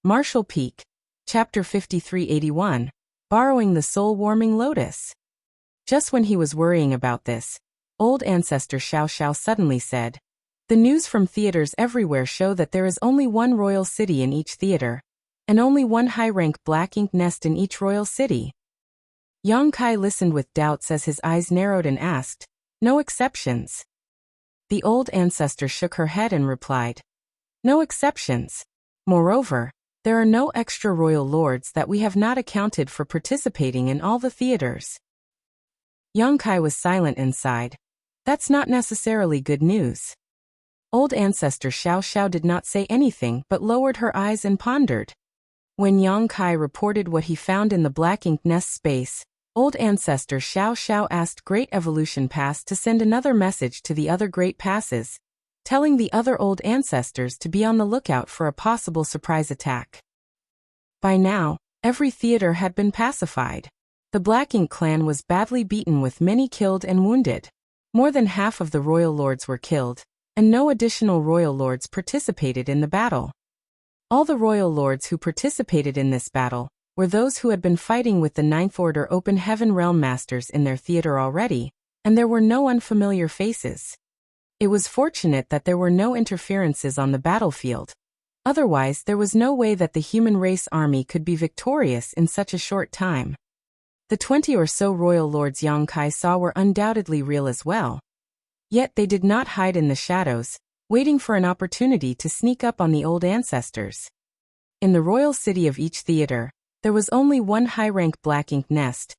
Martial Peak. Chapter 5381. Borrowing the Soul-Warming Lotus. Just when he was worrying about this, old ancestor Xiao Xiao suddenly said, "The news from theaters everywhere show that there is only one royal city in each theater, and only one high-rank black ink nest in each royal city." Yang Kai listened with doubts as his eyes narrowed and asked, "No exceptions?" The old ancestor shook her head and replied, "No exceptions. Moreover, there are no extra royal lords that we have not accounted for participating in all the theaters." Yang Kai was silent and sighed. "That's not necessarily good news." Old ancestor Xiao Xiao did not say anything but lowered her eyes and pondered. When Yang Kai reported what he found in the black ink nest space, old ancestor Xiao Xiao asked Great Evolution Pass to send another message to the other Great Passes, telling the other old ancestors to be on the lookout for a possible surprise attack. By now, every theater had been pacified. The Black Ink clan was badly beaten with many killed and wounded. More than half of the royal lords were killed, and no additional royal lords participated in the battle. All the royal lords who participated in this battle were those who had been fighting with the Ninth Order Open Heaven Realm Masters in their theater already, and there were no unfamiliar faces. It was fortunate that there were no interferences on the battlefield. Otherwise, there was no way that the human race army could be victorious in such a short time. The 20 or so royal lords Yang Kai saw were undoubtedly real as well. Yet they did not hide in the shadows, waiting for an opportunity to sneak up on the old ancestors. In the royal city of each theater, there was only one high-rank black ink nest,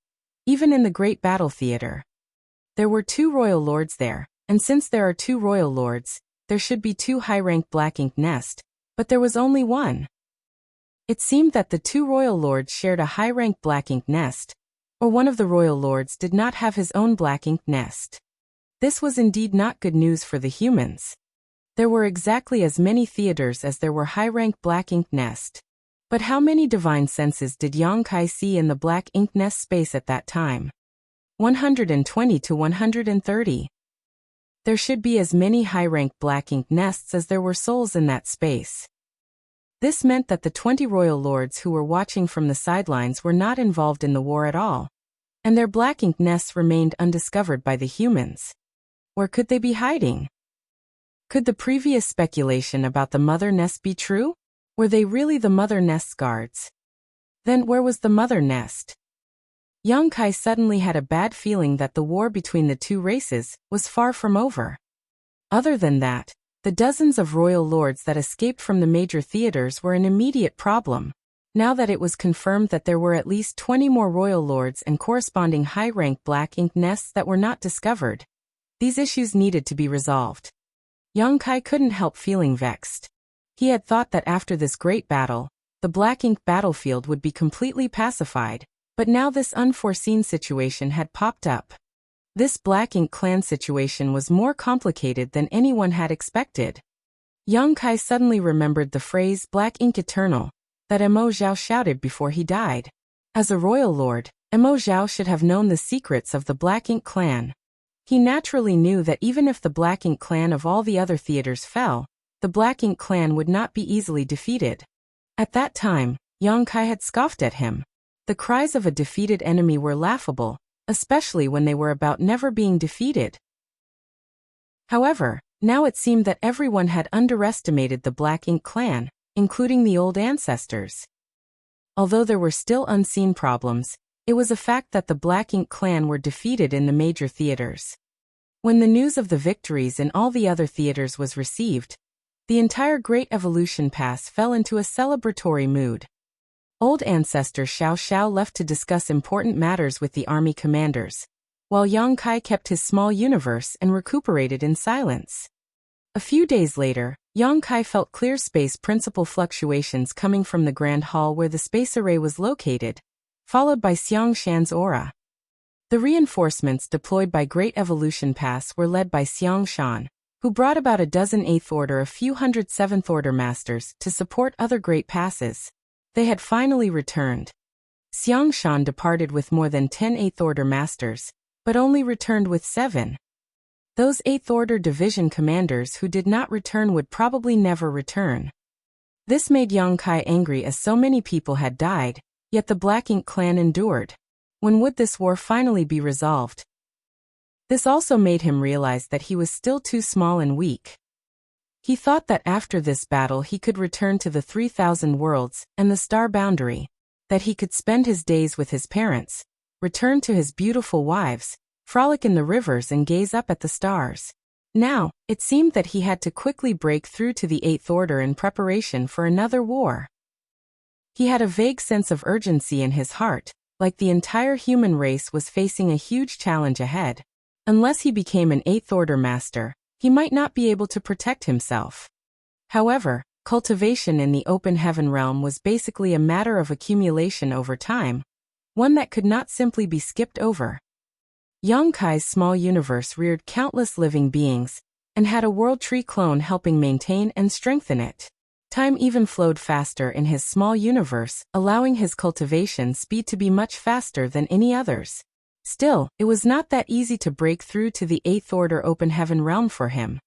even in the great battle theater. There were 2 royal lords there, and since there are 2 royal lords, there should be 2 high-rank black ink nest, but there was only one. It seemed that the 2 royal lords shared a high-rank black ink nest, or one of the royal lords did not have his own black ink nest. This was indeed not good news for the humans. There were exactly as many theaters as there were high-rank black ink nest. But how many divine senses did Yang Kai see in the black ink nest space at that time? 120 to 130. There should be as many high-rank black ink nests as there were souls in that space. This meant that the 20 royal lords who were watching from the sidelines were not involved in the war at all, and their black ink nests remained undiscovered by the humans. Where could they be hiding? Could the previous speculation about the mother nest be true? Were they really the mother nest's guards? Then where was the mother nest? Yang Kai suddenly had a bad feeling that the war between the 2 races was far from over. Other than that, the dozens of royal lords that escaped from the major theaters were an immediate problem. Now that it was confirmed that there were at least 20 more royal lords and corresponding high-rank black ink nests that were not discovered, these issues needed to be resolved. Yang Kai couldn't help feeling vexed. He had thought that after this great battle, the black ink battlefield would be completely pacified, but now this unforeseen situation had popped up. This black ink clan situation was more complicated than anyone had expected. Yang Kai suddenly remembered the phrase "black ink eternal" that Mo Zhao shouted before he died. As a royal lord, Mo Zhao should have known the secrets of the black ink clan. He naturally knew that even if the black ink clan of all the other theaters fell, the Black Ink clan would not be easily defeated. At that time, Yang Kai had scoffed at him. The cries of a defeated enemy were laughable, especially when they were about never being defeated. However, now it seemed that everyone had underestimated the Black Ink clan, including the old ancestors. Although there were still unseen problems, it was a fact that the Black Ink clan were defeated in the major theaters. When the news of the victories in all the other theaters was received, the entire Great Evolution Pass fell into a celebratory mood. Old ancestor Xiao Xiao left to discuss important matters with the army commanders, while Yang Kai kept his small universe and recuperated in silence. A few days later, Yang Kai felt clear space principal fluctuations coming from the grand hall where the space array was located, followed by Xiang Shan's aura. The reinforcements deployed by Great Evolution Pass were led by Xiang Shan, who brought about a dozen 8th Order, a few hundred 7th Order masters to support other Great Passes. They had finally returned. Xiang Shan departed with more than 10 8th Order masters, but only returned with 7. Those 8th Order division commanders who did not return would probably never return. This made Yang Kai angry as so many people had died, yet the Black Ink clan endured. When would this war finally be resolved? This also made him realize that he was still too small and weak. He thought that after this battle he could return to the 3,000 worlds and the star boundary, that he could spend his days with his parents, return to his beautiful wives, frolic in the rivers and gaze up at the stars. Now, it seemed that he had to quickly break through to the Eighth Order in preparation for another war. He had a vague sense of urgency in his heart, like the entire human race was facing a huge challenge ahead. Unless he became an Eighth Order master, he might not be able to protect himself. However, cultivation in the open heaven realm was basically a matter of accumulation over time, one that could not simply be skipped over. Yang Kai's small universe reared countless living beings, and had a world tree clone helping maintain and strengthen it. Time even flowed faster in his small universe, allowing his cultivation speed to be much faster than any others. Still, it was not that easy to break through to the Eighth Order open heaven realm for him.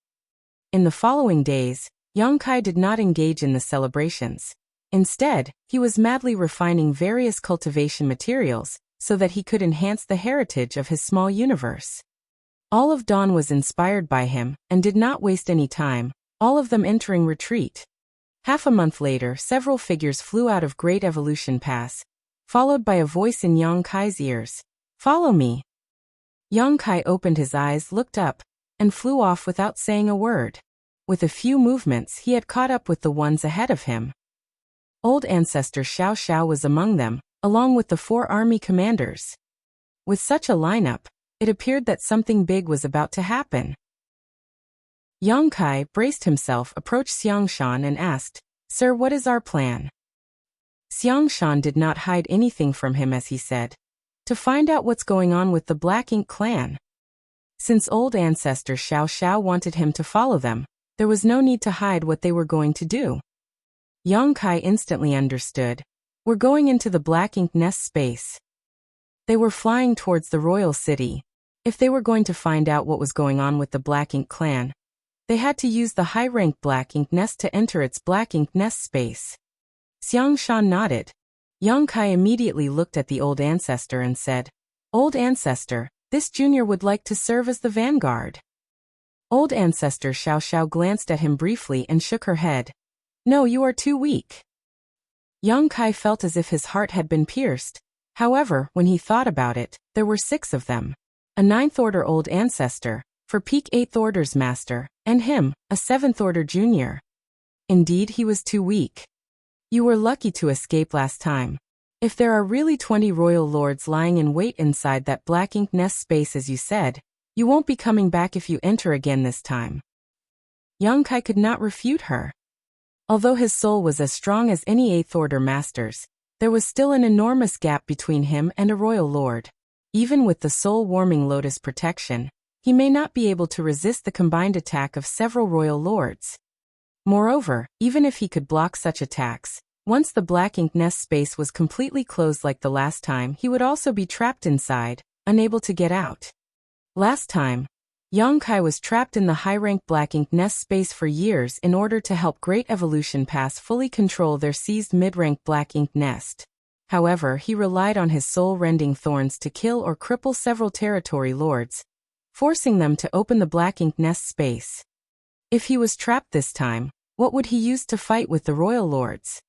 In the following days, Yang Kai did not engage in the celebrations. Instead, he was madly refining various cultivation materials, so that he could enhance the heritage of his small universe. All of Dawn was inspired by him, and did not waste any time, all of them entering retreat. Half a month later, several figures flew out of Great Evolution Pass, followed by a voice in Yang Kai's ears. "Follow me." Yang Kai opened his eyes, looked up, and flew off without saying a word. With a few movements he had caught up with the ones ahead of him. Old Ancestor Xiao Xiao was among them, along with the 4 army commanders. With such a lineup, it appeared that something big was about to happen. Yang Kai braced himself, approached Xiangshan and asked, "Sir, what is our plan?" Xiangshan did not hide anything from him as he said, "To find out what's going on with the Black Ink clan." Since old ancestor Xiao Xiao wanted him to follow them, there was no need to hide what they were going to do. Yang Kai instantly understood. "We're going into the Black Ink nest space." They were flying towards the royal city. If they were going to find out what was going on with the Black Ink clan, they had to use the high-rank Black Ink nest to enter its Black Ink nest space. Xiangshan nodded. Yang Kai immediately looked at the old ancestor and said, "Old ancestor, this junior would like to serve as the vanguard." Old ancestor Xiao Xiao glanced at him briefly and shook her head. "No, you are too weak." Yang Kai felt as if his heart had been pierced. However, when he thought about it, there were 6 of them. A 9th Order old ancestor, for peak 8th Order's master, and him, a 7th Order junior. Indeed, he was too weak. "You were lucky to escape last time. If there are really 20 royal lords lying in wait inside that Black Ink nest space as you said, you won't be coming back if you enter again this time." Yang Kai could not refute her. Although his soul was as strong as any 8th Order master's, there was still an enormous gap between him and a royal lord. Even with the soul-warming lotus protection, he may not be able to resist the combined attack of several royal lords. Moreover, even if he could block such attacks, once the Black Ink nest space was completely closed like the last time, he would also be trapped inside, unable to get out. Last time, Yang Kai was trapped in the high-rank Black Ink nest space for years in order to help Great Evolution Pass fully control their seized mid-rank Black Ink nest. However, he relied on his soul-rending thorns to kill or cripple several territory lords, forcing them to open the Black Ink nest space. If he was trapped this time, what would he use to fight with the royal lords?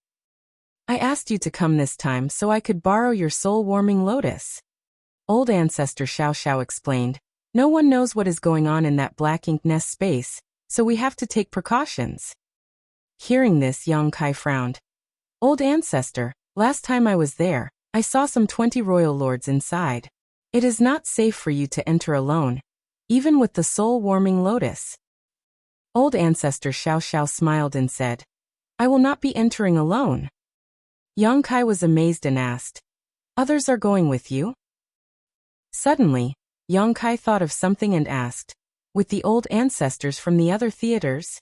"I asked you to come this time so I could borrow your soul-warming lotus," old ancestor Xiao Xiao explained. "No one knows what is going on in that Black Ink nest space, so we have to take precautions." Hearing this, Yang Kai frowned. "Old ancestor, last time I was there, I saw some 20 royal lords inside. It is not safe for you to enter alone, even with the soul-warming lotus." Old ancestor Xiao Xiao smiled and said, "I will not be entering alone." Yang Kai was amazed and asked, "Others are going with you?" Suddenly, Yang Kai thought of something and asked, "With the old ancestors from the other theaters?"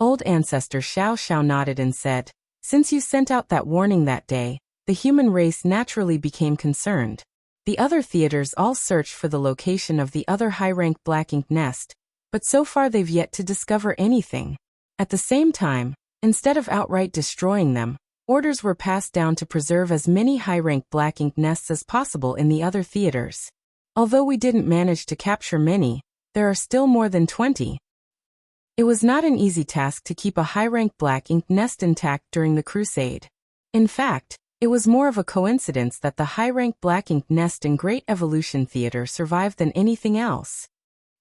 Old ancestor Xiao Xiao nodded and said, "Since you sent out that warning that day, the human race naturally became concerned. The other theaters all searched for the location of the other high-rank Black Ink nest, but so far they've yet to discover anything. At the same time, Instead of outright destroying them, orders were passed down to preserve as many high-rank black ink nests as possible in the other theaters. Although we didn't manage to capture many, there are still more than 20. It was not an easy task to keep a high-rank black ink nest intact during the crusade. In fact, it was more of a coincidence that the high-rank black ink nest in Great Evolution Theater survived than anything else.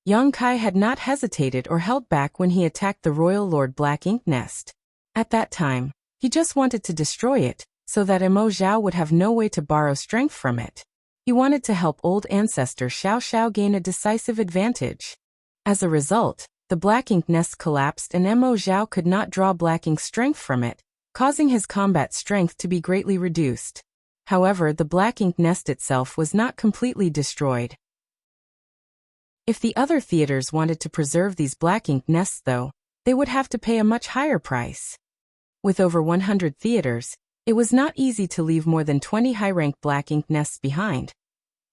Yang Kai had not hesitated or held back when he attacked the Royal Lord Black Ink Nest. At that time, he just wanted to destroy it, so that Emo Zhao would have no way to borrow strength from it. He wanted to help old ancestor Xiao Xiao gain a decisive advantage. As a result, the black ink nest collapsed and Emo Zhao could not draw black ink strength from it, causing his combat strength to be greatly reduced. However, the black ink nest itself was not completely destroyed. If the other theaters wanted to preserve these black ink nests though, they would have to pay a much higher price. With over 100 theaters, it was not easy to leave more than 20 high-rank black ink nests behind.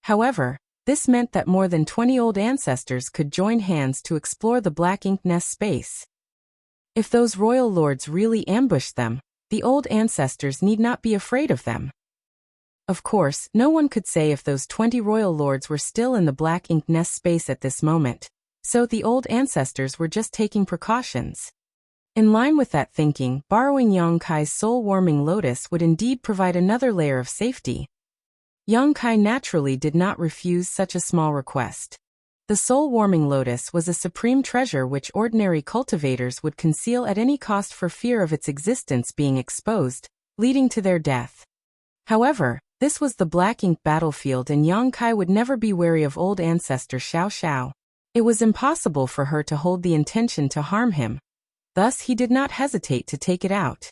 However, this meant that more than 20 old ancestors could join hands to explore the black ink nest space. If those royal lords really ambushed them, the old ancestors need not be afraid of them. Of course, no one could say if those 20 royal lords were still in the black ink nest space at this moment, so the old ancestors were just taking precautions. In line with that thinking, borrowing Yang Kai's soul-warming lotus would indeed provide another layer of safety. Yang Kai naturally did not refuse such a small request. The soul-warming lotus was a supreme treasure which ordinary cultivators would conceal at any cost for fear of its existence being exposed, leading to their death. However, this was the black ink battlefield and Yang Kai would never be wary of old ancestor Xiao Xiao. It was impossible for her to hold the intention to harm him. Thus he did not hesitate to take it out.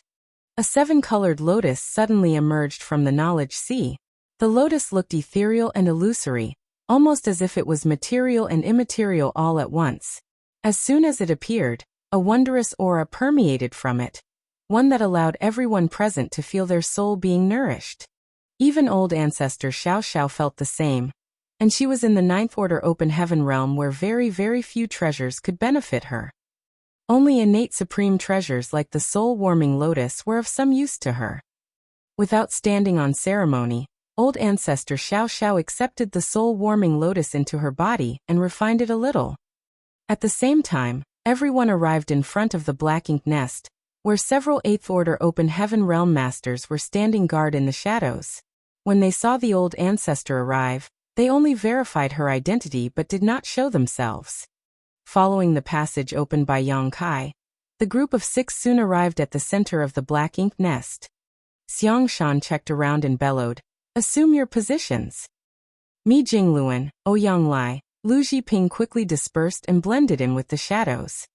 A 7-colored lotus suddenly emerged from the knowledge sea. The lotus looked ethereal and illusory, almost as if it was material and immaterial all at once. As soon as it appeared, a wondrous aura permeated from it, one that allowed everyone present to feel their soul being nourished. Even old ancestor Xiao Xiao felt the same, and she was in the 9th Order Open Heaven realm where very few treasures could benefit her. Only innate supreme treasures like the soul-warming lotus were of some use to her. Without standing on ceremony, old ancestor Xiao Xiao accepted the soul-warming lotus into her body and refined it a little. At the same time, everyone arrived in front of the black ink nest, where several 8th Order Open Heaven realm masters were standing guard in the shadows. When they saw the old ancestor arrive, they only verified her identity but did not show themselves. Following the passage opened by Yang Kai, the group of 6 soon arrived at the center of the black ink nest. Xiang Shan checked around and bellowed, "Assume your positions." Mi Jingluan, Ouyang Lai, Lu Jiping quickly dispersed and blended in with the shadows.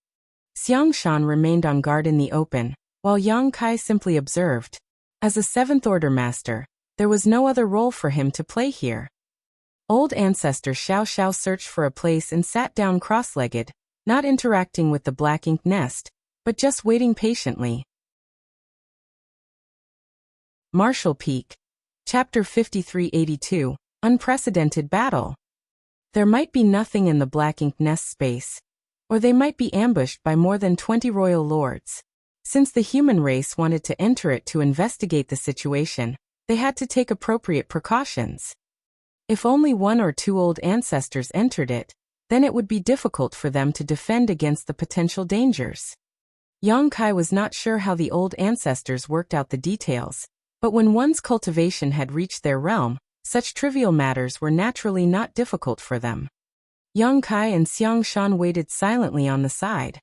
Xiang Shan remained on guard in the open, while Yang Kai simply observed. As a 7th Order Master, there was no other role for him to play here. Old ancestor Xiao Xiao searched for a place and sat down cross-legged, not interacting with the black ink nest, but just waiting patiently. Martial Peak. Chapter 5382, Unprecedented Battle. There might be nothing in the black ink nest space, or they might be ambushed by more than 20 royal lords. Since the human race wanted to enter it to investigate the situation, they had to take appropriate precautions. If only 1 or 2 old ancestors entered it, then it would be difficult for them to defend against the potential dangers. Yang Kai was not sure how the old ancestors worked out the details, but when one's cultivation had reached their realm, such trivial matters were naturally not difficult for them. Yang Kai and Xiang Shan waited silently on the side.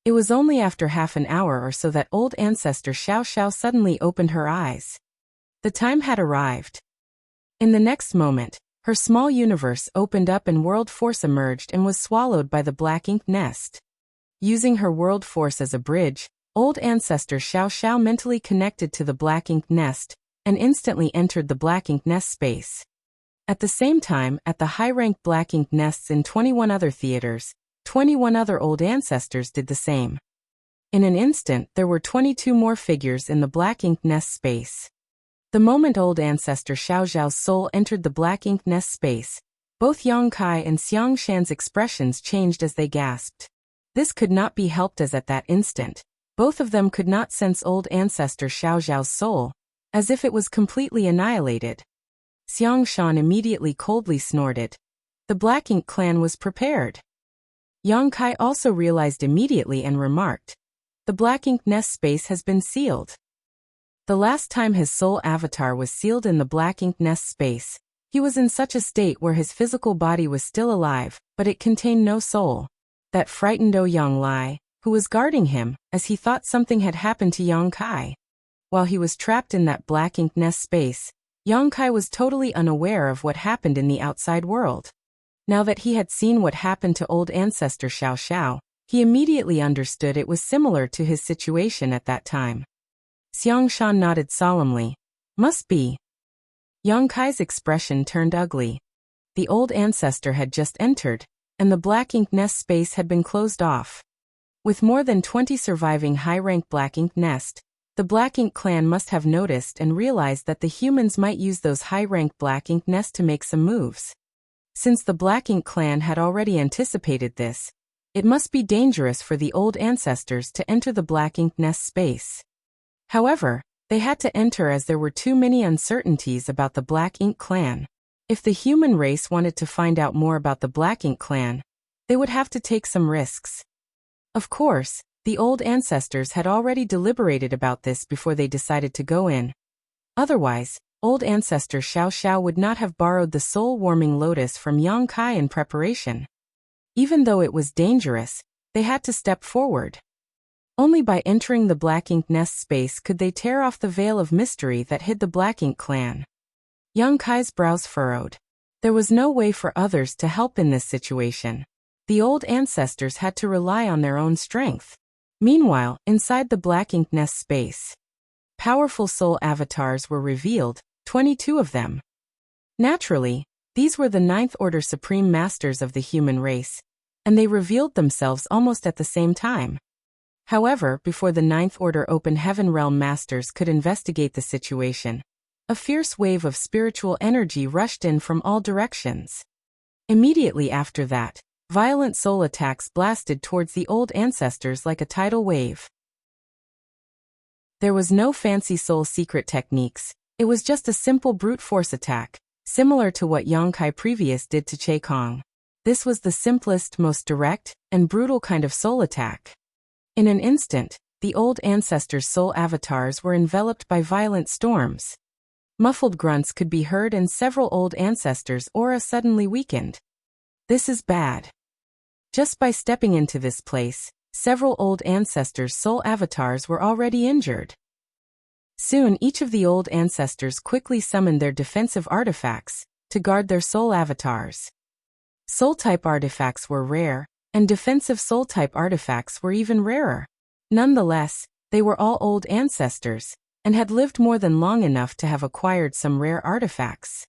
It was only after half an hour or so that old ancestor Xiao Xiao suddenly opened her eyes. The time had arrived. In the next moment, her small universe opened up and world force emerged and was swallowed by the black ink nest. Using her world force as a bridge, old ancestor Xiao Xiao mentally connected to the black ink nest and instantly entered the black ink nest space. At the same time, at the high-rank black ink nests in 21 other theaters, 21 other old ancestors did the same. In an instant, there were 22 more figures in the black ink nest space. The moment old ancestor Xiao Zhao's soul entered the black ink nest space, both Yang Kai and Xiang Shan's expressions changed as they gasped. This could not be helped as at that instant, Both of them could not sense old ancestor Xiao Zhao's soul, as if it was completely annihilated. Xiang Shan immediately coldly snorted. The Black Ink clan was prepared. Yang Kai also realized immediately and remarked, "The Black Ink nest space has been sealed." The last time his soul avatar was sealed in the Black Ink nest space, he was in such a state where his physical body was still alive, but it contained no soul. That frightened Ouyang Lai, who was guarding him, as he thought something had happened to Yang Kai. While he was trapped in that Black Ink nest space, Yang Kai was totally unaware of what happened in the outside world. Now that he had seen what happened to old ancestor Xiao Xiao, he immediately understood it was similar to his situation at that time. Xiang Shan nodded solemnly. Must be. Yang Kai's expression turned ugly. The old ancestor had just entered, and the Black Ink nest space had been closed off. With more than 20 surviving high-rank Black Ink nest, the Black Ink clan must have noticed and realized that the humans might use those high-rank Black Ink nests to make some moves. Since the Black Ink clan had already anticipated this, it must be dangerous for the old ancestors to enter the Black Ink nest space. However, they had to enter as there were too many uncertainties about the Black Ink clan. If the human race wanted to find out more about the Black Ink clan, they would have to take some risks. Of course, the old ancestors had already deliberated about this before they decided to go in. Otherwise, old ancestor Xiao Xiao would not have borrowed the soul-warming lotus from Yang Kai in preparation. Even though it was dangerous, they had to step forward. Only by entering the Black Ink nest space could they tear off the veil of mystery that hid the Black Ink clan. Yang Kai's brows furrowed. There was no way for others to help in this situation. The old ancestors had to rely on their own strength. Meanwhile, inside the Black Ink nest space, powerful soul avatars were revealed, 22 of them. Naturally, these were the Ninth Order Supreme Masters of the human race, and they revealed themselves almost at the same time. However, before the Ninth Order Open Heaven Realm Masters could investigate the situation, a fierce wave of spiritual energy rushed in from all directions. Immediately after that, violent soul attacks blasted towards the old ancestors like a tidal wave. There was no fancy soul secret techniques, it was just a simple brute force attack, similar to what Yang Kai previous did to Che Kong. This was the simplest, most direct, and brutal kind of soul attack. In an instant, the old ancestors' soul avatars were enveloped by violent storms. Muffled grunts could be heard and several old ancestors' aura suddenly weakened. This is bad. Just by stepping into this place, several old ancestors' soul avatars were already injured. Soon each of the old ancestors quickly summoned their defensive artifacts to guard their soul avatars. Soul-type artifacts were rare, and defensive soul-type artifacts were even rarer. Nonetheless, they were all old ancestors, and had lived more than long enough to have acquired some rare artifacts.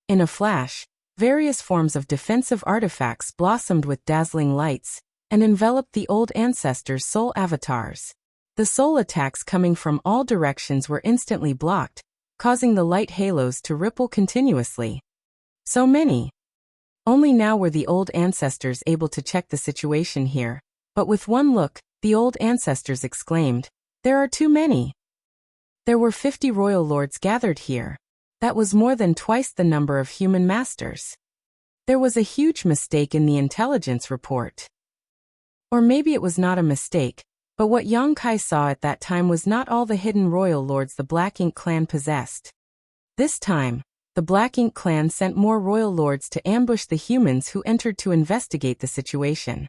In a flash, various forms of defensive artifacts blossomed with dazzling lights, and enveloped the old ancestors' soul avatars. The soul attacks coming from all directions were instantly blocked, causing the light halos to ripple continuously. So many. Only now were the old ancestors able to check the situation here, but with one look, the old ancestors exclaimed, "There are too many." There were 50 royal lords gathered here. That was more than twice the number of human masters. There was a huge mistake in the intelligence report. Or maybe it was not a mistake, but what Yang Kai saw at that time was not all the hidden royal lords the Black Ink clan possessed. This time, the Black Ink clan sent more royal lords to ambush the humans who entered to investigate the situation.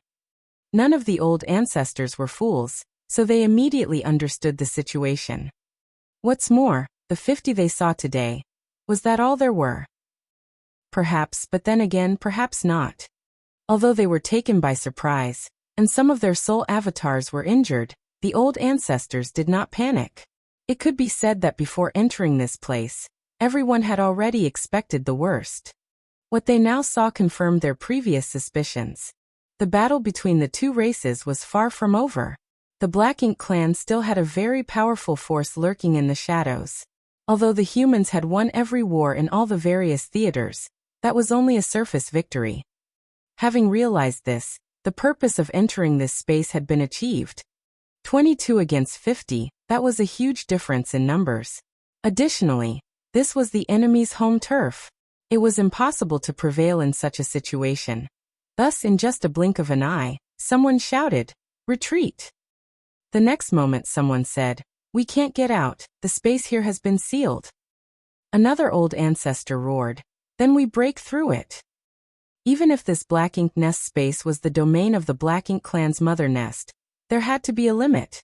None of the old ancestors were fools, so they immediately understood the situation. What's more, the 50 they saw today, was that all there were? Perhaps, but then again perhaps not. Although they were taken by surprise, and some of their soul avatars were injured, the old ancestors did not panic. It could be said that before entering this place, everyone had already expected the worst. What they now saw confirmed their previous suspicions. The battle between the two races was far from over. The Black Ink clan still had a very powerful force lurking in the shadows. Although the humans had won every war in all the various theaters, that was only a surface victory. Having realized this, the purpose of entering this space had been achieved. 22 against 50, that was a huge difference in numbers. Additionally, this was the enemy's home turf. It was impossible to prevail in such a situation. Thus, in just a blink of an eye, someone shouted, "Retreat!" The next moment someone said, "We can't get out, the space here has been sealed." Another old ancestor roared, "Then we break through it." Even if this Black Ink Nest space was the domain of the Black Ink clan's mother nest, there had to be a limit.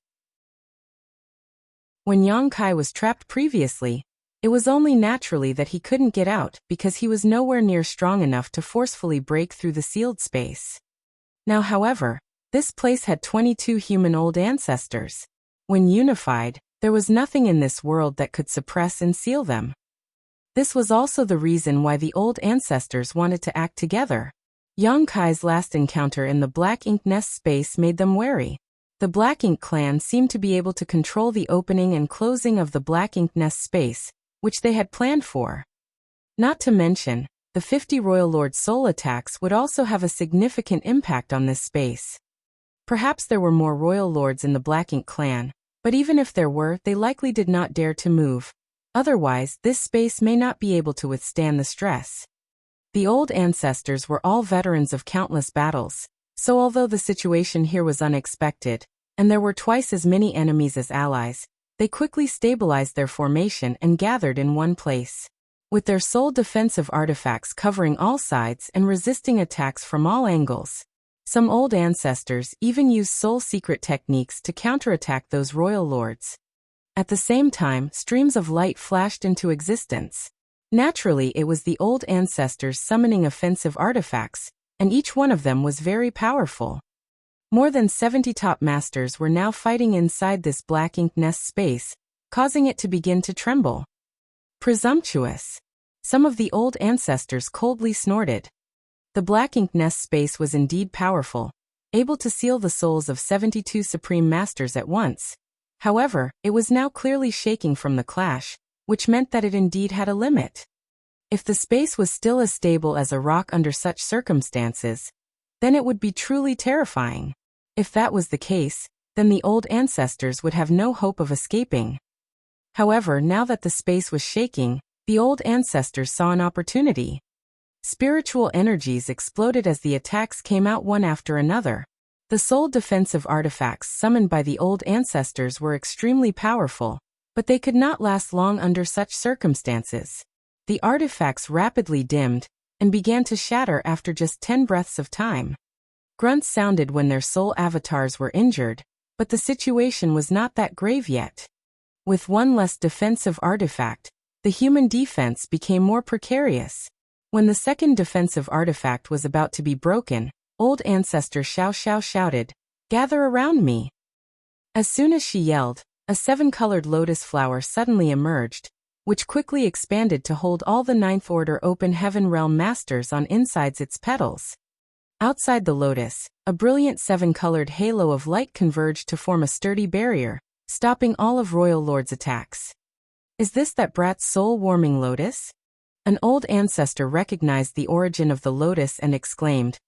When Yang Kai was trapped previously, it was only naturally that he couldn't get out because he was nowhere near strong enough to forcefully break through the sealed space. Now, however, this place had 22 human old ancestors. When unified, there was nothing in this world that could suppress and seal them. This was also the reason why the old ancestors wanted to act together. Yang Kai's last encounter in the Black Ink Nest space made them wary. The Black Ink clan seemed to be able to control the opening and closing of the Black Ink Nest space, which they had planned for. Not to mention, the 50 Royal Lord soul attacks would also have a significant impact on this space. Perhaps there were more Royal Lords in the Black Ink clan, but even if there were, they likely did not dare to move. Otherwise, this space may not be able to withstand the stress. The old ancestors were all veterans of countless battles, so although the situation here was unexpected, and there were twice as many enemies as allies, they quickly stabilized their formation and gathered in one place. With their sole defensive artifacts covering all sides and resisting attacks from all angles, some old ancestors even used soul secret techniques to counterattack those royal lords. At the same time, streams of light flashed into existence. Naturally, it was the old ancestors summoning offensive artifacts, and each one of them was very powerful. More than 70 top masters were now fighting inside this Black Ink Nest space, causing it to begin to tremble. Presumptuous. Some of the old ancestors coldly snorted. The Black Ink Nest space was indeed powerful, able to seal the souls of 72 supreme masters at once. However, it was now clearly shaking from the clash, which meant that it indeed had a limit. If the space was still as stable as a rock under such circumstances, then it would be truly terrifying. If that was the case, then the old ancestors would have no hope of escaping. However, now that the space was shaking, the old ancestors saw an opportunity. Spiritual energies exploded as the attacks came out one after another. The soul defensive artifacts summoned by the old ancestors were extremely powerful, but they could not last long under such circumstances. The artifacts rapidly dimmed and began to shatter after just 10 breaths of time. Grunts sounded when their soul avatars were injured, but the situation was not that grave yet. With one less defensive artifact, the human defense became more precarious. When the second defensive artifact was about to be broken, old ancestor Xiao Xiao shouted, "Gather around me." As soon as she yelled, a 7-colored lotus flower suddenly emerged, which quickly expanded to hold all the Ninth Order Open Heaven Realm Masters on insides its petals. Outside the lotus, a brilliant 7-colored halo of light converged to form a sturdy barrier, stopping all of Royal Lord's attacks. "Is this that brat's soul-warming lotus?" An old ancestor recognized the origin of the lotus and exclaimed,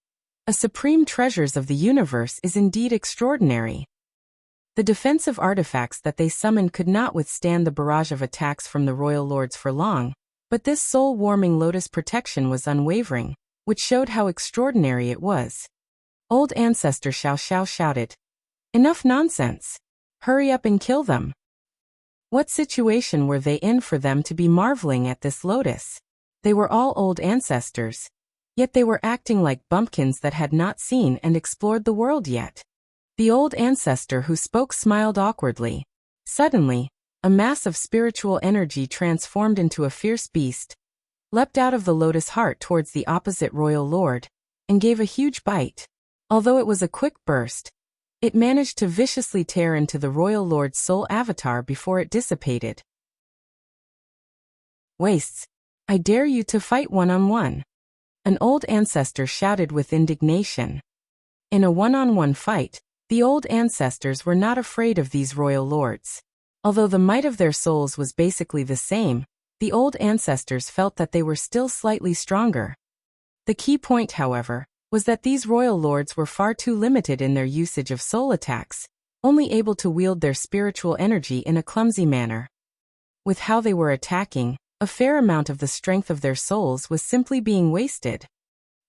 "A supreme treasures of the universe is indeed extraordinary." The defensive artifacts that they summoned could not withstand the barrage of attacks from the Royal Lords for long, but this soul-warming lotus protection was unwavering, which showed how extraordinary it was. Old ancestor Xiao Xiao shouted, "Enough nonsense! Hurry up and kill them!" What situation were they in for them to be marveling at this lotus? They were all old ancestors, yet they were acting like bumpkins that had not seen and explored the world yet. The old ancestor who spoke smiled awkwardly. Suddenly, a mass of spiritual energy transformed into a fierce beast, leapt out of the lotus heart towards the opposite royal lord, and gave a huge bite. Although it was a quick burst, it managed to viciously tear into the royal lord's soul avatar before it dissipated. "Wastes! I dare you to fight one-on-one!" An old ancestor shouted with indignation. In a one-on-one fight, the old ancestors were not afraid of these royal lords. Although the might of their souls was basically the same, the old ancestors felt that they were still slightly stronger. The key point, however, was that these royal lords were far too limited in their usage of soul attacks, only able to wield their spiritual energy in a clumsy manner. With how they were attacking, a fair amount of the strength of their souls was simply being wasted.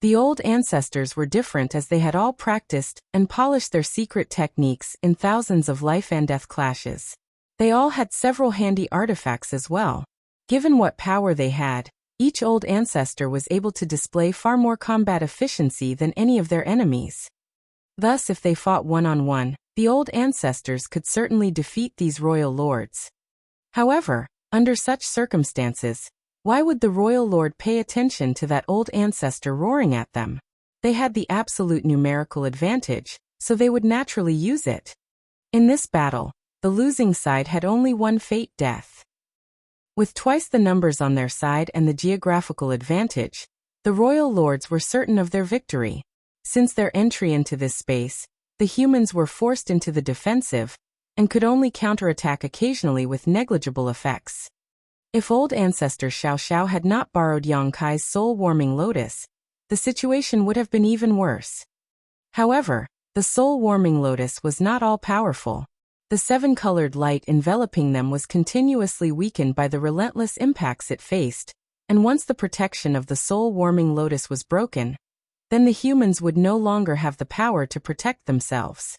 The old ancestors were different as they had all practiced and polished their secret techniques in thousands of life and death clashes. They all had several handy artifacts as well. Given what power they had, each old ancestor was able to display far more combat efficiency than any of their enemies. Thus, if they fought one-on-one, the old ancestors could certainly defeat these royal lords. However, under such circumstances, why would the royal lord pay attention to that old ancestor roaring at them? They had the absolute numerical advantage, so they would naturally use it. In this battle, the losing side had only one fate: death. With twice the numbers on their side and the geographical advantage, the royal lords were certain of their victory. Since their entry into this space, the humans were forced into the defensive and could only counterattack occasionally with negligible effects. If old ancestor Xiao Xiao had not borrowed Yang Kai's soul-warming lotus, the situation would have been even worse. However, the soul-warming lotus was not all-powerful. The seven-colored light enveloping them was continuously weakened by the relentless impacts it faced, and once the protection of the soul-warming lotus was broken, then the humans would no longer have the power to protect themselves.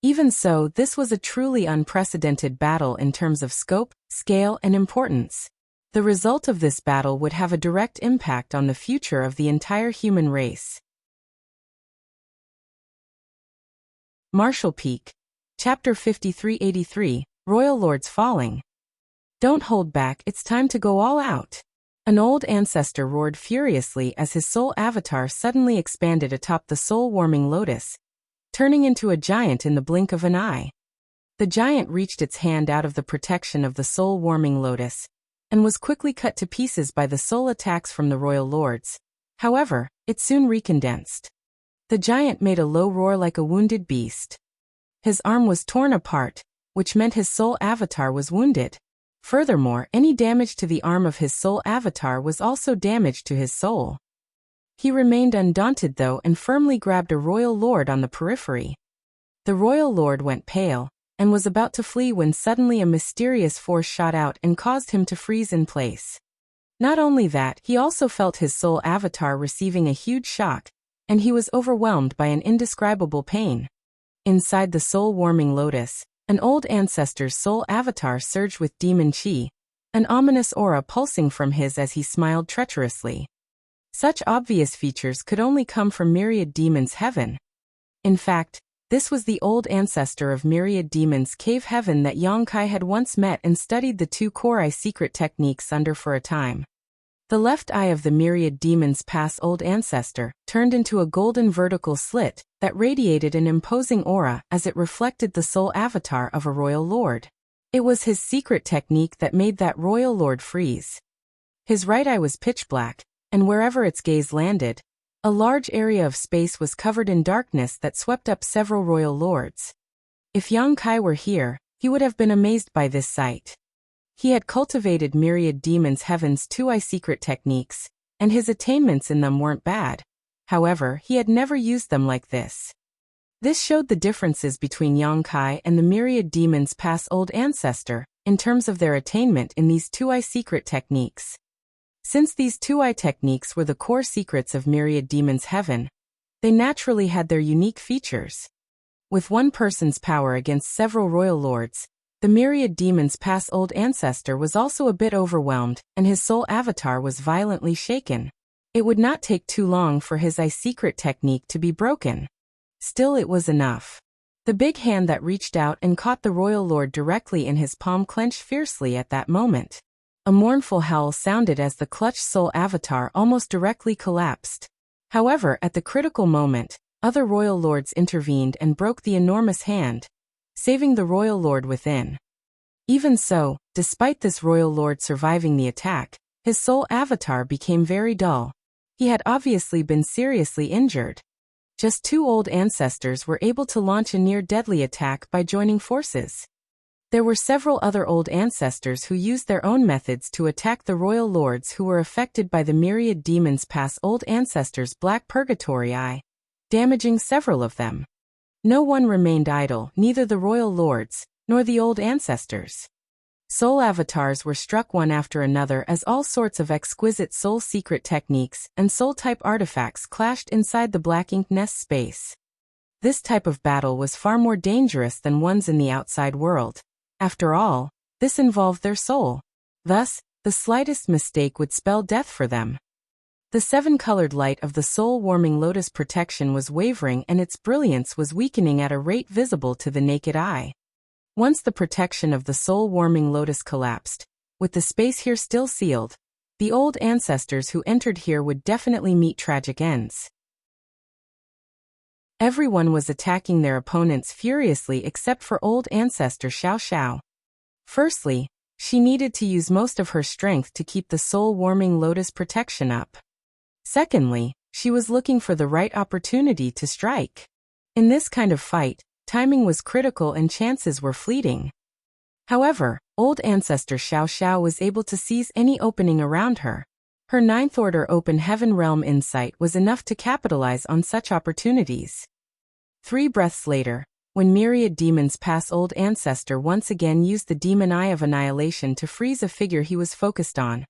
Even so, this was a truly unprecedented battle in terms of scope, scale, and importance. The result of this battle would have a direct impact on the future of the entire human race. Martial Peak. Chapter 5383, Royal Lords Falling. Don't hold back, it's time to go all out. An old ancestor roared furiously as his soul avatar suddenly expanded atop the soul-warming lotus, turning into a giant in the blink of an eye. The giant reached its hand out of the protection of the soul-warming lotus, and was quickly cut to pieces by the soul attacks from the royal lords. However, it soon recondensed. The giant made a low roar like a wounded beast. His arm was torn apart, which meant his soul avatar was wounded. Furthermore, any damage to the arm of his soul avatar was also damage to his soul. He remained undaunted though and firmly grabbed a royal lord on the periphery. The royal lord went pale, and was about to flee when suddenly a mysterious force shot out and caused him to freeze in place. Not only that, he also felt his soul avatar receiving a huge shock, and he was overwhelmed by an indescribable pain. Inside the soul-warming lotus, an old ancestor's soul avatar surged with demon chi, an ominous aura pulsing from his as he smiled treacherously. Such obvious features could only come from Myriad Demons' heaven. In fact, this was the old ancestor of Myriad Demons' cave heaven that Yang Kai had once met and studied the two core eye secret techniques under for a time. The left eye of the Myriad Demons' past old ancestor turned into a golden vertical slit that radiated an imposing aura as it reflected the soul avatar of a royal lord. It was his secret technique that made that royal lord freeze. His right eye was pitch black, and wherever its gaze landed, a large area of space was covered in darkness that swept up several royal lords. If Yang Kai were here, he would have been amazed by this sight. He had cultivated Myriad Demons' heaven's two-eye secret techniques, and his attainments in them weren't bad. However, he had never used them like this. This showed the differences between Yang Kai and the Myriad Demons' past old ancestor, in terms of their attainment in these two-eye secret techniques. Since these two-eye techniques were the core secrets of Myriad Demons' heaven, they naturally had their unique features. With one person's power against several royal lords, the Myriad Demons' past old ancestor was also a bit overwhelmed, and his soul avatar was violently shaken. It would not take too long for his eye secret technique to be broken. Still, it was enough. The big hand that reached out and caught the royal lord directly in his palm clenched fiercely at that moment. A mournful howl sounded as the clutched soul avatar almost directly collapsed. However, at the critical moment, other royal lords intervened and broke the enormous hand, saving the royal lord within. Even so, despite this royal lord surviving the attack, his soul avatar became very dull. He had obviously been seriously injured. Just two old ancestors were able to launch a near-deadly attack by joining forces. There were several other old ancestors who used their own methods to attack the royal lords who were affected by the Myriad Demons' past old ancestors' black purgatory eye, damaging several of them. No one remained idle, neither the royal lords, nor the old ancestors. Soul avatars were struck one after another as all sorts of exquisite soul secret techniques and soul-type artifacts clashed inside the black ink nest space. This type of battle was far more dangerous than ones in the outside world. After all, this involved their soul. Thus, the slightest mistake would spell death for them. The seven-colored light of the soul-warming lotus protection was wavering and its brilliance was weakening at a rate visible to the naked eye. Once the protection of the soul-warming lotus collapsed, with the space here still sealed, the old ancestors who entered here would definitely meet tragic ends. Everyone was attacking their opponents furiously except for old ancestor Xiao Xiao. Firstly, she needed to use most of her strength to keep the soul-warming lotus protection up. Secondly, she was looking for the right opportunity to strike. In this kind of fight, timing was critical and chances were fleeting. However, old ancestor Xiao Xiao was able to seize any opening around her. Her ninth order open heaven realm insight was enough to capitalize on such opportunities. 3 breaths later, when myriad demons pass, old ancestor once again used the demon eye of annihilation to freeze a figure he was focused on.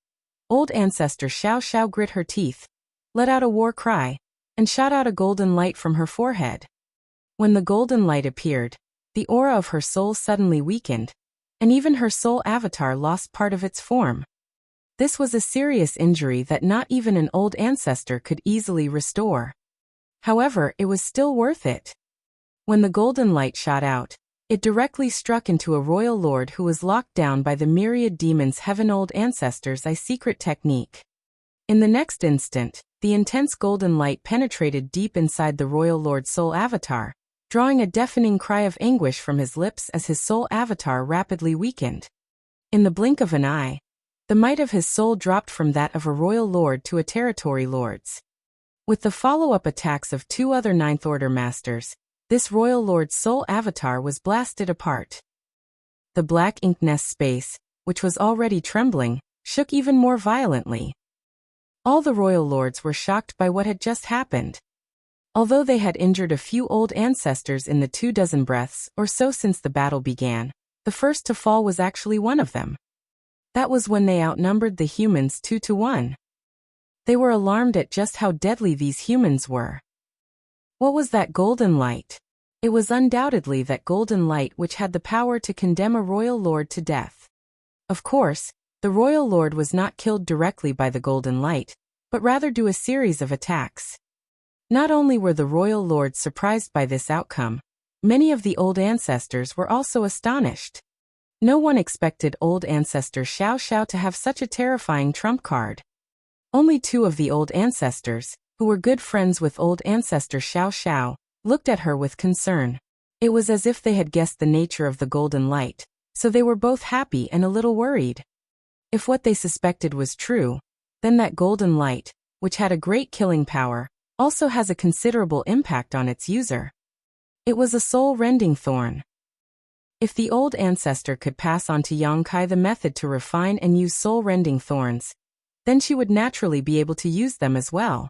Old ancestor Xiao Xiao grit her teeth, let out a war cry, and shot out a golden light from her forehead. When the golden light appeared, the aura of her soul suddenly weakened, and even her soul avatar lost part of its form. This was a serious injury that not even an old ancestor could easily restore. However, it was still worth it. When the golden light shot out, it directly struck into a royal lord who was locked down by the myriad demons' heaven old ancestors' eye secret technique. In the next instant, the intense golden light penetrated deep inside the royal lord's soul avatar, drawing a deafening cry of anguish from his lips as his soul avatar rapidly weakened. In the blink of an eye, the might of his soul dropped from that of a royal lord to a territory lord's. With the follow-up attacks of 2 other ninth order masters, this royal lord's soul avatar was blasted apart. The black ink nest space, which was already trembling, shook even more violently. All the royal lords were shocked by what had just happened. Although they had injured a few old ancestors in the 24 breaths or so since the battle began, the first to fall was actually one of them. That was when they outnumbered the humans 2-1. They were alarmed at just how deadly these humans were. What was that golden light? It was undoubtedly that golden light which had the power to condemn a royal lord to death. Of course, the royal lord was not killed directly by the golden light, but rather due a series of attacks. Not only were the royal lords surprised by this outcome, many of the old ancestors were also astonished. No one expected old ancestor Xiao Xiao to have such a terrifying trump card. Only 2 of the old ancestors, who were good friends with old ancestor Xiao Xiao, looked at her with concern. It was as if they had guessed the nature of the golden light, so they were both happy and a little worried. If what they suspected was true, then that golden light, which had a great killing power, also has a considerable impact on its user. It was a soul-rending thorn. If the old ancestor could pass on to Yongkai the method to refine and use soul-rending thorns, then she would naturally be able to use them as well.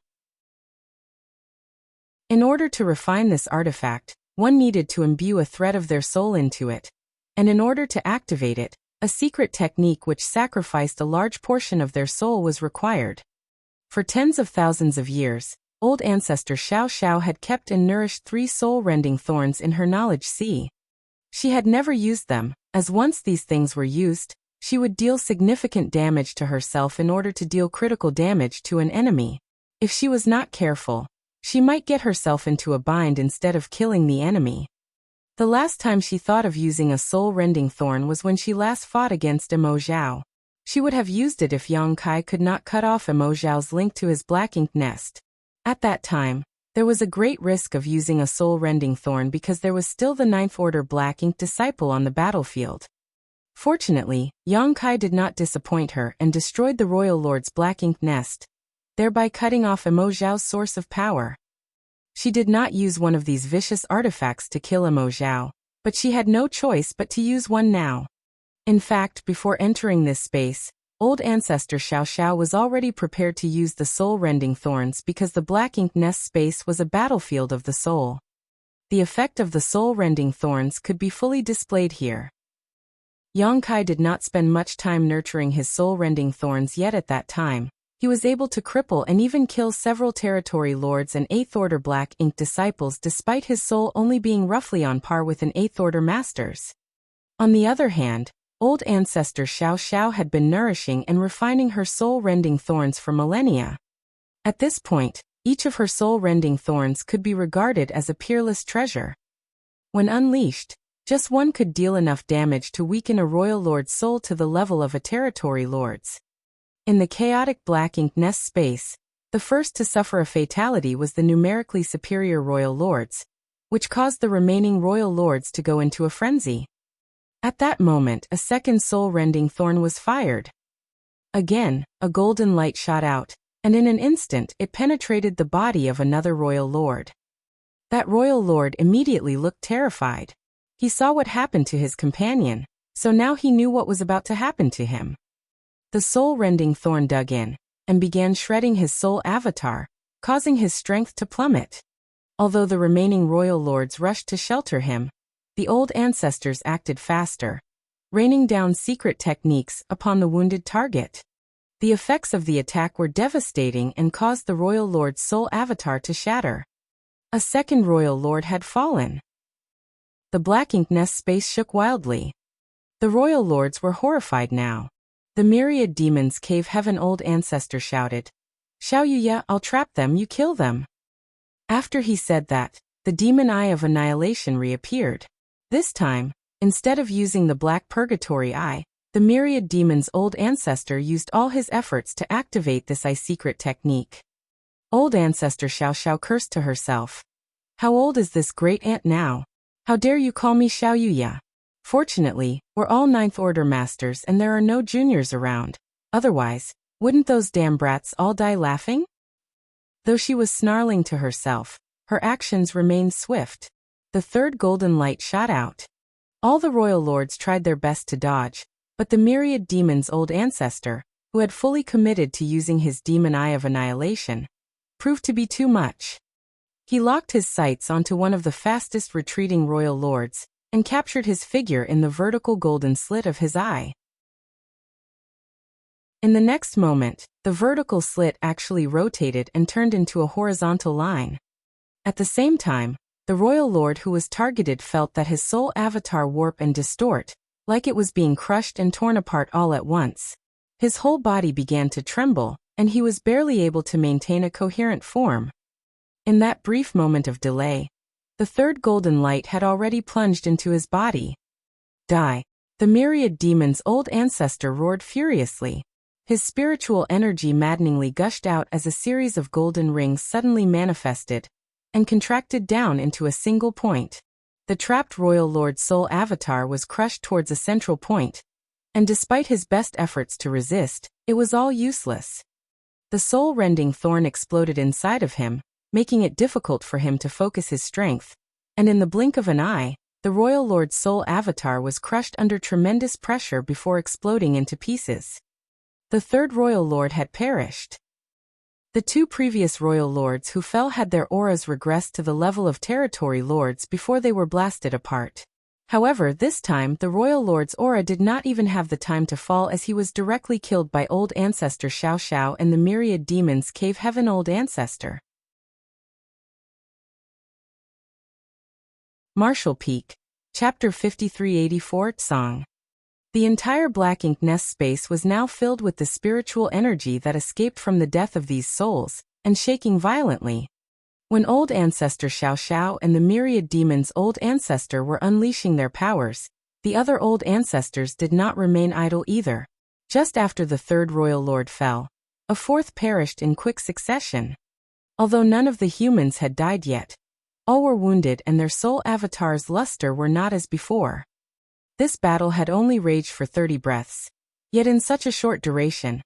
In order to refine this artifact, one needed to imbue a thread of their soul into it, and in order to activate it, a secret technique which sacrificed a large portion of their soul was required. For tens of thousands of years, old ancestor Xiao Xiao had kept and nourished 3 soul-rending thorns in her knowledge sea. She had never used them, as once these things were used, she would deal significant damage to herself in order to deal critical damage to an enemy. If she was not careful, she might get herself into a bind instead of killing the enemy. The last time she thought of using a soul-rending thorn was when she last fought against Emo Zhao. She would have used it if Yang Kai could not cut off Emo Zhao's link to his black ink nest. At that time, there was a great risk of using a soul-rending thorn because there was still the 9th order black ink disciple on the battlefield. Fortunately, Yang Kai did not disappoint her and destroyed the royal lord's black ink nest, thereby cutting off Emo Zhao's source of power. She did not use one of these vicious artifacts to kill Emo Zhao, but she had no choice but to use one now. In fact, before entering this space, old ancestor Xiao Xiao was already prepared to use the soul-rending thorns because the black ink nest space was a battlefield of the soul. The effect of the soul-rending thorns could be fully displayed here. Yongkai did not spend much time nurturing his soul-rending thorns yet at that time. He was able to cripple and even kill several territory lords and 8th Order Black Ink disciples despite his soul only being roughly on par with an 8th Order Master's. On the other hand, old ancestor Xiao Xiao had been nourishing and refining her soul-rending thorns for millennia. At this point, each of her soul-rending thorns could be regarded as a peerless treasure. When unleashed, just one could deal enough damage to weaken a royal lord's soul to the level of a territory lord's. In the chaotic Black Ink Nest space, the first to suffer a fatality was the numerically superior royal lords, which caused the remaining royal lords to go into a frenzy. At that moment, a second soul-rending thorn was fired. Again, a golden light shot out, and in an instant it penetrated the body of another royal lord. That royal lord immediately looked terrified. He saw what happened to his companion, so now he knew what was about to happen to him. The soul-rending thorn dug in, and began shredding his soul avatar, causing his strength to plummet. Although the remaining royal lords rushed to shelter him, the old ancestors acted faster, raining down secret techniques upon the wounded target. The effects of the attack were devastating and caused the royal lord's soul avatar to shatter. A second royal lord had fallen. The Black Ink Nest space shook wildly. The royal lords were horrified now. The myriad demons cave heaven old ancestor shouted, "Xiao Yuya, I'll trap them, you kill them." After he said that, the demon eye of annihilation reappeared. This time, instead of using the black purgatory eye, the myriad demon's old ancestor used all his efforts to activate this eye secret technique. Old ancestor Xiao Xiao cursed to herself. How old is this great aunt now? How dare you call me Xiao Yuya? Fortunately, we're all 9th Order Masters and there are no juniors around. Otherwise, wouldn't those damn brats all die laughing? Though she was snarling to herself, her actions remained swift. The third golden light shot out. All the royal lords tried their best to dodge, but the myriad demon's old ancestor, who had fully committed to using his demon eye of annihilation, proved to be too much. He locked his sights onto one of the fastest retreating royal lords, and captured his figure in the vertical golden slit of his eye. In the next moment, the vertical slit actually rotated and turned into a horizontal line. At the same time, the royal lord who was targeted felt that his soul avatar warp and distort, like it was being crushed and torn apart all at once. His whole body began to tremble, and he was barely able to maintain a coherent form. In that brief moment of delay, the third golden light had already plunged into his body. Die! The myriad demon's old ancestor roared furiously. His spiritual energy maddeningly gushed out as a series of golden rings suddenly manifested and contracted down into a single point. The trapped royal lord's soul avatar was crushed towards a central point, and despite his best efforts to resist, it was all useless. The soul-rending thorn exploded inside of him, making it difficult for him to focus his strength, and in the blink of an eye, the royal lord's soul avatar was crushed under tremendous pressure before exploding into pieces. The third royal lord had perished. The two previous royal lords who fell had their auras regressed to the level of territory lords before they were blasted apart. However, this time the royal lord's aura did not even have the time to fall as he was directly killed by old ancestor Xiao Xiao and the myriad demons cave heaven old ancestor. Martial Peak, Chapter 5384 Song. The entire Black Ink Nest space was now filled with the spiritual energy that escaped from the death of these souls, and shaking violently. When old ancestor Xiao Xiao and the myriad demons' old ancestor were unleashing their powers, the other old ancestors did not remain idle either. Just after the third royal lord fell, a fourth perished in quick succession. Although none of the humans had died yet, all were wounded and their soul avatars' luster were not as before. This battle had only raged for 30 breaths. Yet in such a short duration,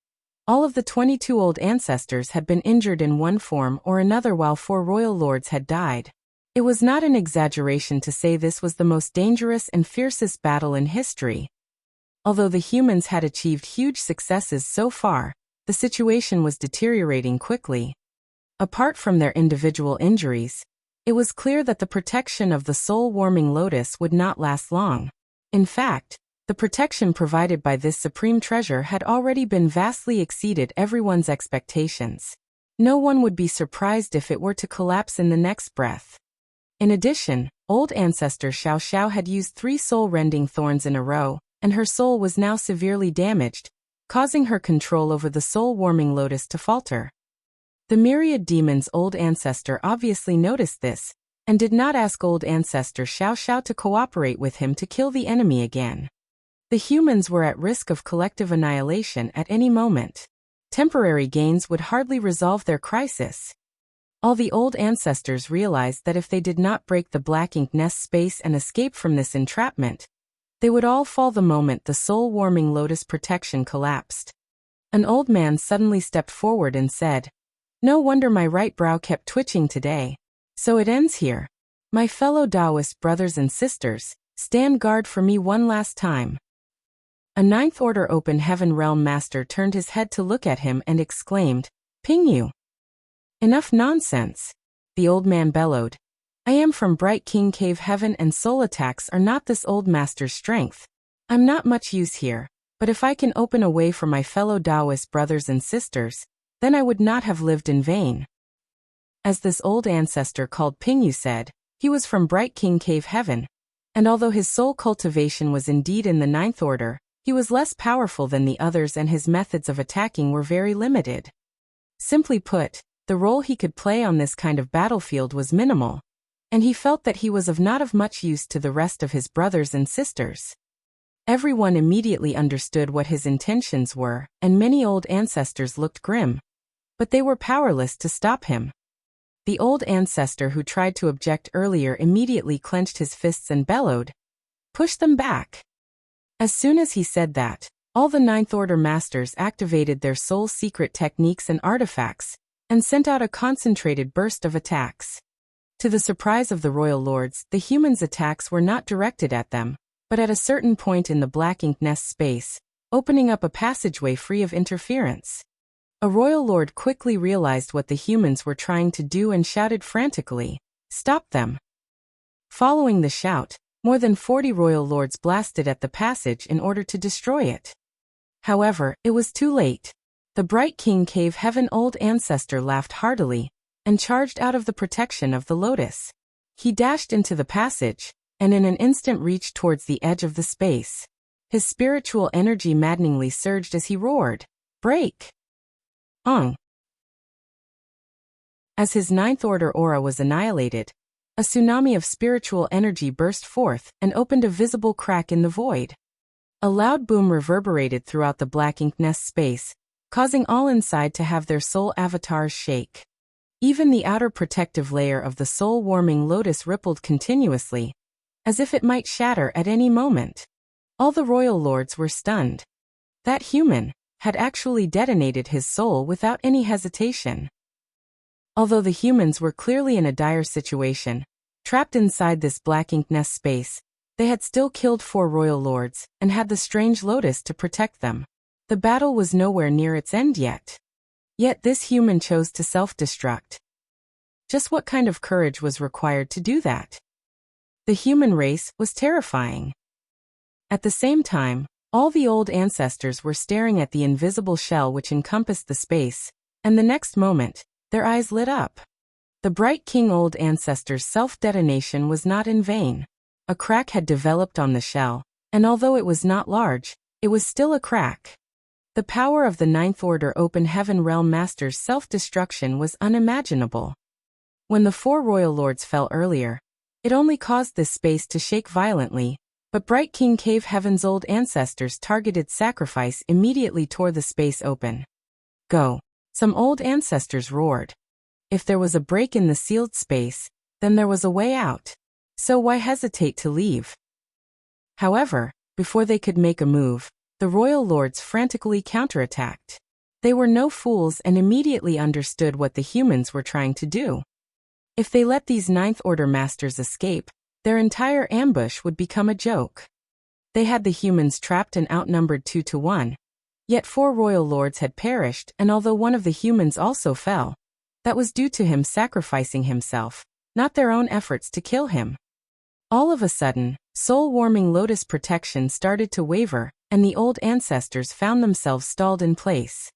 all of the 22 old ancestors had been injured in one form or another while 4 royal lords had died. It was not an exaggeration to say this was the most dangerous and fiercest battle in history. Although the humans had achieved huge successes so far, the situation was deteriorating quickly. Apart from their individual injuries, It was clear that the protection of the soul-warming lotus would not last long. In fact, the protection provided by this supreme treasure had already been vastly exceeded everyone's expectations. No one would be surprised if it were to collapse in the next breath. In addition, old ancestor Xiao Xiao had used 3 soul-rending thorns in a row, and her soul was now severely damaged, causing her control over the soul-warming lotus to falter. The myriad demons' old ancestor obviously noticed this, and did not ask old ancestor Xiao Xiao to cooperate with him to kill the enemy again. The humans were at risk of collective annihilation at any moment. Temporary gains would hardly resolve their crisis. All the old ancestors realized that if they did not break the black ink nest space and escape from this entrapment, they would all fall the moment the soul-warming lotus protection collapsed. An old man suddenly stepped forward and said, "No wonder my right brow kept twitching today. So it ends here. My fellow Taoist brothers and sisters, stand guard for me one last time." A 9th Order Open Heaven Realm Master turned his head to look at him and exclaimed, "Ping you." "Enough nonsense," the old man bellowed. "I am from Bright King Cave Heaven and soul attacks are not this old master's strength. I'm not much use here, but if I can open a way for my fellow Taoist brothers and sisters, then I would not have lived in vain." As this old ancestor called Pingyu said, he was from Bright King Cave Heaven, and although his soul cultivation was indeed in the 9th Order, he was less powerful than the others and his methods of attacking were very limited. Simply put, the role he could play on this kind of battlefield was minimal, and he felt that he was not of much use to the rest of his brothers and sisters. Everyone immediately understood what his intentions were, and many old ancestors looked grim. But they were powerless to stop him. The old ancestor who tried to object earlier immediately clenched his fists and bellowed, "Push them back." As soon as he said that, all the 9th Order masters activated their soul secret techniques and artifacts, and sent out a concentrated burst of attacks. To the surprise of the royal lords, the humans' attacks were not directed at them, but at a certain point in the black ink nest space, opening up a passageway free of interference. A royal lord quickly realized what the humans were trying to do and shouted frantically, "Stop them!" Following the shout, more than 40 royal lords blasted at the passage in order to destroy it. However, it was too late. The Bright King Cave Heaven old ancestor laughed heartily, and charged out of the protection of the lotus. He dashed into the passage, and in an instant reached towards the edge of the space. His spiritual energy maddeningly surged as he roared, "Break! Ong!" As his 9th Order aura was annihilated, a tsunami of spiritual energy burst forth and opened a visible crack in the void. A loud boom reverberated throughout the black ink nest space, causing all inside to have their soul avatars shake. Even the outer protective layer of the soul-warming lotus rippled continuously, as if it might shatter at any moment. All the royal lords were stunned. That human had actually detonated his soul without any hesitation. Although the humans were clearly in a dire situation, trapped inside this black ink nest space, they had still killed 4 royal lords, and had the strange lotus to protect them. The battle was nowhere near its end yet. Yet this human chose to self-destruct. Just what kind of courage was required to do that? The human race was terrifying. At the same time, all the old ancestors were staring at the invisible shell which encompassed the space, and the next moment, their eyes lit up. The Bright King old ancestor's self-detonation was not in vain. A crack had developed on the shell, and although it was not large, it was still a crack. The power of the 9th Order Open Heaven Realm Master's self-destruction was unimaginable. When the 4 royal lords fell earlier, it only caused this space to shake violently, but Bright King Cave Heaven's old ancestors' targeted sacrifice immediately tore the space open. "Go!" some old ancestors roared. If there was a break in the sealed space, then there was a way out. So why hesitate to leave? However, before they could make a move, the royal lords frantically counterattacked. They were no fools and immediately understood what the humans were trying to do. If they let these 9th Order masters escape, their entire ambush would become a joke. They had the humans trapped and outnumbered 2 to 1. Yet 4 royal lords had perished, and although one of the humans also fell, that was due to him sacrificing himself, not their own efforts to kill him. All of a sudden, soul-warming lotus protection started to waver, and the old ancestors found themselves stalled in place.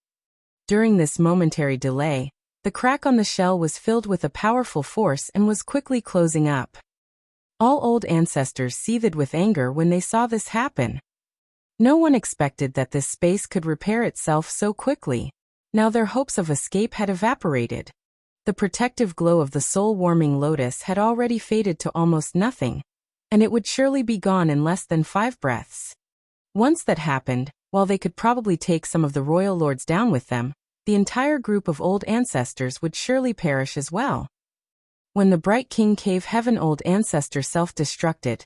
During this momentary delay, the crack on the shell was filled with a powerful force and was quickly closing up. All old ancestors seethed with anger when they saw this happen. No one expected that this space could repair itself so quickly. Now their hopes of escape had evaporated. The protective glow of the soul-warming lotus had already faded to almost nothing, and it would surely be gone in less than 5 breaths. Once that happened, while they could probably take some of the royal lords down with them, the entire group of old ancestors would surely perish as well. When the bright king cave heaven old ancestor self-destructed,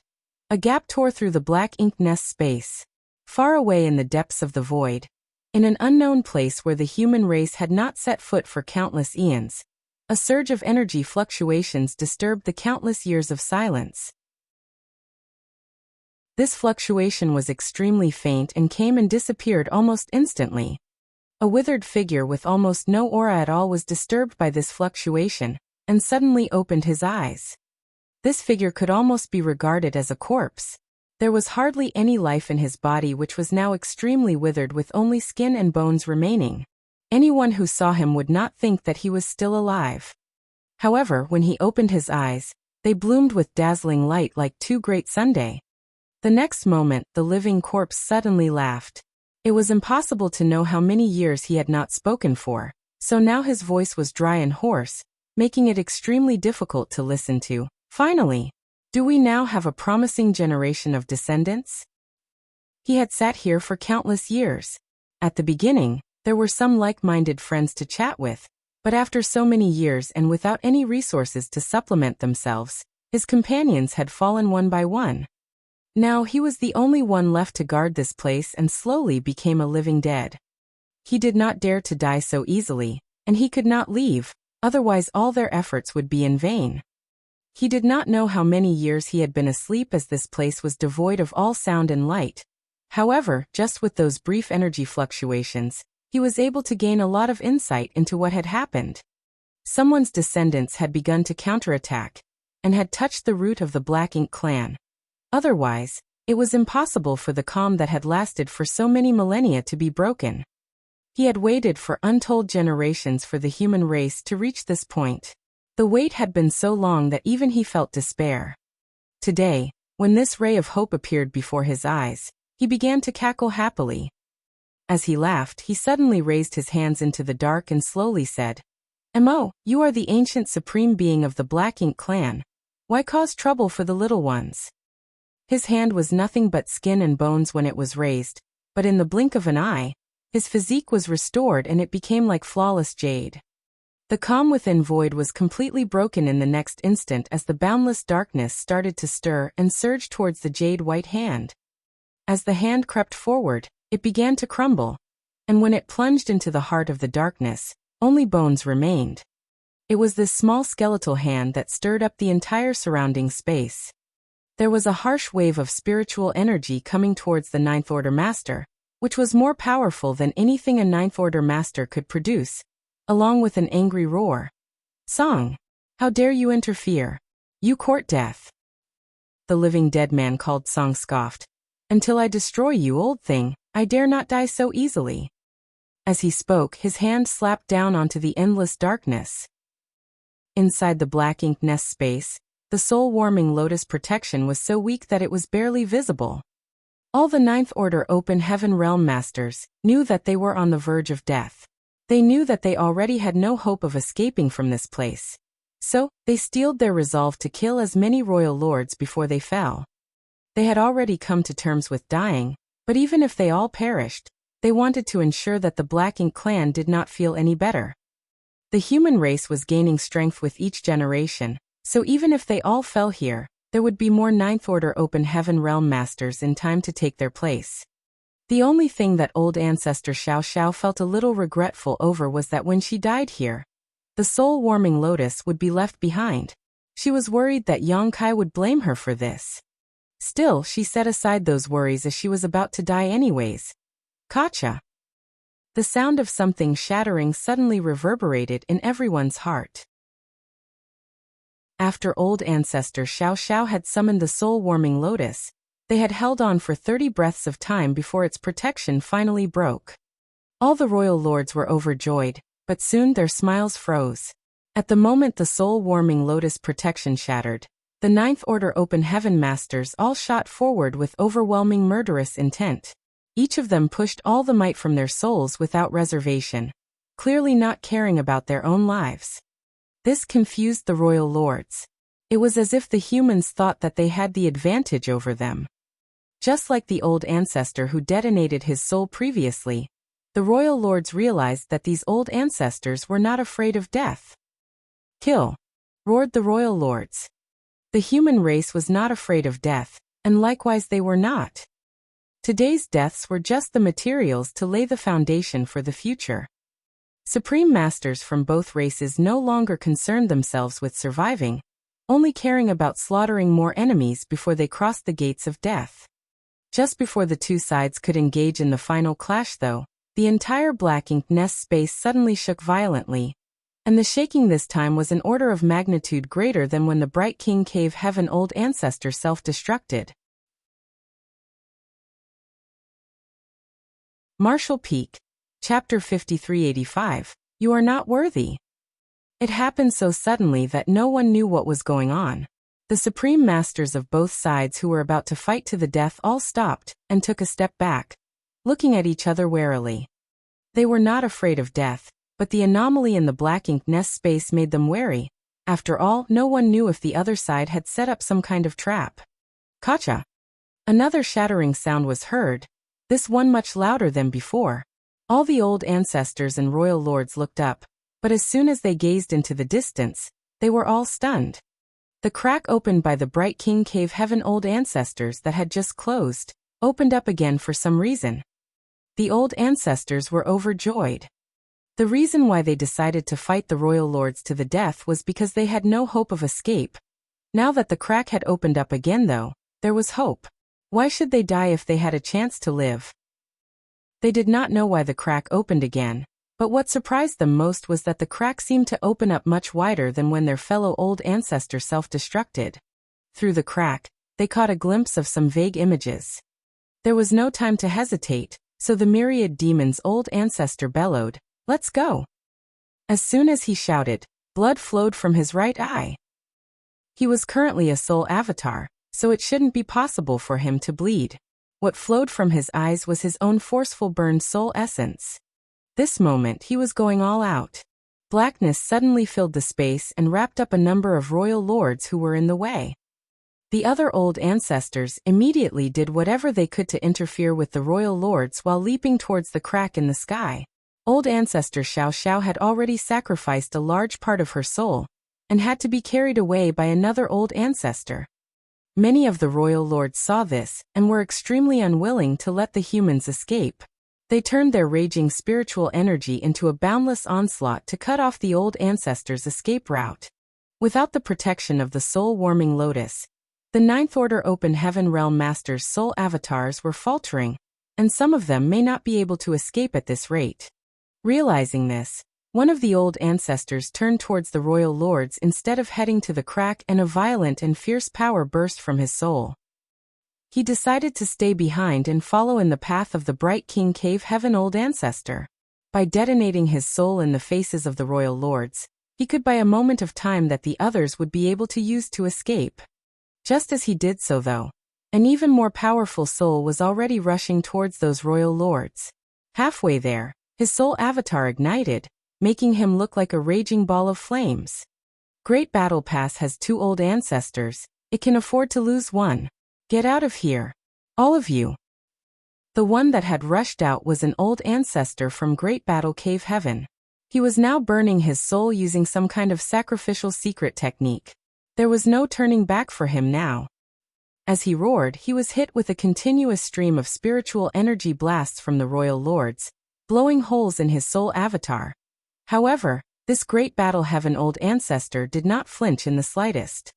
a gap tore through the black ink nest space. Far away in the depths of the void, in an unknown place where the human race had not set foot for countless eons, a surge of energy fluctuations disturbed the countless years of silence. This fluctuation was extremely faint and came and disappeared almost instantly. A withered figure with almost no aura at all was disturbed by this fluctuation, and suddenly opened his eyes. This figure could almost be regarded as a corpse. There was hardly any life in his body, which was now extremely withered with only skin and bones remaining. Anyone who saw him would not think that he was still alive. However, when he opened his eyes, they bloomed with dazzling light like 2 great sundays. The next moment, the living corpse suddenly laughed. It was impossible to know how many years he had not spoken for, so now his voice was dry and hoarse, making it extremely difficult to listen to. Finally, do we now have a promising generation of descendants? He had sat here for countless years. At the beginning, there were some like-minded friends to chat with, but after so many years and without any resources to supplement themselves, his companions had fallen one by one. Now he was the only one left to guard this place and slowly became a living dead. He did not dare to die so easily, and he could not leave, otherwise all their efforts would be in vain. He did not know how many years he had been asleep, as this place was devoid of all sound and light. However, just with those brief energy fluctuations, he was able to gain a lot of insight into what had happened. Someone's descendants had begun to counterattack, and had touched the root of the Black Ink clan. Otherwise, it was impossible for the calm that had lasted for so many millennia to be broken. He had waited for untold generations for the human race to reach this point. The wait had been so long that even he felt despair. Today, when this ray of hope appeared before his eyes, he began to cackle happily. As he laughed, he suddenly raised his hands into the dark and slowly said, "Mo, you are the ancient supreme being of the Black Ink clan. Why cause trouble for the little ones?" His hand was nothing but skin and bones when it was raised, but in the blink of an eye, his physique was restored and it became like flawless jade. The calm within void was completely broken in the next instant as the boundless darkness started to stir and surge towards the jade-white hand. As the hand crept forward, it began to crumble, and when it plunged into the heart of the darkness, only bones remained. It was this small skeletal hand that stirred up the entire surrounding space. There was a harsh wave of spiritual energy coming towards the Ninth Order Master, which was more powerful than anything a Ninth Order Master could produce, along with an angry roar. "Song! How dare you interfere? You court death!" The living dead man called Song scoffed. "Until I destroy you, old thing, I dare not die so easily." As he spoke, his hand slapped down onto the endless darkness. Inside the Black Ink nest space, the soul-warming lotus protection was so weak that it was barely visible. All the Ninth Order Open Heaven Realm Masters knew that they were on the verge of death. They knew that they already had no hope of escaping from this place. So, they steeled their resolve to kill as many royal lords before they fell. They had already come to terms with dying, but even if they all perished, they wanted to ensure that the Black Ink clan did not feel any better. The human race was gaining strength with each generation, so even if they all fell here, there would be more Ninth Order Open Heaven Realm Masters in time to take their place. The only thing that old ancestor Xiao Xiao felt a little regretful over was that when she died here, the soul-warming lotus would be left behind. She was worried that Yang Kai would blame her for this. Still, she set aside those worries as she was about to die anyways. Kacha! The sound of something shattering suddenly reverberated in everyone's heart. After old ancestor Xiao Xiao had summoned the soul-warming lotus, they had held on for 30 breaths of time before its protection finally broke. All the royal lords were overjoyed, but soon their smiles froze. At the moment the soul-warming lotus protection shattered, the Ninth Order Open Heaven Masters all shot forward with overwhelming murderous intent. Each of them pushed all the might from their souls without reservation, clearly not caring about their own lives. This confused the royal lords. It was as if the humans thought that they had the advantage over them. Just like the old ancestor who detonated his soul previously, the royal lords realized that these old ancestors were not afraid of death. "Kill!" roared the royal lords. The human race was not afraid of death, and likewise they were not. Today's deaths were just the materials to lay the foundation for the future. Supreme masters from both races no longer concerned themselves with surviving, only caring about slaughtering more enemies before they crossed the gates of death. Just before the two sides could engage in the final clash though, the entire black ink nest space suddenly shook violently, and the shaking this time was an order of magnitude greater than when the Bright King Cave Heaven old ancestor self-destructed. Martial Peak, Chapter 5385, You Are Not Worthy. It happened so suddenly that no one knew what was going on. The supreme masters of both sides who were about to fight to the death all stopped and took a step back, looking at each other warily. They were not afraid of death, but the anomaly in the black ink nest space made them wary. After all, no one knew if the other side had set up some kind of trap. Gotcha! Another shattering sound was heard, this one much louder than before. All the old ancestors and royal lords looked up, but as soon as they gazed into the distance, they were all stunned. The crack opened by the Bright King Cave Heaven old ancestors that had just closed, opened up again for some reason. The old ancestors were overjoyed. The reason why they decided to fight the royal lords to the death was because they had no hope of escape. Now that the crack had opened up again though, there was hope. Why should they die if they had a chance to live? They did not know why the crack opened again, but what surprised them most was that the crack seemed to open up much wider than when their fellow old ancestor self-destructed. Through the crack, they caught a glimpse of some vague images. There was no time to hesitate, so the myriad demons' old ancestor bellowed, "Let's go!" As soon as he shouted, blood flowed from his right eye. He was currently a soul avatar, so it shouldn't be possible for him to bleed. What flowed from his eyes was his own forceful burned soul essence. This moment he was going all out. Blackness suddenly filled the space and wrapped up a number of royal lords who were in the way. The other old ancestors immediately did whatever they could to interfere with the royal lords while leaping towards the crack in the sky. Old ancestor Xiao Xiao had already sacrificed a large part of her soul, and had to be carried away by another old ancestor. Many of the royal lords saw this, and were extremely unwilling to let the humans escape. They turned their raging spiritual energy into a boundless onslaught to cut off the old ancestors' escape route. Without the protection of the soul-warming lotus, the Ninth Order Open Heaven Realm Masters' soul avatars were faltering, and some of them may not be able to escape at this rate. Realizing this, one of the old ancestors turned towards the royal lords instead of heading to the crack, and a violent and fierce power burst from his soul. He decided to stay behind and follow in the path of the Bright King Cave Heaven old ancestor. By detonating his soul in the faces of the royal lords, he could buy a moment of time that the others would be able to use to escape. Just as he did so though, an even more powerful soul was already rushing towards those royal lords. Halfway there, his soul avatar ignited, making him look like a raging ball of flames. Great Battle Pass has two old ancestors, it can afford to lose one. Get out of here. All of you. The one that had rushed out was an old ancestor from Great Battle Cave Heaven. He was now burning his soul using some kind of sacrificial secret technique. There was no turning back for him now. As he roared, he was hit with a continuous stream of spiritual energy blasts from the royal lords, blowing holes in his soul avatar. However, this Great Battle Heaven old ancestor did not flinch in the slightest.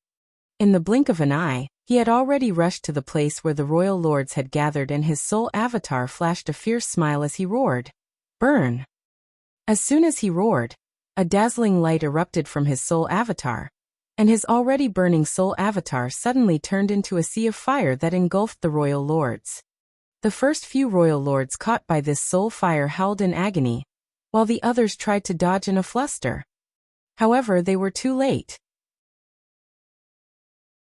In the blink of an eye, he had already rushed to the place where the royal lords had gathered, and his soul avatar flashed a fierce smile as he roared, "Burn!" As soon as he roared, a dazzling light erupted from his soul avatar. and his already burning soul avatar suddenly turned into a sea of fire that engulfed the royal lords. The first few royal lords caught by this soul fire howled in agony, while the others tried to dodge in a fluster. However, they were too late.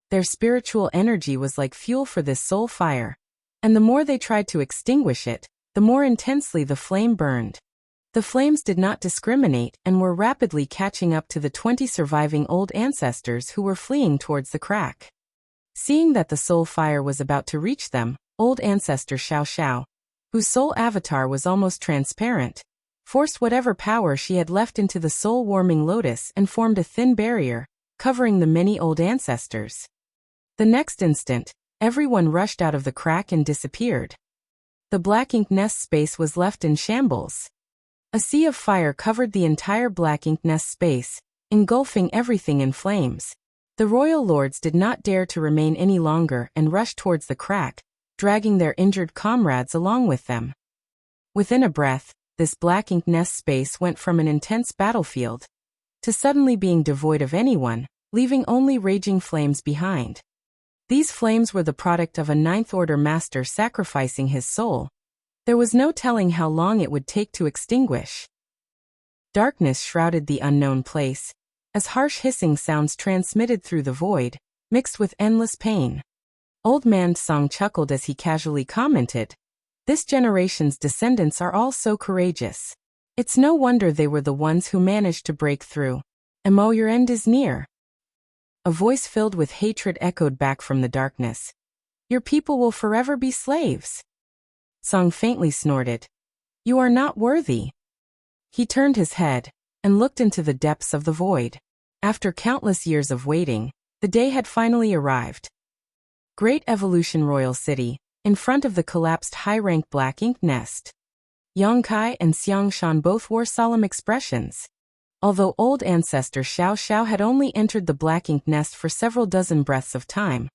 Their spiritual energy was like fuel for this soul fire, and the more they tried to extinguish it, the more intensely the flame burned. The flames did not discriminate and were rapidly catching up to the 20 surviving old ancestors who were fleeing towards the crack. Seeing that the soul fire was about to reach them, old ancestor Xiao Xiao, whose soul avatar was almost transparent, forced whatever power she had left into the soul-warming lotus and formed a thin barrier, covering the many old ancestors. The next instant, everyone rushed out of the crack and disappeared. The black ink nest space was left in shambles. A sea of fire covered the entire black ink nest space, engulfing everything in flames. The royal lords did not dare to remain any longer and rushed towards the crack, dragging their injured comrades along with them. Within a breath, this black ink nest space went from an intense battlefield to suddenly being devoid of anyone, leaving only raging flames behind. These flames were the product of a ninth-order master sacrificing his soul. There was no telling how long it would take to extinguish. Darkness shrouded the unknown place, as harsh hissing sounds transmitted through the void, mixed with endless pain. Old Man Song chuckled as he casually commented, "This generation's descendants are all so courageous. It's no wonder they were the ones who managed to break through. Emo, your end is near." A voice filled with hatred echoed back from the darkness. "Your people will forever be slaves." Song faintly snorted, "You are not worthy." He turned his head and looked into the depths of the void. After countless years of waiting, the day had finally arrived. Great Evolution Royal City, in front of the collapsed high-rank black ink nest. Yang Kai and Xiang Shan both wore solemn expressions. Although old ancestor Xiao Xiao had only entered the black ink nest for several dozen breaths of time,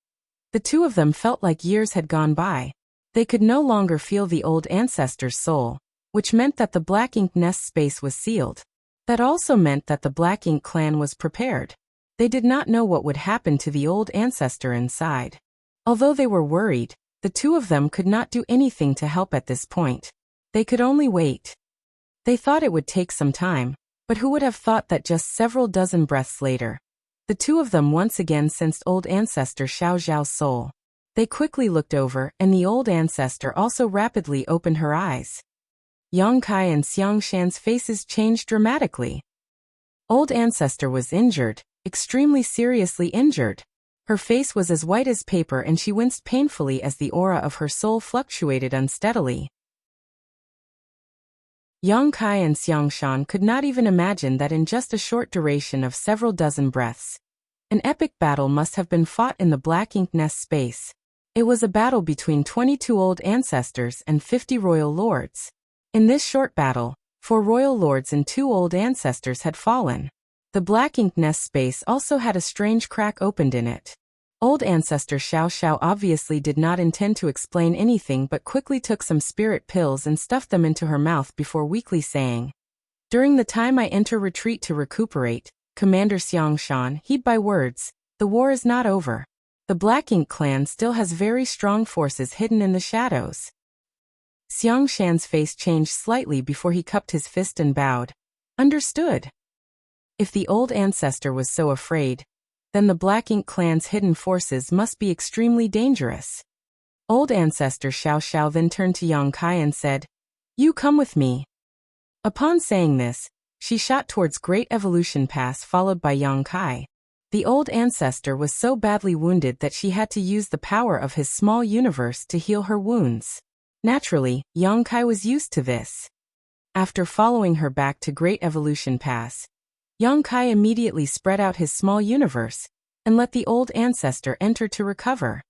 the two of them felt like years had gone by. They could no longer feel the old ancestor's soul, which meant that the black ink nest space was sealed. That also meant that the black ink clan was prepared. They did not know what would happen to the old ancestor inside. Although they were worried, the two of them could not do anything to help at this point. They could only wait. They thought it would take some time, but who would have thought that just several dozen breaths later, the two of them once again sensed old ancestor Xiao Xiao's soul. They quickly looked over, and the old ancestor also rapidly opened her eyes. Yang Kai and Xiang Shan's faces changed dramatically. Old ancestor was injured, extremely seriously injured. Her face was as white as paper and she winced painfully as the aura of her soul fluctuated unsteadily. Yang Kai and Xiang Shan could not even imagine that in just a short duration of several dozen breaths, an epic battle must have been fought in the black ink nest space. It was a battle between 22 old ancestors and 50 royal lords. In this short battle, 4 royal lords and 2 old ancestors had fallen. The black ink nest space also had a strange crack opened in it. Old ancestor Xiao Xiao obviously did not intend to explain anything but quickly took some spirit pills and stuffed them into her mouth before weakly saying, "During the time I enter retreat to recuperate, Commander Xiang Shan, heed my words, the war is not over. The Black Ink clan still has very strong forces hidden in the shadows." Xiang Shan's face changed slightly before he cupped his fist and bowed. "Understood." If the old ancestor was so afraid, then the Black Ink clan's hidden forces must be extremely dangerous. Old ancestor Xiao Xiao then turned to Yang Kai and said, "You come with me." Upon saying this, she shot towards Great Evolution Pass followed by Yang Kai. The old ancestor was so badly wounded that she had to use the power of his small universe to heal her wounds. Naturally, Yang Kai was used to this. After following her back to Great Evolution Pass, Yang Kai immediately spread out his small universe and let the old ancestor enter to recover.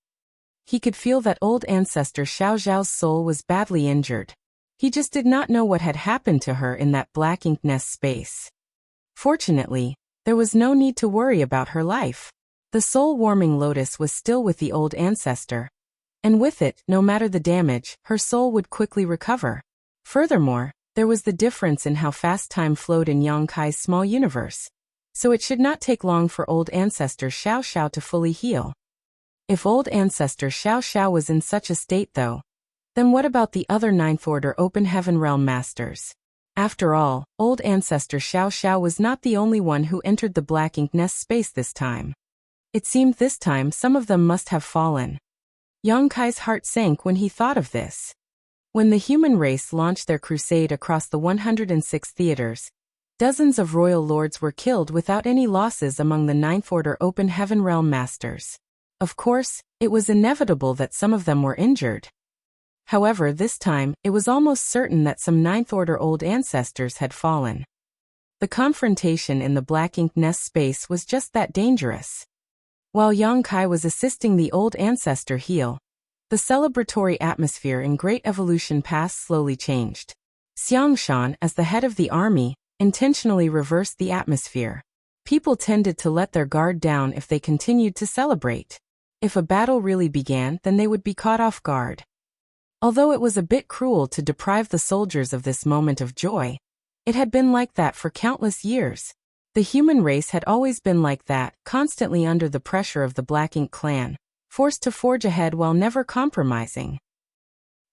He could feel that old ancestor Xiao Xiao's soul was badly injured. He just did not know what had happened to her in that black ink nest space. Fortunately, there was no need to worry about her life. The soul-warming lotus was still with the old ancestor, and with it, no matter the damage, her soul would quickly recover. Furthermore, there was the difference in how fast time flowed in Yang Kai's small universe. so it should not take long for old ancestor Xiao Xiao to fully heal. If old ancestor Xiao Xiao was in such a state though, then what about the other Ninth Order Open Heaven Realm Masters? After all, old ancestor Xiao Xiao was not the only one who entered the Black Ink Nest space this time. It seemed this time some of them must have fallen. Yang Kai's heart sank when he thought of this. When the human race launched their crusade across the 106 theaters, dozens of royal lords were killed without any losses among the Ninth Order Open Heaven Realm Masters. Of course, it was inevitable that some of them were injured. However, this time, it was almost certain that some Ninth Order old ancestors had fallen. The confrontation in the Black Ink Nest space was just that dangerous. While Yang Kai was assisting the old ancestor heal, the celebratory atmosphere in Great Evolution Pass slowly changed. Xiang Shan, as the head of the army, intentionally reversed the atmosphere. People tended to let their guard down if they continued to celebrate. If a battle really began, then they would be caught off guard. Although it was a bit cruel to deprive the soldiers of this moment of joy, it had been like that for countless years. The human race had always been like that, constantly under the pressure of the Black Ink clan, forced to forge ahead while never compromising.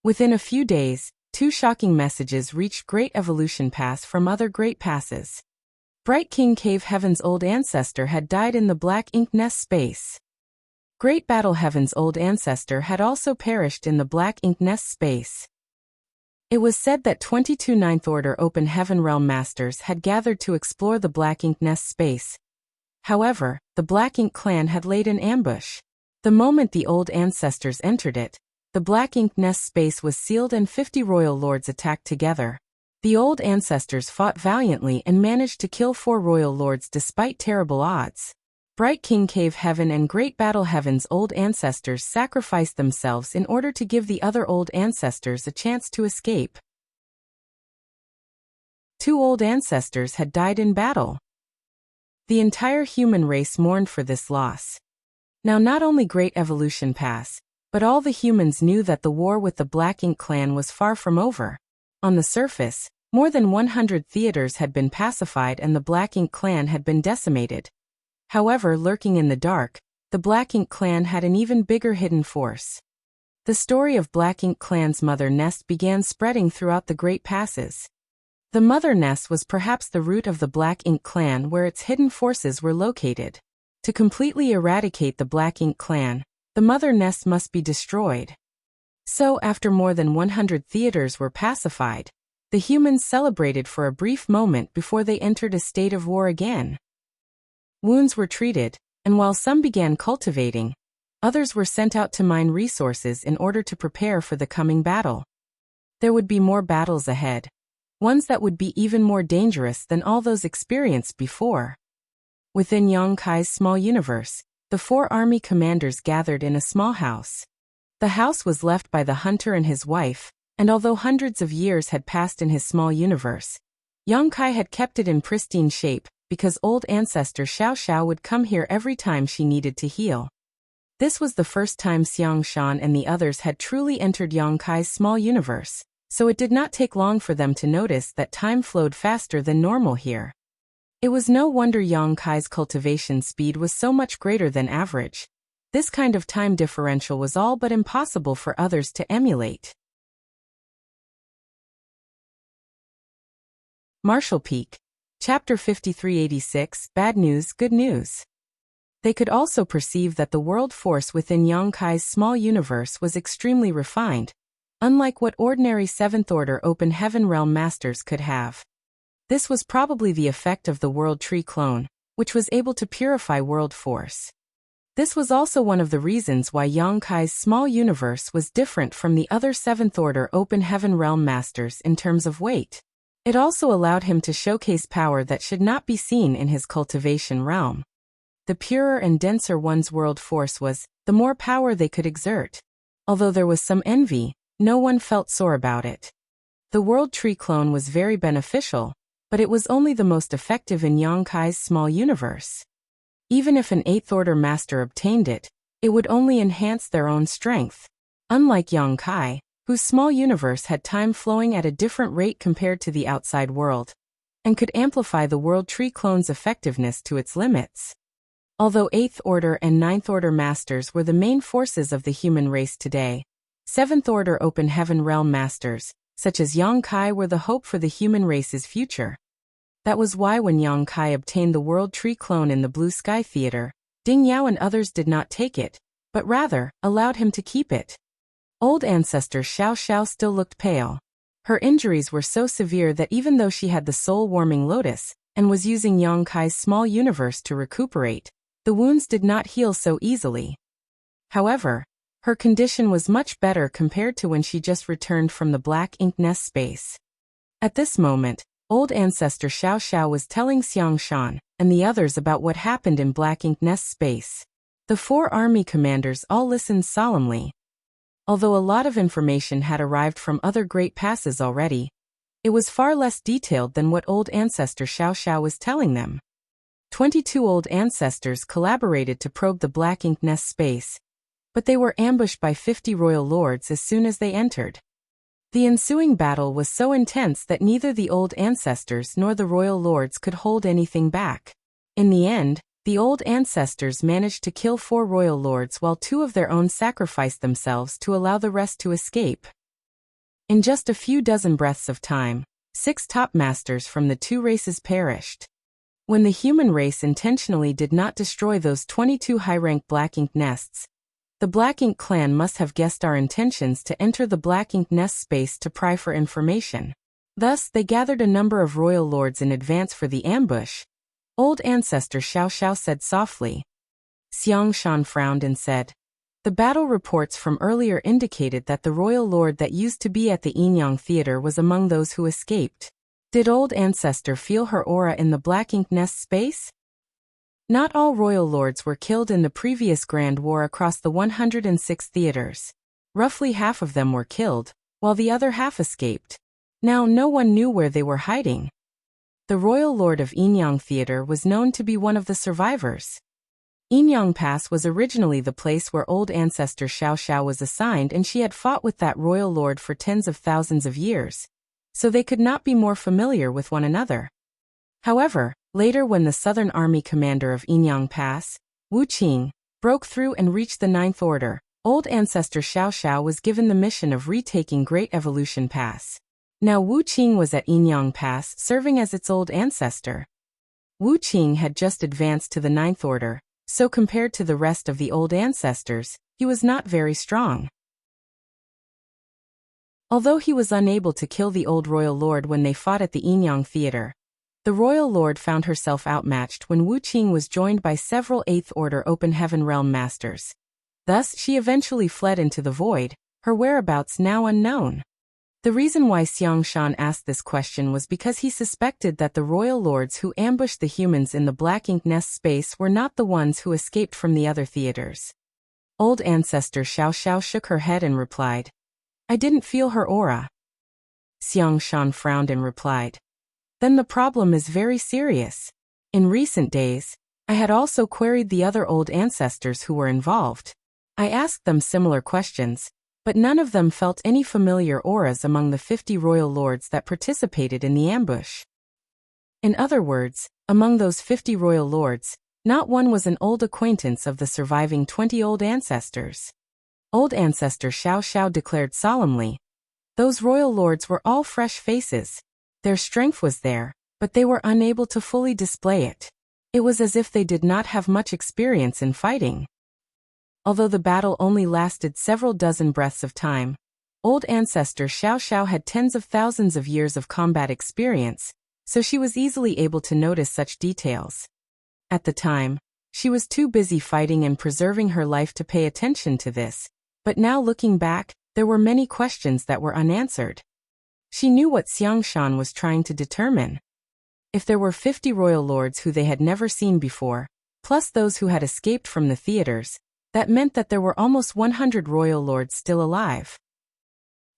Within a few days, 2 shocking messages reached Great Evolution Pass from other Great Passes. Bright King Cave Heaven's old ancestor had died in the Black Ink Nest space. Great Battle Heaven's old ancestor had also perished in the Black Ink Nest space. It was said that 22 Ninth Order Open Heaven Realm Masters had gathered to explore the Black Ink Nest space. However, the Black Ink clan had laid an ambush. The moment the old ancestors entered it, the Black Ink Nest space was sealed and 50 royal lords attacked together. The old ancestors fought valiantly and managed to kill 4 royal lords despite terrible odds. Bright King Cave Heaven and Great Battle Heaven's old ancestors sacrificed themselves in order to give the other old ancestors a chance to escape. 2 old ancestors had died in battle. The entire human race mourned for this loss. Now not only Great Evolution Pass, but all the humans knew that the war with the Black Ink clan was far from over. On the surface, more than 100 theaters had been pacified and the Black Ink clan had been decimated. However, lurking in the dark, the Black Ink clan had an even bigger hidden force. The story of Black Ink clan's mother nest began spreading throughout the Great Passes. The mother nest was perhaps the root of the Black Ink clan where its hidden forces were located. To completely eradicate the Black Ink clan, the mother nest must be destroyed. So, after more than 100 theaters were pacified, the humans celebrated for a brief moment before they entered a state of war again. Wounds were treated, and while some began cultivating, others were sent out to mine resources in order to prepare for the coming battle. There would be more battles ahead, ones that would be even more dangerous than all those experienced before. Within Yang Kai's small universe, the 4 army commanders gathered in a small house. The house was left by the hunter and his wife, and although hundreds of years had passed in his small universe, Yang Kai had kept it in pristine shape, because old ancestor Xiao Xiao would come here every time she needed to heal. This was the first time Xiang Shan and the others had truly entered Yang Kai's small universe, so it did not take long for them to notice that time flowed faster than normal here. It was no wonder Yang Kai's cultivation speed was so much greater than average. This kind of time differential was all but impossible for others to emulate. Marshall Peak. Chapter 5386, Bad News, Good News. They could also perceive that the world force within Yang Kai's small universe was extremely refined, unlike what ordinary 7th Order Open Heaven Realm Masters could have. This was probably the effect of the World Tree clone, which was able to purify world force. This was also one of the reasons why Yang Kai's small universe was different from the other 7th Order Open Heaven Realm Masters in terms of weight. It also allowed him to showcase power that should not be seen in his cultivation realm. The purer and denser one's world force was, the more power they could exert. Although there was some envy, no one felt sore about it. The World Tree clone was very beneficial, but it was only the most effective in Yang Kai's small universe. Even if an 8th Order Master obtained it, it would only enhance their own strength. Unlike Yang Kai, whose small universe had time flowing at a different rate compared to the outside world. and could amplify the World Tree clone's effectiveness to its limits. Although 8th Order and 9th Order Masters were the main forces of the human race today, 7th Order Open Heaven Realm Masters, such as Yang Kai, were the hope for the human race's future. That was why when Yang Kai obtained the World Tree clone in the Blue Sky Theater, Ding Yao and others did not take it, but rather, allowed him to keep it. Old Ancestor Xiao Xiao still looked pale. Her injuries were so severe that even though she had the soul-warming lotus, and was using Yang Kai's small universe to recuperate, the wounds did not heal so easily. However, her condition was much better compared to when she just returned from the Black Ink Nest space. At this moment, Old Ancestor Xiao Xiao was telling Xiang Shan and the others about what happened in Black Ink Nest space. The 4 army commanders all listened solemnly. Although a lot of information had arrived from other great passes already, it was far less detailed than what Old Ancestor Xiao Xiao was telling them. 22 Old Ancestors collaborated to probe the Black Ink Nest space, but they were ambushed by 50 royal lords as soon as they entered. The ensuing battle was so intense that neither the Old Ancestors nor the royal lords could hold anything back. In the end, the Old Ancestors managed to kill 4 royal lords while 2 of their own sacrificed themselves to allow the rest to escape. In just a few dozen breaths of time, 6 top masters from the 2 races perished. When the human race intentionally did not destroy those 22 high-rank Black Ink Nests, the Black Ink clan must have guessed our intentions to enter the Black Ink Nest space to pry for information. Thus, they gathered a number of royal lords in advance for the ambush. Old Ancestor Xiao Xiao said softly. Xiang Shan frowned and said, "The battle reports from earlier indicated that the royal lord that used to be at the Yinyang Theater was among those who escaped. Did Old Ancestor feel her aura in the Black Ink Nest space?" Not all royal lords were killed in the previous Grand War across the 106 theaters. Roughly half of them were killed, while the other half escaped. Now no one knew where they were hiding. The royal lord of Yinyang Theater was known to be one of the survivors. Yinyang Pass was originally the place where Old Ancestor Xiao Xiao was assigned, and she had fought with that royal lord for tens of thousands of years, so they could not be more familiar with one another. However, later when the Southern Army commander of Yinyang Pass, Wuxia, broke through and reached the 9th Order, Old Ancestor Xiao Xiao was given the mission of retaking Great Evolution Pass. Now Wuxia was at Yinyang Pass serving as its old ancestor. Wuxia had just advanced to the 9th Order, so compared to the rest of the old ancestors, he was not very strong. Although he was unable to kill the old royal lord when they fought at the Yinyang Theater, the royal lord found herself outmatched when Wuxia was joined by several 8th Order Open Heaven Realm Masters. Thus she eventually fled into the void, her whereabouts now unknown. The reason why Xiang Shan asked this question was because he suspected that the royal lords who ambushed the humans in the Black Ink Nest space were not the ones who escaped from the other theaters. Old Ancestor Xiao Xiao shook her head and replied, "I didn't feel her aura." Xiang Shan frowned and replied, "Then the problem is very serious. In recent days, I had also queried the other old ancestors who were involved. I asked them similar questions, but none of them felt any familiar auras among the 50 royal lords that participated in the ambush. In other words, among those 50 royal lords, not one was an old acquaintance of the surviving 20 old ancestors." Old Ancestor Xiao Xiao declared solemnly, "Those royal lords were all fresh faces. Their strength was there, but they were unable to fully display it. It was as if they did not have much experience in fighting." Although the battle only lasted several dozen breaths of time, Old Ancestor Xiao Xiao had tens of thousands of years of combat experience, so she was easily able to notice such details. At the time, she was too busy fighting and preserving her life to pay attention to this, but now looking back, there were many questions that were unanswered. She knew what Xiang Shan was trying to determine. If there were 50 royal lords who they had never seen before, plus those who had escaped from the theaters, that meant that there were almost 100 royal lords still alive.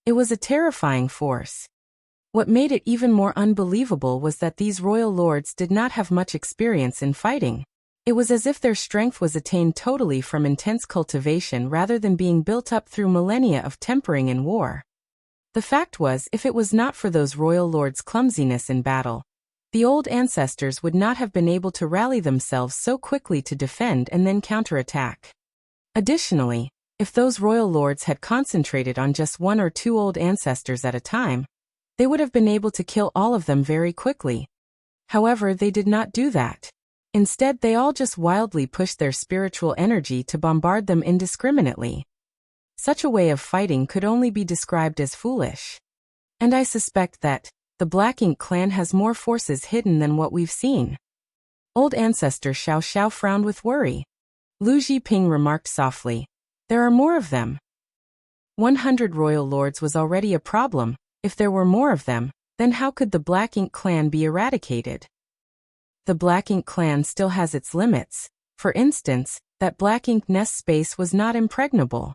It was a terrifying force. What made it even more unbelievable was that these royal lords did not have much experience in fighting. It was as if their strength was attained totally from intense cultivation rather than being built up through millennia of tempering and war. The fact was, if it was not for those royal lords' clumsiness in battle, The old ancestors would not have been able to rally themselves so quickly to defend and then counterattack. Additionally, if those royal lords had concentrated on just one or two old ancestors at a time, they would have been able to kill all of them very quickly. However, they did not do that. Instead, they all just wildly pushed their spiritual energy to bombard them indiscriminately. Such a way of fighting could only be described as foolish. And I suspect that the Black Ink clan has more forces hidden than what we've seen. Old ancestor Xiao Xiao frowned with worry. Lu Zhiping remarked softly, "There are more of them." 100 royal lords was already a problem. If there were more of them, then how could the Black Ink clan be eradicated? The Black Ink clan still has its limits. For instance, that Black Ink nest space was not impregnable.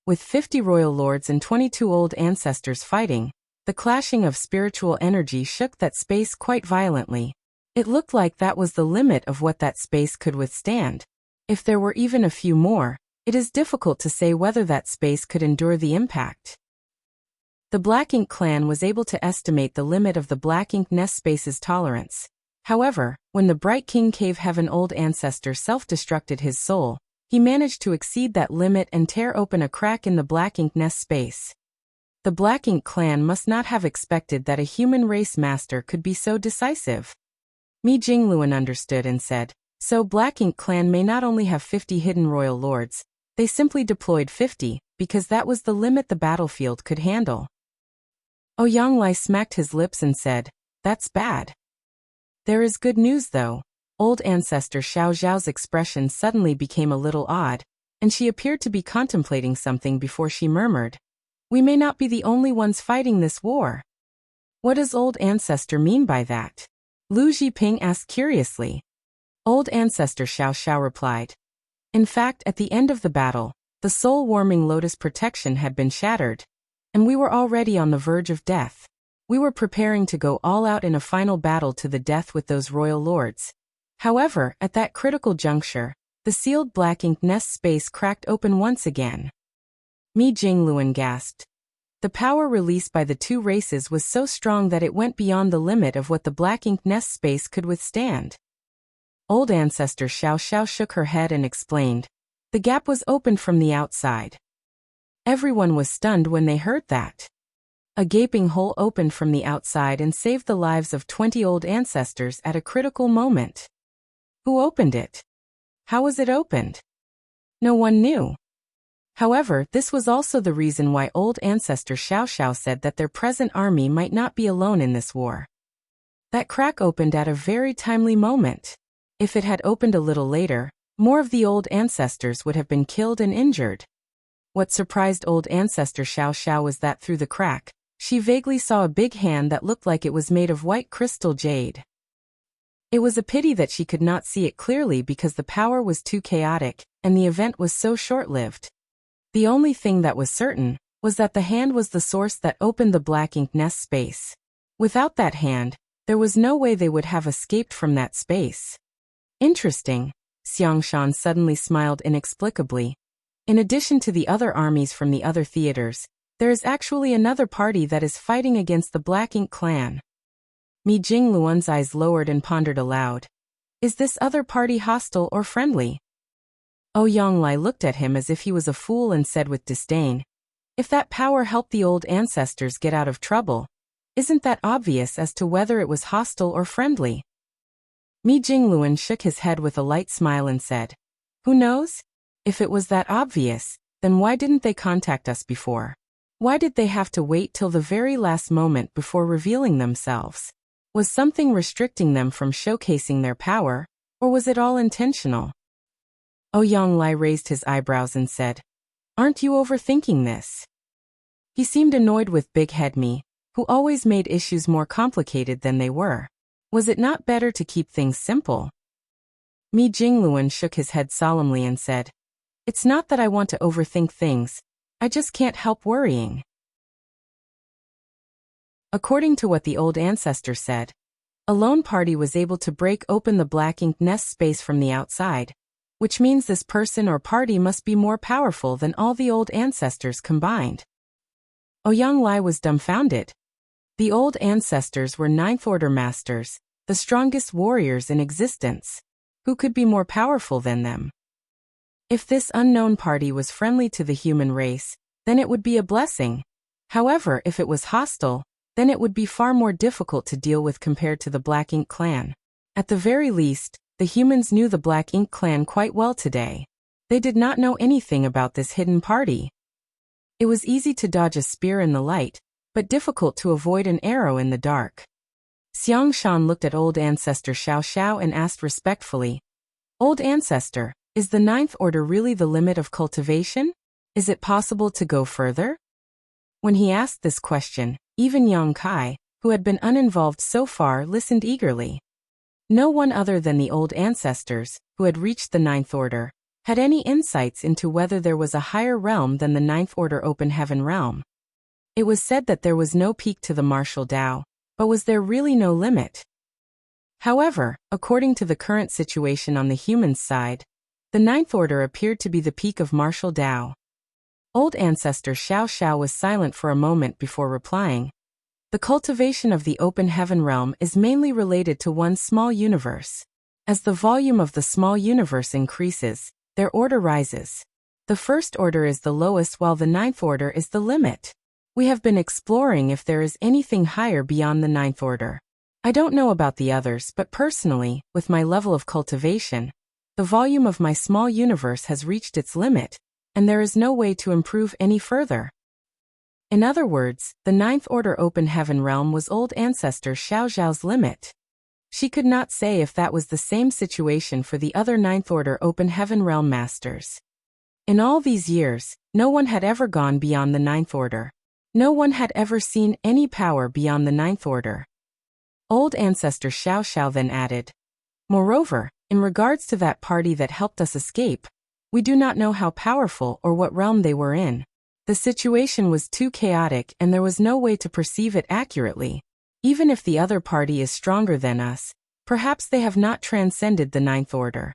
With 50 royal lords and 22 old ancestors fighting, the clashing of spiritual energy shook that space quite violently. It looked like that was the limit of what that space could withstand. If there were even a few more, it is difficult to say whether that space could endure the impact. The Black Ink clan was able to estimate the limit of the Black Ink nest space's tolerance. However, when the Bright King Cave Heaven old ancestor self-destructed his soul, he managed to exceed that limit and tear open a crack in the Black Ink nest space. The Black Ink clan must not have expected that a human race master could be so decisive. Mi Jingluan understood and said, "So Black Ink clan may not only have 50 hidden royal lords, they simply deployed 50, because that was the limit the battlefield could handle." Ouyang Lai smacked his lips and said, "That's bad." There is good news though. Old ancestor Xiao Zhao's expression suddenly became a little odd, and she appeared to be contemplating something before she murmured, "We may not be the only ones fighting this war." What does old ancestor mean by that? Lu Zhiping asked curiously. Old ancestor Xiao Xiao replied, "In fact, at the end of the battle, the soul-warming lotus protection had been shattered, and we were already on the verge of death. We were preparing to go all out in a final battle to the death with those royal lords. However, at that critical juncture, the sealed Black Ink nest space cracked open once again." Mi Jingluan gasped. The power released by the two races was so strong that it went beyond the limit of what the Black Ink nest space could withstand. Old ancestor Xiao Xiao shook her head and explained, "The gap was opened from the outside." Everyone was stunned when they heard that. A gaping hole opened from the outside and saved the lives of 20 old ancestors at a critical moment. Who opened it? How was it opened? No one knew. However, this was also the reason why old ancestor Xiao Xiao said that their present army might not be alone in this war. That crack opened at a very timely moment. If it had opened a little later, more of the old ancestors would have been killed and injured. What surprised old ancestor Xiao Xiao was that through the crack, she vaguely saw a big hand that looked like it was made of white crystal jade. It was a pity that she could not see it clearly because the power was too chaotic, and the event was so short-lived. The only thing that was certain was that the hand was the source that opened the Black Ink nest space. Without that hand, there was no way they would have escaped from that space. Interesting. Xiang Shan suddenly smiled inexplicably. In addition to the other armies from the other theaters, there is actually another party that is fighting against the Black Ink clan. Mi Jingluan's eyes lowered and pondered aloud. Is this other party hostile or friendly? Ouyang Lai looked at him as if he was a fool and said with disdain, "If that power helped the old ancestors get out of trouble, isn't that obvious as to whether it was hostile or friendly?" Mi Jingluan shook his head with a light smile and said, "Who knows? If it was that obvious, then why didn't they contact us before? Why did they have to wait till the very last moment before revealing themselves? Was something restricting them from showcasing their power, or was it all intentional?" Ouyang Lai raised his eyebrows and said, "Aren't you overthinking this?" He seemed annoyed with Big Head Mi, who always made issues more complicated than they were. Was it not better to keep things simple? Mi Jingluan shook his head solemnly and said, "It's not that I want to overthink things, I just can't help worrying." According to what the old ancestor said, a lone party was able to break open the Black Ink nest space from the outside, which means this person or party must be more powerful than all the old ancestors combined. Ouyang Lai was dumbfounded. The old ancestors were Ninth Order masters, the strongest warriors in existence. Who could be more powerful than them? If this unknown party was friendly to the human race, then it would be a blessing. However, if it was hostile, then it would be far more difficult to deal with compared to the Black Ink clan. At the very least, the humans knew the Black Ink clan quite well today. They did not know anything about this hidden party. It was easy to dodge a spear in the light, but difficult to avoid an arrow in the dark. Xiang Shan looked at old ancestor Xiao Xiao and asked respectfully, "Old ancestor, is the Ninth Order really the limit of cultivation? Is it possible to go further?" When he asked this question, even Yang Kai, who had been uninvolved so far, listened eagerly. No one other than the old ancestors, who had reached the Ninth Order, had any insights into whether there was a higher realm than the Ninth Order Open Heaven realm. It was said that there was no peak to the martial Tao, but was there really no limit? However, according to the current situation on the human side, the Ninth Order appeared to be the peak of martial Tao. Old ancestor Xiao Xiao was silent for a moment before replying. The cultivation of the Open Heaven realm is mainly related to one small universe. As the volume of the small universe increases, their order rises. The First Order is the lowest while the Ninth Order is the limit. We have been exploring if there is anything higher beyond the Ninth Order. I don't know about the others, but personally, with my level of cultivation, the volume of my small universe has reached its limit, and there is no way to improve any further. In other words, the Ninth Order Open Heaven realm was old ancestor Xiao Xiao's limit. She could not say if that was the same situation for the other Ninth Order Open Heaven realm masters. In all these years, no one had ever gone beyond the Ninth Order. No one had ever seen any power beyond the Ninth Order. Old ancestor Xiao Xiao then added, "Moreover, in regards to that party that helped us escape, we do not know how powerful or what realm they were in. The situation was too chaotic and there was no way to perceive it accurately. Even if the other party is stronger than us, perhaps they have not transcended the Ninth Order."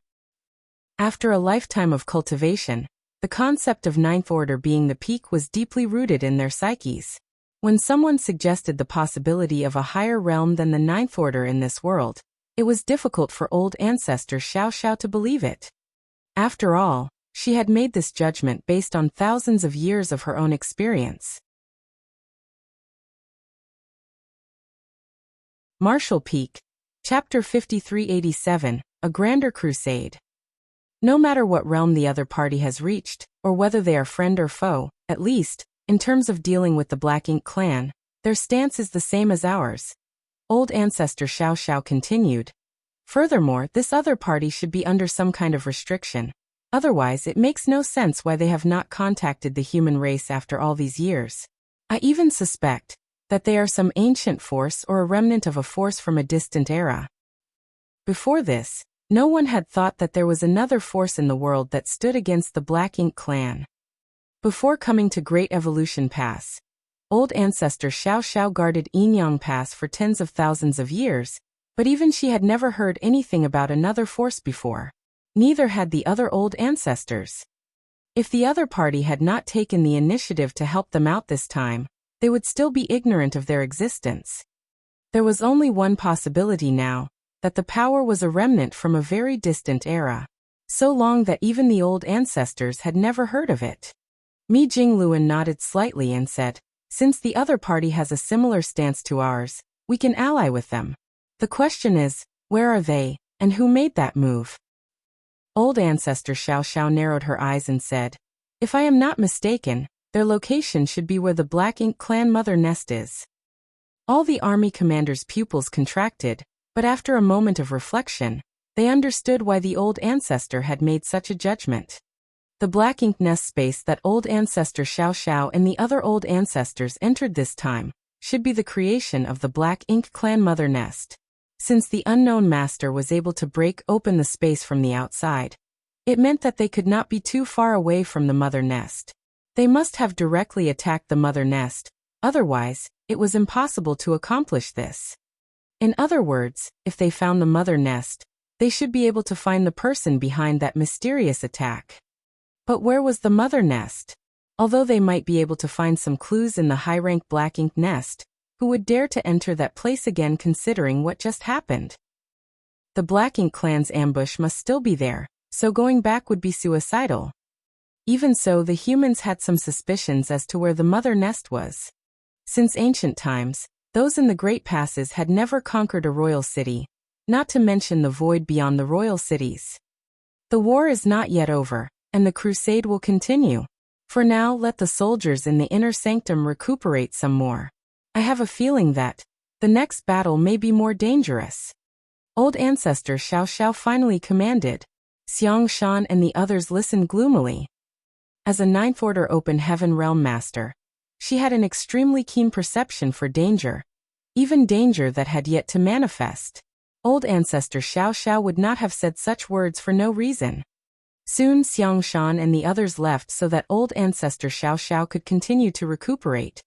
After a lifetime of cultivation, the concept of Ninth Order being the peak was deeply rooted in their psyches. When someone suggested the possibility of a higher realm than the Ninth Order in this world, it was difficult for old ancestor Xiao Xiao to believe it. After all, she had made this judgment based on thousands of years of her own experience. Martial Peak, Chapter 5387, A Grander Crusade. No matter what realm the other party has reached, or whether they are friend or foe, at least, in terms of dealing with the Black Ink clan, their stance is the same as ours. Old ancestor Xiao Xiao continued. Furthermore, this other party should be under some kind of restriction. Otherwise, it makes no sense why they have not contacted the human race after all these years. I even suspect that they are some ancient force or a remnant of a force from a distant era. Before this, no one had thought that there was another force in the world that stood against the Black Ink clan. Before coming to Great Evolution Pass, old ancestor Xiao Xiao guarded Yinyang Pass for tens of thousands of years, but even she had never heard anything about another force before. Neither had the other old ancestors. If the other party had not taken the initiative to help them out this time, they would still be ignorant of their existence. There was only one possibility now, that the power was a remnant from a very distant era, so long that even the old ancestors had never heard of it. Mi Jingluan nodded slightly and said, "Since the other party has a similar stance to ours, we can ally with them. The question is, where are they, and who made that move?" Old ancestor Xiao Xiao narrowed her eyes and said, "If I am not mistaken, their location should be where the Black Ink clan mother nest is." All the army commander's pupils contracted, but after a moment of reflection, they understood why the old ancestor had made such a judgment. The Black Ink nest space that old ancestor Xiao Xiao and the other old ancestors entered this time should be the creation of the Black Ink clan mother nest. Since the unknown master was able to break open the space from the outside, it meant that they could not be too far away from the mother nest. They must have directly attacked the mother nest, otherwise, it was impossible to accomplish this. In other words, if they found the mother nest, they should be able to find the person behind that mysterious attack. But where was the mother nest? Although they might be able to find some clues in the high-rank Black Ink nest, Who would dare to enter that place again considering what just happened? The Black Ink clan's ambush must still be there, so going back would be suicidal. Even so, the humans had some suspicions as to where the mother nest was. Since ancient times, those in the Great Passes had never conquered a royal city, not to mention the void beyond the royal cities. The war is not yet over, and the crusade will continue. For now, let the soldiers in the inner sanctum recuperate some more. I have a feeling that the next battle may be more dangerous. Old Ancestor Xiao Xiao finally commanded. Xiang Shan and the others listened gloomily. As a Ninth Order Open Heaven Realm Master, she had an extremely keen perception for danger, even danger that had yet to manifest. Old Ancestor Xiao Xiao would not have said such words for no reason. Soon Xiang Shan and the others left so that Old Ancestor Xiao Xiao could continue to recuperate.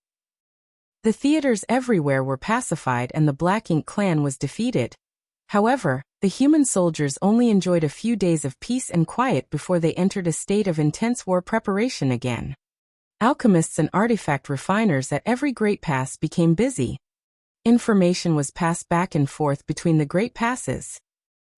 The theaters everywhere were pacified and the Black Ink clan was defeated. However, the human soldiers only enjoyed a few days of peace and quiet before they entered a state of intense war preparation again. Alchemists and artifact refiners at every Great Pass became busy. Information was passed back and forth between the Great Passes.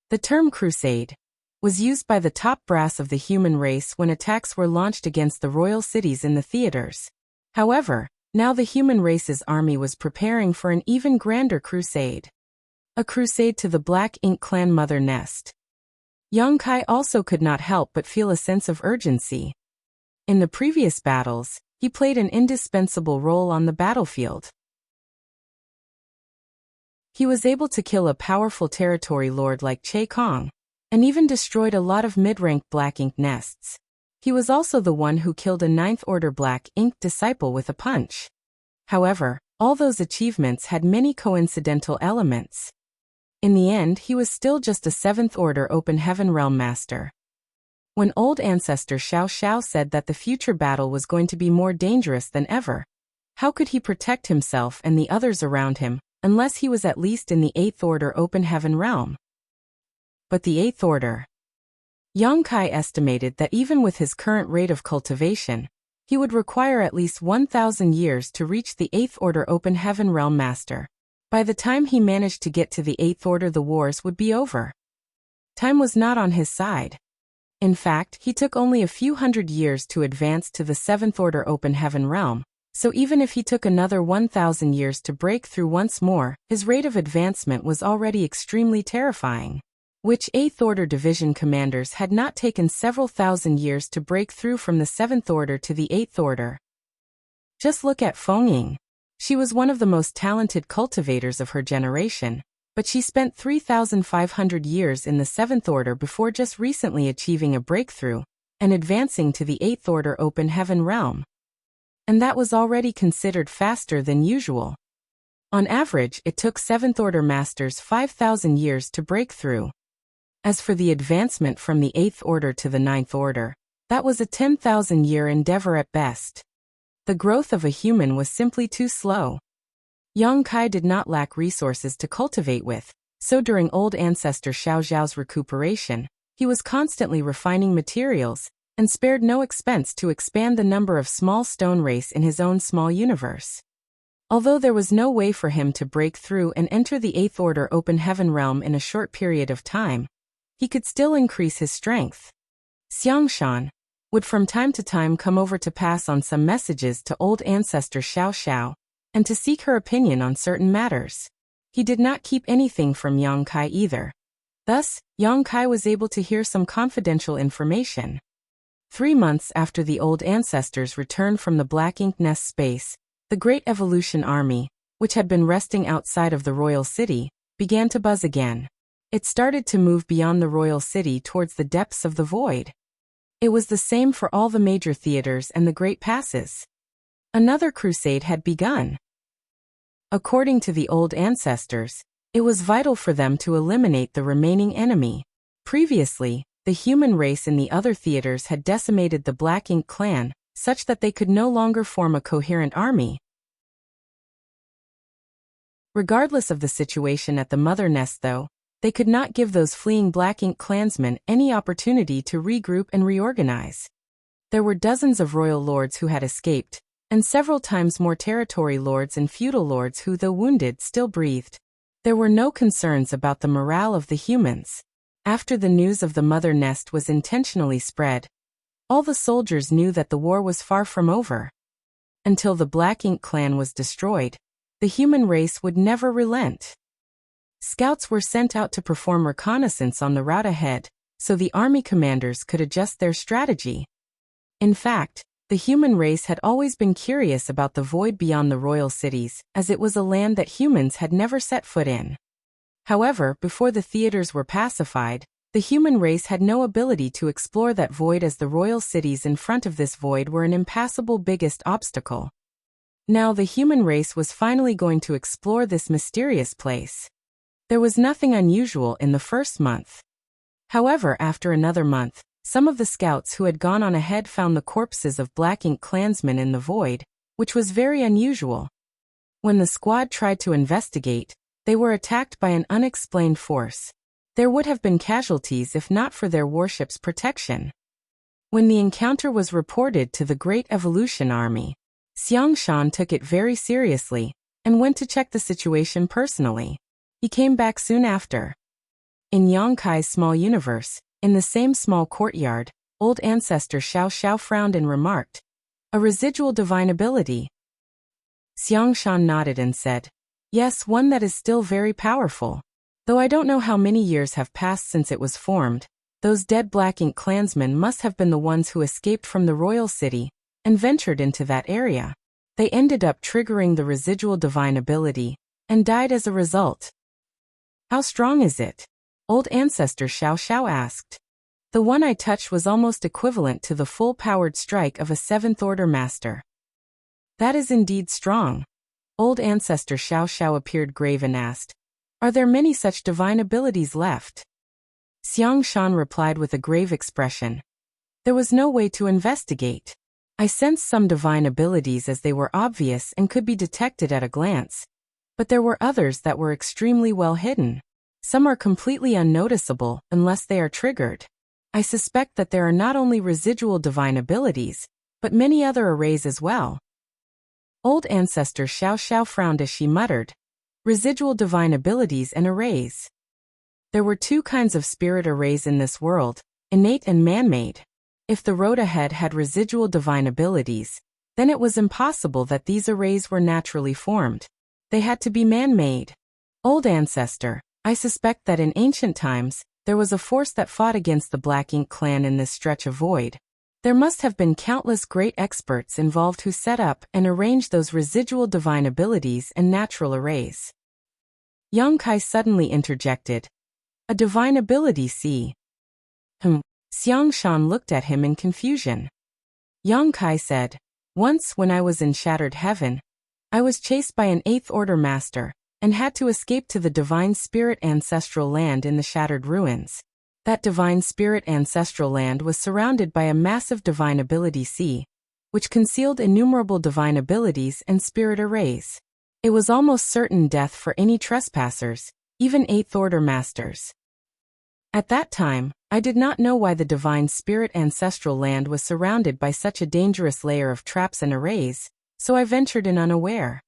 The term crusade was used by the top brass of the human race when attacks were launched against the royal cities in the theaters. However, now the human race's army was preparing for an even grander crusade. A crusade to the Black Ink clan mother nest. Yang Kai also could not help but feel a sense of urgency. In the previous battles, he played an indispensable role on the battlefield. He was able to kill a powerful territory lord like Che Kong, and even destroyed a lot of mid-rank Black Ink nests. He was also the one who killed a Ninth Order Black Ink disciple with a punch. However, all those achievements had many coincidental elements. In the end, he was still just a Seventh Order Open Heaven Realm Master. When Old Ancestor Xiao Xiao said that the future battle was going to be more dangerous than ever, how could he protect himself and the others around him, unless he was at least in the Eighth Order Open Heaven Realm? But the Eighth Order. Yang Kai estimated that even with his current rate of cultivation, he would require at least 1,000 years to reach the Eighth Order Open Heaven Realm Master. By the time he managed to get to the Eighth Order, the wars would be over. Time was not on his side. In fact, he took only a few hundred years to advance to the Seventh Order Open Heaven Realm, so even if he took another 1,000 years to break through once more, his rate of advancement was already extremely terrifying. Which Eighth Order Division commanders had not taken several thousand years to break through from the Seventh Order to the Eighth Order. Just look at Feng Ying. She was one of the most talented cultivators of her generation, but she spent 3,500 years in the Seventh Order before just recently achieving a breakthrough and advancing to the Eighth Order Open Heaven Realm. And that was already considered faster than usual. On average, it took Seventh Order Masters 5,000 years to break through. As for the advancement from the Eighth Order to the Ninth Order, that was a 10,000-year endeavor at best. The growth of a human was simply too slow. Yang Kai did not lack resources to cultivate with, so during Old Ancestor Xiao Xiao's recuperation, he was constantly refining materials, and spared no expense to expand the number of small stone race in his own small universe. Although there was no way for him to break through and enter the Eighth Order Open Heaven Realm in a short period of time, he could still increase his strength. Xiang Shan would from time to time come over to pass on some messages to Old Ancestor Xiao Xiao, and to seek her opinion on certain matters. He did not keep anything from Yang Kai either. Thus, Yang Kai was able to hear some confidential information. 3 months after the Old Ancestors returned from the Black Ink Nest space, the Great Evolution Army, which had been resting outside of the Royal City, began to buzz again. It started to move beyond the Royal City towards the depths of the void. It was the same for all the major theaters and the Great Passes. Another crusade had begun. According to the Old Ancestors, it was vital for them to eliminate the remaining enemy. Previously, the human race in the other theaters had decimated the Black Ink clan, such that they could no longer form a coherent army. Regardless of the situation at the Mother Nest though, they could not give those fleeing Black Ink clansmen any opportunity to regroup and reorganize. There were dozens of royal lords who had escaped, and several times more territory lords and feudal lords who, though wounded, still breathed. There were no concerns about the morale of the humans. After the news of the mother nest was intentionally spread, all the soldiers knew that the war was far from over. Until the Black Ink clan was destroyed, the human race would never relent. Scouts were sent out to perform reconnaissance on the route ahead, so the army commanders could adjust their strategy. In fact, the human race had always been curious about the void beyond the royal cities, as it was a land that humans had never set foot in. However, before the theaters were pacified, the human race had no ability to explore that void, as the royal cities in front of this void were an impassable biggest obstacle. Now the human race was finally going to explore this mysterious place. There was nothing unusual in the first month. However, after another month, some of the scouts who had gone on ahead found the corpses of Black Ink clansmen in the void, which was very unusual. When the squad tried to investigate, they were attacked by an unexplained force. There would have been casualties if not for their warship's protection. When the encounter was reported to the Great Evolution Army, Xiangshan took it very seriously and went to check the situation personally. He came back soon after. In Yongkai's small universe, in the same small courtyard, old ancestor Xiao Xiao frowned and remarked, "A residual divine ability." Xiangshan nodded and said, "Yes, one that is still very powerful. Though I don't know how many years have passed since it was formed, those dead Black Ink clansmen must have been the ones who escaped from the royal city and ventured into that area. They ended up triggering the residual divine ability and died as a result." "How strong is it?" Old ancestor Xiao Xiao asked. "The one I touched was almost equivalent to the full-powered strike of a 7th Order master." "That is indeed strong." Old ancestor Xiao Xiao appeared grave and asked, "Are there many such divine abilities left?" Xiangshan replied with a grave expression, "There was no way to investigate. I sensed some divine abilities as they were obvious and could be detected at a glance, but there were others that were extremely well hidden. Some are completely unnoticeable unless they are triggered. I suspect that there are not only residual divine abilities, but many other arrays as well." Old ancestor Xiao Xiao frowned as she muttered, "Residual divine abilities and arrays." There were two kinds of spirit arrays in this world, innate and man-made. If the road ahead had residual divine abilities, then it was impossible that these arrays were naturally formed. They had to be man-made. "Old ancestor, I suspect that in ancient times, there was a force that fought against the Black Ink clan in this stretch of void. There must have been countless great experts involved who set up and arranged those residual divine abilities and natural arrays." Yongkai suddenly interjected, "A divine ability, see?" Xiangshan looked at him in confusion. Yongkai said, "Once when I was in Shattered Heaven, I was chased by an 8th Order master, and had to escape to the Divine Spirit Ancestral Land in the Shattered Ruins. That Divine Spirit Ancestral Land was surrounded by a massive divine ability sea, which concealed innumerable divine abilities and spirit arrays. It was almost certain death for any trespassers, even 8th Order masters. At that time, I did not know why the Divine Spirit Ancestral Land was surrounded by such a dangerous layer of traps and arrays, so I ventured in unaware.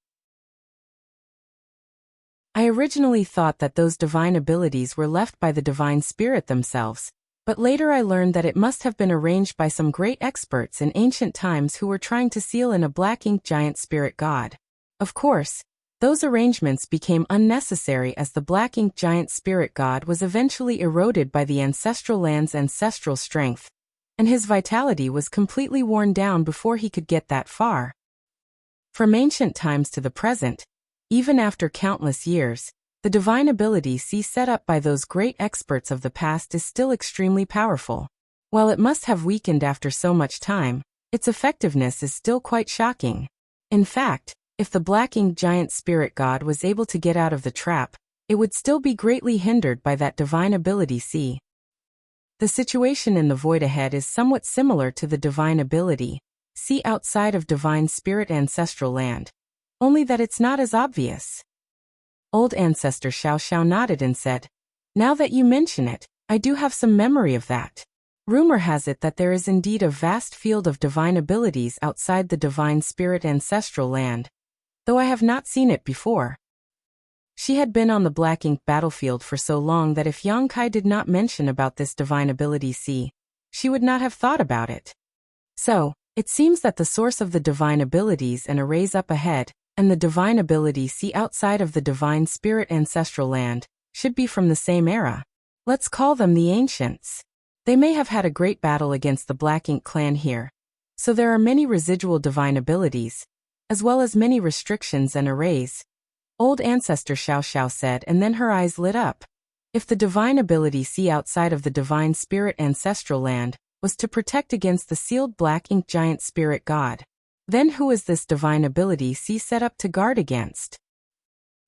I originally thought that those divine abilities were left by the Divine Spirit themselves, but later I learned that it must have been arranged by some great experts in ancient times who were trying to seal in a Black Ink giant spirit god. Of course, those arrangements became unnecessary as the Black Ink giant spirit god was eventually eroded by the ancestral land's ancestral strength, and his vitality was completely worn down before he could get that far. From ancient times to the present, even after countless years, the divine ability set up by those great experts of the past is still extremely powerful. While it must have weakened after so much time, its effectiveness is still quite shocking. In fact, if the Black Ink giant spirit god was able to get out of the trap, it would still be greatly hindered by that divine ability C. The situation in the void ahead is somewhat similar to the divine ability C outside of Divine Spirit Ancestral Land, only that it's not as obvious. Old ancestor Xiao Xiao nodded and said, "Now that you mention it, I do have some memory of that. Rumor has it that there is indeed a vast field of divine abilities outside the divine spirit ancestral land, though I have not seen it before. She had been on the black ink battlefield for so long that if Yang Kai did not mention about this divine ability she would not have thought about it. So, it seems that the source of the divine abilities and arrays up ahead, and the divine ability outside of the divine spirit ancestral land, should be from the same era. Let's call them the Ancients. They may have had a great battle against the Black Ink clan here, so there are many residual divine abilities, as well as many restrictions and arrays. Old Ancestor Xiao Xiao said, and then her eyes lit up. If the divine ability outside of the divine spirit ancestral land was to protect against the sealed Black Ink giant spirit god, then who is this divine ability set up to guard against?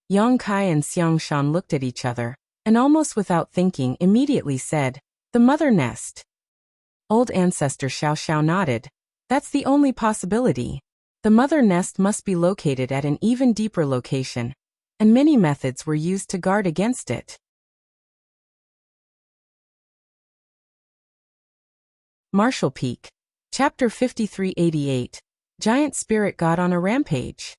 Yang Kai and Xiang Shan looked at each other, and almost without thinking immediately said, the Mother Nest. Old Ancestor Xiao Xiao nodded. That's the only possibility. The Mother Nest must be located at an even deeper location, and many methods were used to guard against it. Marshall Peak. Chapter 5388. Giant Spirit God on a Rampage.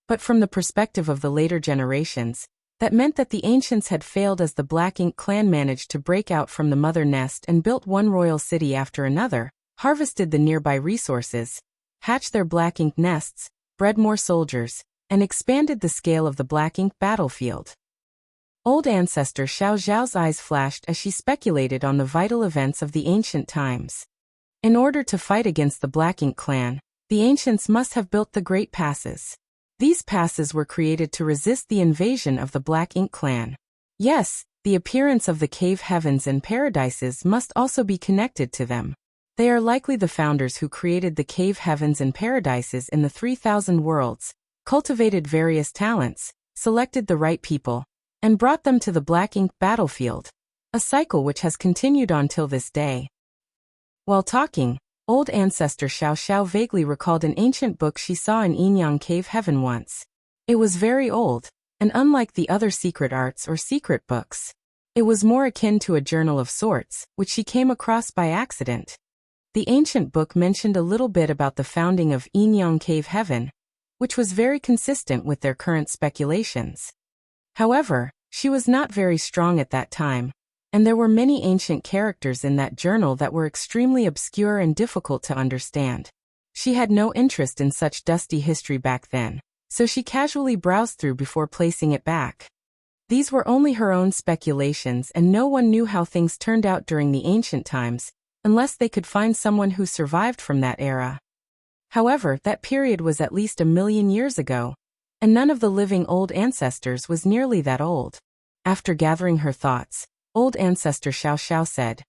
But from the perspective of the later generations, that meant that the Ancients had failed as the Black Ink clan managed to break out from the Mother Nest and built one royal city after another, harvested the nearby resources, hatched their Black Ink nests, bred more soldiers, and expanded the scale of the Black Ink battlefield. Old Ancestor Xiao Zhao's eyes flashed as she speculated on the vital events of the ancient times. In order to fight against the Black Ink clan, the Ancients must have built the Great Passes. These passes were created to resist the invasion of the Black Ink clan. Yes, the appearance of the cave heavens and paradises must also be connected to them. They are likely the founders who created the cave heavens and paradises in the 3,000 worlds, cultivated various talents, selected the right people, and brought them to the Black Ink battlefield, a cycle which has continued on till this day. While talking, Old Ancestor Xiao Xiao vaguely recalled an ancient book she saw in Yinyang Cave Heaven once. It was very old, and unlike the other secret arts or secret books, it was more akin to a journal of sorts, which she came across by accident. The ancient book mentioned a little bit about the founding of Yinyang Cave Heaven, which was very consistent with their current speculations. However, she was not very strong at that time, and there were many ancient characters in that journal that were extremely obscure and difficult to understand. She had no interest in such dusty history back then, so she casually browsed through before placing it back. These were only her own speculations, and no one knew how things turned out during the ancient times, unless they could find someone who survived from that era. However, that period was at least 1,000,000 years ago, and none of the living old ancestors was nearly that old. After gathering her thoughts, Old Ancestor Xiao Xiao said,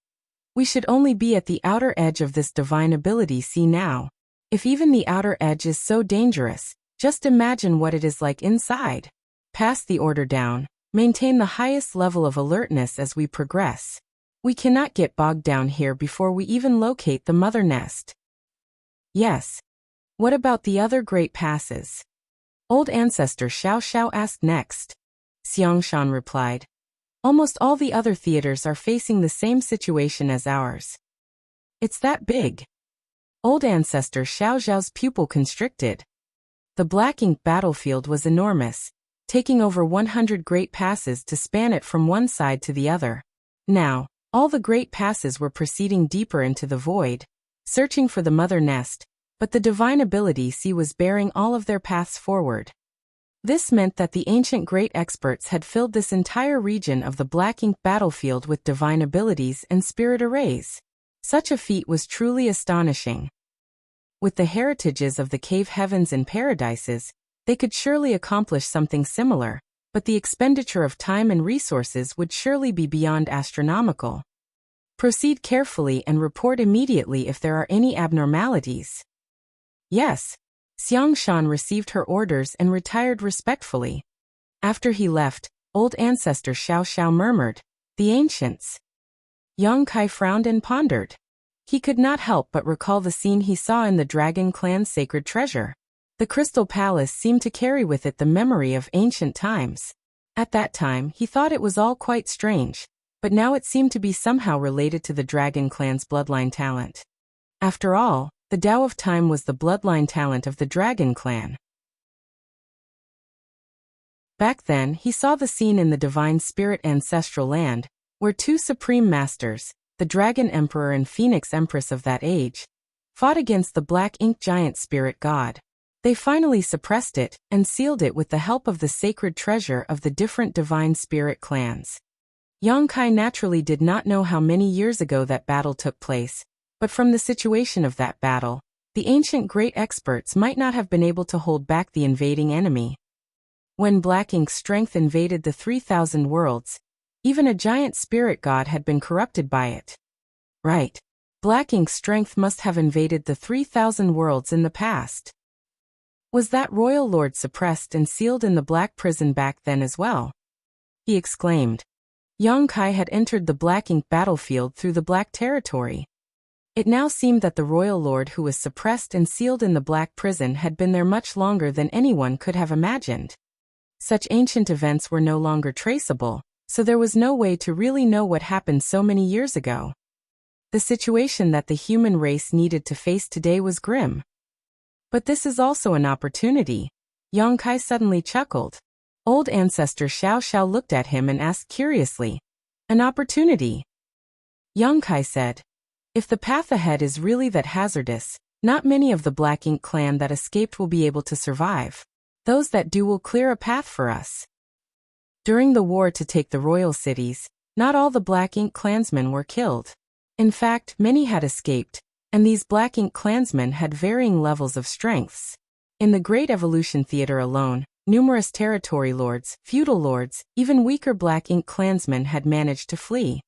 we should only be at the outer edge of this divine ability now. If even the outer edge is so dangerous, just imagine what it is like inside. Pass the order down, maintain the highest level of alertness as we progress. We cannot get bogged down here before we even locate the Mother Nest. Yes. What about the other great passes? Old Ancestor Xiao Xiao asked next. Xiang Shan replied, almost all the other theaters are facing the same situation as ours. It's that big. Old Ancestor Xiao Zhao's pupil constricted. The Black Ink battlefield was enormous, taking over 100 great passes to span it from one side to the other. Now, all the great passes were proceeding deeper into the void, searching for the Mother Nest, but the divine ability was bearing all of their paths forward. This meant that the ancient great experts had filled this entire region of the Black Ink battlefield with divine abilities and spirit arrays. Such a feat was truly astonishing. With the heritages of the cave heavens and paradises, they could surely accomplish something similar, but the expenditure of time and resources would surely be beyond astronomical. Proceed carefully and report immediately if there are any abnormalities. Yes. Xiang Shan received her orders and retired respectfully. After he left, Old Ancestor Xiao Xiao murmured, the Ancients. Yang Kai frowned and pondered. He could not help but recall the scene he saw in the Dragon Clan's sacred treasure. The Crystal Palace seemed to carry with it the memory of ancient times. At that time, he thought it was all quite strange, but now it seemed to be somehow related to the Dragon Clan's bloodline talent. After all, the Tao of Time was the bloodline talent of the Dragon Clan. Back then, he saw the scene in the Divine Spirit ancestral land, where two supreme masters, the Dragon Emperor and Phoenix Empress of that age, fought against the Black Ink Giant Spirit God. They finally suppressed it and sealed it with the help of the sacred treasure of the different Divine Spirit clans. Yang Kai naturally did not know how many years ago that battle took place, but from the situation of that battle, the ancient great experts might not have been able to hold back the invading enemy. When Black Ink's strength invaded the 3,000 worlds, even a giant spirit god had been corrupted by it. Right. Black Ink's strength must have invaded the 3,000 worlds in the past. Was that royal lord suppressed and sealed in the Black Prison back then as well? He exclaimed. Yang Kai had entered the Black Ink battlefield through the Black Territory. It now seemed that the royal lord who was suppressed and sealed in the Black Prison had been there much longer than anyone could have imagined. Such ancient events were no longer traceable, so there was no way to really know what happened so many years ago. The situation that the human race needed to face today was grim. But this is also an opportunity. Yang Kai suddenly chuckled. Old ancestor Xiao Xiao looked at him and asked curiously, "An opportunity?" Yang Kai said, "If the path ahead is really that hazardous, not many of the Black Ink clan that escaped will be able to survive. Those that do will clear a path for us." During the war to take the royal cities, not all the Black Ink clansmen were killed. In fact, many had escaped, and these Black Ink clansmen had varying levels of strengths. In the Great Evolution Theater alone, numerous territory lords, feudal lords, even weaker Black Ink clansmen had managed to flee.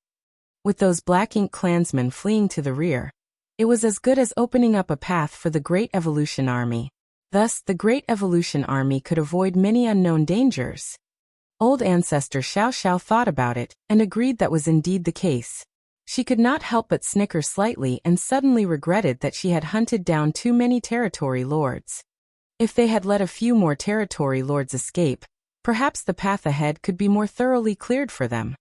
With those Black Ink clansmen fleeing to the rear, it was as good as opening up a path for the Great Evolution Army. Thus, the Great Evolution Army could avoid many unknown dangers. Old ancestor Xiao Xiao thought about it and agreed that was indeed the case. She could not help but snicker slightly and suddenly regretted that she had hunted down too many territory lords. If they had let a few more territory lords escape, perhaps the path ahead could be more thoroughly cleared for them.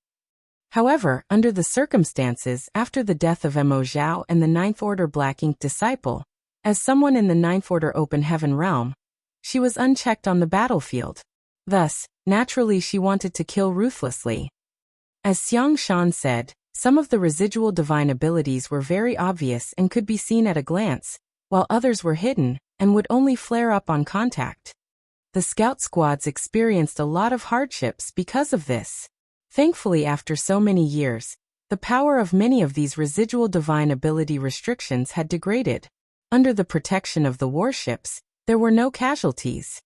However, under the circumstances after the death of Mo Zhao and the Ninth Order Black Ink disciple, as someone in the Ninth Order Open Heaven realm, she was unchecked on the battlefield. Thus, naturally she wanted to kill ruthlessly. As Xiang Shan said, some of the residual divine abilities were very obvious and could be seen at a glance, while others were hidden and would only flare up on contact. The scout squads experienced a lot of hardships because of this. Thankfully, after so many years, the power of many of these residual divine ability restrictions had degraded. Under the protection of the warships, there were no casualties.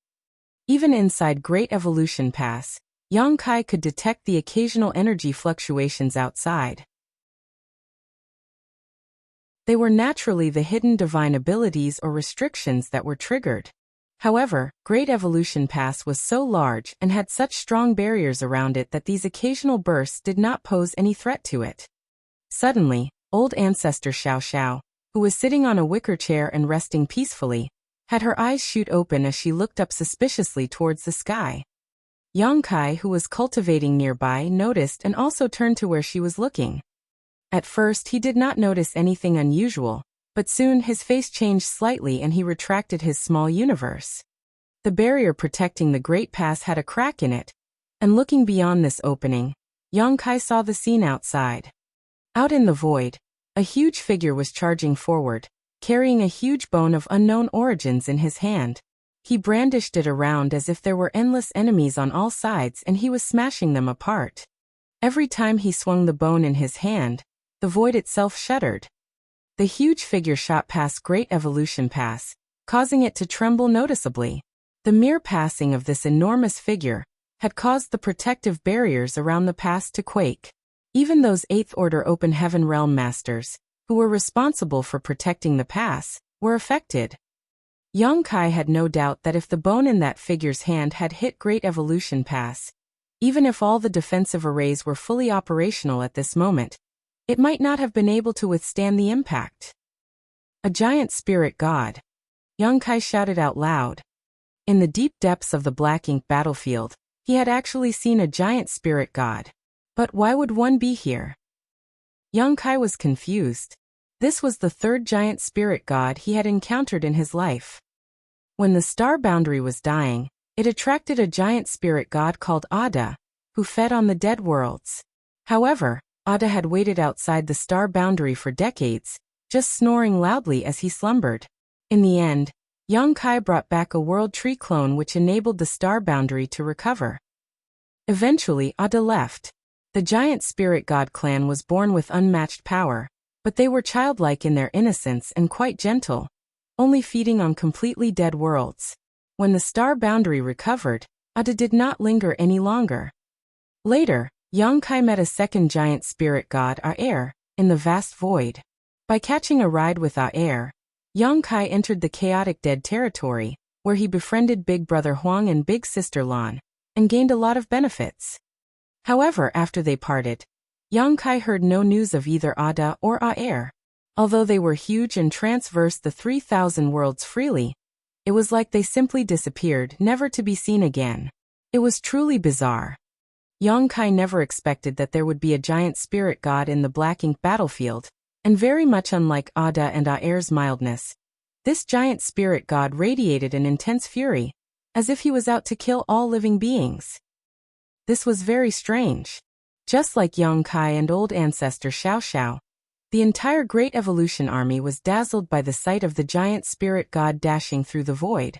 Even inside Great Evolution Pass, Yang Kai could detect the occasional energy fluctuations outside. They were naturally the hidden divine abilities or restrictions that were triggered. However, Great Evolution Pass was so large and had such strong barriers around it that these occasional bursts did not pose any threat to it. Suddenly, old ancestor Xiao Xiao, who was sitting on a wicker chair and resting peacefully, had her eyes shoot open as she looked up suspiciously towards the sky. Yang Kai, who was cultivating nearby, noticed and also turned to where she was looking. At first he did not notice anything unusual, but soon his face changed slightly and he retracted his small universe. The barrier protecting the Great Pass had a crack in it, and looking beyond this opening, Yang Kai saw the scene outside. Out in the void, a huge figure was charging forward, carrying a huge bone of unknown origins in his hand. He brandished it around as if there were endless enemies on all sides and he was smashing them apart. Every time he swung the bone in his hand, the void itself shuddered. The huge figure shot past Great Evolution Pass, causing it to tremble noticeably. The mere passing of this enormous figure had caused the protective barriers around the pass to quake. Even those Eighth Order Open Heaven Realm Masters, who were responsible for protecting the pass, were affected. Yang Kai had no doubt that if the bone in that figure's hand had hit Great Evolution Pass, even if all the defensive arrays were fully operational at this moment, it might not have been able to withstand the impact. A giant spirit god. Yang Kai shouted out loud. In the deep depths of the Black Ink battlefield, he had actually seen a giant spirit god. But why would one be here? Young Kai was confused. This was the third giant spirit god he had encountered in his life. When the star boundary was dying, it attracted a giant spirit god called Ada, who fed on the dead worlds. However, Ada had waited outside the star boundary for decades, just snoring loudly as he slumbered. In the end, Young Kai brought back a world tree clone which enabled the star boundary to recover. Eventually, Ada left. The giant spirit god clan was born with unmatched power, but they were childlike in their innocence and quite gentle, only feeding on completely dead worlds. When the star boundary recovered, Ada did not linger any longer. Later, Young Kai met a second giant spirit god, Aer, in the vast void. By catching a ride with Aer, Young Kai entered the chaotic dead territory, where he befriended Big Brother Huang and Big Sister Lan, and gained a lot of benefits. However, after they parted, Young Kai heard no news of either Ada or Aer. Although they were huge and traversed the 3,000 worlds freely, it was like they simply disappeared, never to be seen again. It was truly bizarre. Young Kai never expected that there would be a giant spirit god in the black ink battlefield, and very much unlike Ada and Aer's mildness, this giant spirit god radiated an intense fury, as if he was out to kill all living beings. This was very strange. Just like Young Kai and old ancestor Xiao Xiao, the entire Great Evolution army was dazzled by the sight of the giant spirit god dashing through the void.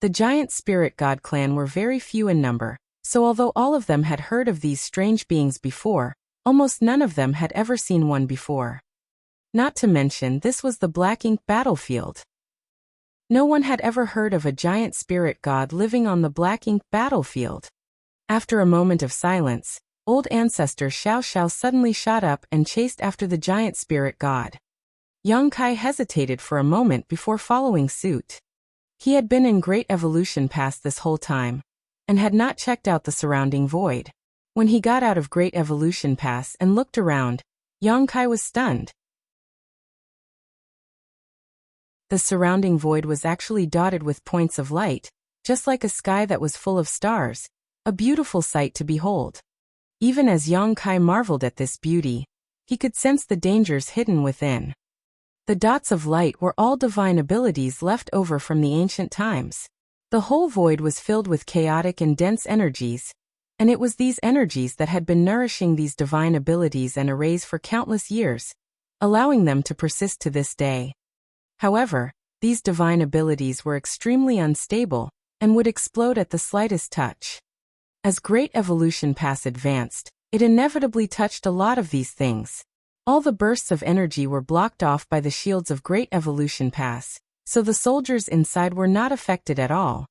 The giant spirit god clan were very few in number, so although all of them had heard of these strange beings before, almost none of them had ever seen one before. Not to mention, this was the black ink battlefield. No one had ever heard of a giant spirit god living on the black ink battlefield. After a moment of silence, old ancestor Xiao Xiao suddenly shot up and chased after the giant spirit god. Young Kai hesitated for a moment before following suit. He had been in Great Evolution Pass this whole time, and had not checked out the surrounding void. When he got out of Great Evolution Pass and looked around, Young Kai was stunned. The surrounding void was actually dotted with points of light, just like a sky that was full of stars, a beautiful sight to behold. Even as Young Kai marveled at this beauty, he could sense the dangers hidden within. The dots of light were all divine abilities left over from the ancient times. The whole void was filled with chaotic and dense energies, and it was these energies that had been nourishing these divine abilities and arrays for countless years, allowing them to persist to this day. However, these divine abilities were extremely unstable, and would explode at the slightest touch. As Great Evolution Pass advanced, it inevitably touched a lot of these things. All the bursts of energy were blocked off by the shields of Great Evolution Pass, so the soldiers inside were not affected at all.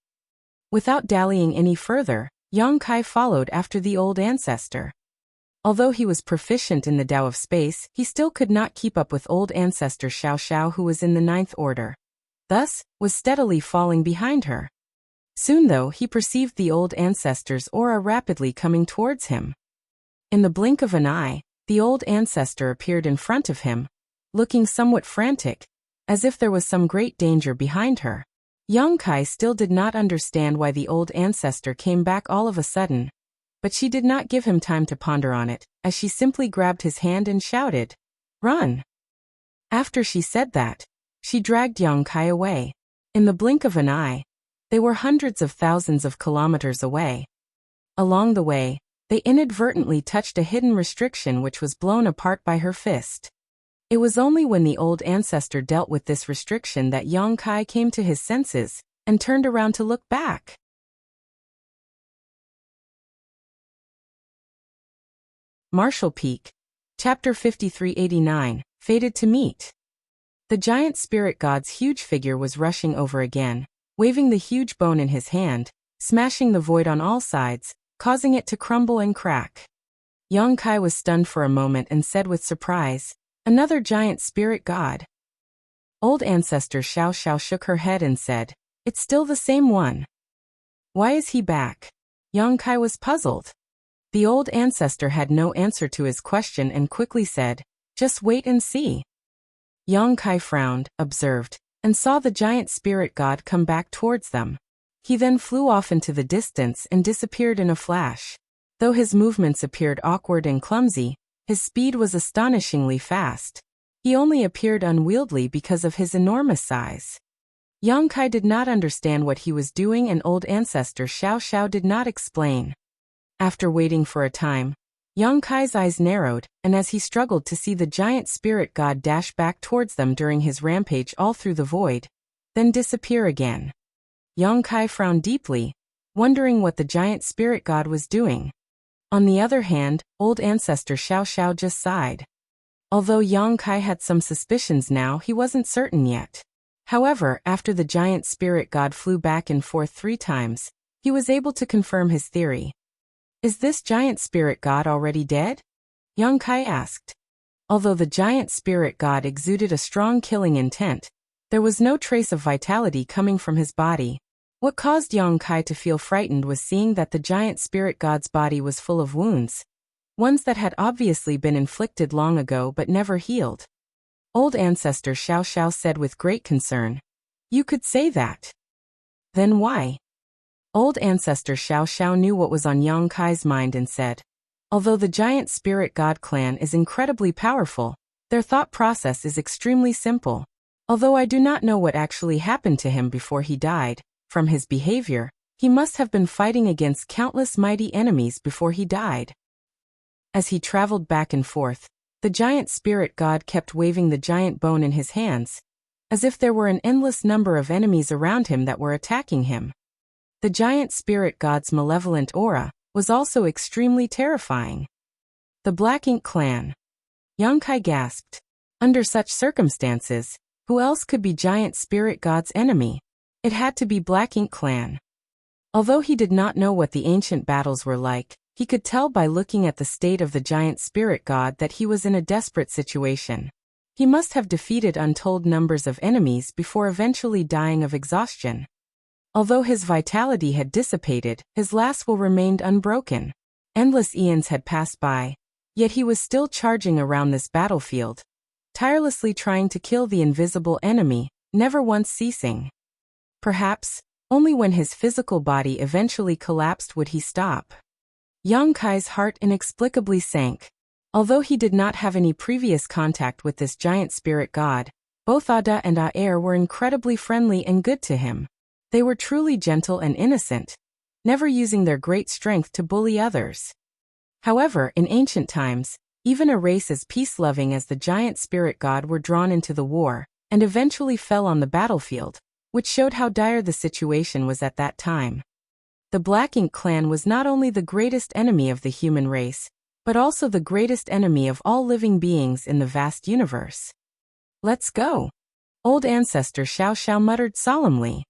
Without dallying any further, Young Kai followed after the old ancestor. Although he was proficient in the Tao of space, he still could not keep up with old ancestor Xiao Xiao, who was in the 9th order. Thus, was steadily falling behind her. Soon though, he perceived the old ancestor's aura rapidly coming towards him. In the blink of an eye, the old ancestor appeared in front of him, looking somewhat frantic, as if there was some great danger behind her. Young Kai still did not understand why the old ancestor came back all of a sudden, but she did not give him time to ponder on it, as she simply grabbed his hand and shouted, "Run!" After she said that, she dragged Young Kai away. In the blink of an eye, they were hundreds of thousands of kilometers away. Along the way, they inadvertently touched a hidden restriction which was blown apart by her fist. It was only when the old ancestor dealt with this restriction that Young Kai came to his senses, and turned around to look back. Marshall Peak. Chapter 5389, Fated to Meet. The giant spirit god's huge figure was rushing over again, waving the huge bone in his hand, smashing the void on all sides, causing it to crumble and crack. Young Kai was stunned for a moment and said with surprise, "Another giant spirit god." Old ancestor Xiao Xiao shook her head and said, "It's still the same one." "Why is he back?" Young Kai was puzzled. The old ancestor had no answer to his question and quickly said, "Just wait and see." Young Kai frowned, observed, and saw the giant spirit god come back towards them. He then flew off into the distance and disappeared in a flash. Though his movements appeared awkward and clumsy, his speed was astonishingly fast. He only appeared unwieldy because of his enormous size. Yang Kai did not understand what he was doing, and old ancestor Xiao Xiao did not explain. After waiting for a time, Yang Kai's eyes narrowed, and as he struggled to see the giant spirit god dash back towards them during his rampage all through the void, then disappear again. Yang Kai frowned deeply, wondering what the giant spirit god was doing. On the other hand, old ancestor Xiao Xiao just sighed. Although Yang Kai had some suspicions now, he wasn't certain yet. However, after the giant spirit god flew back and forth 3 times, he was able to confirm his theory. Is this giant spirit god already dead? Yang Kai asked. Although the giant spirit god exuded a strong killing intent, there was no trace of vitality coming from his body. What caused Yang Kai to feel frightened was seeing that the giant spirit god's body was full of wounds, ones that had obviously been inflicted long ago but never healed. Old ancestor Xiao Xiao said with great concern. You could say that. Then why? Old ancestor Xiao Xiao knew what was on Yang Kai's mind and said, although the giant spirit god clan is incredibly powerful, their thought process is extremely simple. Although I do not know what actually happened to him before he died, from his behavior, he must have been fighting against countless mighty enemies before he died. As he traveled back and forth, the giant spirit god kept waving the giant bone in his hands, as if there were an endless number of enemies around him that were attacking him. The giant spirit god's malevolent aura was also extremely terrifying. The Black Ink Clan. Yang Kai gasped. Under such circumstances, who else could be giant spirit god's enemy? It had to be Black Ink Clan. Although he did not know what the ancient battles were like, he could tell by looking at the state of the giant spirit god that he was in a desperate situation. He must have defeated untold numbers of enemies before eventually dying of exhaustion. Although his vitality had dissipated, his last will remained unbroken. Endless eons had passed by, yet he was still charging around this battlefield, tirelessly trying to kill the invisible enemy, never once ceasing. Perhaps, only when his physical body eventually collapsed would he stop. Yang Kai's heart inexplicably sank. Although he did not have any previous contact with this giant spirit god, both Ada and Aer were incredibly friendly and good to him. They were truly gentle and innocent, never using their great strength to bully others. However, in ancient times, even a race as peace-loving as the giant spirit god were drawn into the war, and eventually fell on the battlefield, which showed how dire the situation was at that time. The Black Ink Clan was not only the greatest enemy of the human race, but also the greatest enemy of all living beings in the vast universe. Let's go. Old ancestor Xiao Xiao muttered solemnly.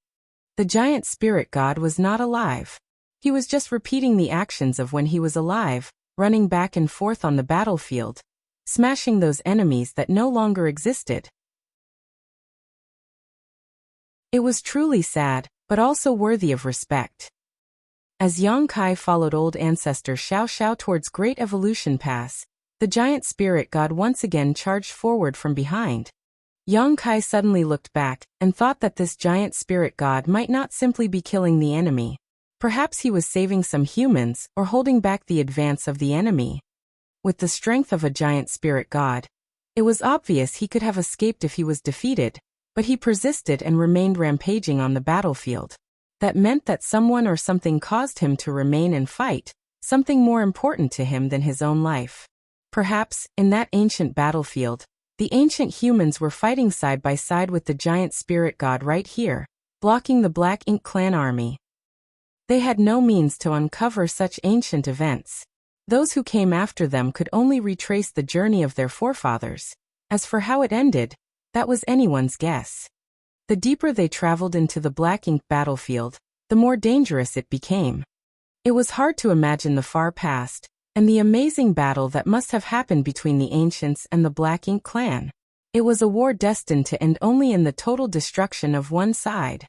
The giant spirit god was not alive. He was just repeating the actions of when he was alive, running back and forth on the battlefield, smashing those enemies that no longer existed. It was truly sad, but also worthy of respect. As Yang Kai followed old ancestor Xiao Xiao towards Great Evolution Pass, the giant spirit god once again charged forward from behind. Yang Kai suddenly looked back, and thought that this giant spirit god might not simply be killing the enemy. Perhaps he was saving some humans, or holding back the advance of the enemy. With the strength of a giant spirit god, it was obvious he could have escaped if he was defeated, but he persisted and remained rampaging on the battlefield. That meant that someone or something caused him to remain and fight, something more important to him than his own life. Perhaps, in that ancient battlefield, the ancient humans were fighting side by side with the giant spirit god right here, blocking the Black Ink Clan army. They had no means to uncover such ancient events. Those who came after them could only retrace the journey of their forefathers. As for how it ended, that was anyone's guess. The deeper they traveled into the Black Ink battlefield, the more dangerous it became. It was hard to imagine the far past, and the amazing battle that must have happened between the ancients and the Black Ink Clan. It was a war destined to end only in the total destruction of one side.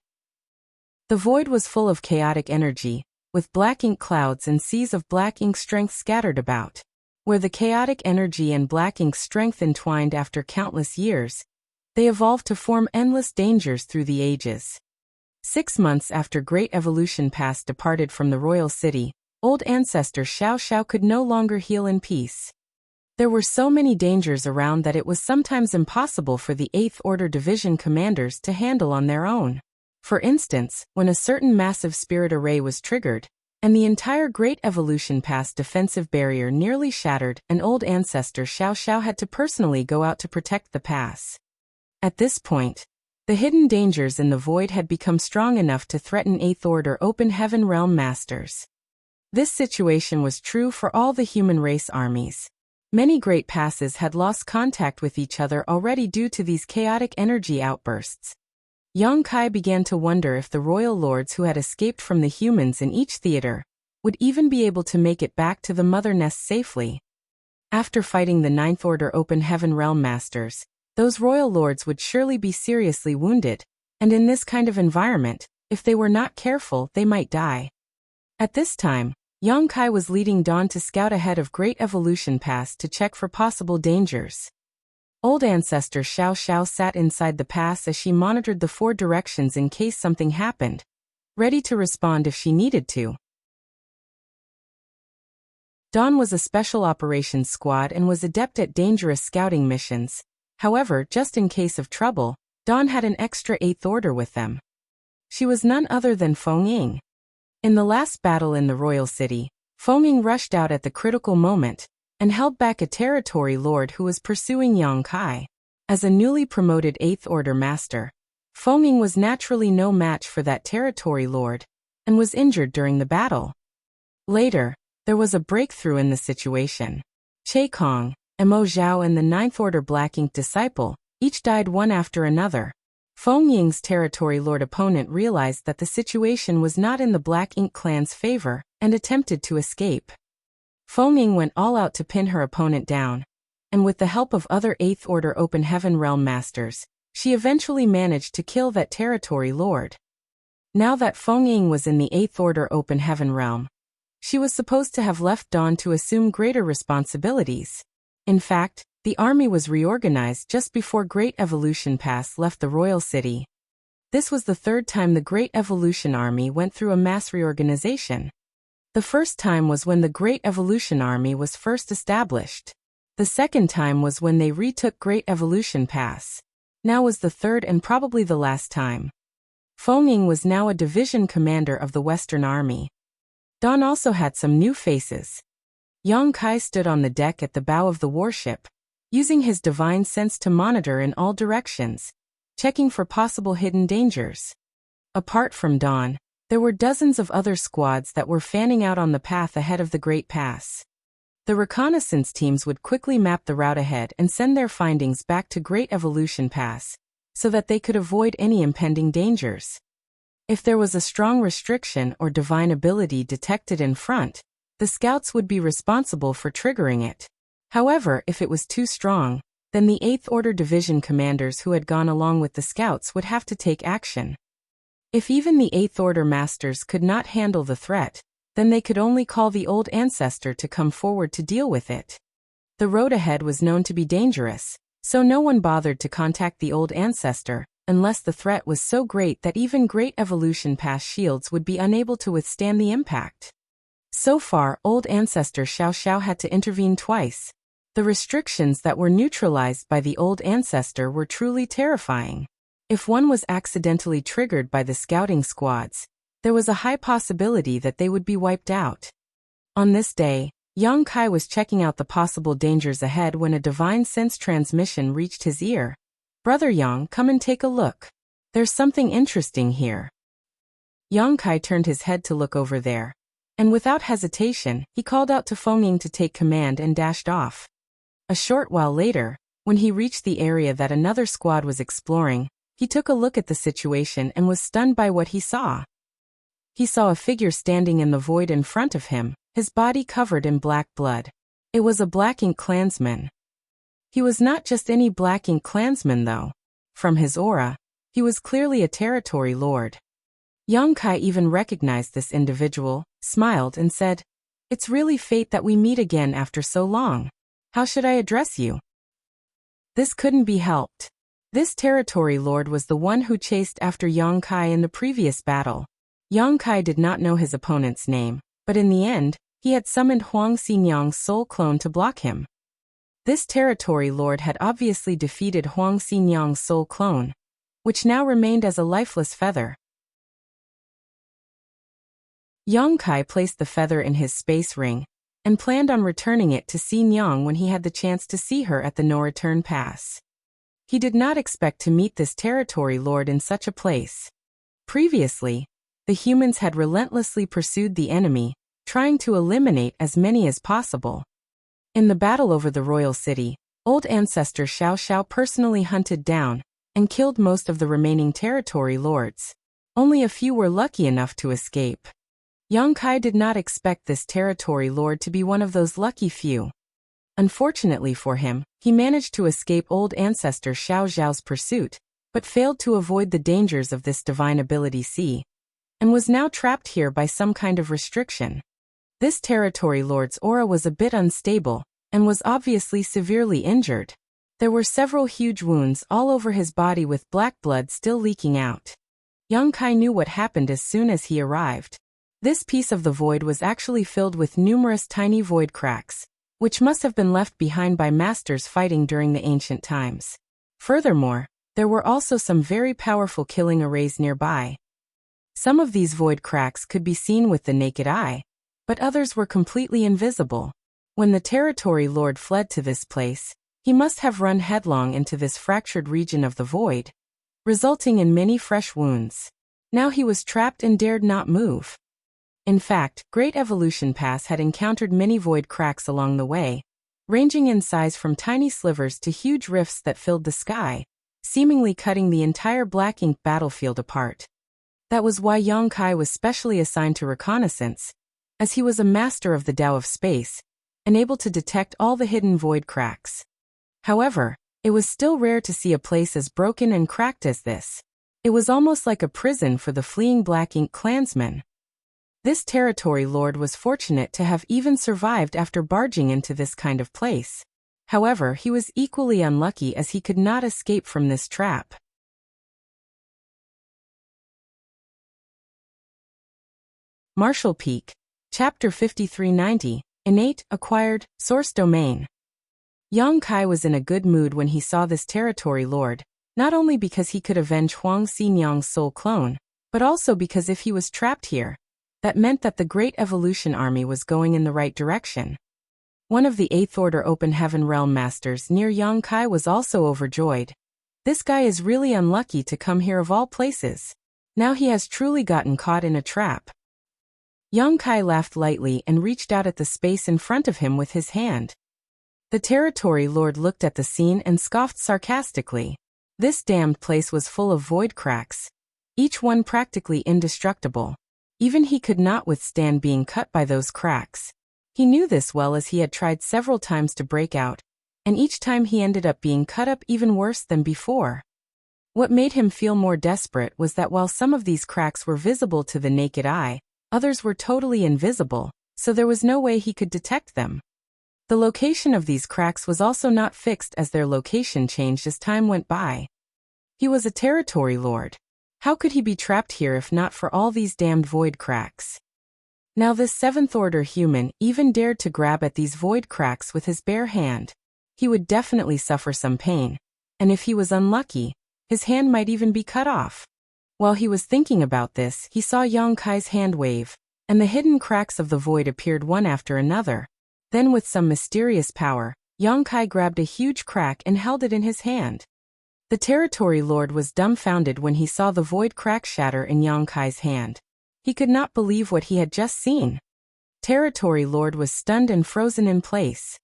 The void was full of chaotic energy, with black ink clouds and seas of black ink strength scattered about. Where the chaotic energy and black ink strength entwined after countless years, they evolved to form endless dangers through the ages. 6 months after Great Evolution Pass departed from the royal city, old ancestor Xiao Xiao could no longer heal in peace. There were so many dangers around that it was sometimes impossible for the 8th Order Division commanders to handle on their own. For instance, when a certain massive spirit array was triggered, and the entire Great Evolution Pass defensive barrier nearly shattered, and old ancestor Xiao Xiao had to personally go out to protect the pass. At this point, the hidden dangers in the void had become strong enough to threaten 8th Order Open Heaven Realm Masters. This situation was true for all the human race armies. Many great passes had lost contact with each other already due to these chaotic energy outbursts. Yang Kai began to wonder if the royal lords who had escaped from the humans in each theater would even be able to make it back to the mother nest safely. After fighting the 9th Order Open Heaven Realm Masters, those royal lords would surely be seriously wounded, and in this kind of environment, if they were not careful, they might die. At this time, Yang Kai was leading Dawn to scout ahead of Great Evolution Pass to check for possible dangers. Old ancestor Xiao Xiao sat inside the pass as she monitored the 4 directions in case something happened, ready to respond if she needed to. Dawn was a special operations squad and was adept at dangerous scouting missions. However, just in case of trouble, Dawn had an extra 8th Order with them. She was none other than Feng Ying. In the last battle in the royal city, Feng Ying rushed out at the critical moment and held back a territory lord who was pursuing Yang Kai. As a newly promoted 8th Order master, Feng Ying was naturally no match for that territory lord and was injured during the battle. Later, there was a breakthrough in the situation. Che Kong, Mo Zhao and the 9th Order Black Ink disciple each died one after another. Feng Ying's territory lord opponent realized that the situation was not in the Black Ink clan's favor and attempted to escape. Feng Ying went all out to pin her opponent down, and with the help of other 8th Order Open Heaven Realm Masters, she eventually managed to kill that territory lord. Now that Feng Ying was in the 8th Order Open Heaven Realm, she was supposed to have left Dawn to assume greater responsibilities. In fact, the army was reorganized just before Great Evolution Pass left the royal city. This was the 3rd time the Great Evolution Army went through a mass reorganization. The first time was when the Great Evolution Army was first established. The second time was when they retook Great Evolution Pass. Now was the 3rd and probably the last time. Feng Ying was now a division commander of the Western Army. Dawn also had some new faces. Yang Kai stood on the deck at the bow of the warship, using his divine sense to monitor in all directions, checking for possible hidden dangers. Apart from Dawn, there were dozens of other squads that were fanning out on the path ahead of the Great Pass. The reconnaissance teams would quickly map the route ahead and send their findings back to Great Evolution Pass, so that they could avoid any impending dangers. If there was a strong restriction or divine ability detected in front, the scouts would be responsible for triggering it. However, if it was too strong, then the 8th Order Division commanders who had gone along with the scouts would have to take action. If even the 8th Order masters could not handle the threat, then they could only call the old ancestor to come forward to deal with it. The road ahead was known to be dangerous, so no one bothered to contact the old ancestor, unless the threat was so great that even Great Evolution Pass shields would be unable to withstand the impact. So far, old ancestor Xiao Xiao had to intervene twice. The restrictions that were neutralized by the old ancestor were truly terrifying. If one was accidentally triggered by the scouting squads, there was a high possibility that they would be wiped out. On this day, Yang Kai was checking out the possible dangers ahead when a divine sense transmission reached his ear. "Brother Yang, come and take a look. There's something interesting here." Yang Kai turned his head to look over there, and without hesitation, he called out to Feng Ying to take command and dashed off. A short while later, when he reached the area that another squad was exploring, he took a look at the situation and was stunned by what he saw. He saw a figure standing in the void in front of him, his body covered in black blood. It was a Black Ink clansman. He was not just any Black Ink clansman though. From his aura, he was clearly a territory lord. Yang Kai even recognized this individual, smiled and said, "It's really fate that we meet again after so long. How should I address you?" This couldn't be helped. This territory lord was the one who chased after Yang Kai in the previous battle. Yang Kai did not know his opponent's name, but in the end, he had summoned Huang Xinyang's soul clone to block him. This territory lord had obviously defeated Huang Xinyang's soul clone, which now remained as a lifeless feather. Yang Kai placed the feather in his space ring, and planned on returning it to Xinyang when he had the chance to see her at the no-return pass. He did not expect to meet this territory lord in such a place. Previously, the humans had relentlessly pursued the enemy, trying to eliminate as many as possible. In the battle over the royal city, old ancestor Xiao Xiao personally hunted down and killed most of the remaining territory lords. Only a few were lucky enough to escape. Yang Kai did not expect this territory lord to be one of those lucky few. Unfortunately for him, he managed to escape old ancestor Xiao Xiao's pursuit, but failed to avoid the dangers of this divine ability C, and was now trapped here by some kind of restriction. This territory lord's aura was a bit unstable, and was obviously severely injured. There were several huge wounds all over his body with black blood still leaking out. Yang Kai knew what happened as soon as he arrived. This piece of the void was actually filled with numerous tiny void cracks, which must have been left behind by masters fighting during the ancient times. Furthermore, there were also some very powerful killing arrays nearby. Some of these void cracks could be seen with the naked eye, but others were completely invisible. When the territory lord fled to this place, he must have run headlong into this fractured region of the void, resulting in many fresh wounds. Now he was trapped and dared not move. In fact, Great Evolution Pass had encountered many void cracks along the way, ranging in size from tiny slivers to huge rifts that filled the sky, seemingly cutting the entire black ink battlefield apart. That was why Yang Kai was specially assigned to reconnaissance, as he was a master of the Tao of space, and able to detect all the hidden void cracks. However, it was still rare to see a place as broken and cracked as this. It was almost like a prison for the fleeing Black Ink clansmen. This territory lord was fortunate to have even survived after barging into this kind of place. However, he was equally unlucky as he could not escape from this trap. Martial Peak, Chapter 5390, Innate, Acquired, Source Domain. Yang Kai was in a good mood when he saw this territory lord, not only because he could avenge Huang Xinyang's soul clone, but also because if he was trapped here, that meant that the Great Evolution Army was going in the right direction. One of the 8th Order Open Heaven Realm Masters near Yang Kai was also overjoyed. This guy is really unlucky to come here of all places. Now he has truly gotten caught in a trap. Yang Kai laughed lightly and reached out at the space in front of him with his hand. The territory lord looked at the scene and scoffed sarcastically. This damned place was full of void cracks, each one practically indestructible. Even he could not withstand being cut by those cracks. He knew this well as he had tried several times to break out, and each time he ended up being cut up even worse than before. What made him feel more desperate was that while some of these cracks were visible to the naked eye, others were totally invisible, so there was no way he could detect them. The location of these cracks was also not fixed as their location changed as time went by. He was a territory lord. How could he be trapped here if not for all these damned void cracks? Now this 7th Order human even dared to grab at these void cracks with his bare hand. He would definitely suffer some pain, and if he was unlucky, his hand might even be cut off. While he was thinking about this, he saw Yang Kai's hand wave, and the hidden cracks of the void appeared one after another. Then with some mysterious power, Yang Kai grabbed a huge crack and held it in his hand. The territory lord was dumbfounded when he saw the void crack shatter in Yang Kai's hand. He could not believe what he had just seen. Territory lord was stunned and frozen in place.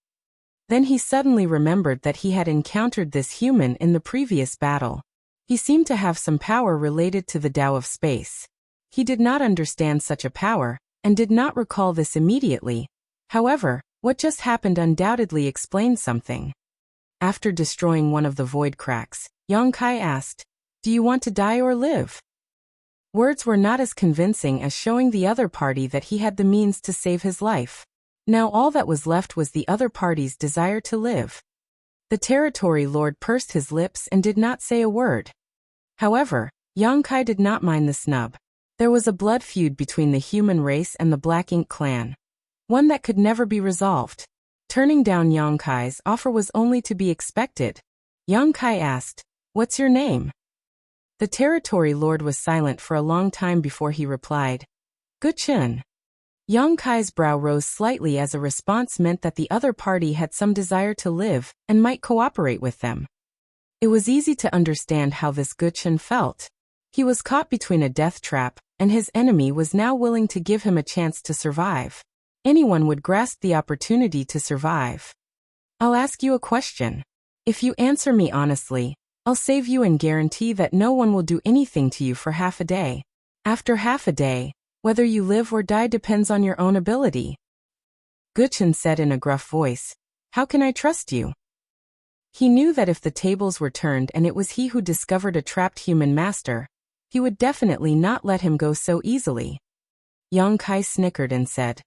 Then he suddenly remembered that he had encountered this human in the previous battle. He seemed to have some power related to the Tao of space. He did not understand such a power, and did not recall this immediately. However, what just happened undoubtedly explained something. After destroying one of the void cracks, Yang Kai asked, "Do you want to die or live?" Words were not as convincing as showing the other party that he had the means to save his life. Now all that was left was the other party's desire to live. The territory lord pursed his lips and did not say a word. However, Yang Kai did not mind the snub. There was a blood feud between the human race and the Black Ink clan, one that could never be resolved. Turning down Yang Kai's offer was only to be expected. Yang Kai asked, "What's your name?" The territory lord was silent for a long time before he replied, "Guchen." Yang Kai's brow rose slightly as a response meant that the other party had some desire to live and might cooperate with them. It was easy to understand how this Guchen felt. He was caught between a death trap, and his enemy was now willing to give him a chance to survive. Anyone would grasp the opportunity to survive. "I'll ask you a question. If you answer me honestly, I'll save you and guarantee that no one will do anything to you for half a day. After half a day, whether you live or die depends on your own ability." Guchen said in a gruff voice, "How can I trust you?" He knew that if the tables were turned and it was he who discovered a trapped human master, he would definitely not let him go so easily. Yang Kai snickered and said,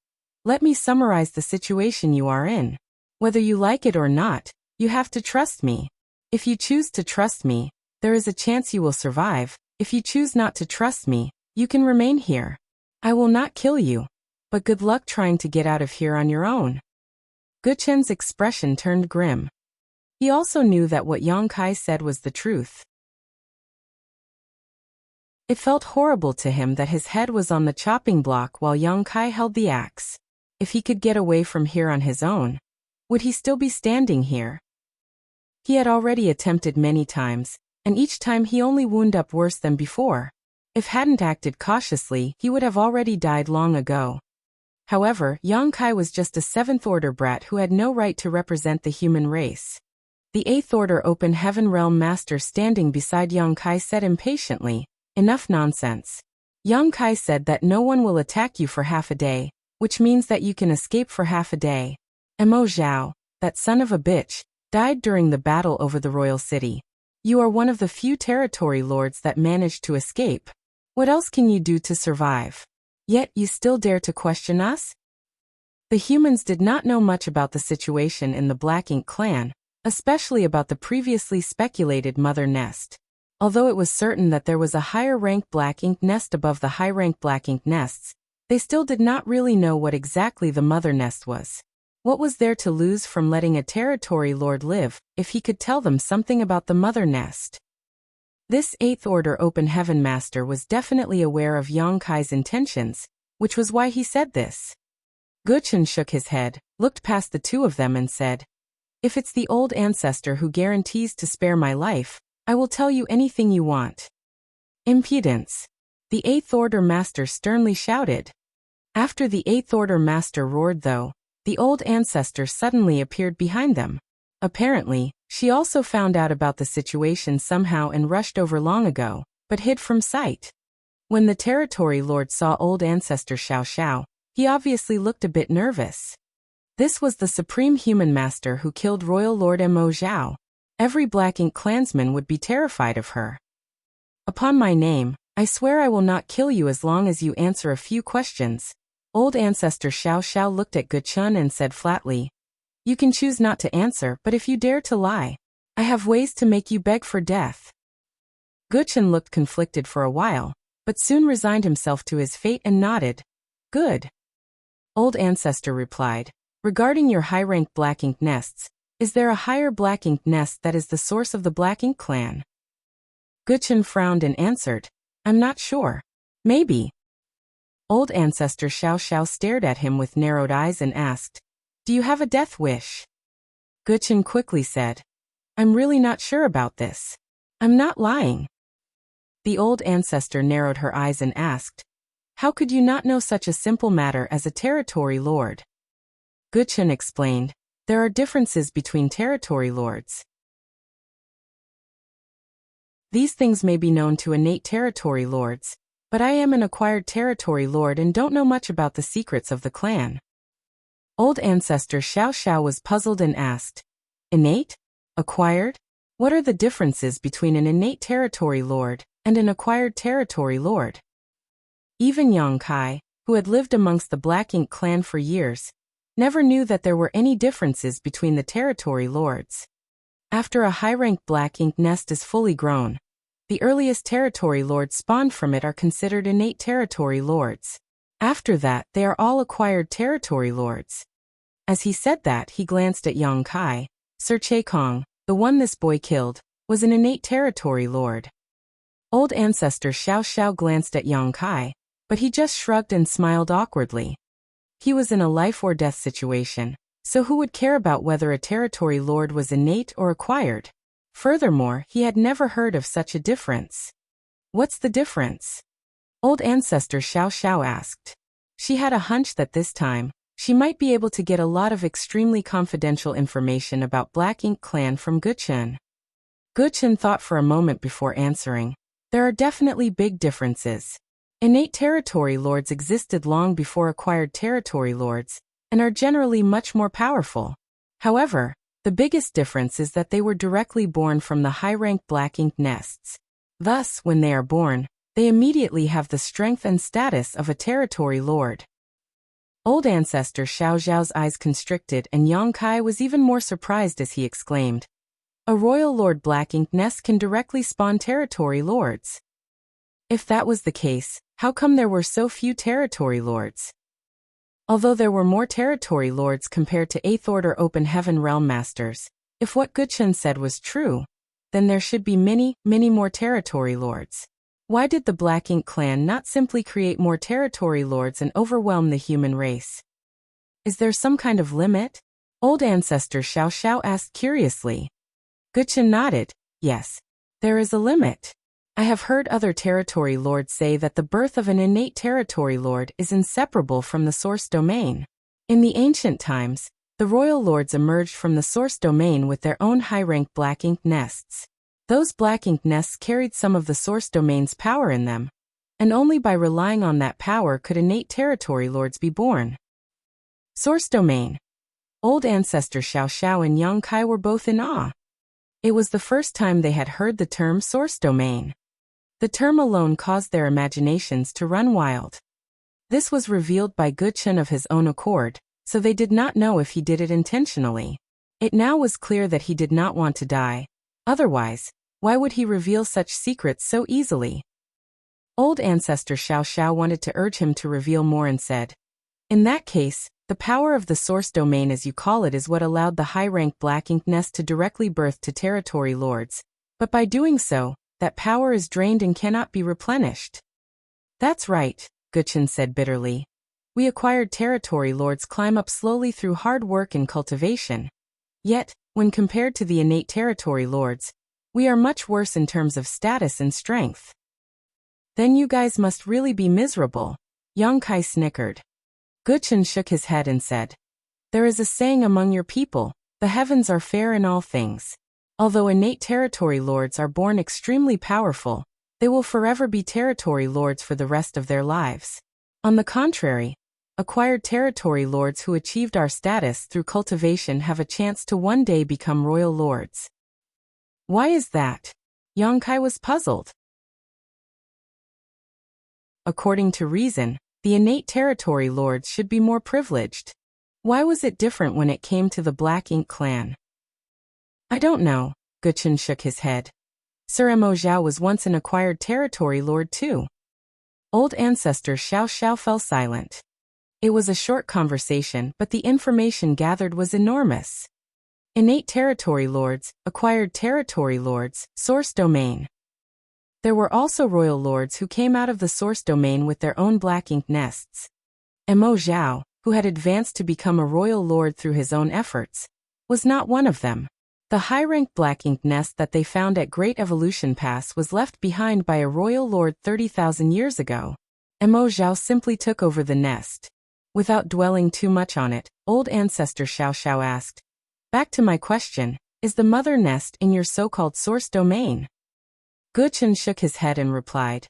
"Let me summarize the situation you are in. Whether you like it or not, you have to trust me. If you choose to trust me, there is a chance you will survive. If you choose not to trust me, you can remain here. I will not kill you, but good luck trying to get out of here on your own." Guchen's expression turned grim. He also knew that what Yang Kai said was the truth. It felt horrible to him that his head was on the chopping block while Yang Kai held the axe. If he could get away from here on his own, would he still be standing here? He had already attempted many times, and each time he only wound up worse than before. If hadn't acted cautiously, he would have already died long ago. However, Yang Kai was just a 7th Order brat who had no right to represent the human race. The 8th Order Open Heaven Realm Master standing beside Yang Kai said impatiently, "Enough nonsense. Yang Kai said that no one will attack you for half a day, which means that you can escape for half a day. Mo Zhao, that son of a bitch, died during the battle over the royal city. You are one of the few territory lords that managed to escape. What else can you do to survive? Yet you still dare to question us?" The humans did not know much about the situation in the Black Ink clan, especially about the previously speculated mother nest. Although it was certain that there was a higher-ranked Black Ink nest above the high-ranked Black Ink nests, they still did not really know what exactly the mother nest was. What was there to lose from letting a territory lord live if he could tell them something about the mother nest? This 8th Order Open Heaven Master was definitely aware of Yang Kai's intentions, which was why he said this. Guchen shook his head, looked past the two of them and said, "If it's the old ancestor who guarantees to spare my life, I will tell you anything you want." "Impudence!" the 8th Order Master sternly shouted. After the 8th Order Master roared though, the old ancestor suddenly appeared behind them. Apparently, she also found out about the situation somehow and rushed over long ago, but hid from sight. When the territory lord saw old ancestor Xiao Xiao, he obviously looked a bit nervous. This was the supreme human master who killed Royal Lord Mo Zhao. Every Black Ink clansman would be terrified of her. "Upon my name, I swear I will not kill you as long as you answer a few questions." Old ancestor Xiao Xiao looked at Guchen and said flatly, "You can choose not to answer, but if you dare to lie, I have ways to make you beg for death." Guchen looked conflicted for a while, but soon resigned himself to his fate and nodded. "Good." Old ancestor replied, "Regarding your high-ranked Black Ink nests, is there a higher Black Ink nest that is the source of the Black Ink clan?" Guchen frowned and answered, "I'm not sure. Maybe." Old ancestor Xiao Xiao stared at him with narrowed eyes and asked, "Do you have a death wish?" Guchen quickly said, "I'm really not sure about this. I'm not lying." The old ancestor narrowed her eyes and asked, "How could you not know such a simple matter as a territory lord?" Guchen explained, "There are differences between territory lords. These things may be known to innate territory lords, but I am an acquired territory lord and don't know much about the secrets of the clan." Old ancestor Xiao Xiao was puzzled and asked, "Innate? Acquired? What are the differences between an innate territory lord and an acquired territory lord?" Even Yang Kai, who had lived amongst the Black Ink clan for years, never knew that there were any differences between the territory lords. After a high-ranked Black Ink nest is fully grown, The earliest territory lords spawned from it are considered innate territory lords. After that, they are all acquired territory lords. As he said that, he glanced at Yang Kai. Sir Che-Kong, the one this boy killed, was an innate territory lord. Old ancestor Xiao Xiao glanced at Yang Kai, but he just shrugged and smiled awkwardly. He was in a life-or-death situation, so who would care about whether a territory lord was innate or acquired? Furthermore, he had never heard of such a difference. What's the difference? Old ancestor Xiao Xiao asked. She had a hunch that this time, she might be able to get a lot of extremely confidential information about Black Ink Clan from Guchen. Guchen thought for a moment before answering. There are definitely big differences. Innate territory lords existed long before acquired territory lords, and are generally much more powerful. However, the biggest difference is that they were directly born from the high-rank Black Ink nests. Thus, when they are born, they immediately have the strength and status of a territory lord. Old ancestor Xiao Xiao's eyes constricted, and Yang Kai was even more surprised as he exclaimed, "A royal lord Black Ink nest can directly spawn territory lords. If that was the case, how come there were so few territory lords?" Although there were more territory lords compared to 8th Order Open Heaven Realm Masters, if what Guchen said was true, then there should be many, many more territory lords. Why did the Black Ink clan not simply create more territory lords and overwhelm the human race? Is there some kind of limit? Old ancestor Xiao Xiao asked curiously. Guchen nodded. Yes, there is a limit. I have heard other territory lords say that the birth of an innate territory lord is inseparable from the source domain. In the ancient times, the royal lords emerged from the source domain with their own high-rank Black Ink nests. Those Black Ink nests carried some of the source domain's power in them, and only by relying on that power could innate territory lords be born. Source domain. Old ancestor Xiao Xiao and Yang Kai were both in awe. It was the first time they had heard the term source domain. The term alone caused their imaginations to run wild. This was revealed by Guchen of his own accord, so they did not know if he did it intentionally. It now was clear that he did not want to die. Otherwise, why would he reveal such secrets so easily? Old ancestor Xiao Xiao wanted to urge him to reveal more and said, "In that case, the power of the source domain as you call it is what allowed the high-rank Black Ink nest to directly birth to territory lords, but by doing so, that power is drained and cannot be replenished." "That's right," Guchen said bitterly. "We acquired territory lords climb up slowly through hard work and cultivation. Yet, when compared to the innate territory lords, we are much worse in terms of status and strength." "Then you guys must really be miserable," Yang Kai snickered. Guchen shook his head and said, "There is a saying among your people, the heavens are fair in all things. Although innate territory lords are born extremely powerful, they will forever be territory lords for the rest of their lives. On the contrary, acquired territory lords who achieved our status through cultivation have a chance to one day become royal lords." "Why is that?" Yang Kai was puzzled. According to reason, the innate territory lords should be more privileged. Why was it different when it came to the Black Ink clan? "I don't know," Guchen shook his head. "Sir Mo Zhao was once an acquired territory lord too." Old ancestor Xiao Xiao fell silent. It was a short conversation, but the information gathered was enormous. Innate territory lords, acquired territory lords, source domain. There were also royal lords who came out of the source domain with their own Black Ink nests. Mo Zhao, who had advanced to become a royal lord through his own efforts, was not one of them. The high-rank Black Ink nest that they found at Great Evolution Pass was left behind by a royal lord 30,000 years ago. Mo Zhao simply took over the nest. Without dwelling too much on it, old ancestor Xiao Xiao asked, "Back to my question, is the mother nest in your so-called source domain?" Guchen shook his head and replied,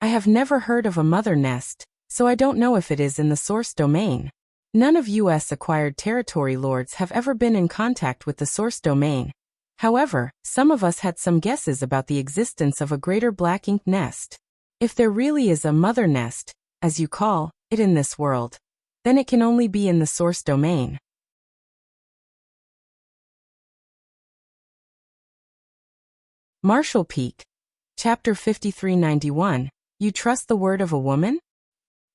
"I have never heard of a mother nest, so I don't know if it is in the source domain. None of US acquired territory lords have ever been in contact with the source domain. However, some of us had some guesses about the existence of a greater Black Ink nest. If there really is a mother nest, as you call it in this world, then it can only be in the source domain." Marshall Peak. Chapter 5391. You trust the word of a woman?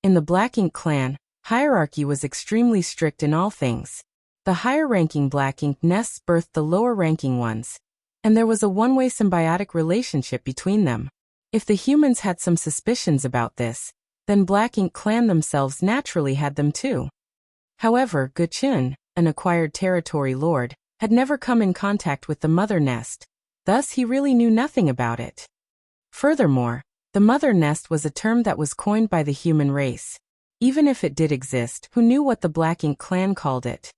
In the Black Ink clan, hierarchy was extremely strict in all things. The higher-ranking Black Ink nests birthed the lower-ranking ones, and there was a one-way symbiotic relationship between them. If the humans had some suspicions about this, then Black Ink clan themselves naturally had them too. However, Guqin, an acquired territory lord, had never come in contact with the mother nest, thus he really knew nothing about it. Furthermore, the mother nest was a term that was coined by the human race. Even if it did exist, who knew what the Black Ink clan called it?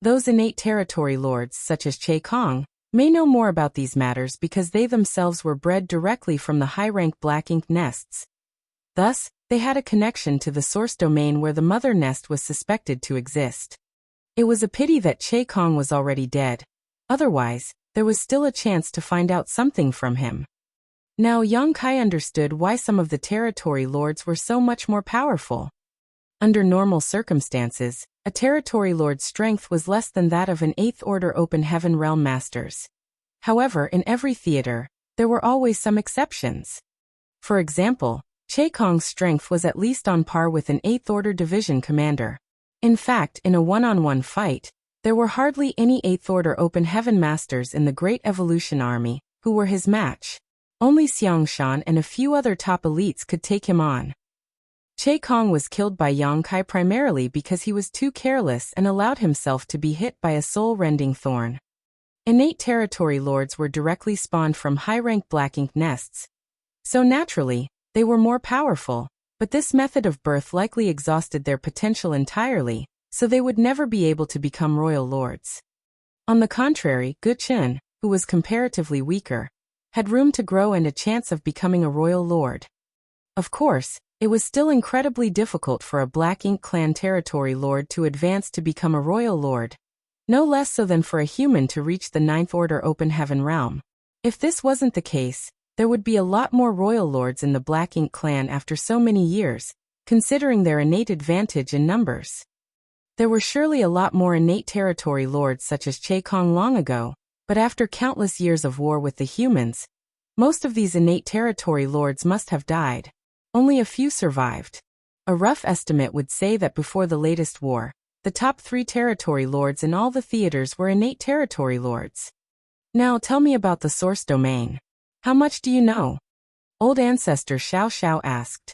Those innate territory lords, such as Che Kong, may know more about these matters because they themselves were bred directly from the high-rank Black Ink nests. Thus, they had a connection to the source domain where the mother nest was suspected to exist. It was a pity that Che Kong was already dead. Otherwise, there was still a chance to find out something from him. Now Yang Kai understood why some of the territory lords were so much more powerful. Under normal circumstances, a territory lord's strength was less than that of an 8th Order Open Heaven Realm Master's. However, in every theater, there were always some exceptions. For example, Che Kong's strength was at least on par with an 8th Order Division commander. In fact, in a one-on-one fight, there were hardly any 8th Order Open Heaven Masters in the Great Evolution Army who were his match. Only Xiang Shan and a few other top elites could take him on. Che Kong was killed by Yang Kai primarily because he was too careless and allowed himself to be hit by a soul-rending thorn. Innate territory lords were directly spawned from high-rank Black Ink nests. So naturally, they were more powerful, but this method of birth likely exhausted their potential entirely, so they would never be able to become royal lords. On the contrary, Guqin, who was comparatively weaker, had room to grow and a chance of becoming a royal lord. Of course, it was still incredibly difficult for a Black Ink clan territory lord to advance to become a royal lord, no less so than for a human to reach the 9th Order Open Heaven realm. If this wasn't the case, there would be a lot more royal lords in the Black Ink clan after so many years, considering their innate advantage in numbers. There were surely a lot more innate territory lords such as Che Kong long ago, but after countless years of war with the humans, most of these innate territory lords must have died. Only a few survived. A rough estimate would say that before the latest war, the top 3 territory lords in all the theaters were innate territory lords. Now tell me about the source domain. How much do you know? Old ancestor Xiao Xiao asked.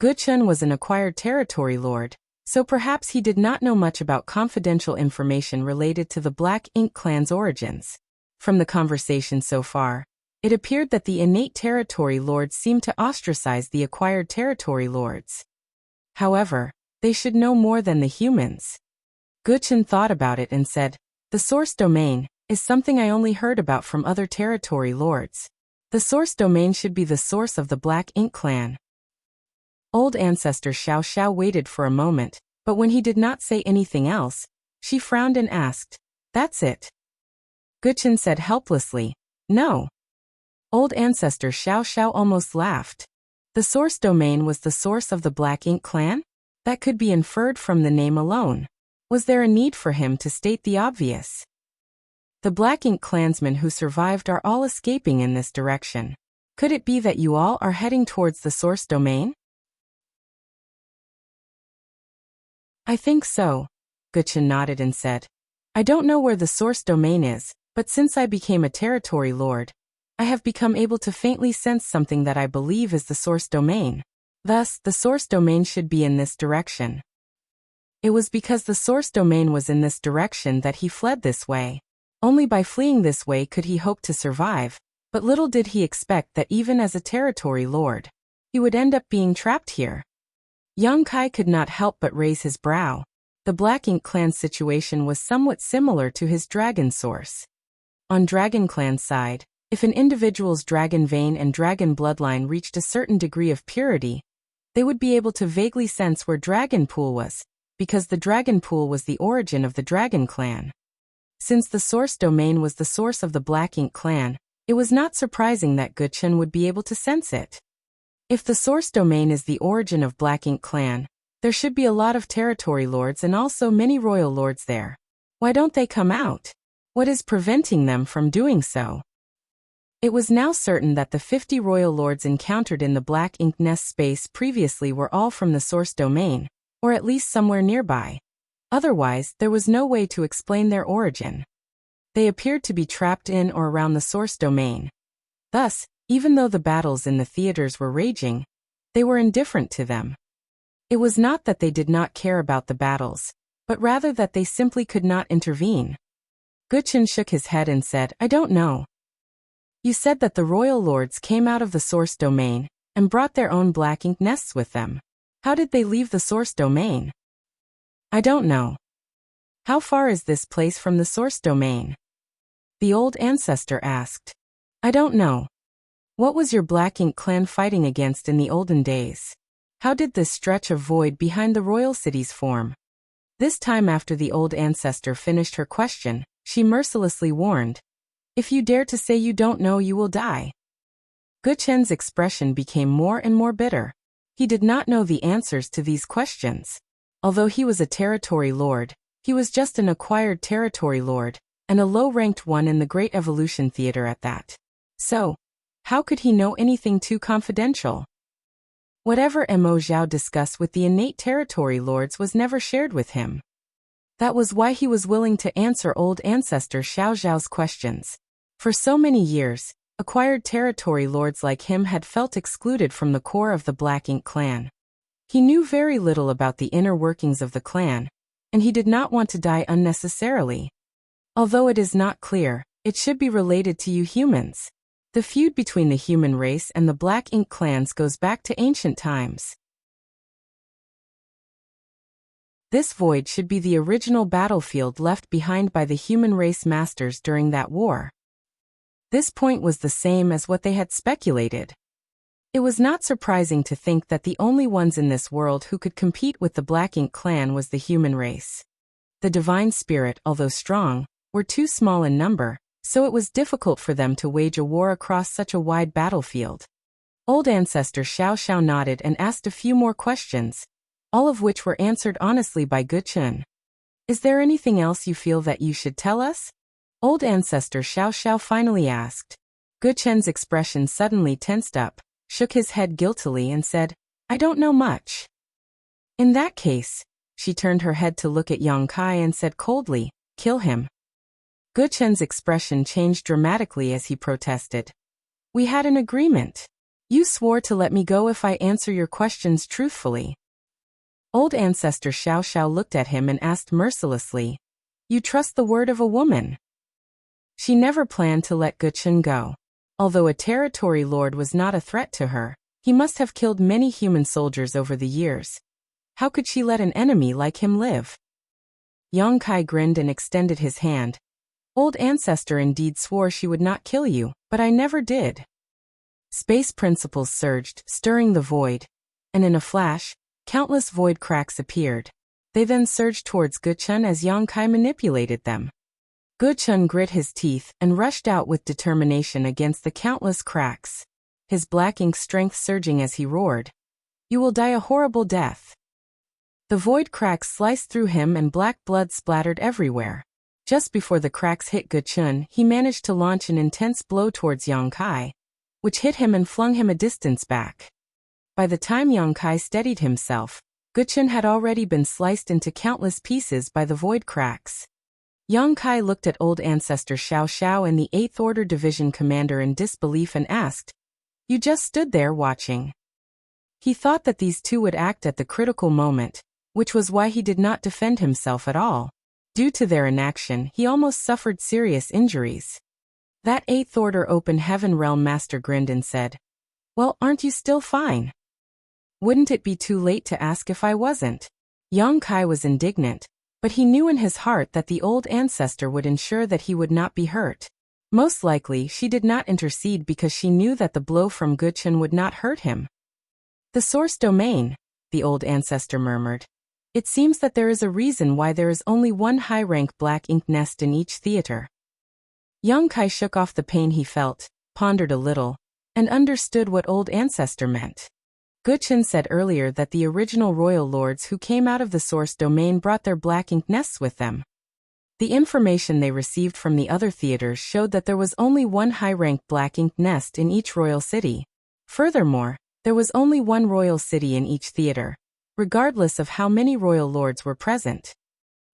Guqin was an acquired territory lord, so perhaps he did not know much about confidential information related to the Black Ink clan's origins. From the conversation so far, it appeared that the innate territory lords seemed to ostracize the acquired territory lords. However, they should know more than the humans. Guqin thought about it and said, "The source domain is something I only heard about from other territory lords. The source domain should be the source of the Black Ink clan." Old ancestor Xiao Xiao waited for a moment, but when he did not say anything else, she frowned and asked, "That's it?" Guqin said helplessly, "No." Old ancestor Xiao Xiao almost laughed. The source domain was the source of the Black Ink clan? That could be inferred from the name alone. Was there a need for him to state the obvious? The Black Ink clansmen who survived are all escaping in this direction. Could it be that you all are heading towards the source domain? I think so. Guqin nodded and said, "I don't know where the source domain is, but since I became a territory lord, I have become able to faintly sense something that I believe is the source domain. Thus, the source domain should be in this direction." It was because the source domain was in this direction that he fled this way. Only by fleeing this way could he hope to survive, but little did he expect that even as a territory lord, he would end up being trapped here. Yang Kai could not help but raise his brow. The Black Ink clan's situation was somewhat similar to his dragon source. On Dragon Clan's side, if an individual's dragon vein and dragon bloodline reached a certain degree of purity, they would be able to vaguely sense where Dragon Pool was, because the Dragon Pool was the origin of the Dragon Clan. Since the source domain was the source of the Black Ink clan, it was not surprising that Guqin would be able to sense it. If the source domain is the origin of Black Ink clan, there should be a lot of territory lords and also many royal lords there. Why don't they come out? What is preventing them from doing so? It was now certain that the 50 royal lords encountered in the black ink nest space previously were all from the source domain, or at least somewhere nearby. Otherwise, there was no way to explain their origin. They appeared to be trapped in or around the source domain. Thus, even though the battles in the theaters were raging, they were indifferent to them. It was not that they did not care about the battles, but rather that they simply could not intervene. Guchen shook his head and said, "I don't know. You said that the royal lords came out of the source domain and brought their own black ink nests with them. How did they leave the source domain?" "I don't know." "How far is this place from the source domain?" the old ancestor asked. "I don't know." "What was your black ink clan fighting against in the olden days? How did this stretch of void behind the royal cities form?" This time after the old ancestor finished her question, she mercilessly warned, "If you dare to say you don't know, you will die." Guchen's expression became more and more bitter. He did not know the answers to these questions. Although he was a territory lord, he was just an acquired territory lord, and a low-ranked one in the Great Evolution Theater at that. So, how could he know anything too confidential? Whatever Mo Zhao discussed with the innate territory lords was never shared with him. That was why he was willing to answer old ancestor Xiao Zhao's questions. For so many years, acquired territory lords like him had felt excluded from the core of the Black Ink clan. He knew very little about the inner workings of the clan, and he did not want to die unnecessarily. Although it is not clear, it should be related to you humans. The feud between the human race and the Black Ink clans goes back to ancient times. This void should be the original battlefield left behind by the human race masters during that war. This point was the same as what they had speculated. It was not surprising to think that the only ones in this world who could compete with the Black Ink clan was the human race. The divine spirit, although strong, were too small in number, so it was difficult for them to wage a war across such a wide battlefield. Old ancestor Xiao Xiao nodded and asked a few more questions, all of which were answered honestly by Guchen. "Is there anything else you feel that you should tell us?" Old ancestor Xiao Xiao finally asked. Guchen's expression suddenly tensed up, shook his head guiltily and said, "I don't know much." "In that case," she turned her head to look at Yang Kai and said coldly, "Kill him." Guchen's expression changed dramatically as he protested. "We had an agreement. You swore to let me go if I answer your questions truthfully." Old ancestor Xiao Xiao looked at him and asked mercilessly, "You trust the word of a woman?" She never planned to let Guchen go. Although a territory lord was not a threat to her, he must have killed many human soldiers over the years. How could she let an enemy like him live? Yang Kai grinned and extended his hand. "Old ancestor indeed swore she would not kill you, but I never did." Space principles surged, stirring the void, and in a flash, countless void cracks appeared. They then surged towards Guchen as Yang Kai manipulated them. Guchen grit his teeth and rushed out with determination against the countless cracks, his black ink strength surging as he roared, "You will die a horrible death." The void cracks sliced through him and black blood splattered everywhere. Just before the cracks hit Guchen, he managed to launch an intense blow towards Yang Kai, which hit him and flung him a distance back. By the time Yang Kai steadied himself, Guchen had already been sliced into countless pieces by the void cracks. Yang Kai looked at old ancestor Xiao Xiao and the 8th Order Division commander in disbelief and asked, "You just stood there watching?" He thought that these two would act at the critical moment, which was why he did not defend himself at all. Due to their inaction, he almost suffered serious injuries. That 8th Order Open Heaven Realm Master grinned and said, "Well, aren't you still fine?" "Wouldn't it be too late to ask if I wasn't?" Yang Kai was indignant, but he knew in his heart that the old ancestor would ensure that he would not be hurt. Most likely, she did not intercede because she knew that the blow from Guchen would not hurt him. "The source domain," the old ancestor murmured. "It seems that there is a reason why there is only one high-rank black ink nest in each theater." Yang Kai shook off the pain he felt, pondered a little, and understood what old ancestor meant. Guchen said earlier that the original royal lords who came out of the source domain brought their black ink nests with them. The information they received from the other theaters showed that there was only one high-ranked black ink nest in each royal city. Furthermore, there was only one royal city in each theater, regardless of how many royal lords were present.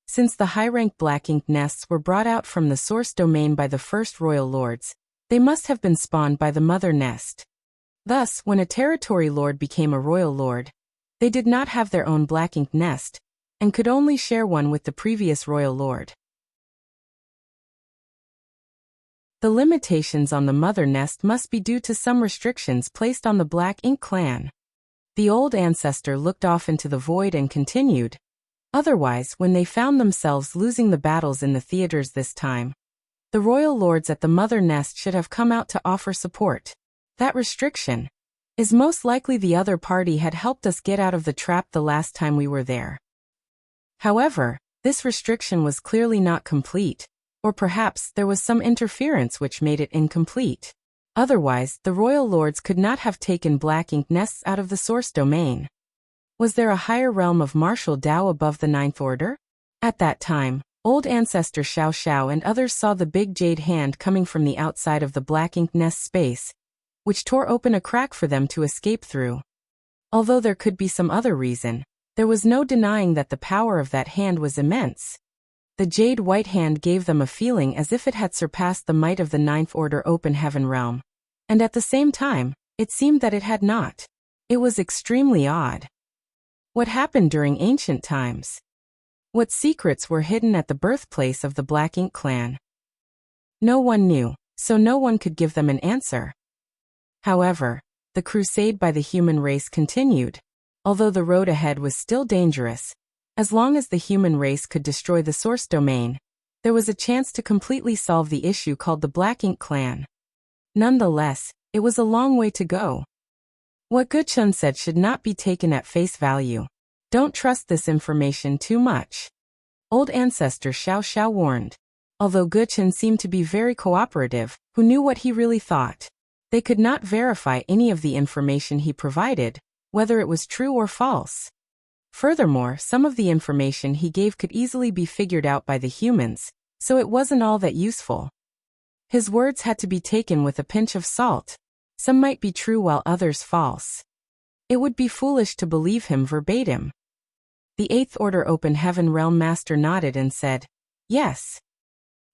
Since the high-ranked black ink nests were brought out from the source domain by the first royal lords, they must have been spawned by the mother nest. Thus, when a territory lord became a royal lord, they did not have their own black ink nest, and could only share one with the previous royal lord. The limitations on the mother nest must be due to some restrictions placed on the black ink clan. The old ancestor looked off into the void and continued. Otherwise, when they found themselves losing the battles in the theaters this time, the royal lords at the mother nest should have come out to offer support. That restriction is most likely the other party had helped us get out of the trap the last time we were there. However, this restriction was clearly not complete, or perhaps there was some interference which made it incomplete. Otherwise, the royal lords could not have taken black ink nests out of the source domain. Was there a higher realm of martial Dao above the Ninth Order? At that time, old ancestor Xiao Xiao and others saw the big jade hand coming from the outside of the black ink nest space, which tore open a crack for them to escape through. Although there could be some other reason, there was no denying that the power of that hand was immense. The jade white hand gave them a feeling as if it had surpassed the might of the Ninth Order open heaven realm. And at the same time, it seemed that it had not. It was extremely odd. What happened during ancient times? What secrets were hidden at the birthplace of the Black Ink clan? No one knew, so no one could give them an answer. However, the crusade by the human race continued. Although the road ahead was still dangerous, as long as the human race could destroy the source domain, there was a chance to completely solve the issue called the Black Ink clan. Nonetheless, it was a long way to go. What Guchun said should not be taken at face value. Don't trust this information too much. Old ancestor Xiao Xiao warned. Although Guchun seemed to be very cooperative, who knew what he really thought? They could not verify any of the information he provided, whether it was true or false. Furthermore, some of the information he gave could easily be figured out by the humans, so it wasn't all that useful. His words had to be taken with a pinch of salt. Some might be true while others false. It would be foolish to believe him verbatim. The Eighth Order Open Heaven Realm Master nodded and said, "Yes.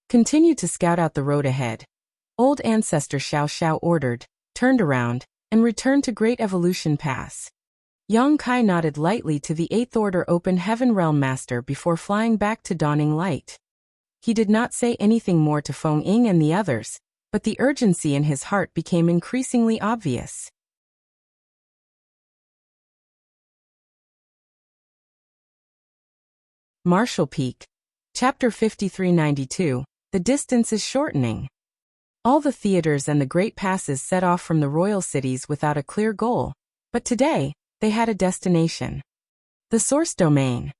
Continue to scout out the road ahead." Old Ancestor Xiao Xiao ordered, turned around, and returned to Great Evolution Pass. Yang Kai nodded lightly to the Eighth Order Open Heaven Realm Master before flying back to Dawning Light. He did not say anything more to Feng Ying and the others, but the urgency in his heart became increasingly obvious. Marshall Peak. Chapter 5392. The distance is shortening. All the theaters and the great passes set off from the royal cities without a clear goal, but today, they had a destination. The source domain.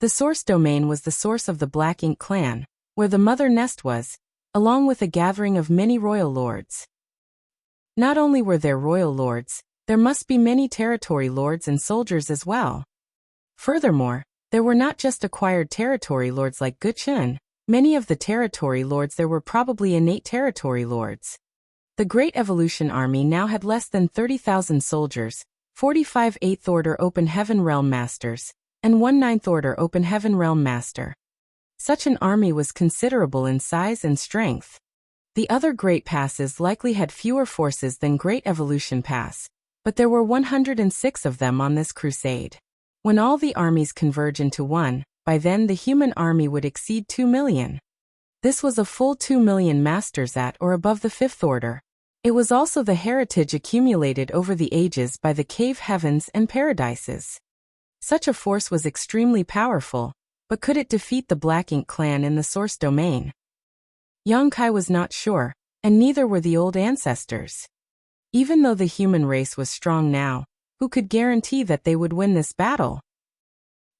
The source domain was the source of the Black Ink clan, where the mother nest was, along with a gathering of many royal lords. Not only were there royal lords, there must be many territory lords and soldiers as well. Furthermore, there were not just acquired territory lords like Guchun. Many of the territory lords there were probably innate territory lords. The Great Evolution Army now had less than 30,000 soldiers, 45 Eighth Order Open Heaven Realm Masters, and 1 Ninth Order Open Heaven Realm Master. Such an army was considerable in size and strength. The other Great Passes likely had fewer forces than Great Evolution Pass, but there were 106 of them on this crusade. When all the armies converge into one, by then the human army would exceed 2 million. This was a full 2 million masters at or above the Fifth Order. It was also the heritage accumulated over the ages by the cave heavens and paradises. Such a force was extremely powerful, but could it defeat the Black Ink clan in the source domain? Yang Kai was not sure, and neither were the old ancestors. Even though the human race was strong now, who could guarantee that they would win this battle?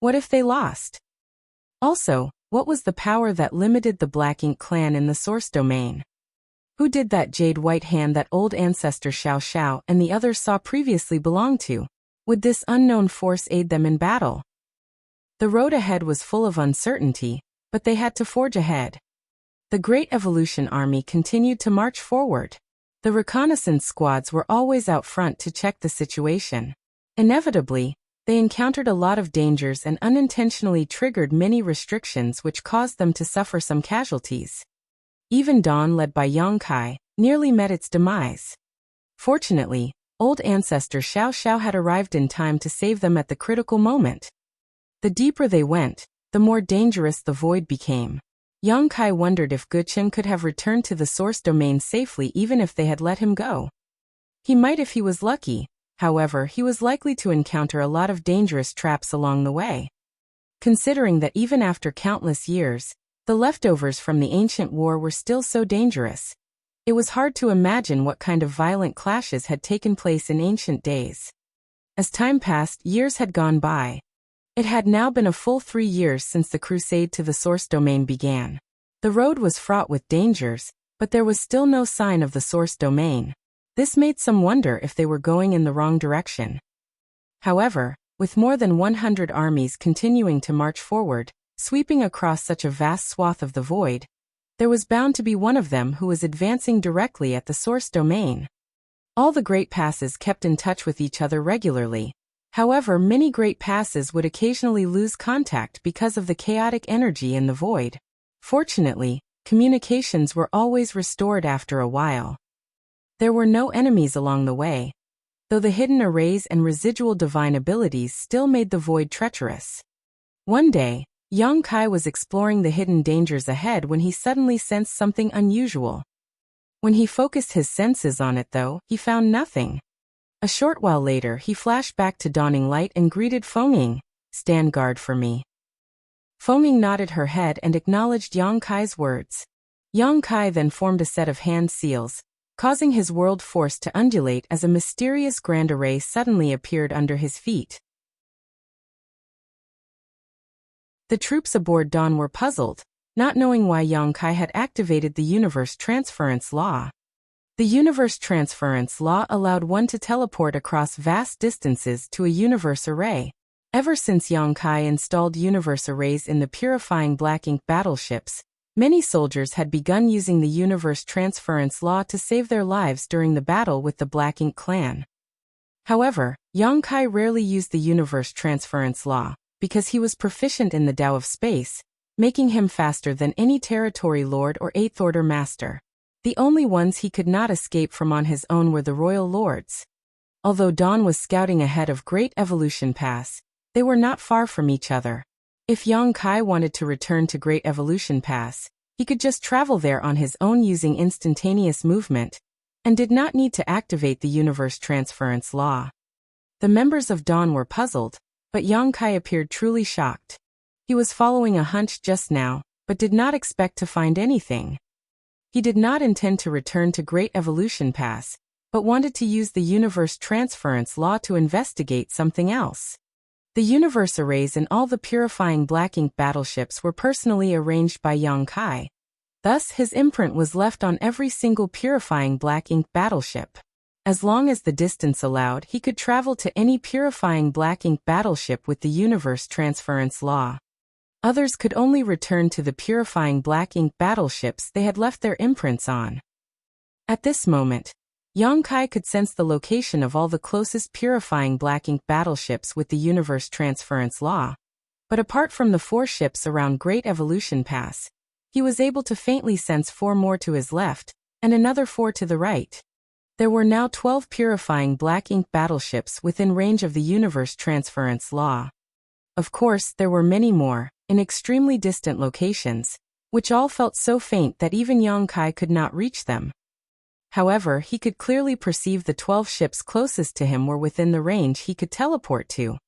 What if they lost? Also, what was the power that limited the Black Ink clan in the source domain? Who did that jade white hand that old ancestor Xiao Xiao and the others saw previously belong to? Would this unknown force aid them in battle? The road ahead was full of uncertainty, but they had to forge ahead. The Great Evolution Army continued to march forward. The reconnaissance squads were always out front to check the situation. Inevitably, they encountered a lot of dangers and unintentionally triggered many restrictions which caused them to suffer some casualties. Even Dawn, led by Yongkai, nearly met its demise. Fortunately, old ancestor Xiao Xiao had arrived in time to save them at the critical moment. The deeper they went, the more dangerous the void became. Yongkai wondered if Guqian could have returned to the source domain safely even if they had let him go. He might if he was lucky, however, he was likely to encounter a lot of dangerous traps along the way. Considering that even after countless years, the leftovers from the ancient war were still so dangerous, it was hard to imagine what kind of violent clashes had taken place in ancient days. As time passed, years had gone by. It had now been a full 3 years since the crusade to the source domain began. The road was fraught with dangers, but there was still no sign of the source domain. This made some wonder if they were going in the wrong direction. However, with more than 100 armies continuing to march forward, sweeping across such a vast swath of the void, there was bound to be one of them who was advancing directly at the source domain. All the great passes kept in touch with each other regularly. However, many great passes would occasionally lose contact because of the chaotic energy in the void. Fortunately, communications were always restored after a while. There were no enemies along the way, though the hidden arrays and residual divine abilities still made the void treacherous. One day, Yongkai was exploring the hidden dangers ahead when he suddenly sensed something unusual. When he focused his senses on it though, he found nothing. A short while later he flashed back to dawning light and greeted Fengying, "Stand guard for me." Fengying nodded her head and acknowledged Yongkai's words. Yongkai then formed a set of hand seals, causing his world force to undulate as a mysterious grand array suddenly appeared under his feet. The troops aboard Dawn were puzzled, not knowing why Yongkai had activated the universe transference law. The universe transference law allowed one to teleport across vast distances to a universe array. Ever since Yongkai installed universe arrays in the purifying black ink battleships, many soldiers had begun using the universe transference law to save their lives during the battle with the Black Ink clan. However, Yongkai rarely used the universe transference law, because he was proficient in the Tao of space, making him faster than any territory lord or Eighth Order master. The only ones he could not escape from on his own were the royal lords. Although Dawn was scouting ahead of Great Evolution Pass, they were not far from each other. If Yongkai wanted to return to Great Evolution Pass, he could just travel there on his own using instantaneous movement, and did not need to activate the universe transference law. The members of Dawn were puzzled, but Yongkai appeared truly shocked. He was following a hunch just now, but did not expect to find anything. He did not intend to return to Great Evolution Pass, but wanted to use the universe transference law to investigate something else. The universe arrays in all the purifying black ink battleships were personally arranged by Yongkai. Thus, his imprint was left on every single purifying black ink battleship. As long as the distance allowed, he could travel to any purifying black ink battleship with the universe transference law. Others could only return to the purifying black ink battleships they had left their imprints on. At this moment, Yongkai could sense the location of all the closest purifying black ink battleships with the universe transference law. But apart from the 4 ships around Great Evolution Pass, he was able to faintly sense 4 more to his left, and another 4 to the right. There were now 12 purifying black ink battleships within range of the universe transference law. Of course, there were many more, in extremely distant locations, which all felt so faint that even Yongkai could not reach them. However, he could clearly perceive the 12 ships closest to him were within the range he could teleport to.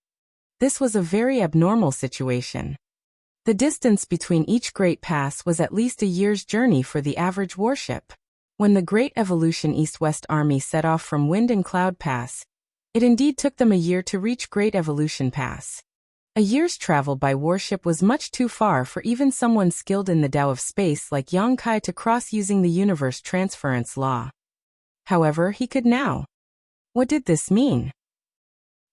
This was a very abnormal situation. The distance between each great pass was at least a year's journey for the average warship. When the Great Evolution East-West Army set off from Wind and Cloud Pass, it indeed took them a year to reach Great Evolution Pass. A year's travel by warship was much too far for even someone skilled in the Tao of space like Yongkai to cross using the universe transference law. However, he could now. What did this mean?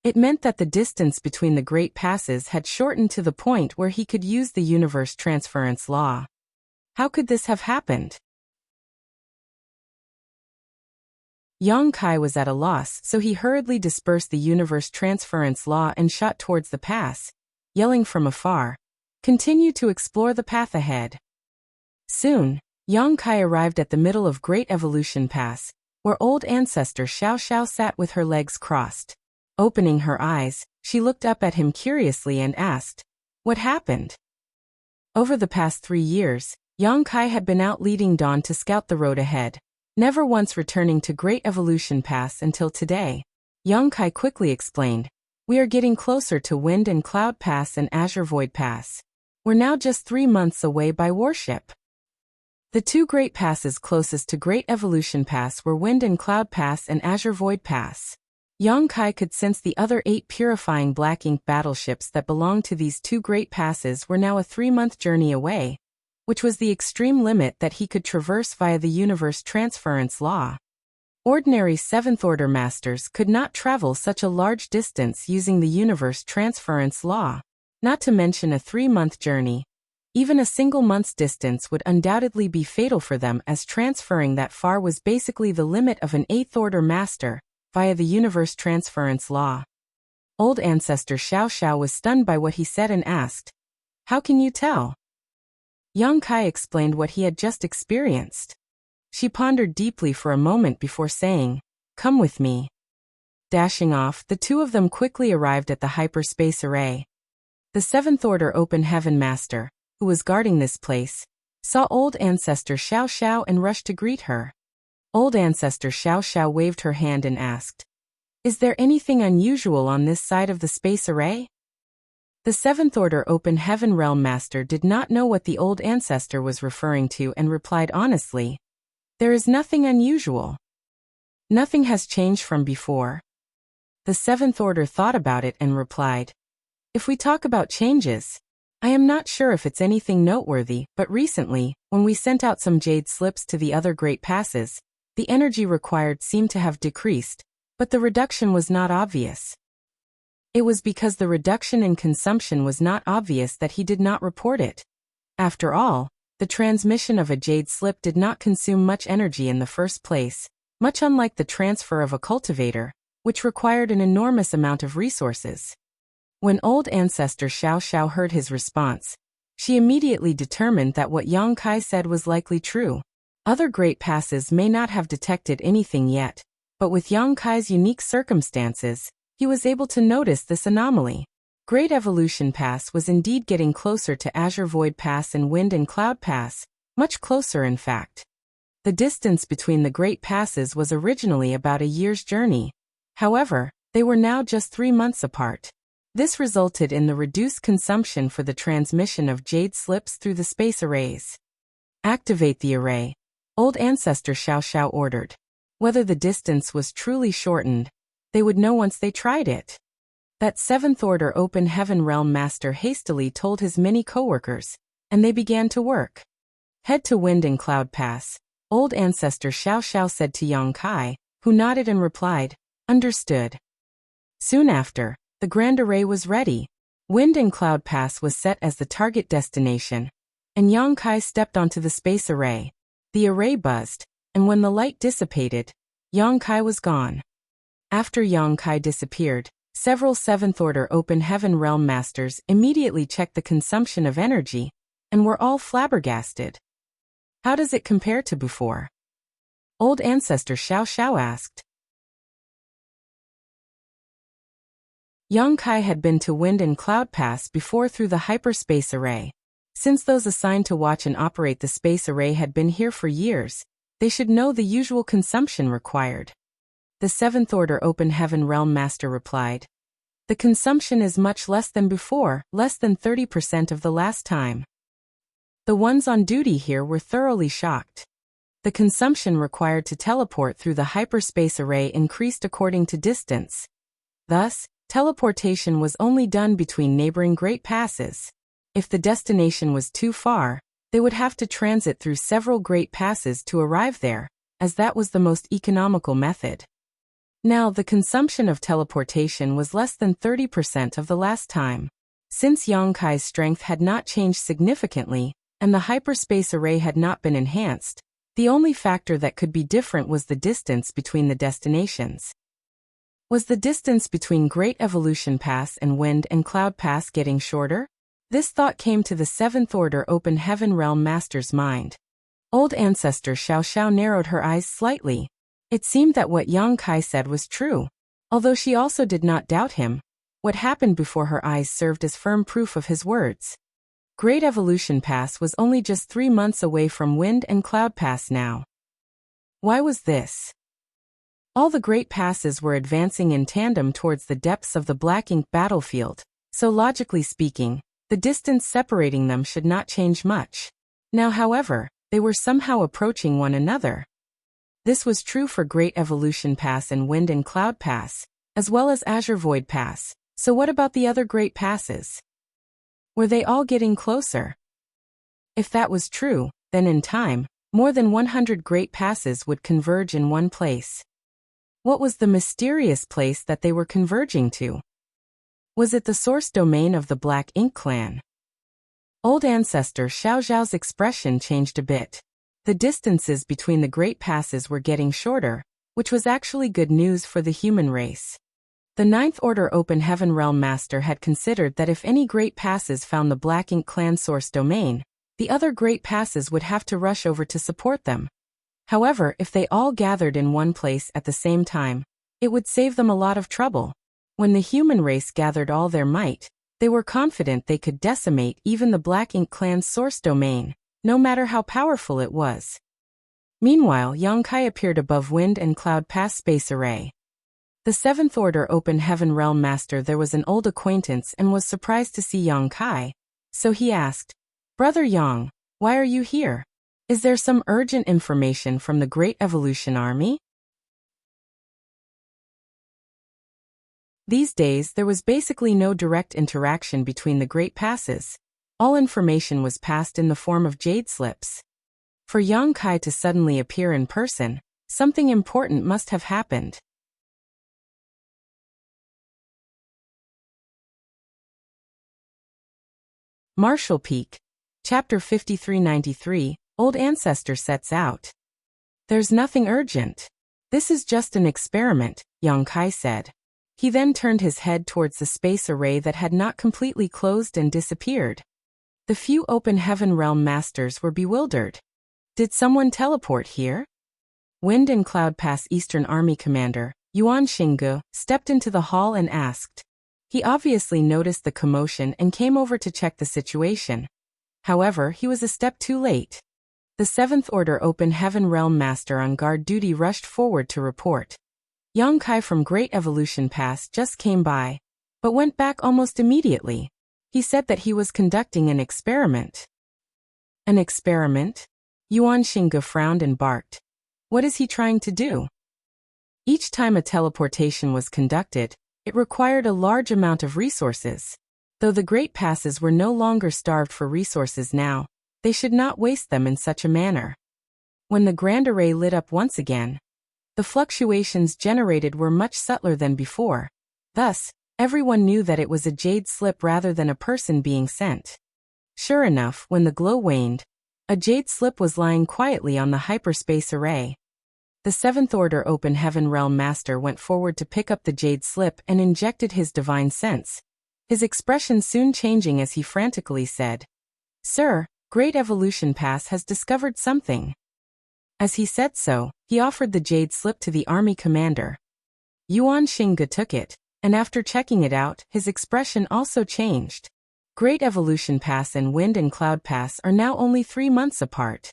It meant that the distance between the great passes had shortened to the point where he could use the universe transference law. How could this have happened? Yang Kai was at a loss, so he hurriedly dispersed the universe transference law and shot towards the pass, yelling from afar, "Continue to explore the path ahead." Soon, Yang Kai arrived at the middle of Great Evolution Pass, where old ancestor Xiao Xiao sat with her legs crossed. Opening her eyes, she looked up at him curiously and asked, "What happened?" Over the past 3 years, Yang Kai had been out leading Dawn to scout the road ahead, never once returning to Great Evolution Pass until today. Yang Kai quickly explained, "We are getting closer to Wind and Cloud Pass and Azure Void Pass. We're now just 3 months away by warship." The 2 great passes closest to Great Evolution Pass were Wind and Cloud Pass and Azure Void Pass. Yang Kai could sense the other 8 purifying black ink battleships that belonged to these 2 great passes were now a 3-month journey away, which was the extreme limit that he could traverse via the universe transference law. Ordinary 7th-order masters could not travel such a large distance using the universe transference law, not to mention a 3-month journey. Even a single month's distance would undoubtedly be fatal for them, as transferring that far was basically the limit of an 8th-order master via the universe transference law. Old ancestor Xiao Xiao was stunned by what he said and asked, "How can you tell?" Yang Kai explained what he had just experienced. She pondered deeply for a moment before saying, "Come with me." Dashing off, the 2 of them quickly arrived at the hyperspace array. The 7th-order Open Heaven Master, who was guarding this place, saw old ancestor Xiao Xiao and rushed to greet her. Old ancestor Xiao Xiao waved her hand and asked, "Is there anything unusual on this side of the space array?" The 7th-order Open Heaven Realm Master did not know what the old ancestor was referring to and replied honestly, "There is nothing unusual. Nothing has changed from before." The 7th-order thought about it and replied, "If we talk about changes, I am not sure if it's anything noteworthy, but recently, when we sent out some jade slips to the other great passes, the energy required seemed to have decreased, but the reduction was not obvious." It was because the reduction in consumption was not obvious that he did not report it. After all, the transmission of a jade slip did not consume much energy in the first place, much unlike the transfer of a cultivator, which required an enormous amount of resources. When old ancestor Xiao Xiao heard his response, she immediately determined that what Yang Kai said was likely true. Other great passes may not have detected anything yet, but with Yang Kai's unique circumstances, he was able to notice this anomaly. Great Evolution Pass was indeed getting closer to Azure Void Pass and Wind and Cloud Pass, much closer in fact. The distance between the great passes was originally about a year's journey. However, they were now just 3 months apart. This resulted in the reduced consumption for the transmission of jade slips through the space arrays. "Activate the array," old ancestor Xiao Xiao ordered. Whether the distance was truly shortened, they would know once they tried it. That 7th-order Open Heaven Realm Master hastily told his many co-workers, and they began to work. "Head to Wind and Cloud Pass," old ancestor Xiao Xiao said to Yang Kai, who nodded and replied, "Understood." Soon after, the Grand Array was ready. Wind and Cloud Pass was set as the target destination, and Yang Kai stepped onto the space array. The array buzzed, and when the light dissipated, Yang Kai was gone. After Yang Kai disappeared, several 7th-order Open Heaven Realm Masters immediately checked the consumption of energy, and were all flabbergasted. "How does it compare to before?" Old ancestor Xiao Xiao asked. Yang Kai had been to Wind and Cloud Pass before through the hyperspace array. Since those assigned to watch and operate the space array had been here for years, they should know the usual consumption required. The 7th-order Open Heaven Realm Master replied, "The consumption is much less than before, less than 30% of the last time." The ones on duty here were thoroughly shocked. The consumption required to teleport through the hyperspace array increased according to distance. Thus, teleportation was only done between neighboring great passes. If the destination was too far, they would have to transit through several great passes to arrive there, as that was the most economical method. Now, the consumption of teleportation was less than 30% of the last time. Since Yang Kai's strength had not changed significantly, and the hyperspace array had not been enhanced, the only factor that could be different was the distance between the destinations. Was the distance between Great Evolution Pass and Wind and Cloud Pass getting shorter? This thought came to the 7th Order Open Heaven Realm Master's mind. Old Ancestor Xiao Xiao narrowed her eyes slightly. It seemed that what Yang Kai said was true. Although she also did not doubt him, what happened before her eyes served as firm proof of his words. Great Evolution Pass was only just 3 months away from Wind and Cloud Pass now. Why was this? All the great passes were advancing in tandem towards the depths of the black ink battlefield, so logically speaking, the distance separating them should not change much. Now, however, they were somehow approaching one another. This was true for Great Evolution Pass and Wind and Cloud Pass, as well as Azure Void Pass. So what about the other great passes? Were they all getting closer? If that was true, then in time, more than 100 great passes would converge in one place. What was the mysterious place that they were converging to? Was it the source domain of the Black Ink clan? Old Ancestor Xiao Zhao's expression changed a bit. The distances between the great passes were getting shorter, which was actually good news for the human race. The 9th Order Open Heaven Realm Master had considered that if any great passes found the Black Ink clan source domain, the other great passes would have to rush over to support them. However, if they all gathered in one place at the same time, it would save them a lot of trouble. When the human race gathered all their might, they were confident they could decimate even the Black Ink clan's source domain, no matter how powerful it was. Meanwhile, Yang Kai appeared above Wind and Cloud Pass space array. The 7th Order Open Heaven Realm Master there was an old acquaintance and was surprised to see Yang Kai, so he asked, "Brother Yang, why are you here? Is there some urgent information from the Great Evolution Army?" These days there was basically no direct interaction between the great passes. All information was passed in the form of jade slips. For Yang Kai to suddenly appear in person, something important must have happened. Marshall Peak. Chapter 5393, Old Ancestor sets out. There's nothing urgent. This is just an experiment, Yang Kai said. He then turned his head towards the space array that had not completely closed and disappeared. The few Open Heaven Realm Masters were bewildered. Did someone teleport here? Wind and Cloud Pass Eastern Army Commander, Yuan Xingge, stepped into the hall and asked. He obviously noticed the commotion and came over to check the situation. However, he was a step too late. The 7th Order Open Heaven Realm Master on guard duty rushed forward to report. Yang Kai from Great Evolution Pass just came by, but went back almost immediately. He said that he was conducting an experiment. An experiment? Yuan Xingge frowned and barked. What is he trying to do? Each time a teleportation was conducted, it required a large amount of resources. Though the great passes were no longer starved for resources now, they should not waste them in such a manner. When the Grand Array lit up once again, the fluctuations generated were much subtler than before. Thus, everyone knew that it was a jade slip rather than a person being sent. Sure enough, when the glow waned, a jade slip was lying quietly on the hyperspace array. The 7th Order Open Heaven Realm Master went forward to pick up the jade slip and injected his divine sense, his expression soon changing as he frantically said, "Sir, Great Evolution Pass has discovered something." As he said so, he offered the jade slip to the army commander. Yuan Xingge took it, and after checking it out, his expression also changed. Great Evolution Pass and Wind and Cloud Pass are now only 3 months apart.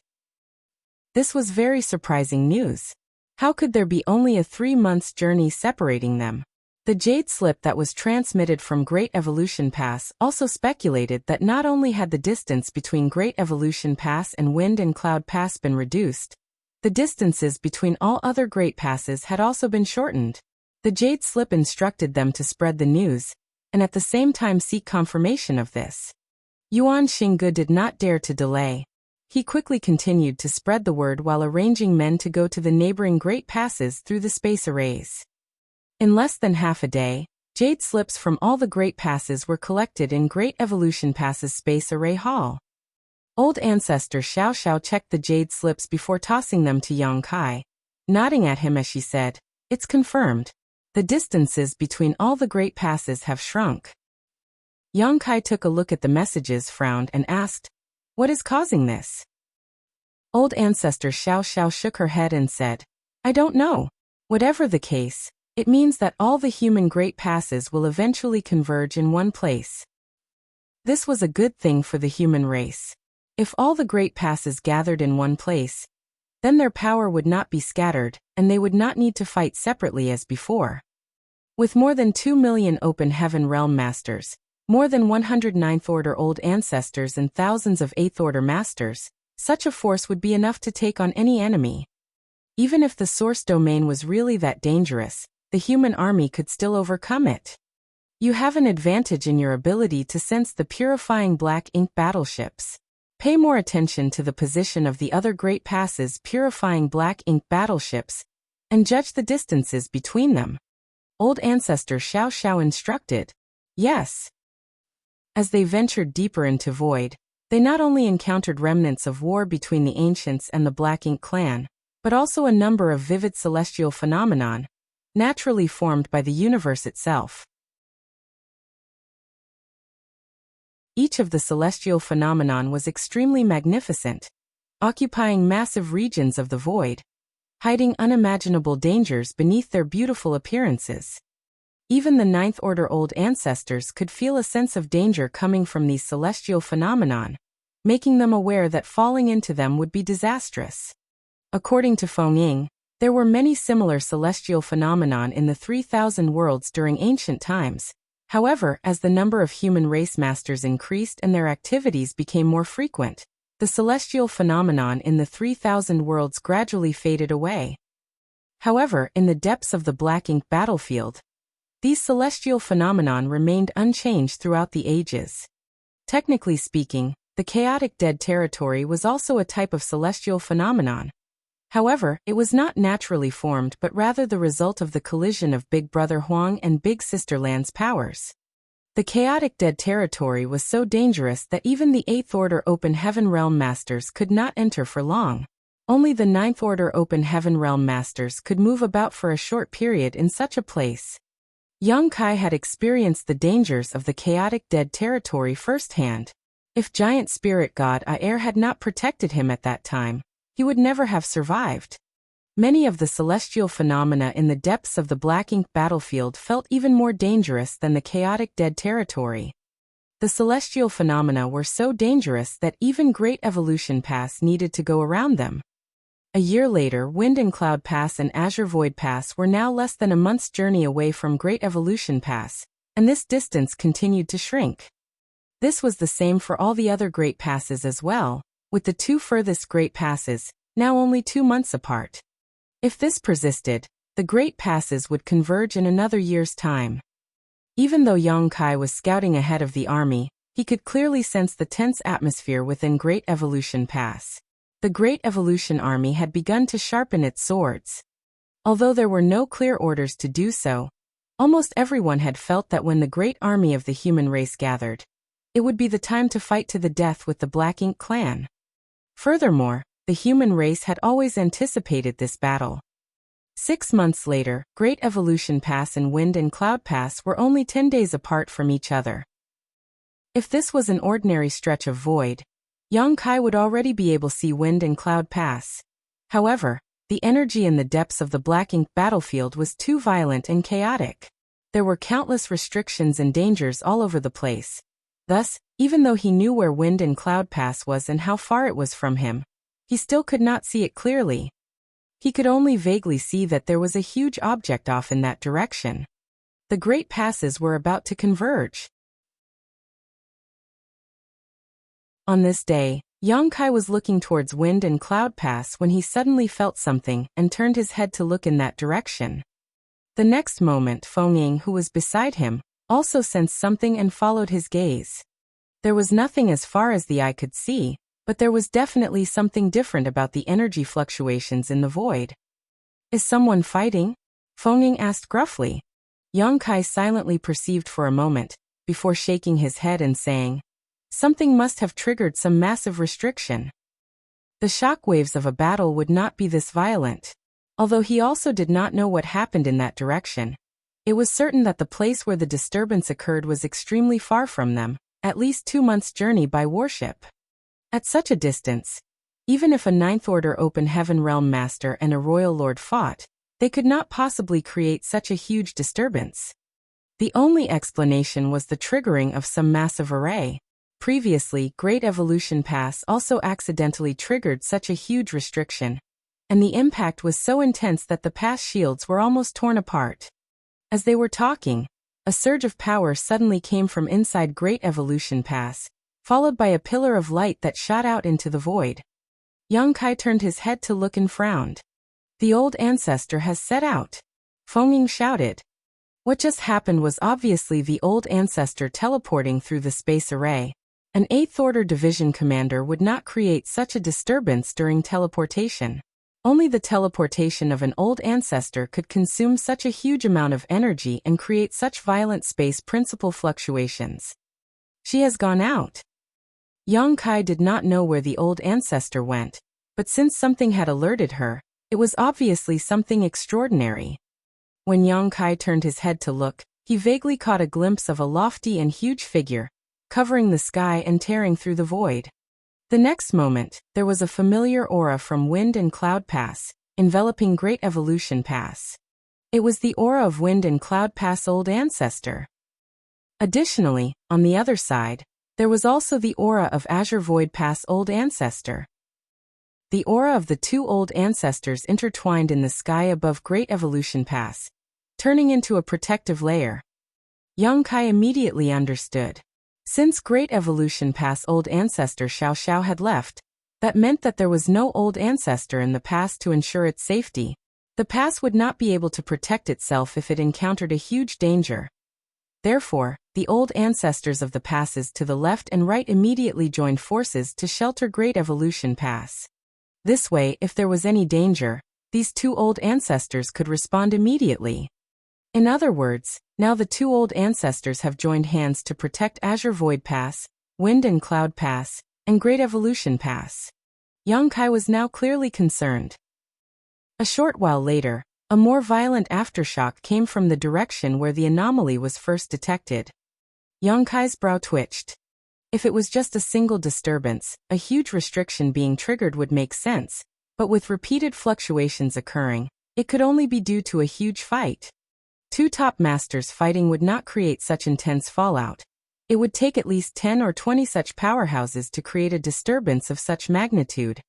This was very surprising news. How could there be only a 3 months journey separating them? The jade slip that was transmitted from Great Evolution Pass also speculated that not only had the distance between Great Evolution Pass and Wind and Cloud Pass been reduced, the distances between all other great passes had also been shortened. The jade slip instructed them to spread the news, and at the same time seek confirmation of this. Yuan Xingge did not dare to delay. He quickly continued to spread the word while arranging men to go to the neighboring great passes through the space arrays. In less than half a day, jade slips from all the Great Passes were collected in Great Evolution Pass's Space Array Hall. Old Ancestor Xiao Xiao checked the jade slips before tossing them to Yang Kai, nodding at him as she said, "It's confirmed. The distances between all the Great Passes have shrunk." Yang Kai took a look at the messages, frowned, and asked, "What is causing this?" Old Ancestor Xiao Xiao shook her head and said, "I don't know. Whatever the case, it means that all the human Great Passes will eventually converge in one place. This was a good thing for the human race. If all the Great Passes gathered in one place, then their power would not be scattered, and they would not need to fight separately as before. With more than 2 million Open Heaven Realm Masters, more than 100 Ninth Order Old Ancestors and thousands of 8th Order Masters, such a force would be enough to take on any enemy. Even if the source domain was really that dangerous, the human army could still overcome it. You have an advantage in your ability to sense the purifying black ink battleships. Pay more attention to the position of the other Great Passes purifying black ink battleships, and judge the distances between them." Old Ancestor Xiao Xiao instructed. Yes. As they ventured deeper into Void, they not only encountered remnants of war between the Ancients and the Black Ink clan, but also a number of vivid celestial phenomenon, naturally formed by the universe itself. Each of the celestial phenomenon was extremely magnificent, occupying massive regions of the void, hiding unimaginable dangers beneath their beautiful appearances. Even the Ninth Order Old Ancestors could feel a sense of danger coming from these celestial phenomenon, making them aware that falling into them would be disastrous. According to Feng Ying, there were many similar celestial phenomenon in the 3,000 worlds during ancient times. However, as the number of human race masters increased and their activities became more frequent, the celestial phenomenon in the 3,000 worlds gradually faded away. However, in the depths of the Black Ink battlefield, these celestial phenomenon remained unchanged throughout the ages. Technically speaking, the chaotic dead territory was also a type of celestial phenomenon. However, it was not naturally formed but rather the result of the collision of Big Brother Huang and Big Sister Lan's powers. The chaotic dead territory was so dangerous that even the 8th Order Open Heaven Realm Masters could not enter for long. Only the 9th Order Open Heaven Realm Masters could move about for a short period in such a place. Yang Kai had experienced the dangers of the chaotic dead territory firsthand. If Giant Spirit God Aer had not protected him at that time, he would never have survived. Many of the celestial phenomena in the depths of the Black Ink battlefield felt even more dangerous than the chaotic dead territory. The celestial phenomena were so dangerous that even Great Evolution Pass needed to go around them. A year later, Wind and Cloud Pass and Azure Void Pass were now less than a month's journey away from Great Evolution Pass, and this distance continued to shrink. This was the same for all the other Great Passes as well, with the two furthest Great Passes, now only 2 months apart. If this persisted, the Great Passes would converge in another year's time. Even though Yang Kai was scouting ahead of the army, he could clearly sense the tense atmosphere within Great Evolution Pass. The Great Evolution Army had begun to sharpen its swords. Although there were no clear orders to do so, almost everyone had felt that when the great army of the human race gathered, it would be the time to fight to the death with the Black Ink clan. Furthermore, the human race had always anticipated this battle. 6 months later, Great Evolution Pass and Wind and Cloud Pass were only 10 days apart from each other. If this was an ordinary stretch of void, Yang Kai would already be able to see Wind and Cloud Pass. However, the energy in the depths of the Black Ink battlefield was too violent and chaotic. There were countless restrictions and dangers all over the place. Thus, even though he knew where Wind and Cloud Pass was and how far it was from him, he still could not see it clearly. He could only vaguely see that there was a huge object off in that direction. The Great Passes were about to converge. On this day, Yang Kai was looking towards Wind and Cloud Pass when he suddenly felt something and turned his head to look in that direction. The next moment, Feng Ying, who was beside him, also sensed something and followed his gaze. There was nothing as far as the eye could see, but there was definitely something different about the energy fluctuations in the void. "Is someone fighting?" Feng Ying asked gruffly. Yang Kai silently perceived for a moment, before shaking his head and saying, "Something must have triggered some massive restriction. The shockwaves of a battle would not be this violent." Although he also did not know what happened in that direction, it was certain that the place where the disturbance occurred was extremely far from them, at least 2 months' journey by warship. At such a distance, even if a Ninth Order Open Heaven Realm Master and a Royal Lord fought, they could not possibly create such a huge disturbance. The only explanation was the triggering of some massive array. Previously, Great Evolution Pass also accidentally triggered such a huge restriction, and the impact was so intense that the pass shields were almost torn apart. As they were talking, a surge of power suddenly came from inside Great Evolution Pass, followed by a pillar of light that shot out into the void. Yang Kai turned his head to look and frowned. "The old ancestor has set out," Feng Ying shouted. What just happened was obviously the old ancestor teleporting through the space array. An 8th Order Division commander would not create such a disturbance during teleportation. Only the teleportation of an old ancestor could consume such a huge amount of energy and create such violent space principle fluctuations. "She has gone out." Yang Kai did not know where the old ancestor went, but since something had alerted her, it was obviously something extraordinary. When Yang Kai turned his head to look, he vaguely caught a glimpse of a lofty and huge figure, covering the sky and tearing through the void. The next moment, there was a familiar aura from Wind and Cloud Pass, enveloping Great Evolution Pass. It was the aura of Wind and Cloud Pass Old Ancestor. Additionally, on the other side, there was also the aura of Azure Void Pass Old Ancestor. The aura of the two old ancestors intertwined in the sky above Great Evolution Pass, turning into a protective layer. Yang Kai immediately understood. Since Great Evolution Pass Old Ancestor Xiao Xiao had left, that meant that there was no old ancestor in the pass to ensure its safety. The pass would not be able to protect itself if it encountered a huge danger. Therefore, the old ancestors of the passes to the left and right immediately joined forces to shelter Great Evolution Pass. This way, if there was any danger, these two old ancestors could respond immediately. In other words, now the two old ancestors have joined hands to protect Azure Void Pass, Wind and Cloud Pass, and Great Evolution Pass. Yang Kai was now clearly concerned. A short while later, a more violent aftershock came from the direction where the anomaly was first detected. Yang Kai's brow twitched. If it was just a single disturbance, a huge restriction being triggered would make sense, but with repeated fluctuations occurring, it could only be due to a huge fight. Two top masters fighting would not create such intense fallout. It would take at least 10 or 20 such powerhouses to create a disturbance of such magnitude.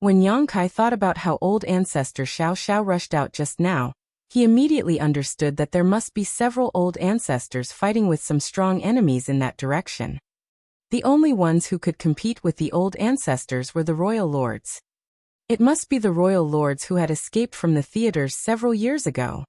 When Yang Kai thought about how old ancestor Xiao Xiao rushed out just now, he immediately understood that there must be several old ancestors fighting with some strong enemies in that direction. The only ones who could compete with the old ancestors were the royal lords. It must be the royal lords who had escaped from the theaters several years ago.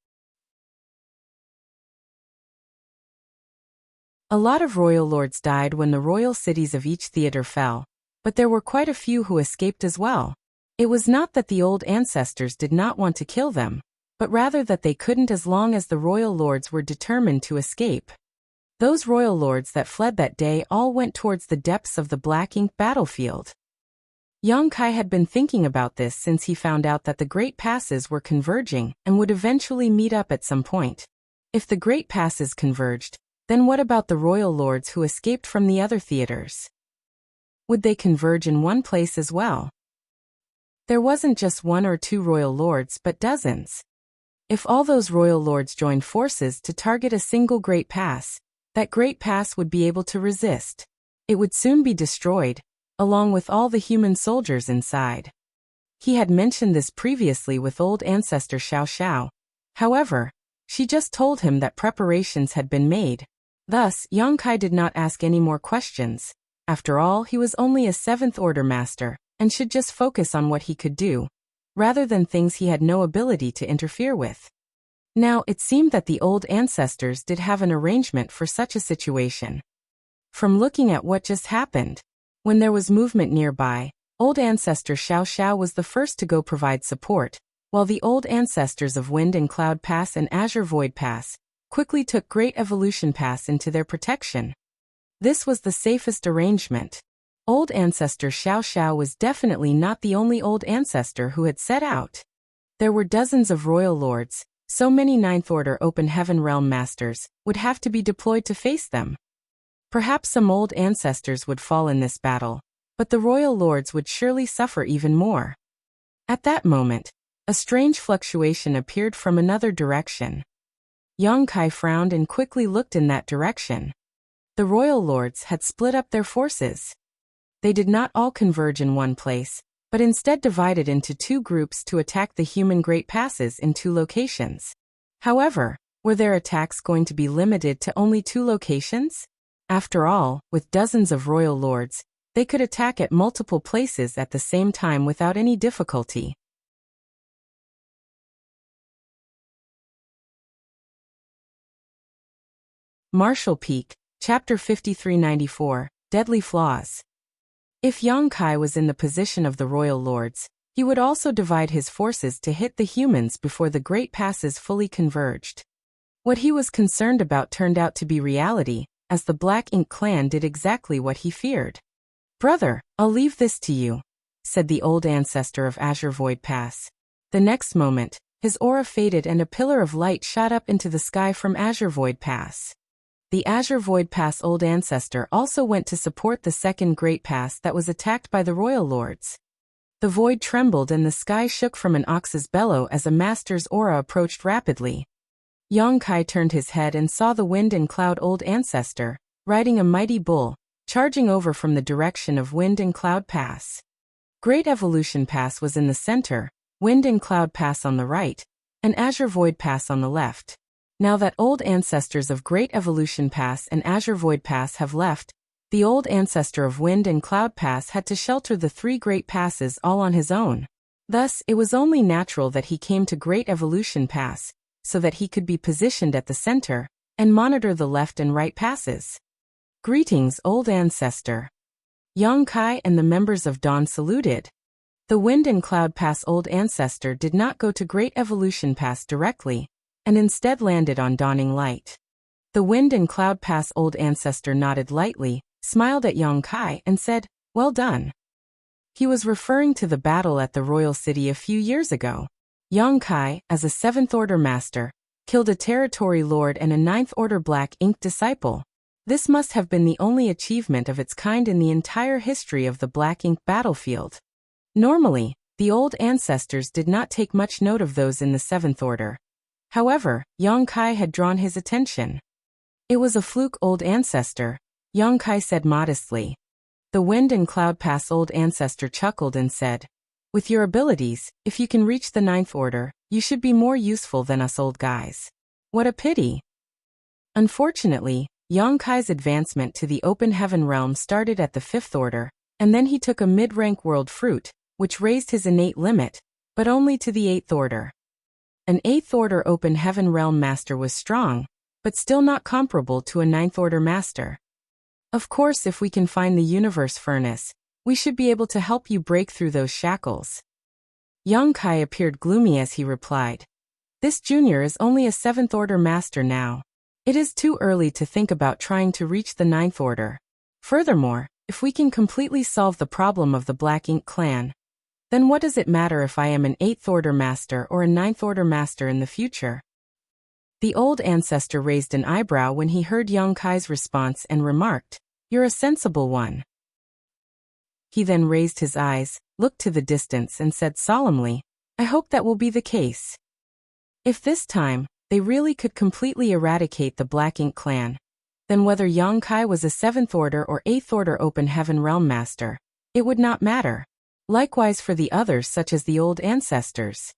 A lot of royal lords died when the royal cities of each theater fell, but there were quite a few who escaped as well. It was not that the old ancestors did not want to kill them, but rather that they couldn't as long as the royal lords were determined to escape. Those royal lords that fled that day all went towards the depths of the black ink battlefield. Yang Kai had been thinking about this since he found out that the Great Passes were converging and would eventually meet up at some point. If the Great Passes converged, then what about the royal lords who escaped from the other theaters? Would they converge in one place as well? There wasn't just one or two royal lords but dozens. If all those royal lords joined forces to target a single Great Pass, that Great Pass would be able to resist. It would soon be destroyed, along with all the human soldiers inside. He had mentioned this previously with old ancestor Xiao Xiao. However, she just told him that preparations had been made. Thus, Yang Kai did not ask any more questions. After all, he was only a 7th Order master, and should just focus on what he could do, rather than things he had no ability to interfere with. Now, it seemed that the old ancestors did have an arrangement for such a situation. From looking at what just happened, when there was movement nearby, old ancestor Xiao Xiao was the first to go provide support, while the old ancestors of Wind and Cloud Pass and Azure Void Pass, quickly took Great Evolution Pass into their protection. This was the safest arrangement. Old Ancestor Xiao Xiao was definitely not the only old ancestor who had set out. There were dozens of royal lords, so many Ninth Order Open Heaven Realm Masters would have to be deployed to face them. Perhaps some old ancestors would fall in this battle, but the royal lords would surely suffer even more. At that moment, a strange fluctuation appeared from another direction. Yang Kai frowned and quickly looked in that direction. The royal lords had split up their forces. They did not all converge in one place, but instead divided into two groups to attack the human Great Passes in two locations. However, were their attacks going to be limited to only two locations? After all, with dozens of royal lords, they could attack at multiple places at the same time without any difficulty. Martial Peak, Chapter 5394, Deadly Flaws. If Yang Kai was in the position of the royal lords, he would also divide his forces to hit the humans before the Great Passes fully converged. What he was concerned about turned out to be reality, as the Black Ink clan did exactly what he feared. "Brother, I'll leave this to you," said the old ancestor of Azure Void Pass. The next moment, his aura faded and a pillar of light shot up into the sky from Azure Void Pass. The Azure Void Pass old ancestor also went to support the second Great Pass that was attacked by the royal lords. The void trembled and the sky shook from an ox's bellow as a master's aura approached rapidly. Yang Kai turned his head and saw the Wind and Cloud old ancestor, riding a mighty bull, charging over from the direction of Wind and Cloud Pass. Great Evolution Pass was in the center, Wind and Cloud Pass on the right, and Azure Void Pass on the left. Now that old ancestors of Great Evolution Pass and Azure Void Pass have left, the old ancestor of Wind and Cloud Pass had to shelter the three Great Passes all on his own. Thus, it was only natural that he came to Great Evolution Pass, so that he could be positioned at the center and monitor the left and right passes. "Greetings, old ancestor." Yang Kai and the members of Dawn saluted. The Wind and Cloud Pass old ancestor did not go to Great Evolution Pass directly, and instead landed on Dawning Light. The Wind and Cloud Pass old ancestor nodded lightly, smiled at Yang Kai and said, "Well done." He was referring to the battle at the royal city a few years ago. Yang Kai, as a 7th Order Master, killed a Territory Lord and a 9th Order Black Ink disciple. This must have been the only achievement of its kind in the entire history of the Black Ink battlefield. Normally, the old ancestors did not take much note of those in the 7th Order. However, Yang Kai had drawn his attention. "It was a fluke, old ancestor," Yang Kai said modestly. The Wind and Cloud Pass old ancestor chuckled and said, "With your abilities, if you can reach the 9th Order, you should be more useful than us old guys." What a pity. Unfortunately, Yang Kai's advancement to the Open Heaven realm started at the 5th Order, and then he took a mid-rank world fruit, which raised his innate limit, but only to the 8th Order. An 8th Order Open Heaven realm master was strong, but still not comparable to a 9th Order master. "Of course, if we can find the universe furnace, we should be able to help you break through those shackles." Yang Kai appeared gloomy as he replied, "This junior is only a 7th Order master now. It is too early to think about trying to reach the 9th Order. Furthermore, if we can completely solve the problem of the Black Ink clan, then what does it matter if I am an 8th Order master or a 9th Order master in the future?" The old ancestor raised an eyebrow when he heard Yang Kai's response and remarked, "You're a sensible one." He then raised his eyes, looked to the distance and said solemnly, "I hope that will be the case. If this time, they really could completely eradicate the Black Ink clan, then whether Yang Kai was a 7th Order or 8th Order Open Heaven Realm Master, it would not matter. Likewise for the others such as the old ancestors.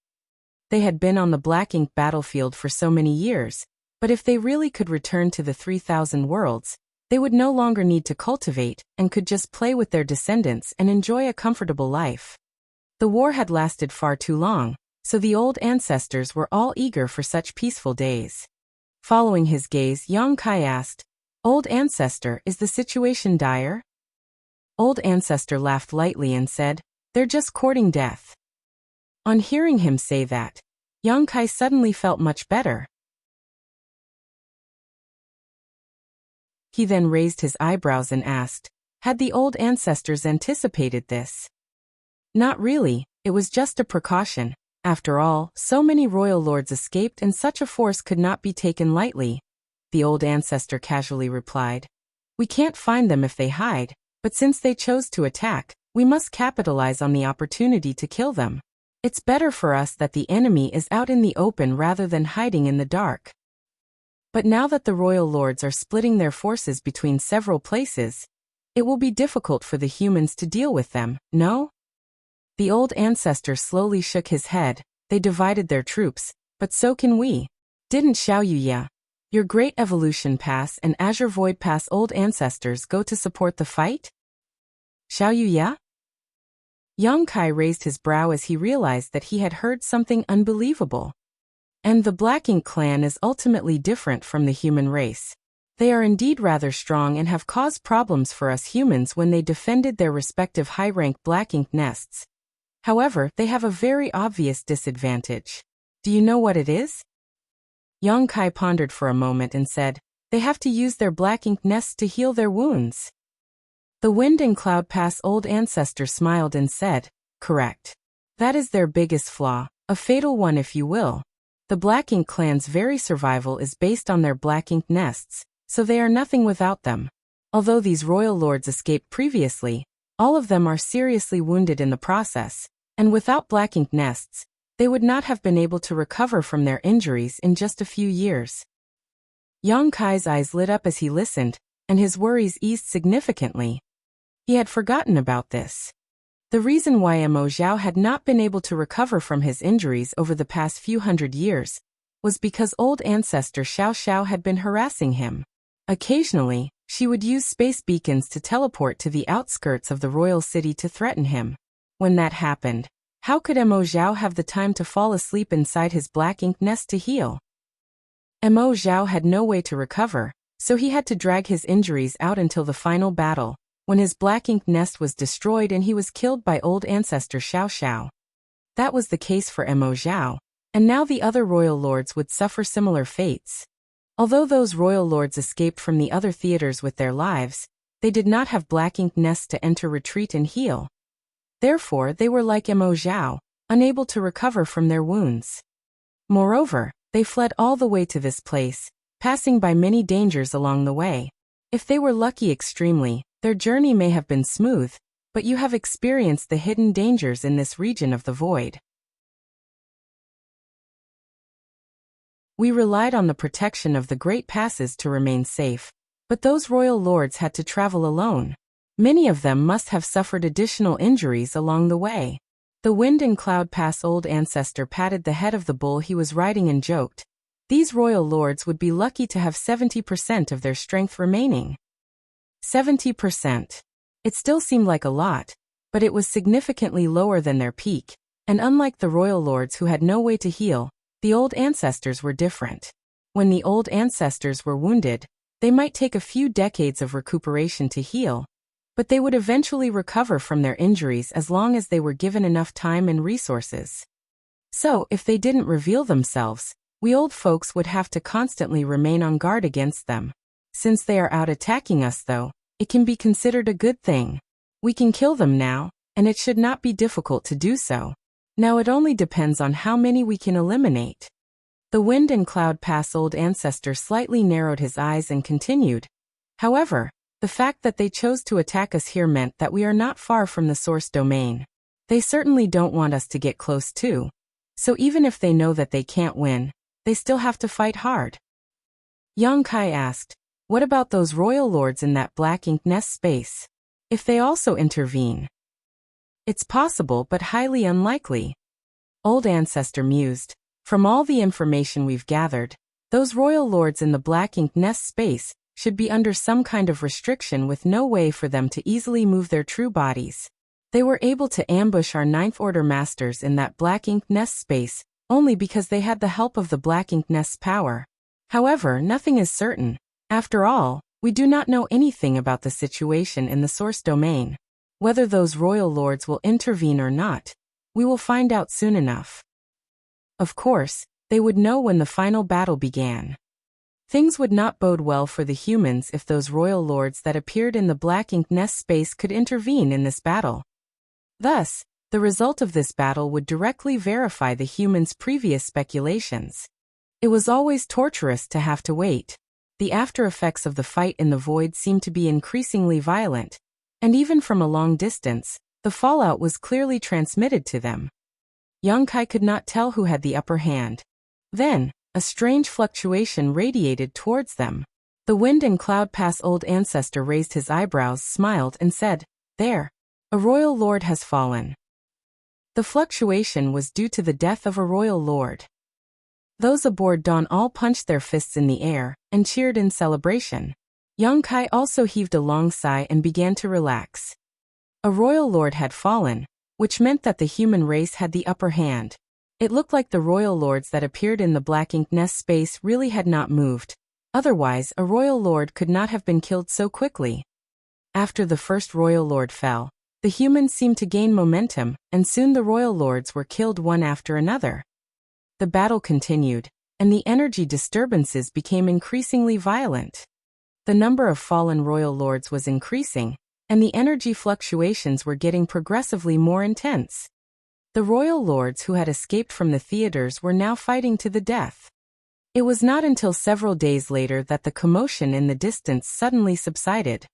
They had been on the Black Ink battlefield for so many years, but if they really could return to the 3,000 worlds, they would no longer need to cultivate and could just play with their descendants and enjoy a comfortable life. The war had lasted far too long, so the old ancestors were all eager for such peaceful days. Following his gaze, Yang Kai asked, "Old ancestor, is the situation dire?" Old ancestor laughed lightly and said, "They're just courting death." On hearing him say that, Yang Kai suddenly felt much better. He then raised his eyebrows and asked, had the old ancestors anticipated this? Not really, it was just a precaution. After all, so many royal lords escaped and such a force could not be taken lightly. The old ancestor casually replied. We can't find them if they hide, but since they chose to attack, we must capitalize on the opportunity to kill them. It's better for us that the enemy is out in the open rather than hiding in the dark. But now that the royal lords are splitting their forces between several places, it will be difficult for the humans to deal with them, no? The old ancestor slowly shook his head. They divided their troops, but so can we. Didn't Xiaoyu, your Great Evolution Pass and Azure Void Pass old ancestors go to support the fight? Xiaoyu? Yang Kai raised his brow as he realized that he had heard something unbelievable. And the Black Ink clan is ultimately different from the human race. They are indeed rather strong and have caused problems for us humans when they defended their respective high-rank Black Ink nests. However, they have a very obvious disadvantage. Do you know what it is? Yang Kai pondered for a moment and said, they have to use their Black Ink nests to heal their wounds. The Wind and Cloud Pass old ancestor smiled and said, correct. That is their biggest flaw, a fatal one if you will. The Black Ink clan's very survival is based on their Black Ink nests, so they are nothing without them. Although these royal lords escaped previously, all of them are seriously wounded in the process, and without Black Ink nests, they would not have been able to recover from their injuries in just a few years. Yang Kai's eyes lit up as he listened, and his worries eased significantly. He had forgotten about this. The reason why Mo Zhao had not been able to recover from his injuries over the past few hundred years was because old ancestor Xiao Xiao had been harassing him. Occasionally, she would use space beacons to teleport to the outskirts of the royal city to threaten him. When that happened, how could Mo Zhao have the time to fall asleep inside his Black Ink nest to heal? Mo Zhao had no way to recover, so he had to drag his injuries out until the final battle, when his Black Ink nest was destroyed and he was killed by old ancestor Xiao Xiao. That was the case for Mo Zhao, and now the other royal lords would suffer similar fates. Although those royal lords escaped from the other theaters with their lives, they did not have Black Ink nests to enter retreat and heal. Therefore, they were like Mo Zhao, unable to recover from their wounds. Moreover, they fled all the way to this place, passing by many dangers along the way. If they were lucky extremely, their journey may have been smooth, but you have experienced the hidden dangers in this region of the void. We relied on the protection of the great passes to remain safe, but those royal lords had to travel alone. Many of them must have suffered additional injuries along the way. The Wind and Cloud Pass old ancestor patted the head of the bull he was riding and joked. These royal lords would be lucky to have 70% of their strength remaining. 70%. It still seemed like a lot, but it was significantly lower than their peak, and unlike the royal lords who had no way to heal, the old ancestors were different. When the old ancestors were wounded, they might take a few decades of recuperation to heal, but they would eventually recover from their injuries as long as they were given enough time and resources. So, if they didn't reveal themselves, we old folks would have to constantly remain on guard against them. Since they are out attacking us though, it can be considered a good thing. We can kill them now, and it should not be difficult to do so. Now it only depends on how many we can eliminate. The Wind and Cloud Pass old ancestor slightly narrowed his eyes and continued. However, the fact that they chose to attack us here meant that we are not far from the source domain. They certainly don't want us to get close too. So even if they know that they can't win, they still have to fight hard. Yang Kai asked, what about those royal lords in that Black Ink nest space? If they also intervene? It's possible but highly unlikely. Old ancestor mused. From all the information we've gathered, those royal lords in the Black Ink nest space should be under some kind of restriction with no way for them to easily move their true bodies. They were able to ambush our Ninth Order masters in that Black Ink nest space only because they had the help of the Black Ink nest's power. However, nothing is certain. After all, we do not know anything about the situation in the source domain. Whether those royal lords will intervene or not, we will find out soon enough. Of course, they would know when the final battle began. Things would not bode well for the humans if those royal lords that appeared in the black ink nest space could intervene in this battle. Thus, the result of this battle would directly verify the humans' previous speculations. It was always torturous to have to wait. The after effects of the fight in the void seemed to be increasingly violent, and even from a long distance, the fallout was clearly transmitted to them. Yongkai could not tell who had the upper hand. Then, a strange fluctuation radiated towards them. The wind and cloud pass old ancestor raised his eyebrows, smiled, and said, "There. A royal lord has fallen." The fluctuation was due to the death of a royal lord. Those aboard Dawn all punched their fists in the air and cheered in celebration. Yongkai also heaved a long sigh and began to relax. A royal lord had fallen, which meant that the human race had the upper hand. It looked like the royal lords that appeared in the black ink nest space really had not moved. Otherwise, a royal lord could not have been killed so quickly. After the first royal lord fell, the humans seemed to gain momentum, and soon the royal lords were killed one after another. The battle continued, and the energy disturbances became increasingly violent. The number of fallen royal lords was increasing, and the energy fluctuations were getting progressively more intense. The royal lords who had escaped from the theaters were now fighting to the death. It was not until several days later that the commotion in the distance suddenly subsided.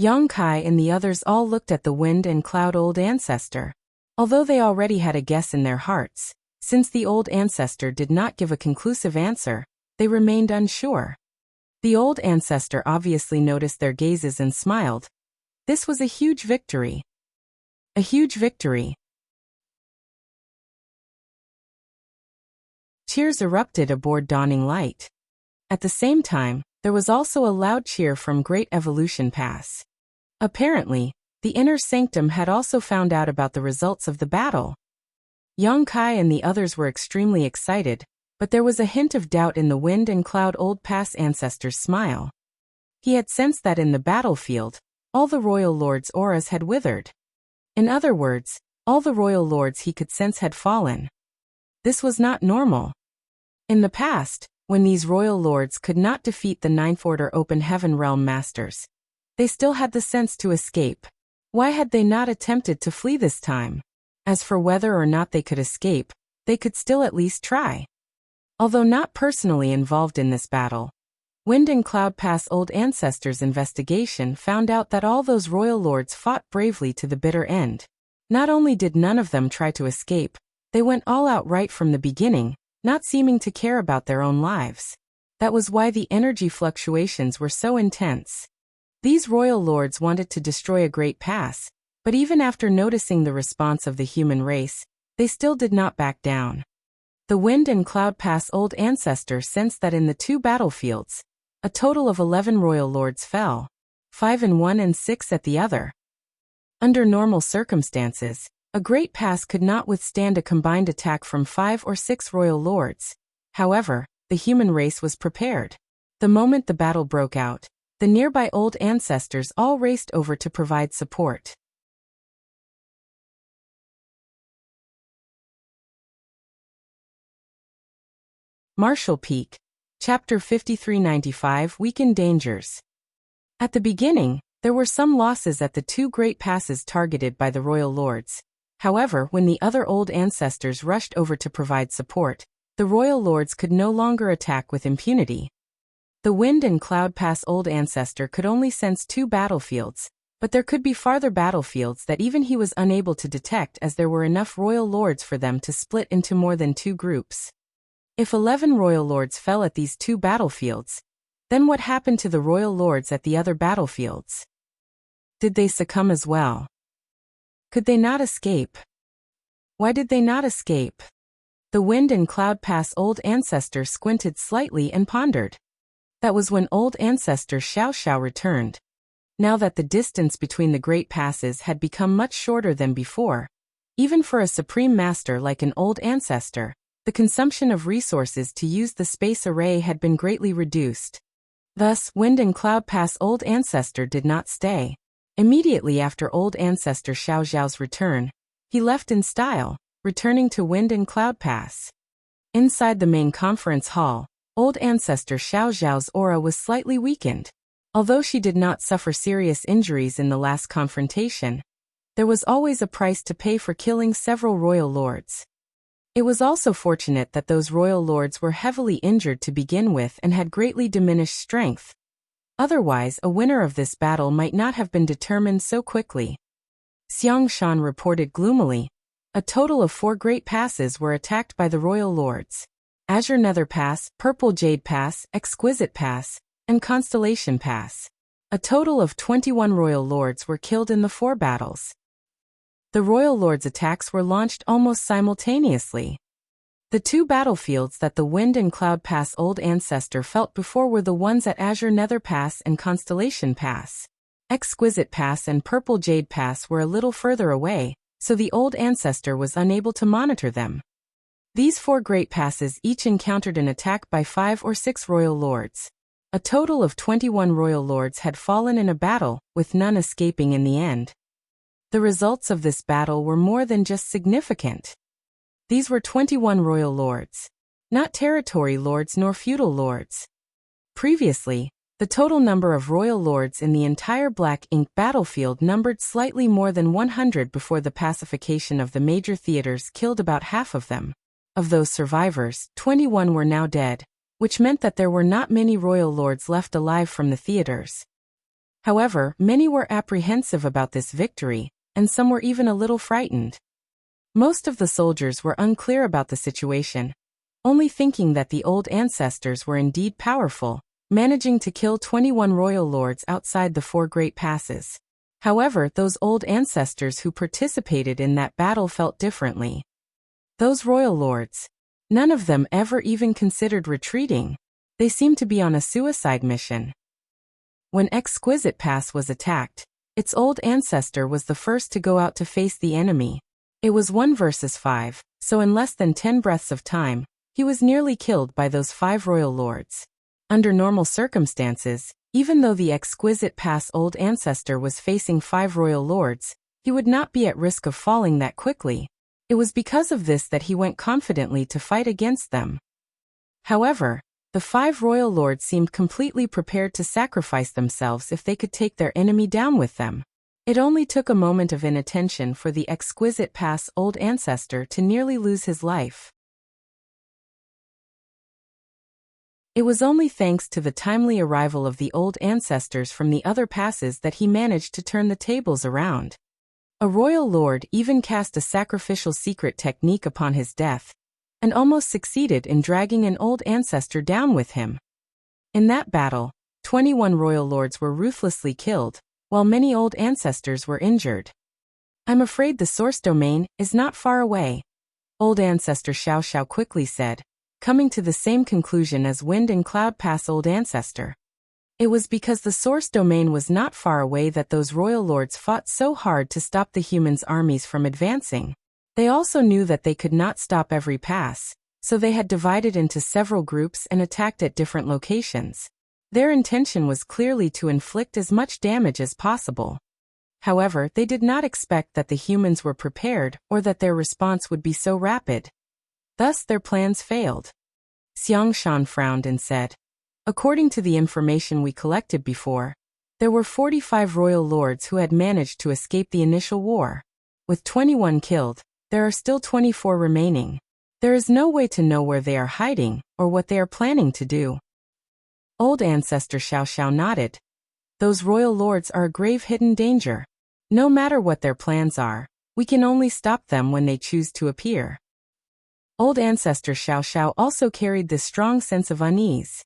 Yongkai and the others all looked at the wind and cloud old ancestor. Although they already had a guess in their hearts, since the old ancestor did not give a conclusive answer, they remained unsure. The old ancestor obviously noticed their gazes and smiled. This was a huge victory. A huge victory. Cheers erupted aboard Dawning Light. At the same time, there was also a loud cheer from Great Evolution Pass. Apparently, the Inner Sanctum had also found out about the results of the battle. Yongkai and the others were extremely excited, but there was a hint of doubt in the wind and cloud old pass ancestor's smile. He had sensed that in the battlefield, all the royal lords' auras had withered. In other words, all the royal lords he could sense had fallen. This was not normal. In the past, when these royal lords could not defeat the Ninth Order Open Heaven Realm Masters, they still had the sense to escape. Why had they not attempted to flee this time? As for whether or not they could escape, they could still at least try. Although not personally involved in this battle, Wind and Cloud Pass old ancestors' investigation found out that all those royal lords fought bravely to the bitter end. Not only did none of them try to escape, they went all out right from the beginning, not seeming to care about their own lives. That was why the energy fluctuations were so intense. These royal lords wanted to destroy a great pass, but even after noticing the response of the human race, they still did not back down. The Wind and Cloud Pass old ancestor sensed that in the two battlefields, a total of 11 royal lords fell, 5 in one and 6 at the other. Under normal circumstances, a great pass could not withstand a combined attack from 5 or 6 royal lords. However, the human race was prepared. The moment the battle broke out, the nearby old ancestors all raced over to provide support. Marshall Peak, Chapter 5395 Weakened Dangers. At the beginning, there were some losses at the two great passes targeted by the royal lords. However, when the other old ancestors rushed over to provide support, the royal lords could no longer attack with impunity. The Wind and Cloud Pass old ancestor could only sense 2 battlefields, but there could be farther battlefields that even he was unable to detect, as there were enough royal lords for them to split into more than 2 groups. If 11 royal lords fell at these 2 battlefields, then what happened to the royal lords at the other battlefields? Did they succumb as well? Could they not escape? Why did they not escape? The Wind and Cloud Pass old ancestor squinted slightly and pondered. That was when old ancestor Xiao Xiao returned. Now that the distance between the great passes had become much shorter than before, even for a supreme master like an old ancestor, the consumption of resources to use the space array had been greatly reduced. Thus, Wind and Cloud Pass old ancestor did not stay. Immediately after old ancestor Xiao Xiao's return, he left in style, returning to Wind and Cloud Pass. Inside the main conference hall, Old Ancestor Xiao Zhao's aura was slightly weakened. Although she did not suffer serious injuries in the last confrontation, there was always a price to pay for killing several royal lords. It was also fortunate that those royal lords were heavily injured to begin with and had greatly diminished strength. Otherwise, a winner of this battle might not have been determined so quickly. Xiang Shan reported gloomily. A total of 4 great passes were attacked by the royal lords: Azure Nether Pass, Purple Jade Pass, Exquisite Pass, and Constellation Pass. A total of 21 royal lords were killed in the 4 battles. The royal lords' attacks were launched almost simultaneously. The 2 battlefields that the Wind and Cloud Pass Old Ancestor felt before were the ones at Azure Nether Pass and Constellation Pass. Exquisite Pass and Purple Jade Pass were a little further away, so the Old Ancestor was unable to monitor them. These 4 great passes each encountered an attack by 5 or 6 royal lords. A total of 21 royal lords had fallen in a battle, with none escaping in the end. The results of this battle were more than just significant. These were 21 royal lords, not territory lords nor feudal lords. Previously, the total number of royal lords in the entire Black Ink battlefield numbered slightly more than 100 before the pacification of the major theaters killed about half of them. Of those survivors, 21 were now dead, which meant that there were not many royal lords left alive from the theaters. However, many were apprehensive about this victory, and some were even a little frightened. Most of the soldiers were unclear about the situation, only thinking that the old ancestors were indeed powerful, managing to kill 21 royal lords outside the 4 great passes. However, those old ancestors who participated in that battle felt differently. Those royal lords, none of them ever even considered retreating. They seemed to be on a suicide mission. When Exquisite Pass was attacked, its old ancestor was the first to go out to face the enemy. It was 1 versus 5, so in less than 10 breaths of time, he was nearly killed by those 5 royal lords. Under normal circumstances, even though the Exquisite Pass Old Ancestor was facing 5 royal lords, he would not be at risk of falling that quickly. It was because of this that he went confidently to fight against them. However, the 5 royal lords seemed completely prepared to sacrifice themselves if they could take their enemy down with them. It only took a moment of inattention for the Exquisite Pass Old Ancestor to nearly lose his life. It was only thanks to the timely arrival of the old ancestors from the other passes that he managed to turn the tables around. A royal lord even cast a sacrificial secret technique upon his death, and almost succeeded in dragging an old ancestor down with him. In that battle, 21 royal lords were ruthlessly killed, while many old ancestors were injured. "I'm afraid the source domain is not far away," Old Ancestor Xiao Xiao quickly said, coming to the same conclusion as Wind and Cloud Pass Old Ancestor. It was because the source domain was not far away that those royal lords fought so hard to stop the humans' armies from advancing. They also knew that they could not stop every pass, so they had divided into several groups and attacked at different locations. Their intention was clearly to inflict as much damage as possible. However, they did not expect that the humans were prepared or that their response would be so rapid. Thus their plans failed. Xiang Shan frowned and said, "According to the information we collected before, there were 45 royal lords who had managed to escape the initial war. With 21 killed, there are still 24 remaining. There is no way to know where they are hiding or what they are planning to do." Old Ancestor Xiao Xiao nodded. "Those royal lords are a grave hidden danger. No matter what their plans are, we can only stop them when they choose to appear." Old Ancestor Xiao Xiao also carried this strong sense of unease.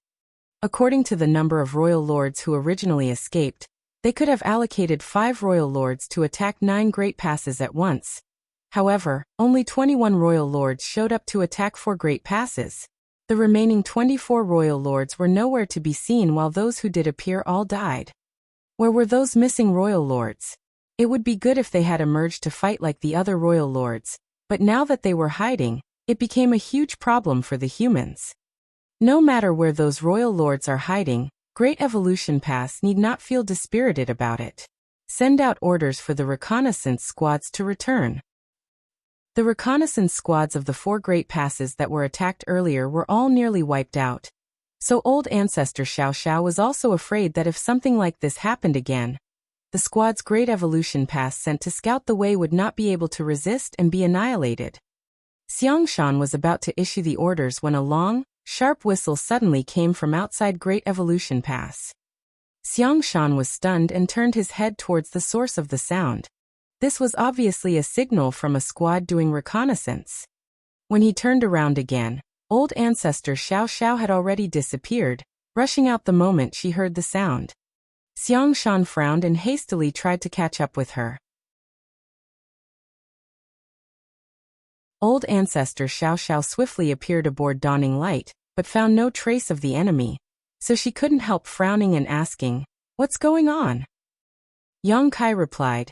According to the number of royal lords who originally escaped, they could have allocated 5 royal lords to attack 9 great passes at once. However, only 21 royal lords showed up to attack 4 great passes. The remaining 24 royal lords were nowhere to be seen while those who did appear all died. Where were those missing royal lords? It would be good if they had emerged to fight like the other royal lords, but now that they were hiding, it became a huge problem for the humans. No matter where those royal lords are hiding, Great Evolution Pass need not feel dispirited about it. Send out orders for the reconnaissance squads to return. The reconnaissance squads of the 4 great passes that were attacked earlier were all nearly wiped out. So old ancestor Xiao Xiao was also afraid that if something like this happened again, the squad's great evolution pass sent to scout the way would not be able to resist and be annihilated. Xiangshan was about to issue the orders when a long, sharp whistle suddenly came from outside Great Evolution Pass. Xiangshan was stunned and turned his head towards the source of the sound. This was obviously a signal from a squad doing reconnaissance. When he turned around again, old ancestor Xiao Xiao had already disappeared, rushing out the moment she heard the sound. Xiangshan frowned and hastily tried to catch up with her. Old ancestor Xiao Xiao swiftly appeared aboard Dawning Light, but found no trace of the enemy, so she couldn't help frowning and asking, "What's going on?" Yang Kai replied,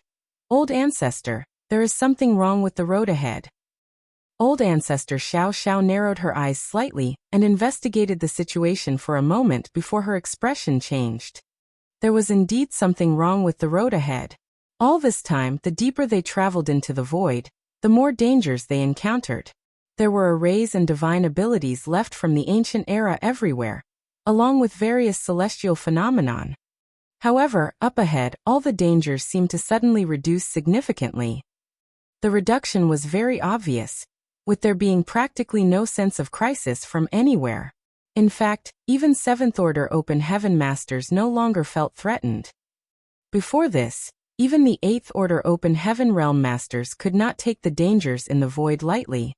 "Old ancestor, there is something wrong with the road ahead." Old ancestor Xiao Xiao narrowed her eyes slightly and investigated the situation for a moment before her expression changed. There was indeed something wrong with the road ahead. All this time, the deeper they traveled into the void, the more dangers they encountered. There were arrays and divine abilities left from the ancient era everywhere, along with various celestial phenomenon. However, up ahead, all the dangers seemed to suddenly reduce significantly. The reduction was very obvious, with there being practically no sense of crisis from anywhere. In fact, even Seventh-Order Open Heaven Masters no longer felt threatened. Before this, even the Eighth-Order Open Heaven Realm Masters could not take the dangers in the void lightly.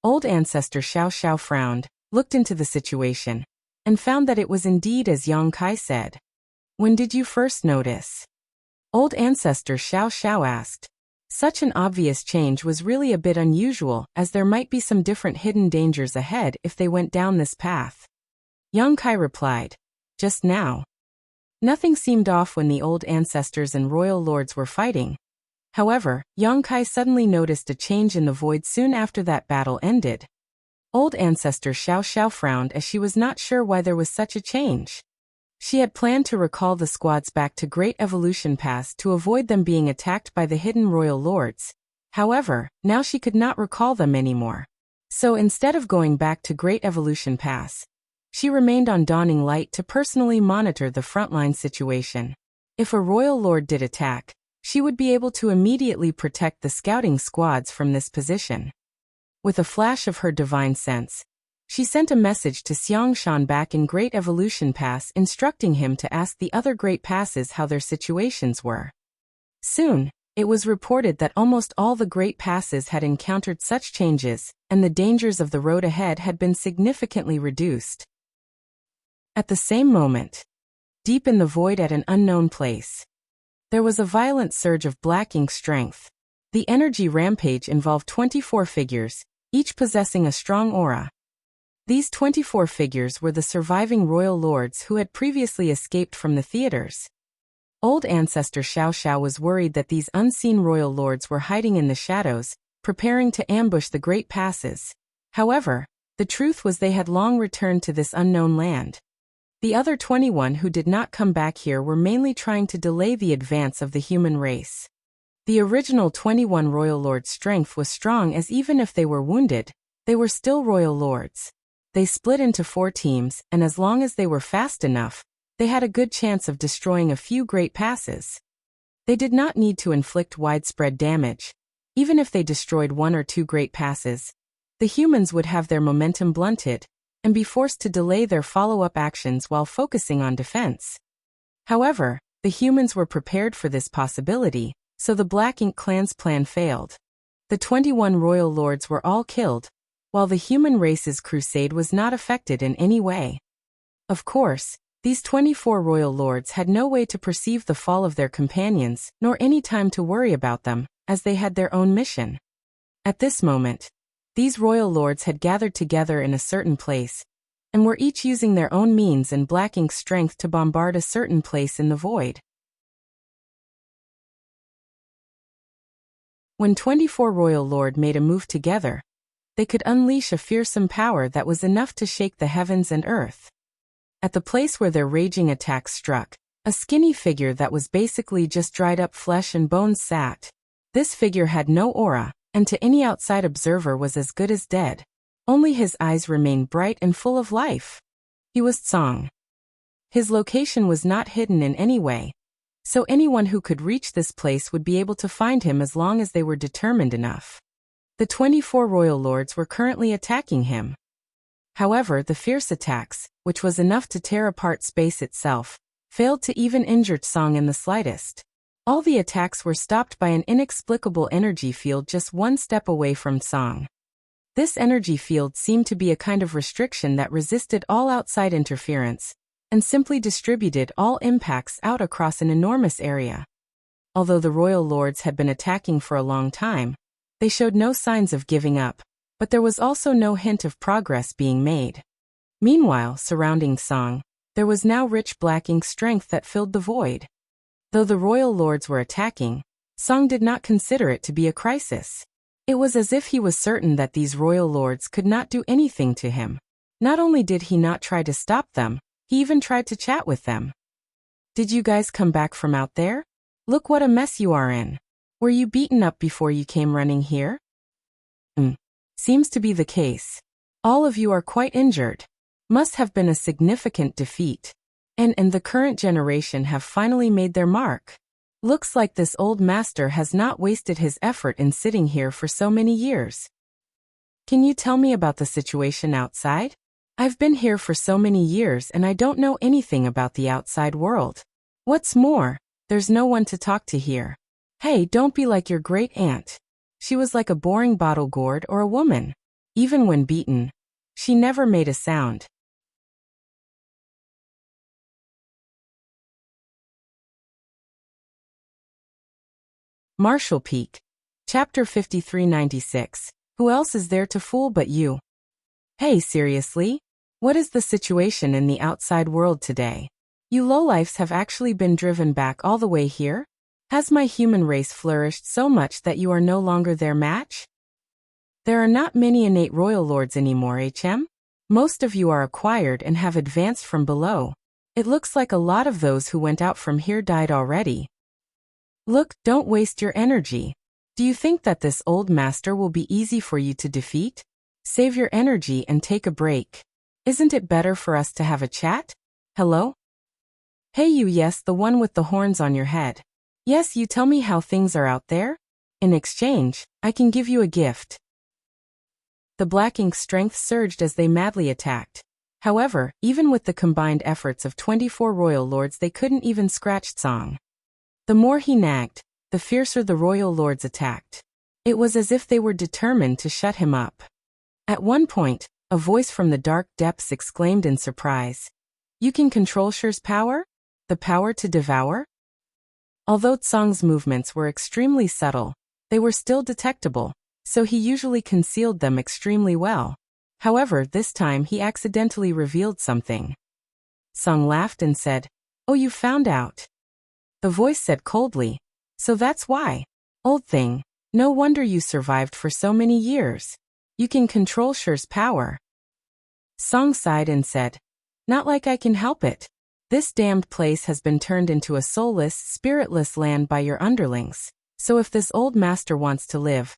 Old ancestor Xiao Xiao frowned, looked into the situation, and found that it was indeed as Yang Kai said. "When did you first notice?" Old ancestor Xiao Xiao asked. Such an obvious change was really a bit unusual, as there might be some different hidden dangers ahead if they went down this path. Yang Kai replied, "Just now." Nothing seemed off when the old ancestors and royal lords were fighting. However, Yang Kai suddenly noticed a change in the void soon after that battle ended. Old ancestor Xiao Xiao frowned as she was not sure why there was such a change. She had planned to recall the squads back to Great Evolution Pass to avoid them being attacked by the hidden royal lords. However, now she could not recall them anymore. So instead of going back to Great Evolution Pass, she remained on Dawning Light to personally monitor the frontline situation. If a royal lord did attack, she would be able to immediately protect the scouting squads from this position. With a flash of her divine sense, she sent a message to Xiangshan back in Great Evolution Pass instructing him to ask the other Great Passes how their situations were. Soon, it was reported that almost all the Great Passes had encountered such changes, and the dangers of the road ahead had been significantly reduced. At the same moment, deep in the void at an unknown place, there was a violent surge of black ink strength. The energy rampage involved 24 figures, each possessing a strong aura. These 24 figures were the surviving royal lords who had previously escaped from the theaters. Old ancestor Xiao Xiao was worried that these unseen royal lords were hiding in the shadows, preparing to ambush the Great Passes. However, the truth was they had long returned to this unknown land. The other 21 who did not come back here were mainly trying to delay the advance of the human race. The original 21 royal lords' strength was strong, as even if they were wounded, they were still royal lords. They split into 4 teams, and as long as they were fast enough, they had a good chance of destroying a few Great Passes. They did not need to inflict widespread damage. Even if they destroyed 1 or 2 Great Passes, the humans would have their momentum blunted and be forced to delay their follow-up actions while focusing on defense. However, the humans were prepared for this possibility, so the Black Ink clan's plan failed. The 21 royal lords were all killed, while the human race's crusade was not affected in any way. Of course, these 24 royal lords had no way to perceive the fall of their companions, nor any time to worry about them, as they had their own mission. At this moment, these royal lords had gathered together in a certain place, and were each using their own means and Black Ink's strength to bombard a certain place in the void. When 24 royal lords made a move together, they could unleash a fearsome power that was enough to shake the heavens and earth. At the place where their raging attacks struck, a skinny figure that was basically just dried up flesh and bones sat. This figure had no aura, and to any outside observer was as good as dead. Only his eyes remained bright and full of life. He was Song. His location was not hidden in any way, so anyone who could reach this place would be able to find him as long as they were determined enough. The 24 royal lords were currently attacking him. However, the fierce attacks, which was enough to tear apart space itself, failed to even injure Song in the slightest. All the attacks were stopped by an inexplicable energy field just one step away from Song. This energy field seemed to be a kind of restriction that resisted all outside interference, and simply distributed all impacts out across an enormous area. Although the royal lords had been attacking for a long time, they showed no signs of giving up, but there was also no hint of progress being made. Meanwhile, surrounding Song, there was now rich black ink strength that filled the void. Though the royal lords were attacking, Song did not consider it to be a crisis. It was as if he was certain that these royal lords could not do anything to him. Not only did he not try to stop them, he even tried to chat with them. "Did you guys come back from out there? Look what a mess you are in. Were you beaten up before you came running here?" Seems to be the case. All of you are quite injured. Must have been a significant defeat. And the current generation have finally made their mark. Looks like this old master has not wasted his effort in sitting here for so many years. Can you tell me about the situation outside? I've been here for so many years and I don't know anything about the outside world. What's more, there's no one to talk to here. Hey, don't be like your great aunt. She was like a boring bottle gourd or a woman. Even when beaten, she never made a sound. Marshall Peak. Chapter 5396. Who else is there to fool but you? Hey, seriously? What is the situation in the outside world today? You lowlifes have actually been driven back all the way here? Has my human race flourished so much that you are no longer their match? There are not many innate royal lords anymore, HM? Most of you are acquired and have advanced from below. It looks like a lot of those who went out from here died already. Look, don't waste your energy. Do you think that this old master will be easy for you to defeat? Save your energy and take a break. Isn't it better for us to have a chat? Hello? Hey you, yes, the one with the horns on your head. Yes, you tell me how things are out there? In exchange, I can give you a gift. The black ink strength surged as they madly attacked. However, even with the combined efforts of 24 royal lords, they couldn't even scratch Song. The more he nagged, the fiercer the royal lords attacked. It was as if they were determined to shut him up. At one point, a voice from the dark depths exclaimed in surprise, "You can control Shur's power? The power to devour?" Although Song's movements were extremely subtle, they were still detectable, so he usually concealed them extremely well. However, this time he accidentally revealed something. Song laughed and said, "Oh, you found out." The voice said coldly, "So that's why. Old thing, no wonder you survived for so many years. You can control Shur's power." Song sighed and said, "Not like I can help it. This damned place has been turned into a soulless, spiritless land by your underlings, so if this old master wants to live,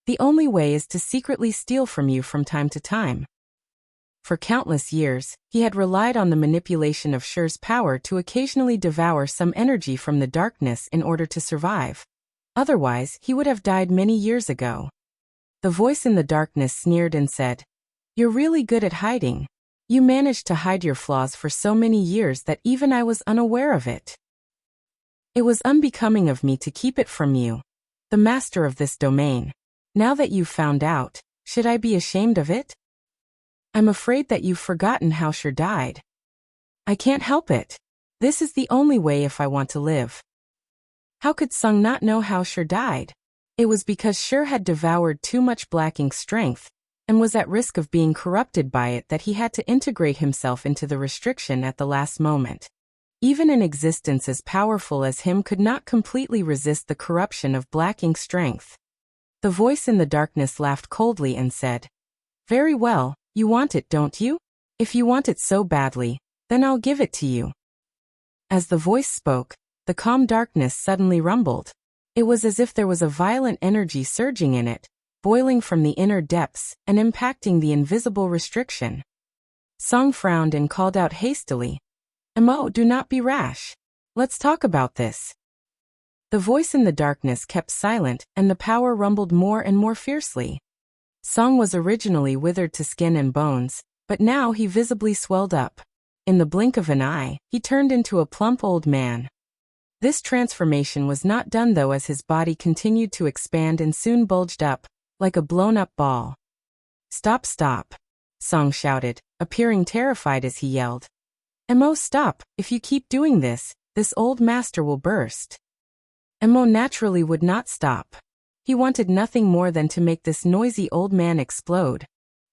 the only way is to secretly steal from you from time to time." For countless years, he had relied on the manipulation of Shur's power to occasionally devour some energy from the darkness in order to survive. Otherwise, he would have died many years ago. The voice in the darkness sneered and said, "You're really good at hiding. You managed to hide your flaws for so many years that even I was unaware of it. It was unbecoming of me to keep it from you, the master of this domain. Now that you've found out, should I be ashamed of it? I'm afraid that you've forgotten how Shur died. I can't help it. This is the only way if I want to live." How could Sung not know how Shur died? It was because Shur had devoured too much black ink strength, and was at risk of being corrupted by it, that he had to integrate himself into the restriction at the last moment. Even an existence as powerful as him could not completely resist the corruption of black ink strength. The voice in the darkness laughed coldly and said, "Very well, you want it, don't you? If you want it so badly, then I'll give it to you." As the voice spoke, the calm darkness suddenly rumbled. It was as if there was a violent energy surging in it, boiling from the inner depths and impacting the invisible restriction. Song frowned and called out hastily, "Emo, do not be rash. Let's talk about this." The voice in the darkness kept silent, and the power rumbled more and more fiercely. Song was originally withered to skin and bones, but now he visibly swelled up. In the blink of an eye, he turned into a plump old man. This transformation was not done though, as his body continued to expand and soon bulged up, like a blown-up ball. "Stop, stop," Song shouted, appearing terrified as he yelled. "Emo, stop. If you keep doing this old master will burst." Emo naturally would not stop. He wanted nothing more than to make this noisy old man explode.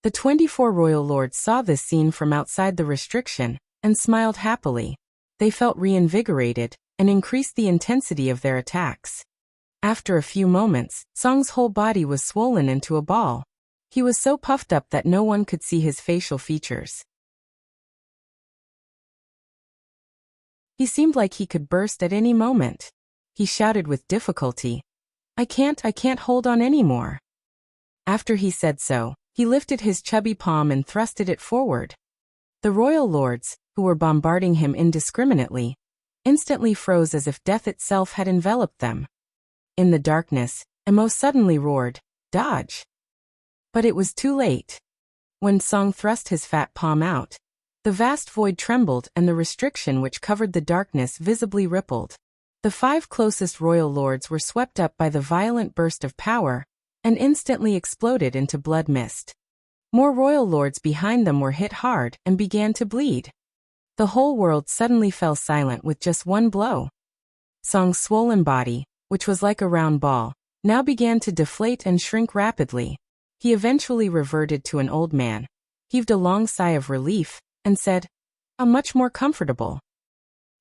The 24 royal lords saw this scene from outside the restriction, and smiled happily. They felt reinvigorated, and increased the intensity of their attacks. After a few moments, Song's whole body was swollen into a ball. He was so puffed up that no one could see his facial features. He seemed like he could burst at any moment. He shouted with difficulty, I can't hold on anymore." After he said so, he lifted his chubby palm and thrusted it forward. The royal lords, who were bombarding him indiscriminately, instantly froze as if death itself had enveloped them. In the darkness, Emo suddenly roared, "Dodge!" But it was too late. When Song thrust his fat palm out, the vast void trembled and the restriction which covered the darkness visibly rippled. The 5 closest royal lords were swept up by the violent burst of power, and instantly exploded into blood mist. More royal lords behind them were hit hard and began to bleed. The whole world suddenly fell silent with just one blow. Song's swollen body, which was like a round ball, now began to deflate and shrink rapidly. He eventually reverted to an old man, heaved a long sigh of relief, and said, "I'm much more comfortable."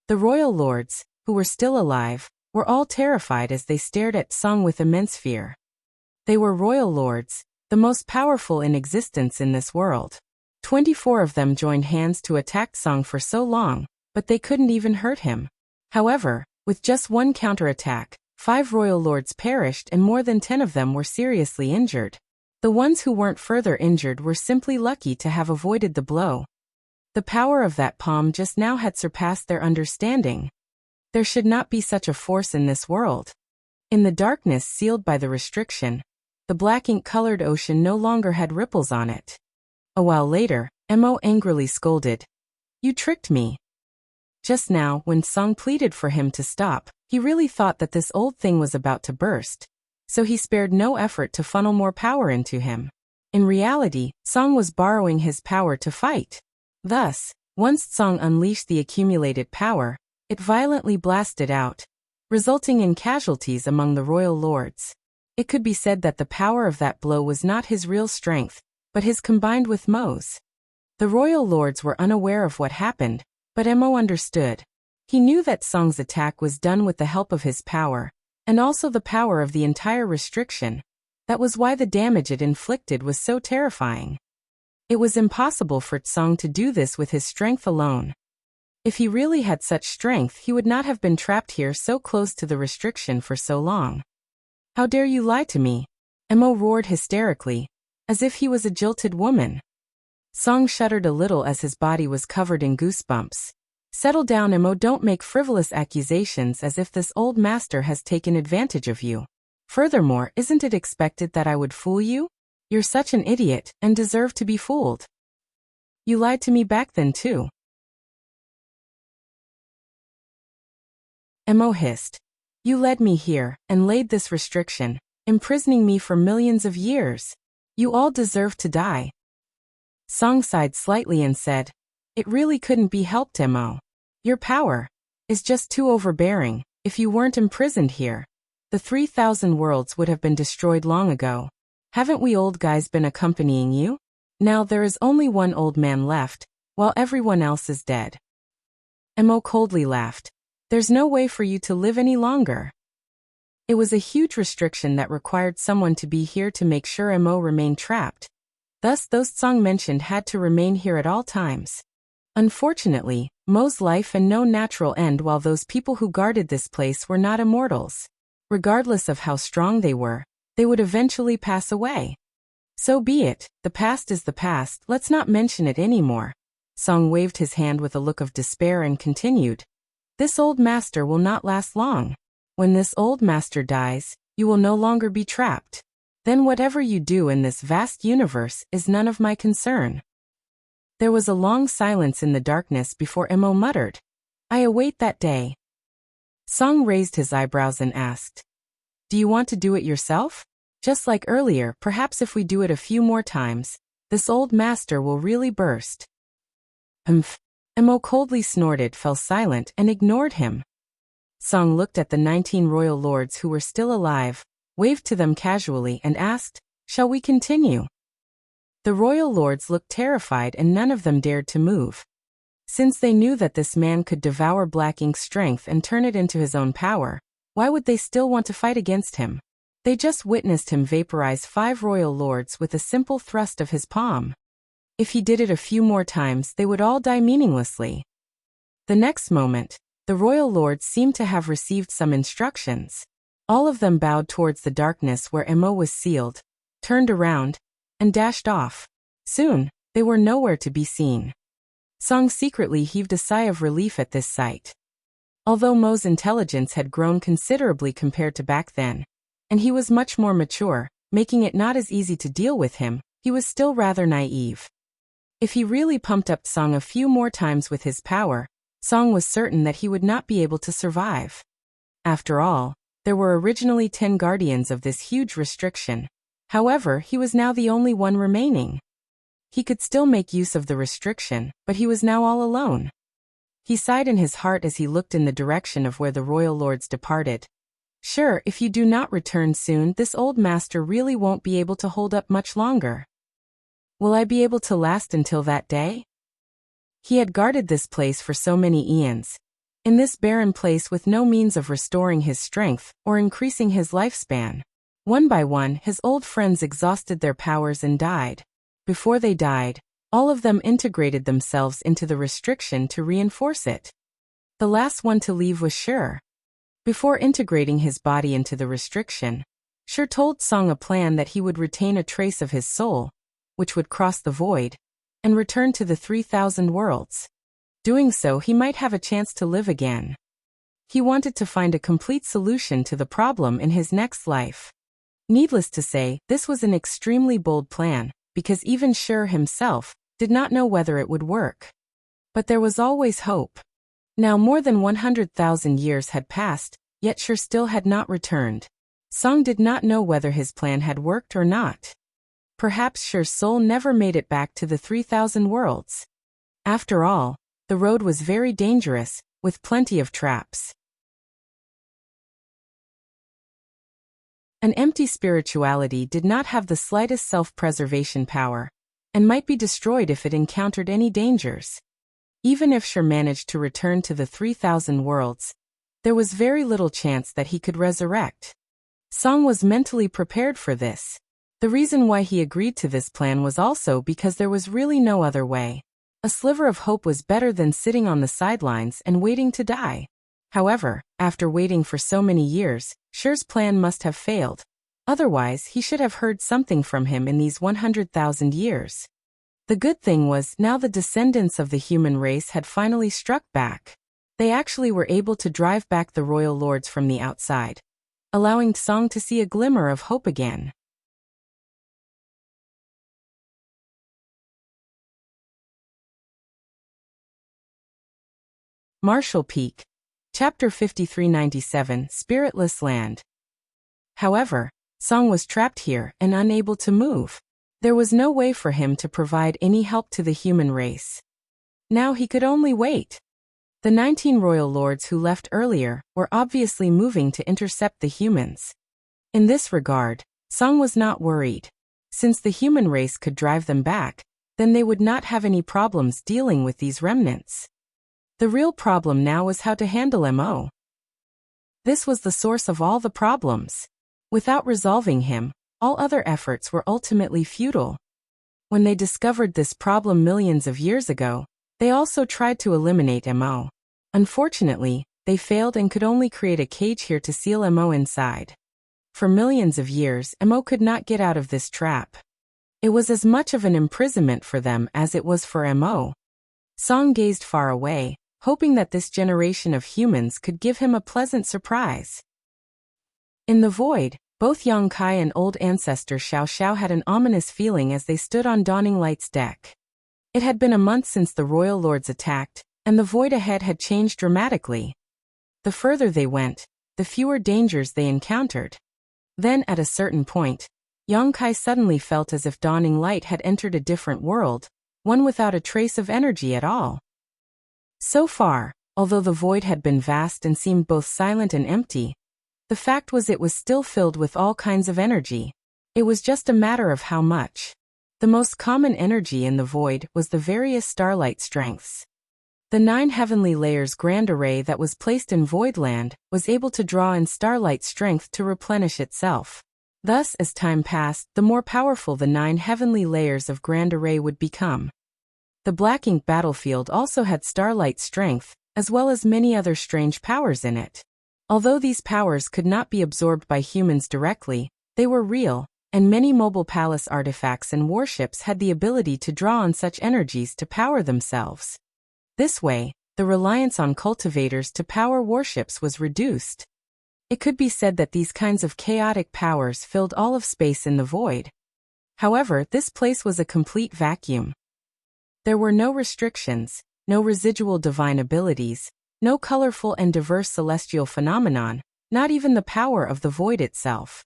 The royal lords, who were still alive, were all terrified as they stared at Song with immense fear. They were royal lords, the most powerful in existence in this world. 24 of them joined hands to attack Song for so long, but they couldn't even hurt him. However, with just one counterattack, 5 royal lords perished and more than 10 of them were seriously injured. The ones who weren't further injured were simply lucky to have avoided the blow. The power of that palm just now had surpassed their understanding. There should not be such a force in this world. In the darkness sealed by the restriction, the black ink-colored ocean no longer had ripples on it. A while later, Emo angrily scolded, "You tricked me." Just now, when Song pleaded for him to stop, he really thought that this old thing was about to burst, so he spared no effort to funnel more power into him. In reality, Song was borrowing his power to fight. Thus, once Song unleashed the accumulated power, it violently blasted out, resulting in casualties among the royal lords. It could be said that the power of that blow was not his real strength, but his combined with Mo's. The royal lords were unaware of what happened, but Emo understood. He knew that Song's attack was done with the help of his power, and also the power of the entire restriction. That was why the damage it inflicted was so terrifying. It was impossible for Song to do this with his strength alone. If he really had such strength, he would not have been trapped here so close to the restriction for so long. "How dare you lie to me?" Emo roared hysterically, as if he was a jilted woman. Song shuddered a little as his body was covered in goosebumps. "Settle down, Emo, don't make frivolous accusations as if this old master has taken advantage of you. Furthermore, isn't it expected that I would fool you? You're such an idiot, and deserve to be fooled. You lied to me back then too." Emo hissed, "You led me here, and laid this restriction, imprisoning me for millions of years. You all deserve to die." Song sighed slightly and said, "It really couldn't be helped, Emo. Your power is just too overbearing. If you weren't imprisoned here, the 3,000 worlds would have been destroyed long ago. Haven't we old guys been accompanying you? Now there is only one old man left, while everyone else is dead." Emo coldly laughed. "There's no way for you to live any longer." It was a huge restriction that required someone to be here to make sure Emo remained trapped. Thus those Song mentioned had to remain here at all times. Unfortunately, Mo's life and no natural end, while those people who guarded this place were not immortals. Regardless of how strong they would eventually pass away. So be it, the past is the past, let's not mention it anymore. Song waved his hand with a look of despair and continued. This old master will not last long. When this old master dies, you will no longer be trapped. Then whatever you do in this vast universe is none of my concern. There was a long silence in the darkness before Mo muttered, I await that day. Song raised his eyebrows and asked, do you want to do it yourself? Just like earlier, perhaps if we do it a few more times, this old master will really burst. Mo coldly snorted, fell silent, and ignored him. Song looked at the 19 royal lords who were still alive, waved to them casually and asked, shall we continue? The royal lords looked terrified and none of them dared to move. Since they knew that this man could devour Black Ink's strength and turn it into his own power, why would they still want to fight against him? They just witnessed him vaporize 5 royal lords with a simple thrust of his palm. If he did it a few more times, they would all die meaninglessly. The next moment, the royal lords seemed to have received some instructions. All of them bowed towards the darkness where Mo was sealed, turned around, and dashed off. Soon, they were nowhere to be seen. Song secretly heaved a sigh of relief at this sight. Although Mo's intelligence had grown considerably compared to back then, and he was much more mature, making it not as easy to deal with him, he was still rather naive. If he really pumped up Song a few more times with his power, Song was certain that he would not be able to survive. After all, there were originally 10 guardians of this huge restriction. However, he was now the only one remaining. He could still make use of the restriction, but he was now all alone. He sighed in his heart as he looked in the direction of where the royal lords departed. Sure, if you do not return soon, this old master really won't be able to hold up much longer. Will I be able to last until that day? He had guarded this place for so many eons. In this barren place with no means of restoring his strength or increasing his lifespan. One by one, his old friends exhausted their powers and died. Before they died, all of them integrated themselves into the restriction to reinforce it. The last one to leave was Sure. Before integrating his body into the restriction, Sure told Song a plan that he would retain a trace of his soul, which would cross the void, and return to the 3,000 worlds. Doing so, he might have a chance to live again. He wanted to find a complete solution to the problem in his next life. Needless to say, this was an extremely bold plan, because even Sure himself did not know whether it would work. But there was always hope. Now more than 100,000 years had passed, yet Sure still had not returned. Song did not know whether his plan had worked or not. Perhaps Sure's soul never made it back to the 3,000 worlds. After all, the road was very dangerous, with plenty of traps. An empty spirituality did not have the slightest self-preservation power, and might be destroyed if it encountered any dangers. Even if Sure managed to return to the 3,000 worlds, there was very little chance that he could resurrect. Song was mentally prepared for this. The reason why he agreed to this plan was also because there was really no other way. A sliver of hope was better than sitting on the sidelines and waiting to die. However, after waiting for so many years, Sure's plan must have failed. Otherwise, he should have heard something from him in these 100,000 years. The good thing was, now the descendants of the human race had finally struck back. They actually were able to drive back the royal lords from the outside, allowing Song to see a glimmer of hope again. Marshall Peak. Chapter 5397, Spiritless Land. However, Song was trapped here and unable to move. There was no way for him to provide any help to the human race. Now he could only wait. The 19 royal lords who left earlier were obviously moving to intercept the humans. In this regard, Song was not worried. Since the human race could drive them back, then they would not have any problems dealing with these remnants. The real problem now was how to handle Mo. This was the source of all the problems. Without resolving him, all other efforts were ultimately futile. When they discovered this problem millions of years ago, they also tried to eliminate Mo. Unfortunately, they failed and could only create a cage here to seal Mo inside. For millions of years, Mo could not get out of this trap. It was as much of an imprisonment for them as it was for Mo. Song gazed far away, hoping that this generation of humans could give him a pleasant surprise. In the void, both Yang Kai and old ancestor Xiao Xiao had an ominous feeling as they stood on Dawning Light's deck. It had been a month since the royal lords attacked, and the void ahead had changed dramatically. The further they went, the fewer dangers they encountered. Then, at a certain point, Yang Kai suddenly felt as if Dawning Light had entered a different world, one without a trace of energy at all. So far, although the void had been vast and seemed both silent and empty, the fact was it was still filled with all kinds of energy. It was just a matter of how much. The most common energy in the void was the various starlight strengths. The 9 heavenly layers grand array that was placed in Voidland was able to draw in starlight strength to replenish itself. Thus, as time passed, the more powerful the 9 heavenly layers of grand array would become. The Black Ink battlefield also had starlight strength, as well as many other strange powers in it. Although these powers could not be absorbed by humans directly, they were real, and many mobile palace artifacts and warships had the ability to draw on such energies to power themselves. This way, the reliance on cultivators to power warships was reduced. It could be said that these kinds of chaotic powers filled all of space in the void. However, this place was a complete vacuum. There were no restrictions, no residual divine abilities, no colorful and diverse celestial phenomenon, not even the power of the void itself.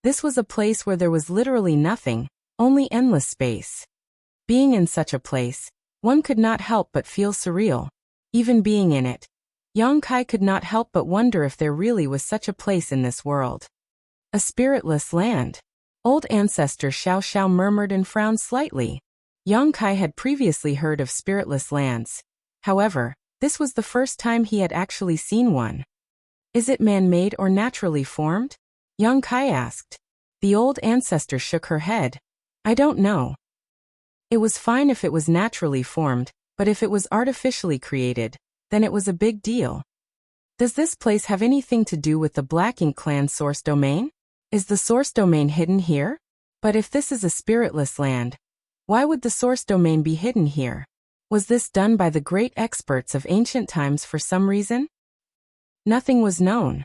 This was a place where there was literally nothing, only endless space. Being in such a place, one could not help but feel surreal. Even being in it, Yang Kai could not help but wonder if there really was such a place in this world. A spiritless land. Old ancestor Xiao Xiao murmured and frowned slightly. Yang Kai had previously heard of spiritless lands. However, this was the first time he had actually seen one. Is it man-made or naturally formed? Yang Kai asked. The old ancestor shook her head. I don't know. It was fine if it was naturally formed, but if it was artificially created, then it was a big deal. Does this place have anything to do with the Black Ink clan's source domain? Is the source domain hidden here? But if this is a spiritless land, why would the source domain be hidden here? Was this done by the great experts of ancient times for some reason? Nothing was known.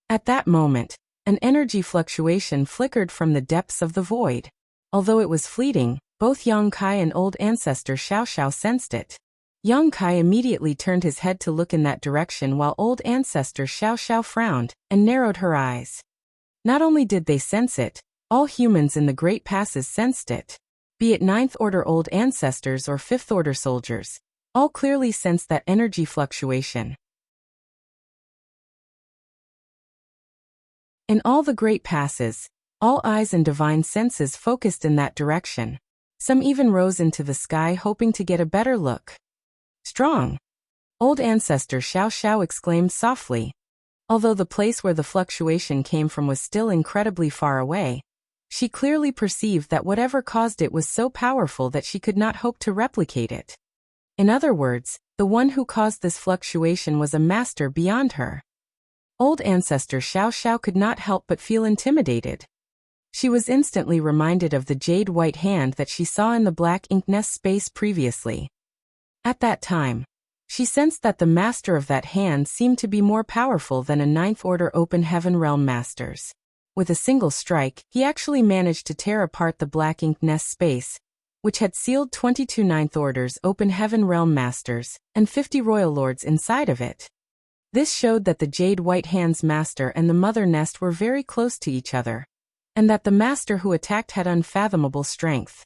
At that moment, an energy fluctuation flickered from the depths of the void. Although it was fleeting, both Yang Kai and old ancestor Xiao Xiao sensed it. Yang Kai immediately turned his head to look in that direction while old ancestor Xiao Xiao frowned and narrowed her eyes. Not only did they sense it, all humans in the Great Passes sensed it. Be it 9th Order old ancestors or 5th Order soldiers, all clearly sensed that energy fluctuation. In all the Great Passes, all eyes and divine senses focused in that direction. Some even rose into the sky hoping to get a better look. Strong! Old ancestor Xiao Xiao exclaimed softly. Although the place where the fluctuation came from was still incredibly far away, she clearly perceived that whatever caused it was so powerful that she could not hope to replicate it. In other words, the one who caused this fluctuation was a master beyond her. Old ancestor Xiao Xiao could not help but feel intimidated. She was instantly reminded of the jade white hand that she saw in the Black Ink nest space previously. At that time, she sensed that the master of that hand seemed to be more powerful than a 9th Order Open Heaven Realm masters. With a single strike, he actually managed to tear apart the Black Ink nest space, which had sealed 22 9th Orders Open Heaven Realm masters, and 50 royal lords inside of it. This showed that the Jade White Hand's master and the Mother Nest were very close to each other, and that the master who attacked had unfathomable strength.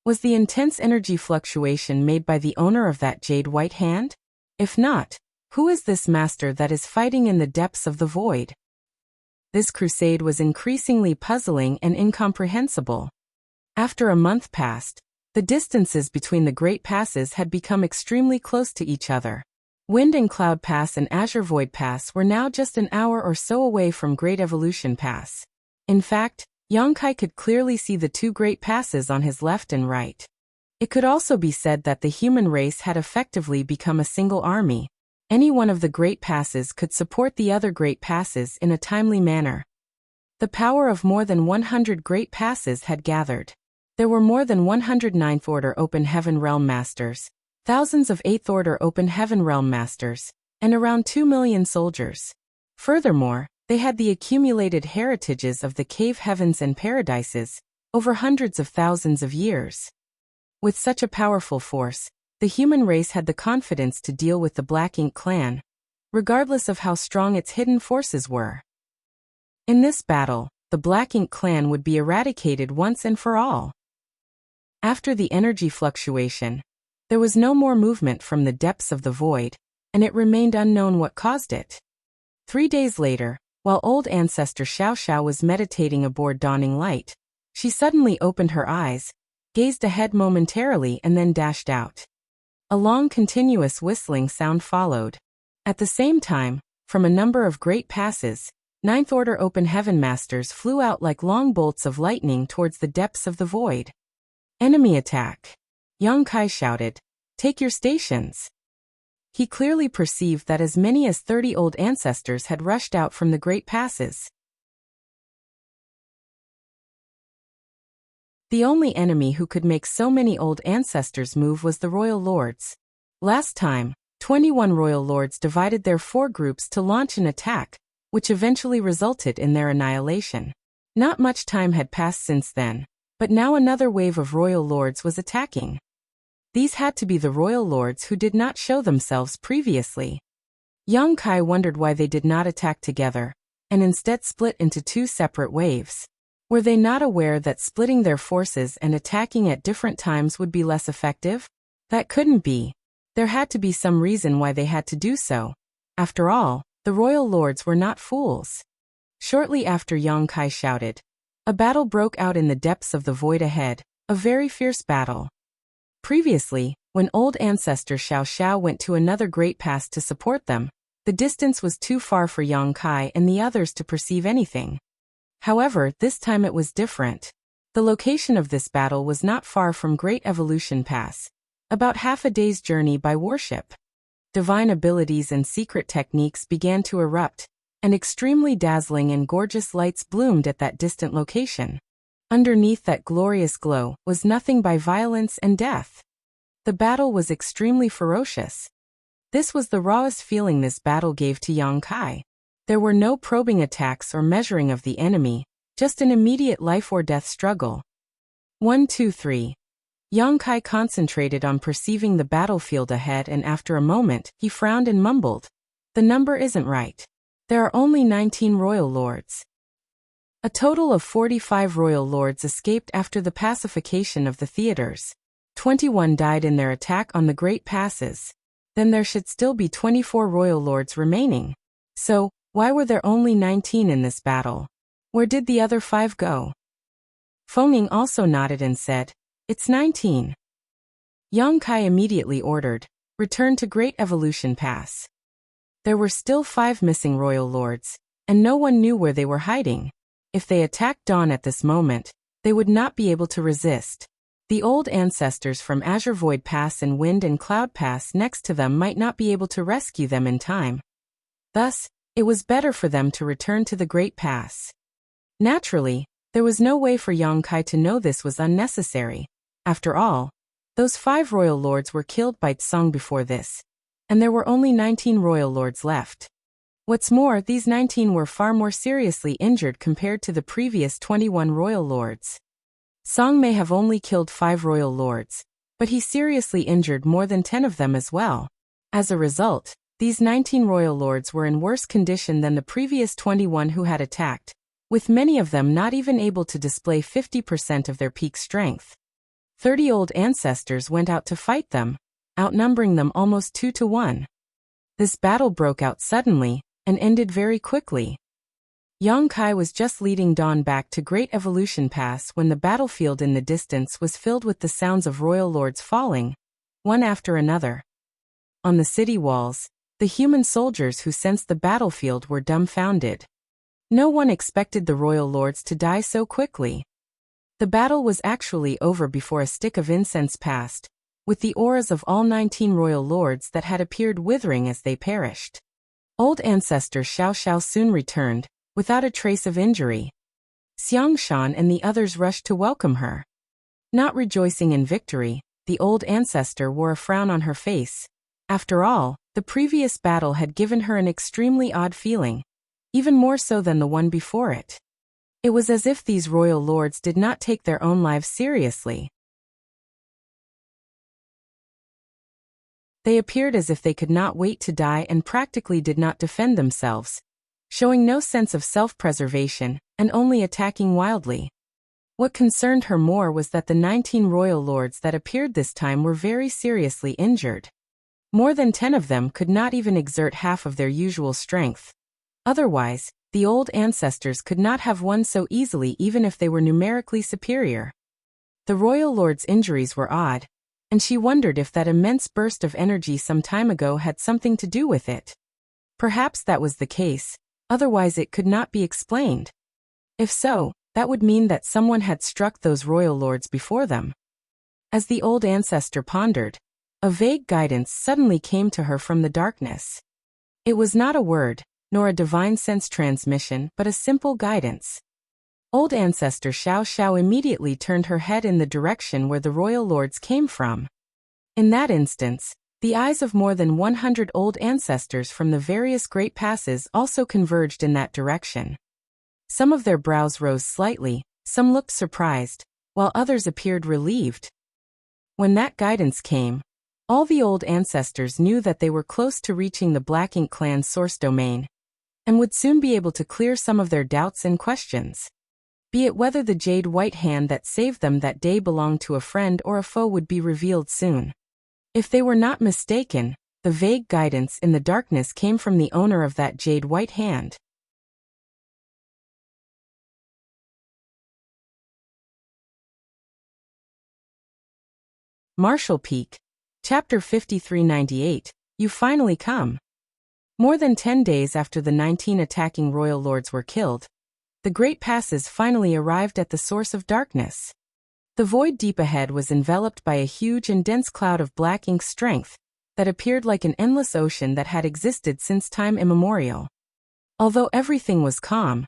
Was the intense energy fluctuation made by the owner of that Jade White Hand? If not, who is this master that is fighting in the depths of the void? This crusade was increasingly puzzling and incomprehensible. After a month passed, the distances between the Great Passes had become extremely close to each other. Wind and Cloud Pass and Azure Void Pass were now just an hour or so away from Great Evolution Pass. In fact, Yang Kai could clearly see the 2 Great Passes on his left and right. It could also be said that the human race had effectively become a single army. Any one of the Great Passes could support the other Great Passes in a timely manner. The power of more than 100 Great Passes had gathered. There were more than 100 9th Order Open Heaven Realm Masters, thousands of 8th Order Open Heaven Realm Masters, and around 2 million soldiers. Furthermore, they had the accumulated heritages of the cave heavens and paradises, over hundreds of thousands of years. With such a powerful force, the human race had the confidence to deal with the Black Ink clan, regardless of how strong its hidden forces were. In this battle, the Black Ink clan would be eradicated once and for all. After the energy fluctuation, there was no more movement from the depths of the void, and it remained unknown what caused it. 3 days later, while old ancestor Xiao Xiao was meditating aboard dawning light, she suddenly opened her eyes, gazed ahead momentarily and then dashed out. A long continuous whistling sound followed. At the same time, from a number of great passes, 9th Order Open Heaven Masters flew out like long bolts of lightning towards the depths of the void. Enemy attack! Yang Kai shouted. Take your stations! He clearly perceived that as many as 30 old ancestors had rushed out from the great passes. The only enemy who could make so many old ancestors move was the Royal Lords. Last time, 21 Royal Lords divided their 4 groups to launch an attack, which eventually resulted in their annihilation. Not much time had passed since then, but now another wave of Royal Lords was attacking. These had to be the Royal Lords who did not show themselves previously. Yang Kai wondered why they did not attack together, and instead split into 2 separate waves. Were they not aware that splitting their forces and attacking at different times would be less effective? That couldn't be. There had to be some reason why they had to do so. After all, the Royal Lords were not fools. Shortly after Yang Kai shouted, a battle broke out in the depths of the void ahead, a very fierce battle. Previously, when old ancestor Xiao Xiao went to another great pass to support them, the distance was too far for Yang Kai and the others to perceive anything. However, this time it was different. The location of this battle was not far from Great Evolution Pass, about half a day's journey by warship. Divine abilities and secret techniques began to erupt, and extremely dazzling and gorgeous lights bloomed at that distant location. Underneath that glorious glow was nothing but violence and death. The battle was extremely ferocious. This was the rawest feeling this battle gave to Yang Kai. There were no probing attacks or measuring of the enemy, just an immediate life or death struggle. 1, 2, 3. Yang Kai concentrated on perceiving the battlefield ahead, and after a moment, he frowned and mumbled. The number isn't right. There are only 19 Royal Lords. A total of 45 Royal Lords escaped after the pacification of the theaters. 21 died in their attack on the Great Passes. Then there should still be 24 Royal Lords remaining. So, why were there only 19 in this battle? Where did the other 5 go? Fenging also nodded and said, It's 19. Yang Kai immediately ordered, return to Great Evolution Pass. There were still 5 missing Royal Lords, and no one knew where they were hiding. If they attacked Dawn at this moment, they would not be able to resist. The old ancestors from Azure Void Pass and Wind and Cloud Pass next to them might not be able to rescue them in time. Thus, it was better for them to return to the Great Pass. Naturally, there was no way for Yang Kai to know this was unnecessary. After all, those 5 Royal Lords were killed by Tsang before this, and there were only 19 Royal Lords left. What's more, these 19 were far more seriously injured compared to the previous 21 Royal Lords. Tsang may have only killed 5 Royal Lords, but he seriously injured more than 10 of them as well. As a result, these 19 Royal Lords were in worse condition than the previous 21 who had attacked, with many of them not even able to display 50% of their peak strength. 30 old ancestors went out to fight them, outnumbering them almost 2 to 1. This battle broke out suddenly, and ended very quickly. Yang Kai was just leading Dawn back to Great Evolution Pass when the battlefield in the distance was filled with the sounds of Royal Lords falling, one after another. On the city walls, the human soldiers who sensed the battlefield were dumbfounded. No one expected the Royal Lords to die so quickly. The battle was actually over before a stick of incense passed, with the auras of all 19 Royal Lords that had appeared withering as they perished. Old ancestor Xiao Xiao soon returned, without a trace of injury. Xiangshan and the others rushed to welcome her. Not rejoicing in victory, the old ancestor wore a frown on her face. After all, the previous battle had given her an extremely odd feeling, even more so than the one before it. It was as if these royal lords did not take their own lives seriously. They appeared as if they could not wait to die and practically did not defend themselves, showing no sense of self-preservation and only attacking wildly. What concerned her more was that the 19 royal lords that appeared this time were very seriously injured. More than 10 of them could not even exert half of their usual strength. Otherwise, the old ancestors could not have won so easily even if they were numerically superior. The royal lord's injuries were odd, and she wondered if that immense burst of energy some time ago had something to do with it. Perhaps that was the case, otherwise it could not be explained. If so, that would mean that someone had struck those royal lords before them. As the old ancestor pondered, a vague guidance suddenly came to her from the darkness. It was not a word, nor a divine sense transmission, but a simple guidance. Old ancestor Xiao Xiao immediately turned her head in the direction where the royal lords came from. In that instance, the eyes of more than 100 old ancestors from the various great passes also converged in that direction. Some of their brows rose slightly, some looked surprised, while others appeared relieved. When that guidance came, all the old ancestors knew that they were close to reaching the Black Ink clan's source domain, and would soon be able to clear some of their doubts and questions. Be it whether the jade white hand that saved them that day belonged to a friend or a foe would be revealed soon. If they were not mistaken, the vague guidance in the darkness came from the owner of that jade white hand. Marshall Peak. Chapter 5398, You Finally Come. More than 10 days after the 19 attacking royal lords were killed, the great passes finally arrived at the source of darkness. The void deep ahead was enveloped by a huge and dense cloud of black ink strength that appeared like an endless ocean that had existed since time immemorial. Although everything was calm,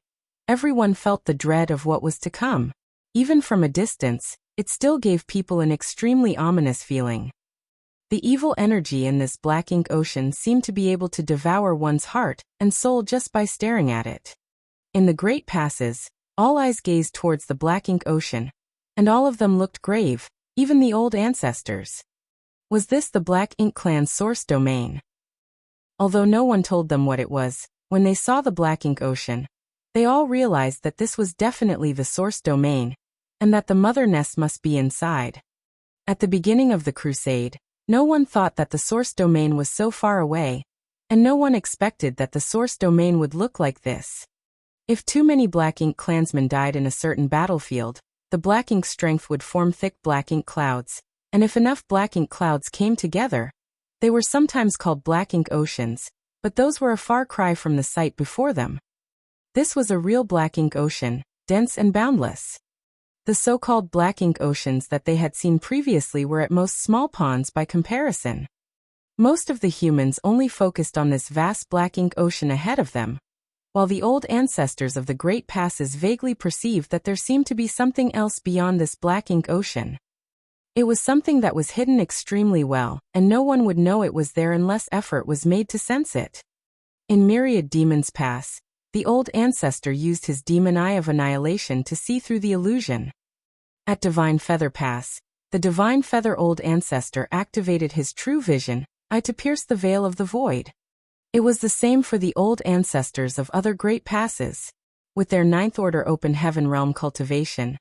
everyone felt the dread of what was to come. Even from a distance, it still gave people an extremely ominous feeling. The evil energy in this black ink ocean seemed to be able to devour one's heart and soul just by staring at it. In the great passes, all eyes gazed towards the black ink ocean, and all of them looked grave, even the old ancestors. Was this the Black Ink clan's source domain? Although no one told them what it was, when they saw the black ink ocean, they all realized that this was definitely the source domain, and that the mother nest must be inside. At the beginning of the crusade, no one thought that the source domain was so far away, and no one expected that the source domain would look like this. If too many Black Ink clansmen died in a certain battlefield, the black ink strength would form thick black ink clouds, and if enough black ink clouds came together, they were sometimes called black ink oceans, but those were a far cry from the sight before them. This was a real black ink ocean, dense and boundless. The so-called black ink oceans that they had seen previously were at most small ponds by comparison. Most of the humans only focused on this vast black ink ocean ahead of them, while the old ancestors of the great passes vaguely perceived that there seemed to be something else beyond this black ink ocean. It was something that was hidden extremely well, and no one would know it was there unless effort was made to sense it. In Myriad Demons Pass, the old ancestor used his demon eye of annihilation to see through the illusion. At Divine Feather Pass, the Divine Feather old ancestor activated his true vision, eye to pierce the veil of the void. It was the same for the old ancestors of other great passes. With their ninth order open heaven realm cultivation,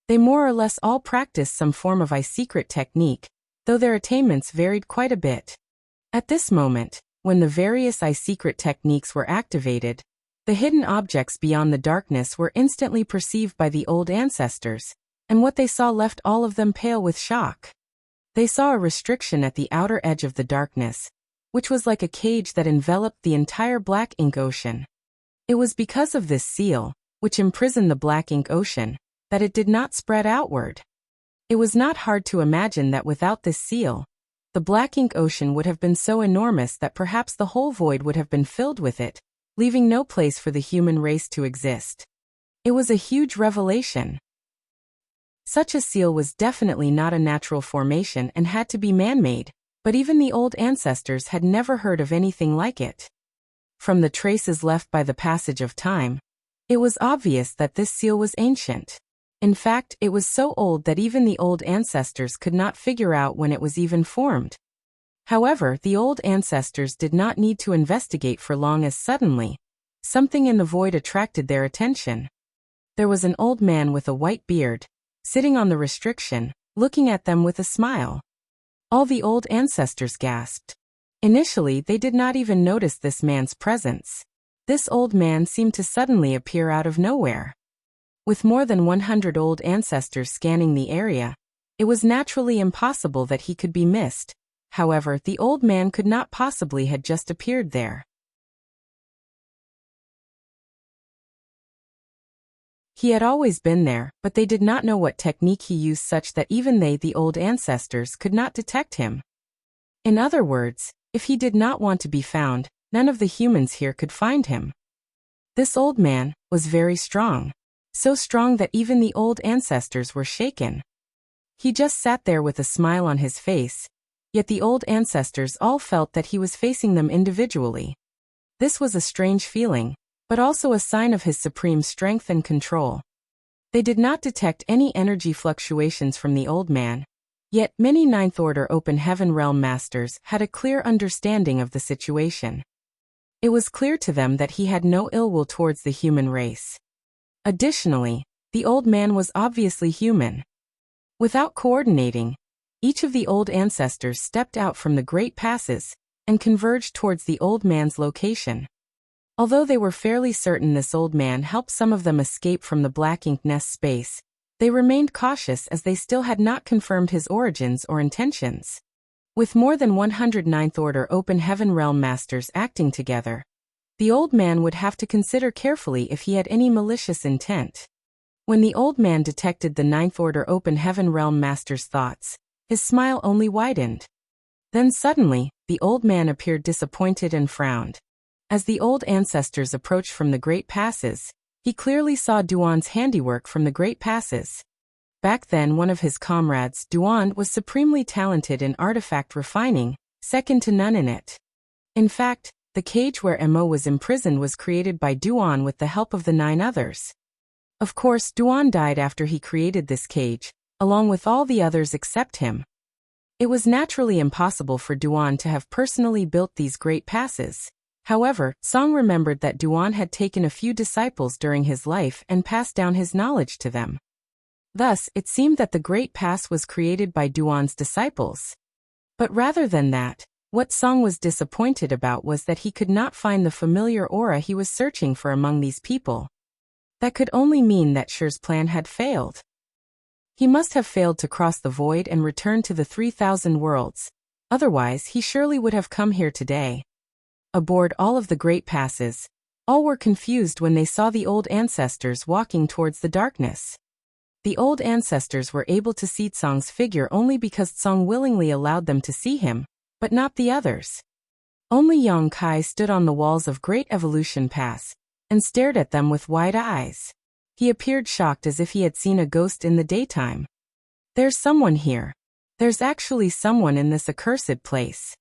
they more or less all practiced some form of eye-secret technique, though their attainments varied quite a bit. At this moment, when the various eye-secret techniques were activated, the hidden objects beyond the darkness were instantly perceived by the old ancestors, and what they saw left all of them pale with shock. They saw a restriction at the outer edge of the darkness, which was like a cage that enveloped the entire black ink ocean. It was because of this seal, which imprisoned the black ink ocean, that it did not spread outward. It was not hard to imagine that without this seal, the black ink ocean would have been so enormous that perhaps the whole void would have been filled with it, leaving no place for the human race to exist. It was a huge revelation. Such a seal was definitely not a natural formation and had to be man-made, but even the old ancestors had never heard of anything like it. From the traces left by the passage of time, it was obvious that this seal was ancient. In fact, it was so old that even the old ancestors could not figure out when it was even formed. However, the old ancestors did not need to investigate for long, as suddenly, something in the void attracted their attention. There was an old man with a white beard, sitting on the restriction, looking at them with a smile. All the old ancestors gasped. Initially, they did not even notice this man's presence. This old man seemed to suddenly appear out of nowhere. With more than 100 old ancestors scanning the area, it was naturally impossible that he could be missed. However, the old man could not possibly have just appeared there. He had always been there, but they did not know what technique he used such that even they, the old ancestors, could not detect him. In other words, if he did not want to be found, none of the humans here could find him. This old man was very strong. So strong that even the old ancestors were shaken. He just sat there with a smile on his face, yet the old ancestors all felt that he was facing them individually. This was a strange feeling, but also a sign of his supreme strength and control. They did not detect any energy fluctuations from the old man, yet many Ninth Order Open Heaven Realm Masters had a clear understanding of the situation. It was clear to them that he had no ill will towards the human race. Additionally, the old man was obviously human. Without coordinating, each of the old ancestors stepped out from the great passes and converged towards the old man's location. Although they were fairly certain this old man helped some of them escape from the Black Ink Nest space, they remained cautious as they still had not confirmed his origins or intentions. With more than 100 Ninth Order Open Heaven Realm Masters acting together, the old man would have to consider carefully if he had any malicious intent. When the old man detected the Ninth Order Open Heaven Realm Master's thoughts, his smile only widened. Then suddenly, the old man appeared disappointed and frowned. As the old ancestors approached from the Great Passes, he clearly saw Duan's handiwork from the Great Passes. Back then, one of his comrades, Duan, was supremely talented in artifact refining, second to none in it. In fact, the cage where Mo was imprisoned was created by Duan with the help of the 9 others. Of course, Duan died after he created this cage, along with all the others except him. It was naturally impossible for Duan to have personally built these great passes. However, Song remembered that Duan had taken a few disciples during his life and passed down his knowledge to them. Thus, it seemed that the Great Pass was created by Duan's disciples. But rather than that, what Song was disappointed about was that he could not find the familiar aura he was searching for among these people. That could only mean that Shi's plan had failed. He must have failed to cross the void and return to the 3,000 worlds. Otherwise, he surely would have come here today. Aboard all of the Great Passes, all were confused when they saw the old ancestors walking towards the darkness. The old ancestors were able to see Tsong's figure only because Tsong willingly allowed them to see him, but not the others. Only Yang Kai stood on the walls of Great Evolution Pass and stared at them with wide eyes. He appeared shocked as if he had seen a ghost in the daytime. There's someone here. There's actually someone in this accursed place.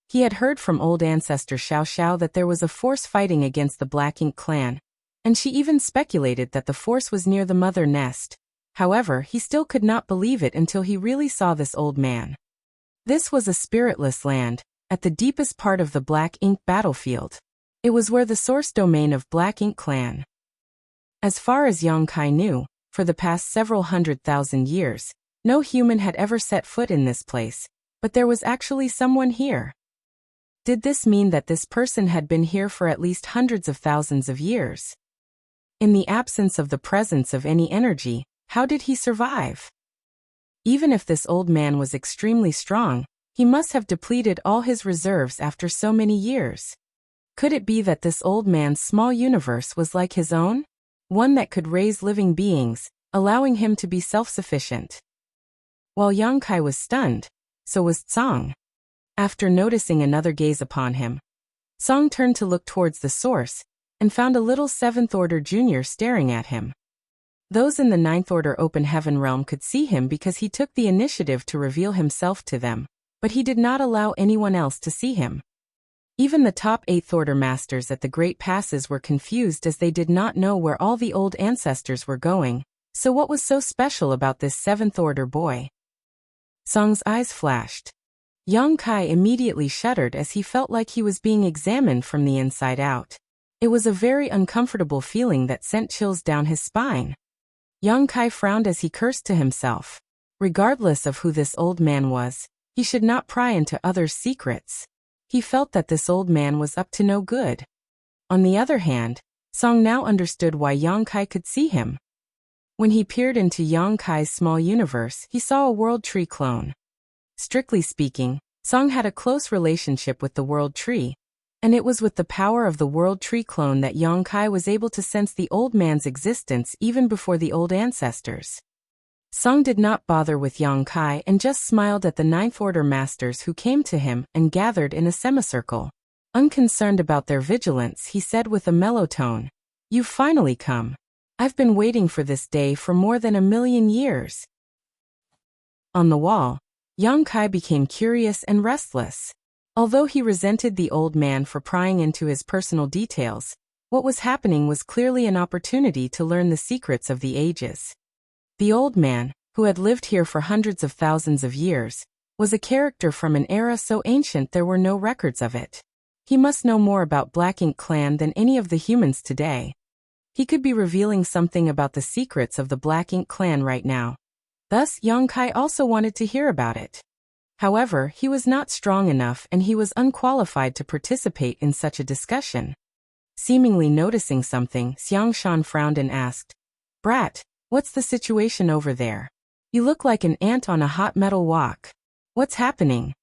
He had heard from old ancestor Xiao Xiao that there was a force fighting against the Black Ink clan, and she even speculated that the force was near the Mother Nest. However, he still could not believe it until he really saw this old man. This was a spiritless land, at the deepest part of the Black Ink battlefield. It was where the source domain of Black Ink clan. As far as Yang Kai knew, for the past several 100,000 years, no human had ever set foot in this place, but there was actually someone here. Did this mean that this person had been here for at least hundreds of thousands of years? In the absence of the presence of any energy, how did he survive? Even if this old man was extremely strong, he must have depleted all his reserves after so many years. Could it be that this old man's small universe was like his own? One that could raise living beings, allowing him to be self-sufficient. While Yang Kai was stunned, so was Tsong. After noticing another gaze upon him, Tsong turned to look towards the source, and found a little 7th Order junior staring at him. Those in the 9th Order open heaven realm could see him because he took the initiative to reveal himself to them, but he did not allow anyone else to see him. Even the top 8th Order masters at the Great Passes were confused as they did not know where all the old ancestors were going, so what was so special about this 7th Order boy? Song's eyes flashed. Yang Kai immediately shuddered as he felt like he was being examined from the inside out. It was a very uncomfortable feeling that sent chills down his spine. Yang Kai frowned as he cursed to himself. Regardless of who this old man was, he should not pry into others' secrets. He felt that this old man was up to no good. On the other hand, Song now understood why Yang Kai could see him. When he peered into Yang Kai's small universe, he saw a world tree clone. Strictly speaking, Song had a close relationship with the world tree, and it was with the power of the world tree clone that Yang Kai was able to sense the old man's existence even before the old ancestors. Song did not bother with Yang Kai and just smiled at the 9th Order masters who came to him and gathered in a semicircle. Unconcerned about their vigilance, he said with a mellow tone, "You've finally come. I've been waiting for this day for more than 1,000,000 years." On the wall, Yang Kai became curious and restless. Although he resented the old man for prying into his personal details, what was happening was clearly an opportunity to learn the secrets of the ages. The old man, who had lived here for hundreds of thousands of years, was a character from an era so ancient there were no records of it. He must know more about Black Ink Clan than any of the humans today. He could be revealing something about the secrets of the Black Ink Clan right now. Thus, Yang Kai also wanted to hear about it. However, he was not strong enough and he was unqualified to participate in such a discussion. Seemingly noticing something, Xiang Shan frowned and asked, "Brat, what's the situation over there? You look like an ant on a hot metal wok. What's happening?"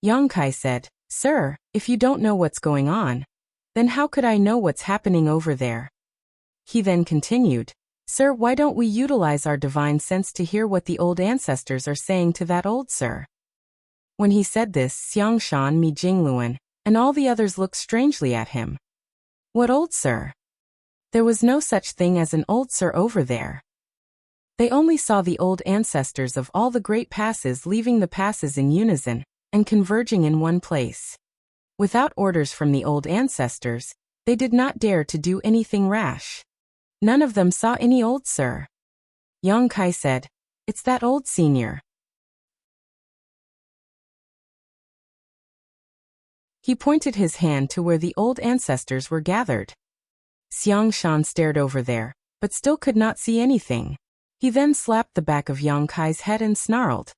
Yang Kai said, "Sir, if you don't know what's going on, then how could I know what's happening over there?" He then continued, "Sir, why don't we utilize our divine sense to hear what the old ancestors are saying to that old sir?" When he said this, Xiang Shan, Mi Jingluan, and all the others looked strangely at him. What old sir? There was no such thing as an old sir over there. They only saw the old ancestors of all the great passes leaving the passes in unison and converging in one place. Without orders from the old ancestors, they did not dare to do anything rash. None of them saw any old sir. Yang Kai said, "It's that old senior." He pointed his hand to where the old ancestors were gathered. Xiang Shan stared over there, but still could not see anything. He then slapped the back of Yang Kai's head and snarled,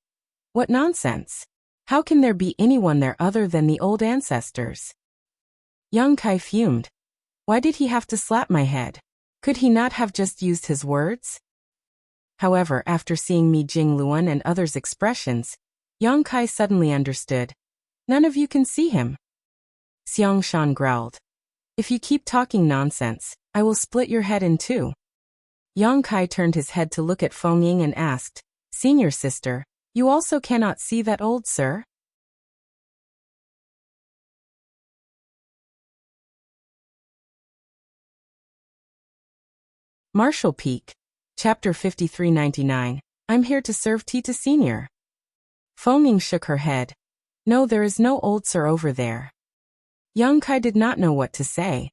"What nonsense! How can there be anyone there other than the old ancestors?" Yang Kai fumed. Why did he have to slap my head? Could he not have just used his words? However, after seeing Mi Jingluan and others' expressions, Yang Kai suddenly understood. None of you can see him. Xiang Shan growled. If you keep talking nonsense, I will split your head in two. Yang Kai turned his head to look at Feng Ying and asked, Senior sister, you also cannot see that old sir? Marshall Peak. Chapter 5399. I'm here to serve tea to Senior. Feng Ying shook her head. No, there is no old sir over there. Yang Kai did not know what to say.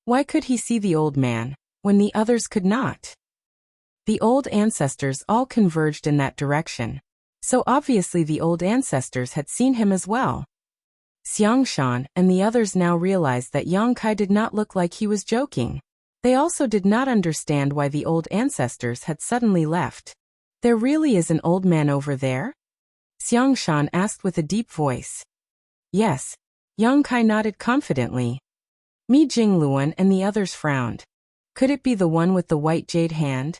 Why could he see the old man, when the others could not? The old ancestors all converged in that direction, so obviously the old ancestors had seen him as well. Xiang Shan and the others now realized that Yang Kai did not look like he was joking. They also did not understand why the old ancestors had suddenly left. There really is an old man over there? Xiang Shan asked with a deep voice. Yes. Yang Kai nodded confidently. Mi Jingluan and the others frowned. Could it be the one with the white jade hand?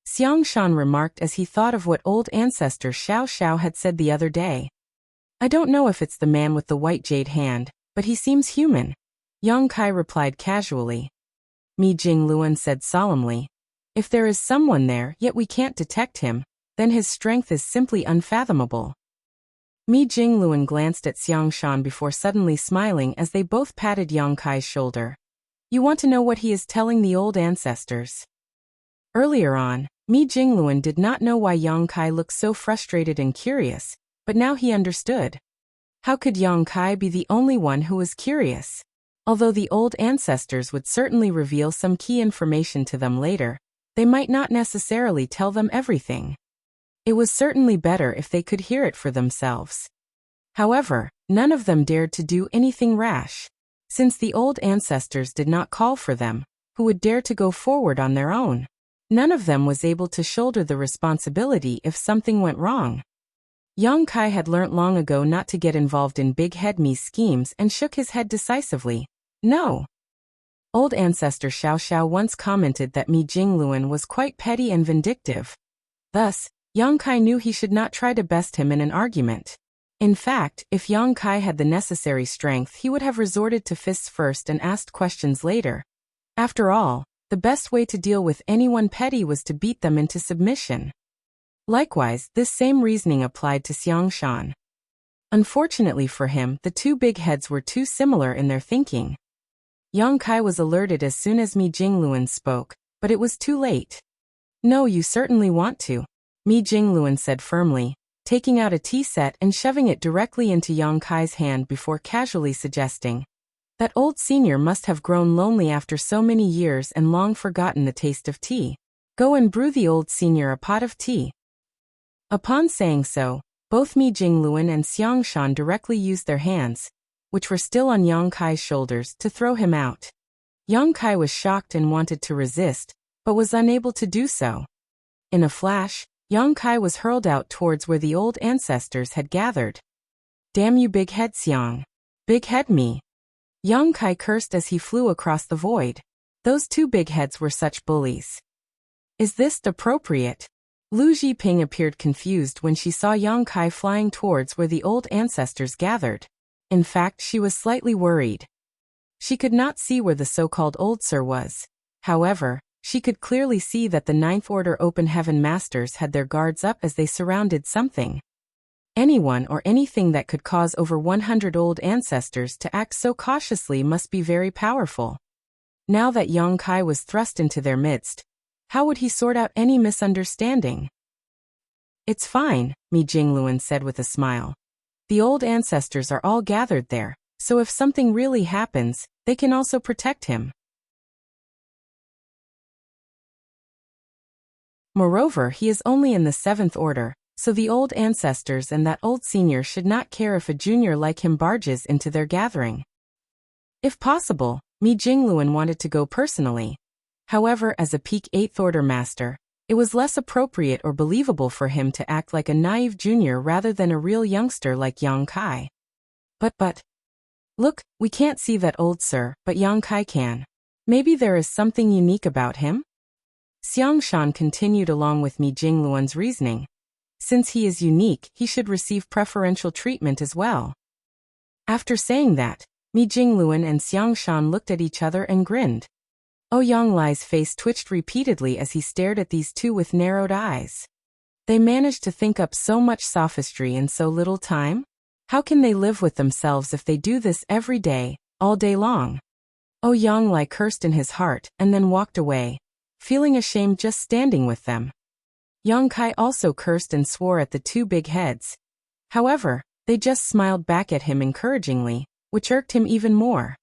Xiang Shan remarked as he thought of what old ancestor Xiao Xiao had said the other day. I don't know if it's the man with the white jade hand, but he seems human. Yang Kai replied casually. Mi Jingluan said solemnly. If there is someone there yet we can't detect him, then his strength is simply unfathomable. Mi Jingluan glanced at Xiang Shan before suddenly smiling as they both patted Yang Kai's shoulder. You want to know what he is telling the old ancestors? Earlier on, Mi Jingluan did not know why Yang Kai looked so frustrated and curious, but now he understood. How could Yang Kai be the only one who was curious? Although the old ancestors would certainly reveal some key information to them later, they might not necessarily tell them everything. It was certainly better if they could hear it for themselves. However, none of them dared to do anything rash. Since the old ancestors did not call for them, who would dare to go forward on their own? None of them was able to shoulder the responsibility if something went wrong. Yang Kai had learnt long ago not to get involved in Big Head Mi's schemes and shook his head decisively. No. Old ancestor Xiao Xiao once commented that Mi Jingluan was quite petty and vindictive. Thus, Yang Kai knew he should not try to best him in an argument. In fact, if Yang Kai had the necessary strength, he would have resorted to fists first and asked questions later. After all, the best way to deal with anyone petty was to beat them into submission. Likewise, this same reasoning applied to Xiang Shan. Unfortunately for him, the two big heads were too similar in their thinking. Yang Kai was alerted as soon as Mi Jingluan spoke, but it was too late. No, you certainly want to, Mi Jingluan said firmly, taking out a tea set and shoving it directly into Yang Kai's hand before casually suggesting, "That old senior must have grown lonely after so many years and long forgotten the taste of tea. Go and brew the old senior a pot of tea." Upon saying so, both Mi Jingluan and Xiang Shan directly used their hands, which were still on Yang Kai's shoulders, to throw him out. Yang Kai was shocked and wanted to resist, but was unable to do so. In a flash, Yang Kai was hurled out towards where the old ancestors had gathered. "Damn you, big head Xiang. Big head me." Yang Kai cursed as he flew across the void. Those two big heads were such bullies. Is this appropriate? Lu Zhiping appeared confused when she saw Yang Kai flying towards where the old ancestors gathered. In fact, she was slightly worried. She could not see where the so-called Old Sir was. However, she could clearly see that the Ninth Order Open Heaven Masters had their guards up as they surrounded something. Anyone or anything that could cause over 100 old ancestors to act so cautiously must be very powerful. Now that Yang Kai was thrust into their midst, how would he sort out any misunderstanding? "It's fine," Mi Jingluan said with a smile. "The old ancestors are all gathered there, so if something really happens, they can also protect him. Moreover, he is only in the 7th Order, so the old ancestors and that old senior should not care if a junior like him barges into their gathering." If possible, Mi Jingluan wanted to go personally. However, as a peak 8th Order master, it was less appropriate or believable for him to act like a naive junior rather than a real youngster like Yang Kai. But, look, we can't see that old sir, but Yang Kai can. Maybe there is something unique about him? Xiang Shan continued along with Mi Jingluan's reasoning. Since he is unique, he should receive preferential treatment as well. After saying that, Mi Jingluan and Xiang Shan looked at each other and grinned. Yang Lai's face twitched repeatedly as he stared at these two with narrowed eyes. They managed to think up so much sophistry in so little time? How can they live with themselves if they do this every day, all day long? Yang Lai cursed in his heart and then walked away, feeling ashamed just standing with them. Yang Kai also cursed and swore at the two big heads. However, they just smiled back at him encouragingly, which irked him even more.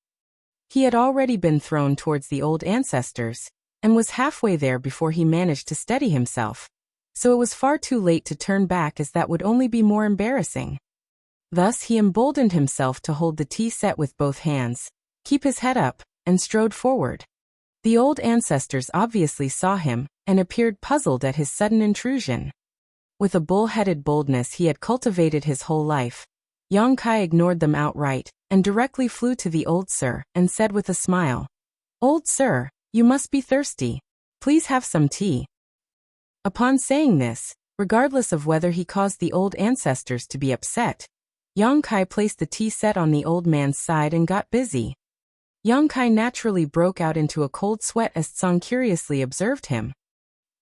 He had already been thrown towards the old ancestors, and was halfway there before he managed to steady himself, so it was far too late to turn back as that would only be more embarrassing. Thus he emboldened himself to hold the tea set with both hands, keep his head up, and strode forward. The old ancestors obviously saw him, and appeared puzzled at his sudden intrusion. With a bull-headed boldness he had cultivated his whole life, Yang Kai ignored them outright, and directly flew to the old sir, and said with a smile, "Old sir, you must be thirsty. Please have some tea." Upon saying this, regardless of whether he caused the old ancestors to be upset, Yang Kai placed the tea set on the old man's side and got busy. Yang Kai naturally broke out into a cold sweat as Tsang curiously observed him.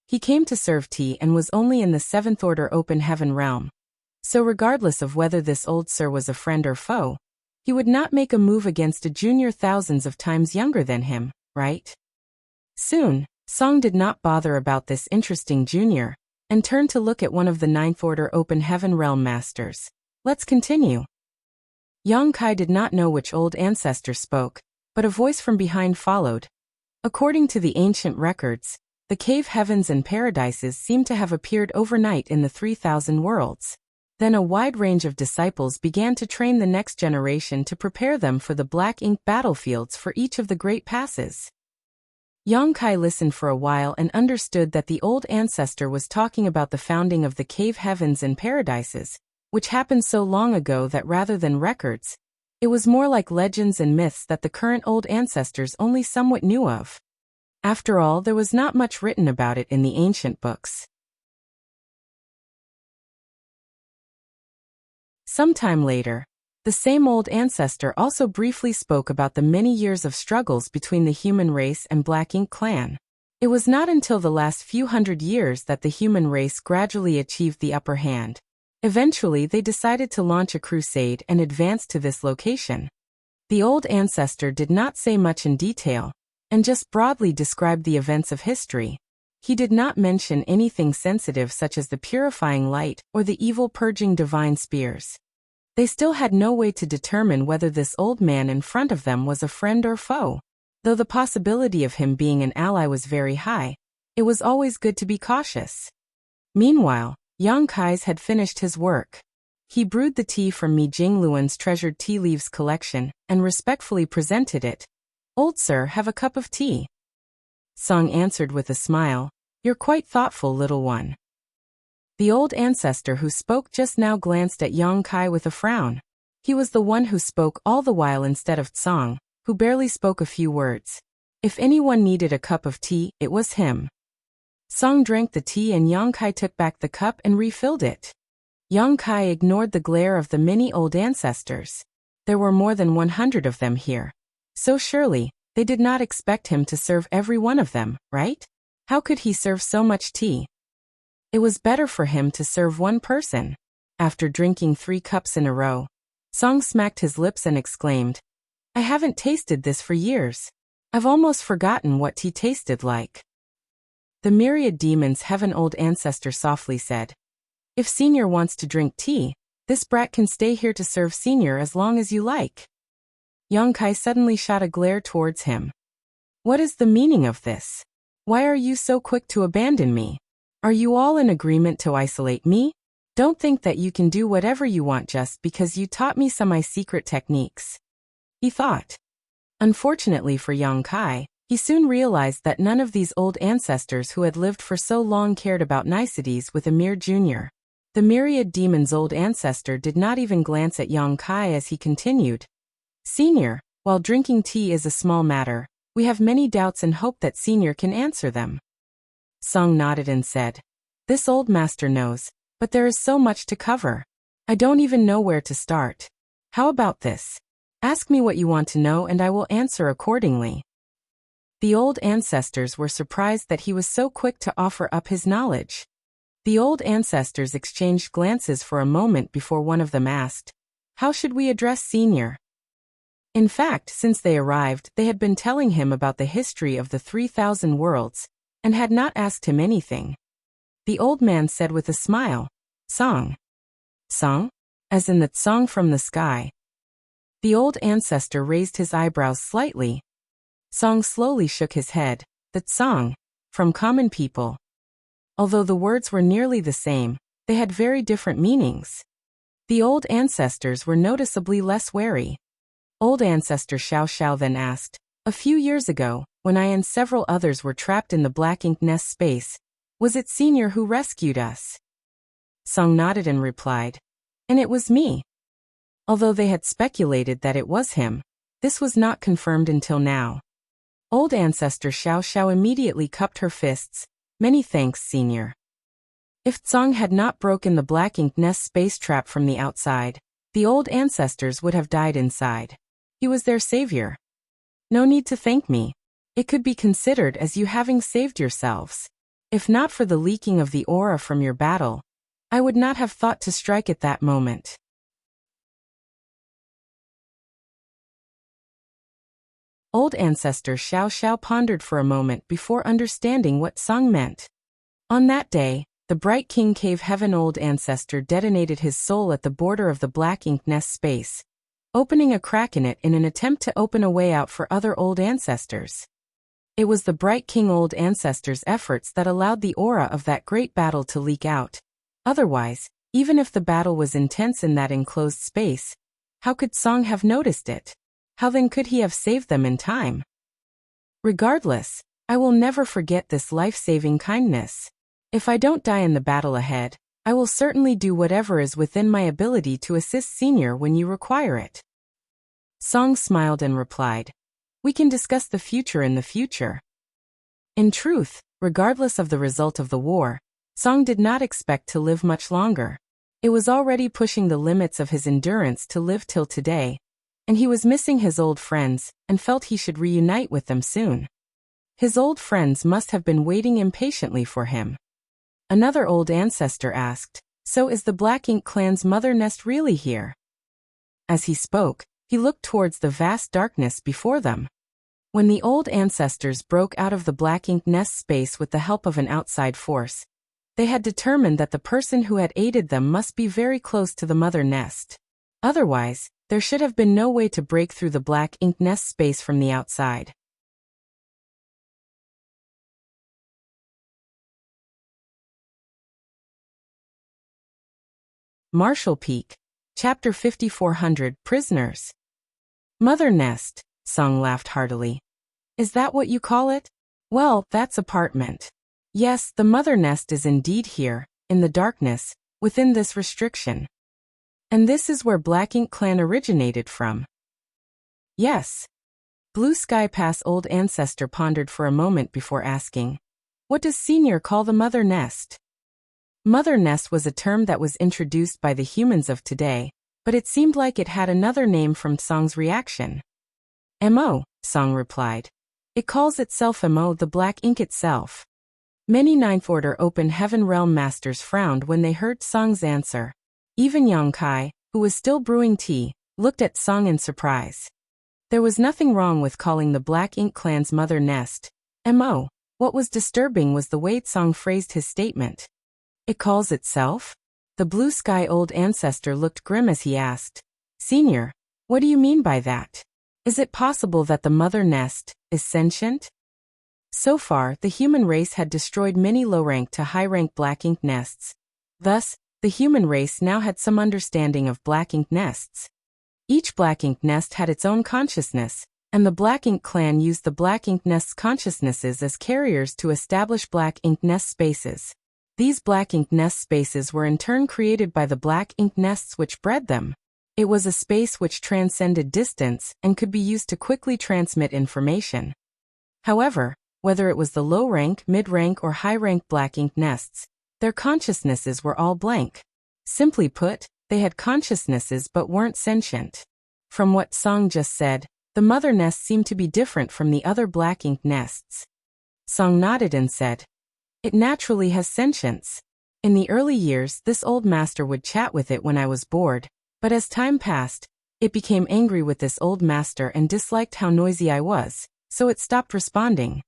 He came to serve tea and was only in the 7th Order Open Heaven realm. So regardless of whether this old sir was a friend or foe, he would not make a move against a junior thousands of times younger than him. right? Soon, Song did not bother about this interesting junior, and turned to look at one of the Ninth Order Open Heaven Realm Masters. Let's continue. Yang Kai did not know which old ancestor spoke, but a voice from behind followed. According to the ancient records, the cave heavens and paradises seem to have appeared overnight in the 3,000 worlds. Then a wide range of disciples began to train the next generation to prepare them for the black ink battlefields for each of the great passes. Yang Kai listened for a while and understood that the old ancestor was talking about the founding of the cave heavens and paradises, which happened so long ago that rather than records, it was more like legends and myths that the current old ancestors only somewhat knew of. After all, there was not much written about it in the ancient books. Sometime later, the same old ancestor also briefly spoke about the many years of struggles between the human race and Black Ink clan. It was not until the last few hundred years that the human race gradually achieved the upper hand. Eventually, they decided to launch a crusade and advance to this location. The old ancestor did not say much in detail, and just broadly described the events of history. He did not mention anything sensitive such as the purifying light or the evil purging divine spears. They still had no way to determine whether this old man in front of them was a friend or foe. Though the possibility of him being an ally was very high, it was always good to be cautious. Meanwhile, Yang Kai's had finished his work. He brewed the tea from Mi Jingluan's treasured tea leaves collection and respectfully presented it. "Old sir, have a cup of tea." Song answered with a smile, "You're quite thoughtful, little one." The old ancestor who spoke just now glanced at Yang Kai with a frown. He was the one who spoke all the while instead of Tsang, who barely spoke a few words. If anyone needed a cup of tea, it was him. Song drank the tea and Yang Kai took back the cup and refilled it. Yang Kai ignored the glare of the many old ancestors. There were more than 100 of them here. So surely, they did not expect him to serve every one of them, right? How could he serve so much tea? It was better for him to serve one person. After drinking 3 cups in a row, Song smacked his lips and exclaimed, "I haven't tasted this for years. I've almost forgotten what tea tasted like." The myriad demons heaven old ancestor softly said, "If Senior wants to drink tea, this brat can stay here to serve Senior as long as you like." Yang Kai suddenly shot a glare towards him. "What is the meaning of this? Why are you so quick to abandon me? Are you all in agreement to isolate me? Don't think that you can do whatever you want just because you taught me some of my secret techniques," he thought. Unfortunately for Yang Kai, he soon realized that none of these old ancestors who had lived for so long cared about niceties with a mere junior. The myriad demon's old ancestor did not even glance at Yang Kai as he continued, "Senior, while drinking tea is a small matter, we have many doubts and hope that Senior can answer them." Song nodded and said, "This old master knows, but there is so much to cover. I don't even know where to start. How about this? Ask me what you want to know and I will answer accordingly." The old ancestors were surprised that he was so quick to offer up his knowledge. The old ancestors exchanged glances for a moment before one of them asked, "How should we address Senior?" In fact, since they arrived, they had been telling him about the history of the 3,000 worlds, and had not asked him anything. The old man said with a smile, "Song." "Song? As in the song from the sky?" The old ancestor raised his eyebrows slightly. Song slowly shook his head, "The song, from common people." Although the words were nearly the same, they had very different meanings. The old ancestors were noticeably less wary. Old ancestor Xiao Xiao then asked, "A few years ago, when I and several others were trapped in the Black Ink Nest space, was it Senior who rescued us?" Song nodded and replied, "And it was me." Although they had speculated that it was him, this was not confirmed until now. Old ancestor Xiao Xiao immediately cupped her fists, "Many thanks, Senior." If Tsang had not broken the Black Ink Nest space trap from the outside, the old ancestors would have died inside. He was their savior. "No need to thank me. It could be considered as you having saved yourselves. If not for the leaking of the aura from your battle, I would not have thought to strike at that moment." Old ancestor Xiao Xiao pondered for a moment before understanding what Song meant. On that day, the Bright King Cave Heaven old ancestor detonated his soul at the border of the black ink nest space, opening a crack in it in an attempt to open a way out for other old ancestors. It was the Bright King old ancestor's efforts that allowed the aura of that great battle to leak out. Otherwise, even if the battle was intense in that enclosed space, how could Song have noticed it? How then could he have saved them in time? Regardless, I will never forget this life-saving kindness. If I don't die in the battle ahead, I will certainly do whatever is within my ability to assist Senior when you require it. Song smiled and replied, "We can discuss the future in the future." In truth, regardless of the result of the war, Song did not expect to live much longer. It was already pushing the limits of his endurance to live till today, and he was missing his old friends and felt he should reunite with them soon. His old friends must have been waiting impatiently for him. Another old ancestor asked, "So is the Black Ink clan's mother nest really here?" As he spoke, he looked towards the vast darkness before them. When the old ancestors broke out of the Black Ink nest space with the help of an outside force, they had determined that the person who had aided them must be very close to the mother nest. Otherwise, there should have been no way to break through the Black Ink nest space from the outside. Marshall Peak, Chapter 5400, Prisoners. Mother nest, Song laughed heartily. Is that what you call it? Well, that's apartment. Yes, the mother nest is indeed here, in the darkness, within this restriction. And this is where Black Ink clan originated from. Yes. Blue Sky Pass old ancestor pondered for a moment before asking, "What does Senior call the mother nest?" Mother nest was a term that was introduced by the humans of today, but it seemed like it had another name from Song's reaction. "Mo," Song replied. "It calls itself Mo, the Black Ink itself." Many Ninth Order Open Heaven Realm Masters frowned when they heard Song's answer. Even Yang Kai, who was still brewing tea, looked at Song in surprise. There was nothing wrong with calling the Black Ink clan's mother nest Mo. What was disturbing was the way Song phrased his statement. It calls itself? The Blue Sky old ancestor looked grim as he asked, "Senior, what do you mean by that? Is it possible that the mother nest is sentient?" So far, the human race had destroyed many low-rank to high-rank Black Ink nests. Thus, the human race now had some understanding of Black Ink nests. Each Black Ink nest had its own consciousness, and the Black Ink clan used the Black Ink nest's consciousnesses as carriers to establish Black Ink nest spaces. These Black Ink nest spaces were in turn created by the Black Ink nests which bred them. It was a space which transcended distance and could be used to quickly transmit information. However, whether it was the low-rank, mid-rank or high-rank Black Ink nests, their consciousnesses were all blank. Simply put, they had consciousnesses but weren't sentient. From what Song just said, the mother nest seemed to be different from the other Black Ink nests. Song nodded and said, "It naturally has sentience. In the early years, this old master would chat with it when I was bored, but as time passed, it became angry with this old master and disliked how noisy I was, so it stopped responding."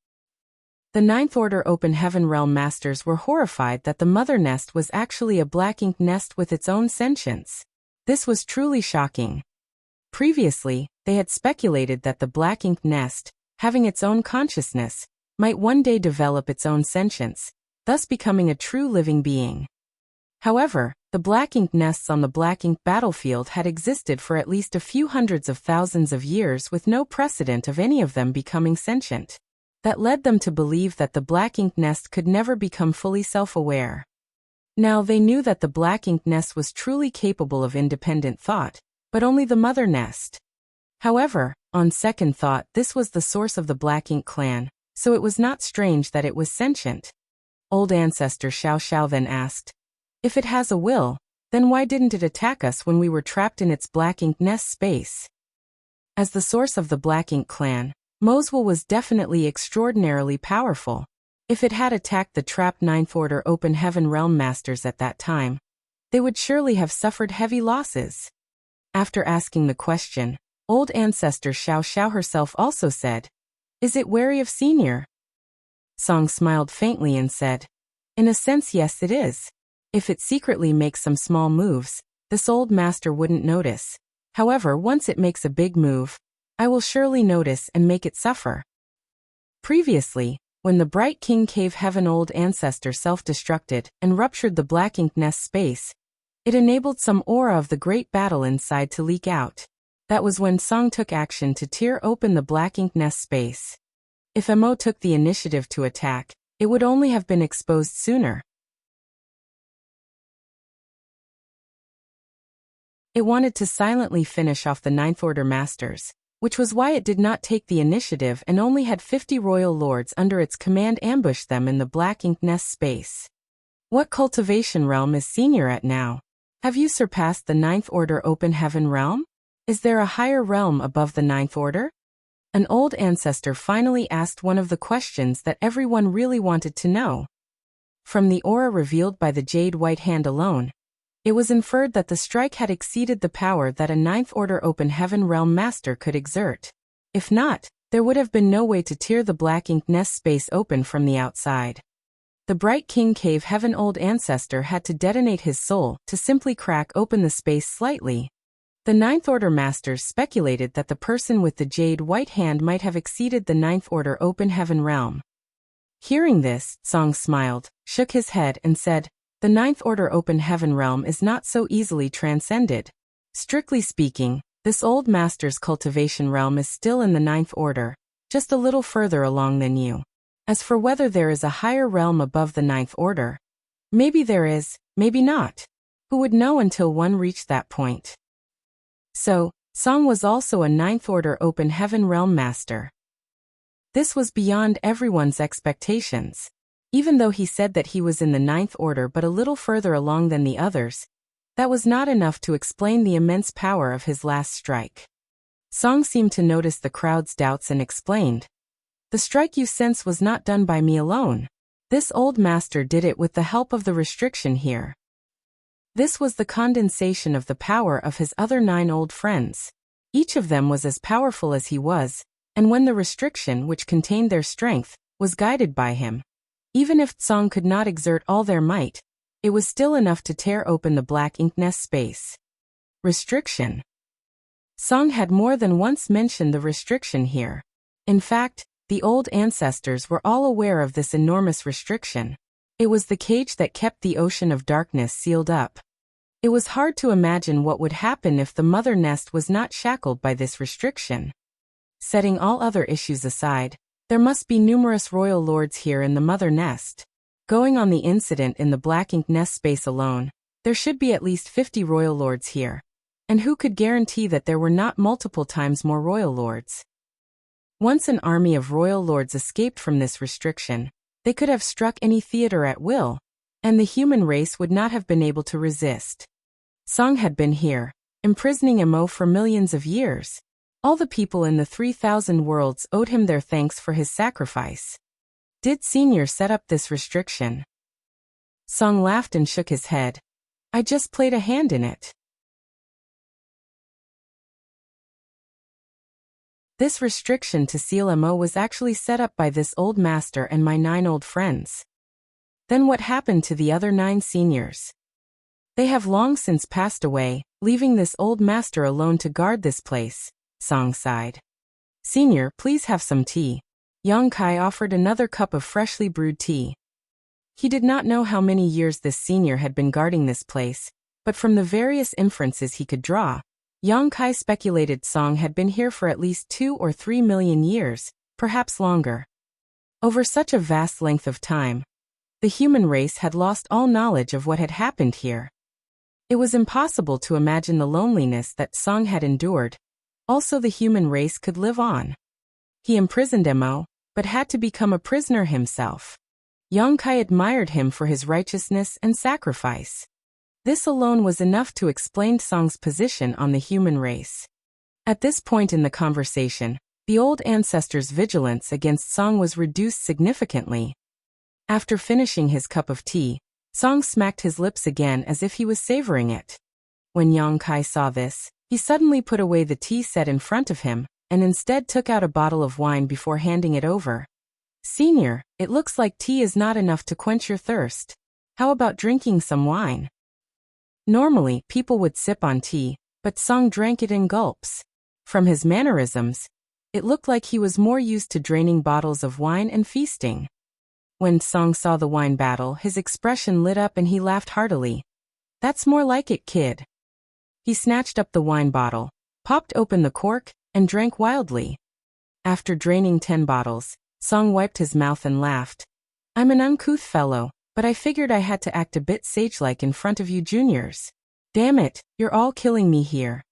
The Ninth Order Open Heaven Realm Masters were horrified that the mother nest was actually a Black Ink nest with its own sentience. This was truly shocking. Previously, they had speculated that the Black Ink nest, having its own consciousness, might one day develop its own sentience, thus becoming a true living being. However, the Black Ink nests on the Black Ink battlefield had existed for at least a few hundreds of thousands of years with no precedent of any of them becoming sentient. That led them to believe that the Black Ink nest could never become fully self-aware. Now they knew that the Black Ink nest was truly capable of independent thought, but only the mother nest. However, on second thought, this was the source of the Black Ink clan, so it was not strange that it was sentient. Old ancestor Xiao Xiao then asked, "If it has a will, then why didn't it attack us when we were trapped in its Black Ink nest space?" As the source of the Black Ink clan, Mo's will was definitely extraordinarily powerful. If it had attacked the trapped Ninth Order Open Heaven Realm Masters at that time, they would surely have suffered heavy losses. After asking the question, Old ancestor Xiao Xiao herself also said, "Is it wary of Senior?" Song smiled faintly and said, "In a sense, yes it is. If it secretly makes some small moves, this old master wouldn't notice. However, once it makes a big move, I will surely notice and make it suffer." Previously, when the Bright King Cave Heaven old ancestor self-destructed and ruptured the black ink nest space, it enabled some aura of the great battle inside to leak out. That was when Song took action to tear open the black ink nest space. If Mo took the initiative to attack, it would only have been exposed sooner. It wanted to silently finish off the Ninth Order Masters, which was why it did not take the initiative and only had 50 royal lords under its command ambush them in the black ink nest space. What cultivation realm is Senior at now? Have you surpassed the Ninth Order Open Heaven realm? Is there a higher realm above the Ninth Order? An old ancestor finally asked one of the questions that everyone really wanted to know. From the aura revealed by the Jade White Hand alone, it was inferred that the strike had exceeded the power that a Ninth Order Open Heaven realm master could exert. If not, there would have been no way to tear the black ink nest space open from the outside. The Bright King Cave Heaven old ancestor had to detonate his soul to simply crack open the space slightly. The Ninth Order Masters speculated that the person with the Jade White Hand might have exceeded the Ninth Order Open Heaven realm. Hearing this, Song smiled, shook his head and said, "The Ninth Order Open Heaven realm is not so easily transcended. Strictly speaking, this old master's cultivation realm is still in the Ninth Order, just a little further along than you. As for whether there is a higher realm above the Ninth Order, maybe there is, maybe not. Who would know until one reached that point?" So, Song was also a Ninth Order Open Heaven realm master. This was beyond everyone's expectations. Even though he said that he was in the Ninth Order but a little further along than the others, that was not enough to explain the immense power of his last strike. Song seemed to notice the crowd's doubts and explained, "The strike you sense was not done by me alone. This old master did it with the help of the restriction here." This was the condensation of the power of his other 9 old friends. Each of them was as powerful as he was, and when the restriction, which contained their strength, was guided by him, even if Song could not exert all their might, it was still enough to tear open the black ink nest space. Restriction. Song had more than once mentioned the restriction here. In fact, the old ancestors were all aware of this enormous restriction. It was the cage that kept the ocean of darkness sealed up. It was hard to imagine what would happen if the mother nest was not shackled by this restriction. Setting all other issues aside, there must be numerous royal lords here in the mother nest. Going on the incident in the black ink nest space alone, there should be at least 50 royal lords here. And who could guarantee that there were not multiple times more royal lords? Once an army of royal lords escaped from this restriction, they could have struck any theater at will, and the human race would not have been able to resist. Song had been here, imprisoning Mo for millions of years. All the people in the 3,000 worlds owed him their thanks for his sacrifice. Did Senior set up this restriction? Song laughed and shook his head. "I just played a hand in it." This restriction to seal Mo was actually set up by this old master and my 9 old friends. Then what happened to the other 9 seniors? They have long since passed away, leaving this old master alone to guard this place, Song sighed. "Senior, please have some tea." Yang Kai offered another cup of freshly brewed tea. He did not know how many years this senior had been guarding this place, but from the various inferences he could draw, Yang Kai speculated Song had been here for at least 2 or 3 million years, perhaps longer. Over such a vast length of time, the human race had lost all knowledge of what had happened here. It was impossible to imagine the loneliness that Song had endured. Also, the human race could live on. He imprisoned Mo, but had to become a prisoner himself. Yang Kai admired him for his righteousness and sacrifice. This alone was enough to explain Song's position on the human race. At this point in the conversation, the old ancestor's vigilance against Song was reduced significantly. After finishing his cup of tea, Song smacked his lips again as if he was savoring it. When Yang Kai saw this, He suddenly put away the tea set in front of him, and instead took out a bottle of wine before handing it over. "Senior, it looks like tea is not enough to quench your thirst. How about drinking some wine?" Normally, people would sip on tea, but Song drank it in gulps. From his mannerisms, it looked like he was more used to draining bottles of wine and feasting. When Song saw the wine battle, his expression lit up and he laughed heartily. "That's more like it, kid." He snatched up the wine bottle, popped open the cork, and drank wildly. After draining 10 bottles, Song wiped his mouth and laughed. "I'm an uncouth fellow, but I figured I had to act a bit sage-like in front of you juniors. Damn it, you're all killing me here."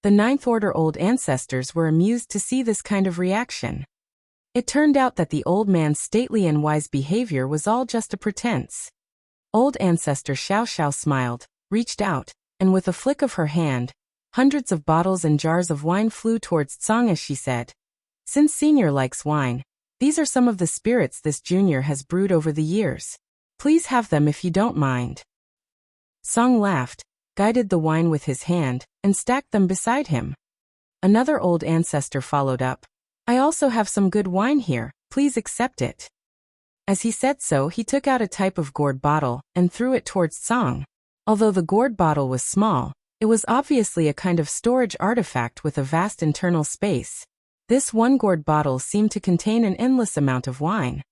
The Ninth Order old ancestors were amused to see this kind of reaction. It turned out that the old man's stately and wise behavior was all just a pretense. Old ancestor Xiao Xiao smiled, reached out, and with a flick of her hand, hundreds of bottles and jars of wine flew towards Song as she said, "Since Senior likes wine, these are some of the spirits this junior has brewed over the years. Please have them if you don't mind." Song laughed, guided the wine with his hand, and stacked them beside him. Another old ancestor followed up, "I also have some good wine here, please accept it." As he said so, he took out a type of gourd bottle and threw it towards Song. Although the gourd bottle was small, it was obviously a kind of storage artifact with a vast internal space. This one gourd bottle seemed to contain an endless amount of wine.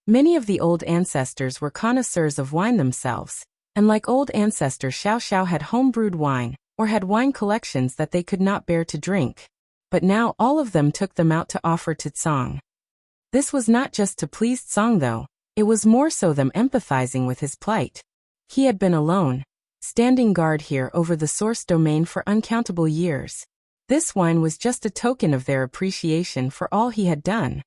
Many of the old ancestors were connoisseurs of wine themselves, and like old ancestor Xiao Xiao had home-brewed wine, or had wine collections that they could not bear to drink. But now all of them took them out to offer to Song. This was not just to please Song though, it was more so them empathizing with his plight. He had been alone, standing guard here over the source domain for uncountable years. This wine was just a token of their appreciation for all he had done.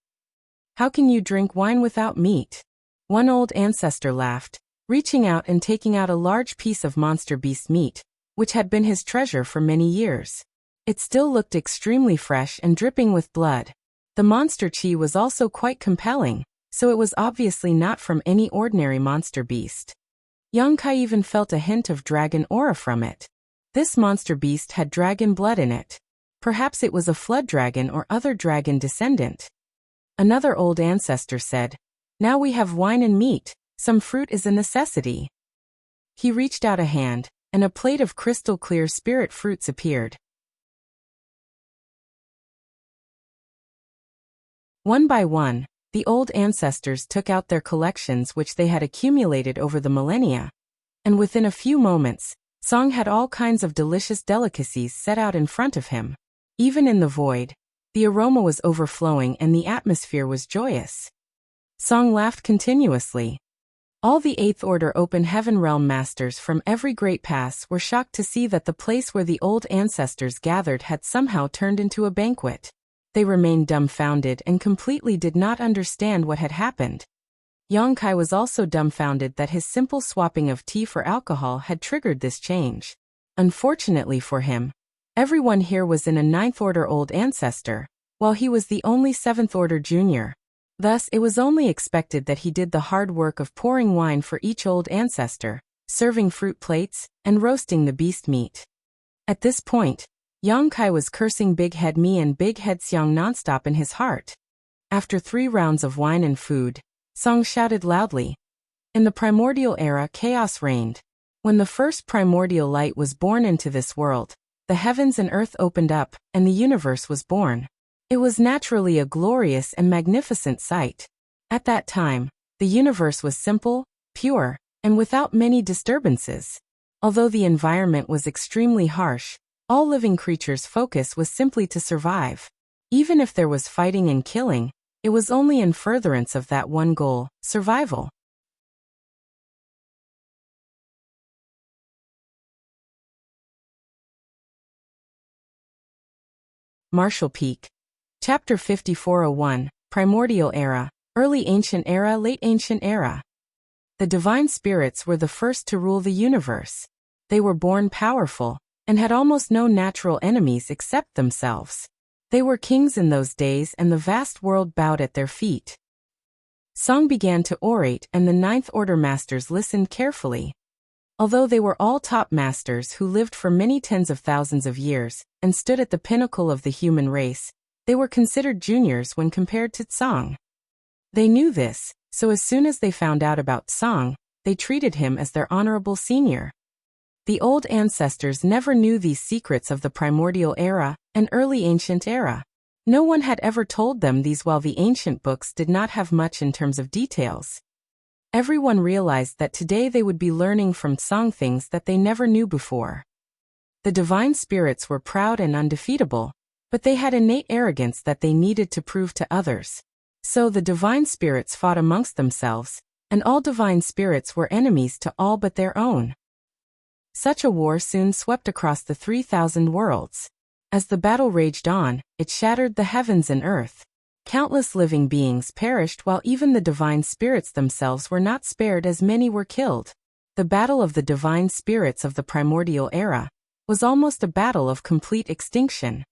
"How can you drink wine without meat?" One old ancestor laughed, reaching out and taking out a large piece of monster beast meat, which had been his treasure for many years. It still looked extremely fresh and dripping with blood. The monster chi was also quite compelling, so it was obviously not from any ordinary monster beast. Yang Kai even felt a hint of dragon aura from it. This monster beast had dragon blood in it. Perhaps it was a flood dragon or other dragon descendant. Another old ancestor said, "Now we have wine and meat, some fruit is a necessity." He reached out a hand, and a plate of crystal clear spirit fruits appeared. One by one, the old ancestors took out their collections which they had accumulated over the millennia, and within a few moments, Song had all kinds of delicious delicacies set out in front of him. Even in the void, the aroma was overflowing and the atmosphere was joyous. Song laughed continuously. All the Eighth Order Open Heaven Realm masters from every great pass were shocked to see that the place where the old ancestors gathered had somehow turned into a banquet. They remained dumbfounded and completely did not understand what had happened. Yang Kai was also dumbfounded that his simple swapping of tea for alcohol had triggered this change. Unfortunately for him, everyone here was in a Ninth Order old ancestor, while he was the only Seventh Order junior. Thus, it was only expected that he did the hard work of pouring wine for each old ancestor, serving fruit plates, and roasting the beast meat. At this point, Yang Kai was cursing Big Head Mi and Big Head Xiang nonstop in his heart. After 3 rounds of wine and food, Song shouted loudly. In the primordial era, chaos reigned. When the first primordial light was born into this world, the heavens and earth opened up, and the universe was born. It was naturally a glorious and magnificent sight. At that time, the universe was simple, pure, and without many disturbances. Although the environment was extremely harsh, all living creatures' focus was simply to survive. Even if there was fighting and killing, it was only in furtherance of that one goal, survival. Martial Peak. Chapter 5401, Primordial Era, Early Ancient Era, Late Ancient Era. The divine spirits were the first to rule the universe. They were born powerful, and had almost no natural enemies except themselves. They were kings in those days and the vast world bowed at their feet. Song began to orate and the Ninth Order masters listened carefully. Although they were all top masters who lived for many tens of thousands of years and stood at the pinnacle of the human race, they were considered juniors when compared to Tsang. They knew this, so as soon as they found out about Tsang, they treated him as their honorable senior. The old ancestors never knew these secrets of the primordial era and early ancient era. No one had ever told them these, while the ancient books did not have much in terms of details. Everyone realized that today they would be learning from Tsang things that they never knew before. The divine spirits were proud and undefeatable, but they had innate arrogance that they needed to prove to others. So the divine spirits fought amongst themselves, and all divine spirits were enemies to all but their own. Such a war soon swept across the 3,000 worlds. As the battle raged on, it shattered the heavens and earth. Countless living beings perished, while even the divine spirits themselves were not spared, as many were killed. The battle of the divine spirits of the primordial era was almost a battle of complete extinction.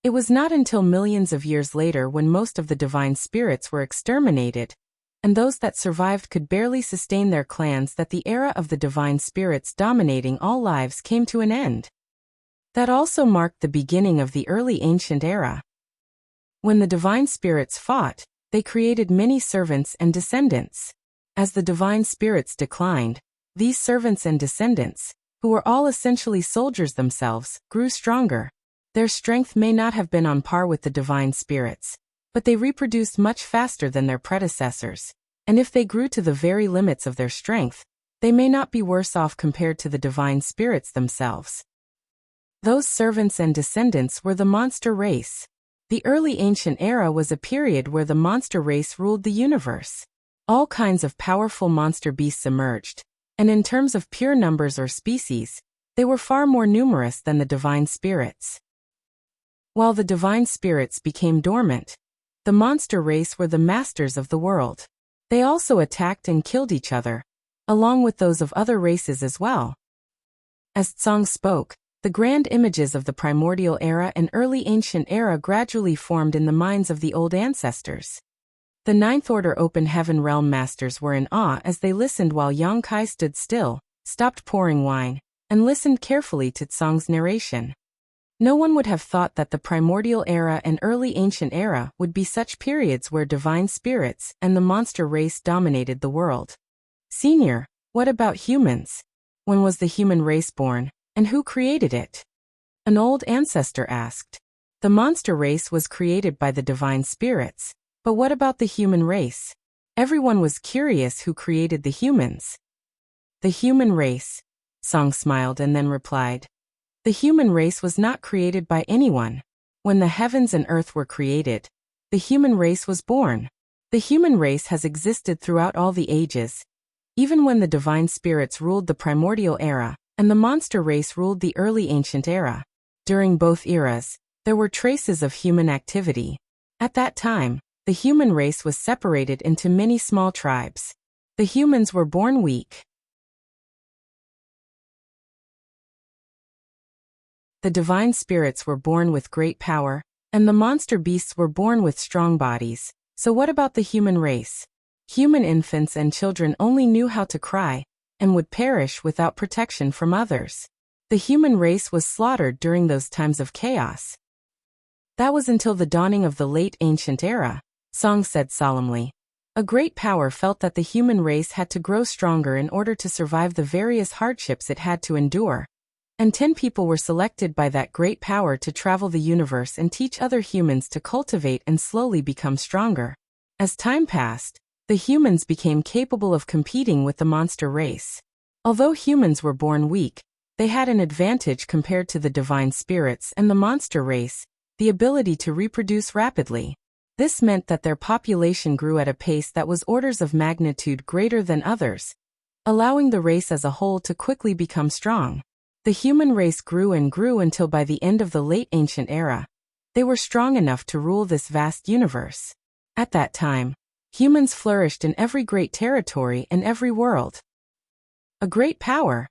It was not until millions of years later, when most of the divine spirits were exterminated, and those that survived could barely sustain their clans, that the era of the divine spirits dominating all lives came to an end. That also marked the beginning of the early ancient era. When the divine spirits fought, they created many servants and descendants. As the divine spirits declined, these servants and descendants, who were all essentially soldiers themselves, grew stronger. Their strength may not have been on par with the divine spirits, but they reproduced much faster than their predecessors, and if they grew to the very limits of their strength, they may not be worse off compared to the divine spirits themselves. Those servants and descendants were the monster race. The early ancient era was a period where the monster race ruled the universe. All kinds of powerful monster beasts emerged, and in terms of pure numbers or species, they were far more numerous than the divine spirits. While the divine spirits became dormant, the monster race were the masters of the world. They also attacked and killed each other, along with those of other races as well. As Tsang spoke, the grand images of the primordial era and early ancient era gradually formed in the minds of the old ancestors. The Ninth Order Open Heaven Realm Masters were in awe as they listened, while Yang Kai stood still, stopped pouring wine, and listened carefully to Tsang's narration. No one would have thought that the primordial era and early ancient era would be such periods where divine spirits and the monster race dominated the world. Senior, what about humans? When was the human race born? And who created it? An old ancestor asked. The monster race was created by the divine spirits, but what about the human race? Everyone was curious who created the humans. The human race. Tsang smiled and then replied. The human race was not created by anyone. When the heavens and earth were created, the human race was born. The human race has existed throughout all the ages, even when the divine spirits ruled the primordial era, and the monster race ruled the early ancient era. During both eras, there were traces of human activity. At that time, the human race was separated into many small tribes. The humans were born weak. The divine spirits were born with great power, and the monster beasts were born with strong bodies. So what about the human race? Human infants and children only knew how to cry, and would perish without protection from others. The human race was slaughtered during those times of chaos. That was until the dawning of the late ancient era, Tsang said solemnly. A great power felt that the human race had to grow stronger in order to survive the various hardships it had to endure. And 10 people were selected by that great power to travel the universe and teach other humans to cultivate and slowly become stronger. As time passed, the humans became capable of competing with the monster race. Although humans were born weak, they had an advantage compared to the divine spirits and the monster race, the ability to reproduce rapidly. This meant that their population grew at a pace that was orders of magnitude greater than others, allowing the race as a whole to quickly become strong. The human race grew and grew until by the end of the late ancient era, they were strong enough to rule this vast universe. At that time, humans flourished in every great territory and every world. A great power?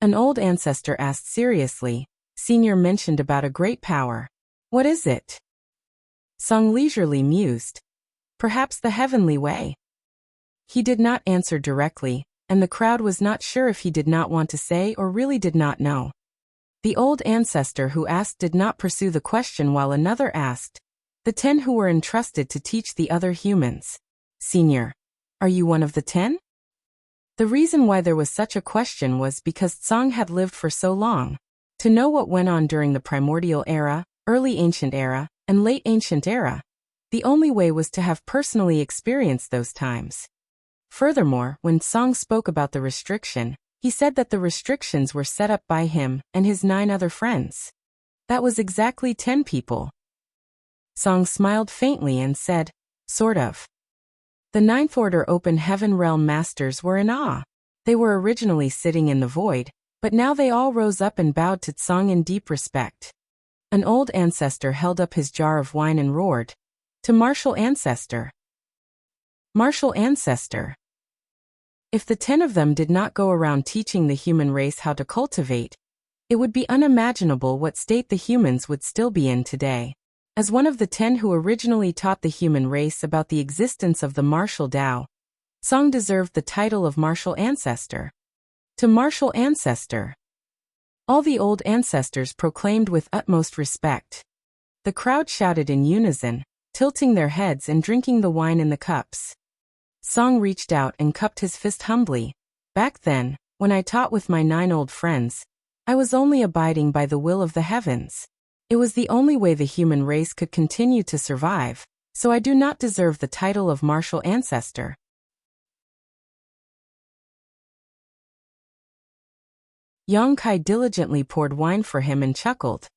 An old ancestor asked seriously. Senior mentioned about a great power. What is it? Tsang leisurely mused. Perhaps the heavenly way. He did not answer directly, and the crowd was not sure if he did not want to say or really did not know. The old ancestor who asked did not pursue the question while another asked, the 10 who were entrusted to teach the other humans. Senior, are you one of the 10? The reason why there was such a question was because Tsang had lived for so long. To know what went on during the primordial era, early ancient era, and late ancient era, the only way was to have personally experienced those times. Furthermore, when Tsang spoke about the restriction, he said that the restrictions were set up by him and his 9 other friends. That was exactly 10 people. Tsang smiled faintly and said, sort of. The 9th Order Open Heaven Realm Masters were in awe. They were originally sitting in the void, but now they all rose up and bowed to Tsang in deep respect. An old ancestor held up his jar of wine and roared, to Martial Ancestor. Martial Ancestor. If the 10 of them did not go around teaching the human race how to cultivate, it would be unimaginable what state the humans would still be in today. As one of the 10 who originally taught the human race about the existence of the martial Tao, Tsang deserved the title of Martial Ancestor. To Martial Ancestor. All the old ancestors proclaimed with utmost respect. The crowd shouted in unison, tilting their heads and drinking the wine in the cups. Tsang reached out and cupped his fist humbly. Back then, when I taught with my 9 old friends, I was only abiding by the will of the heavens. It was the only way the human race could continue to survive, so I do not deserve the title of Martial Ancestor. Yang Kai diligently poured wine for him and chuckled.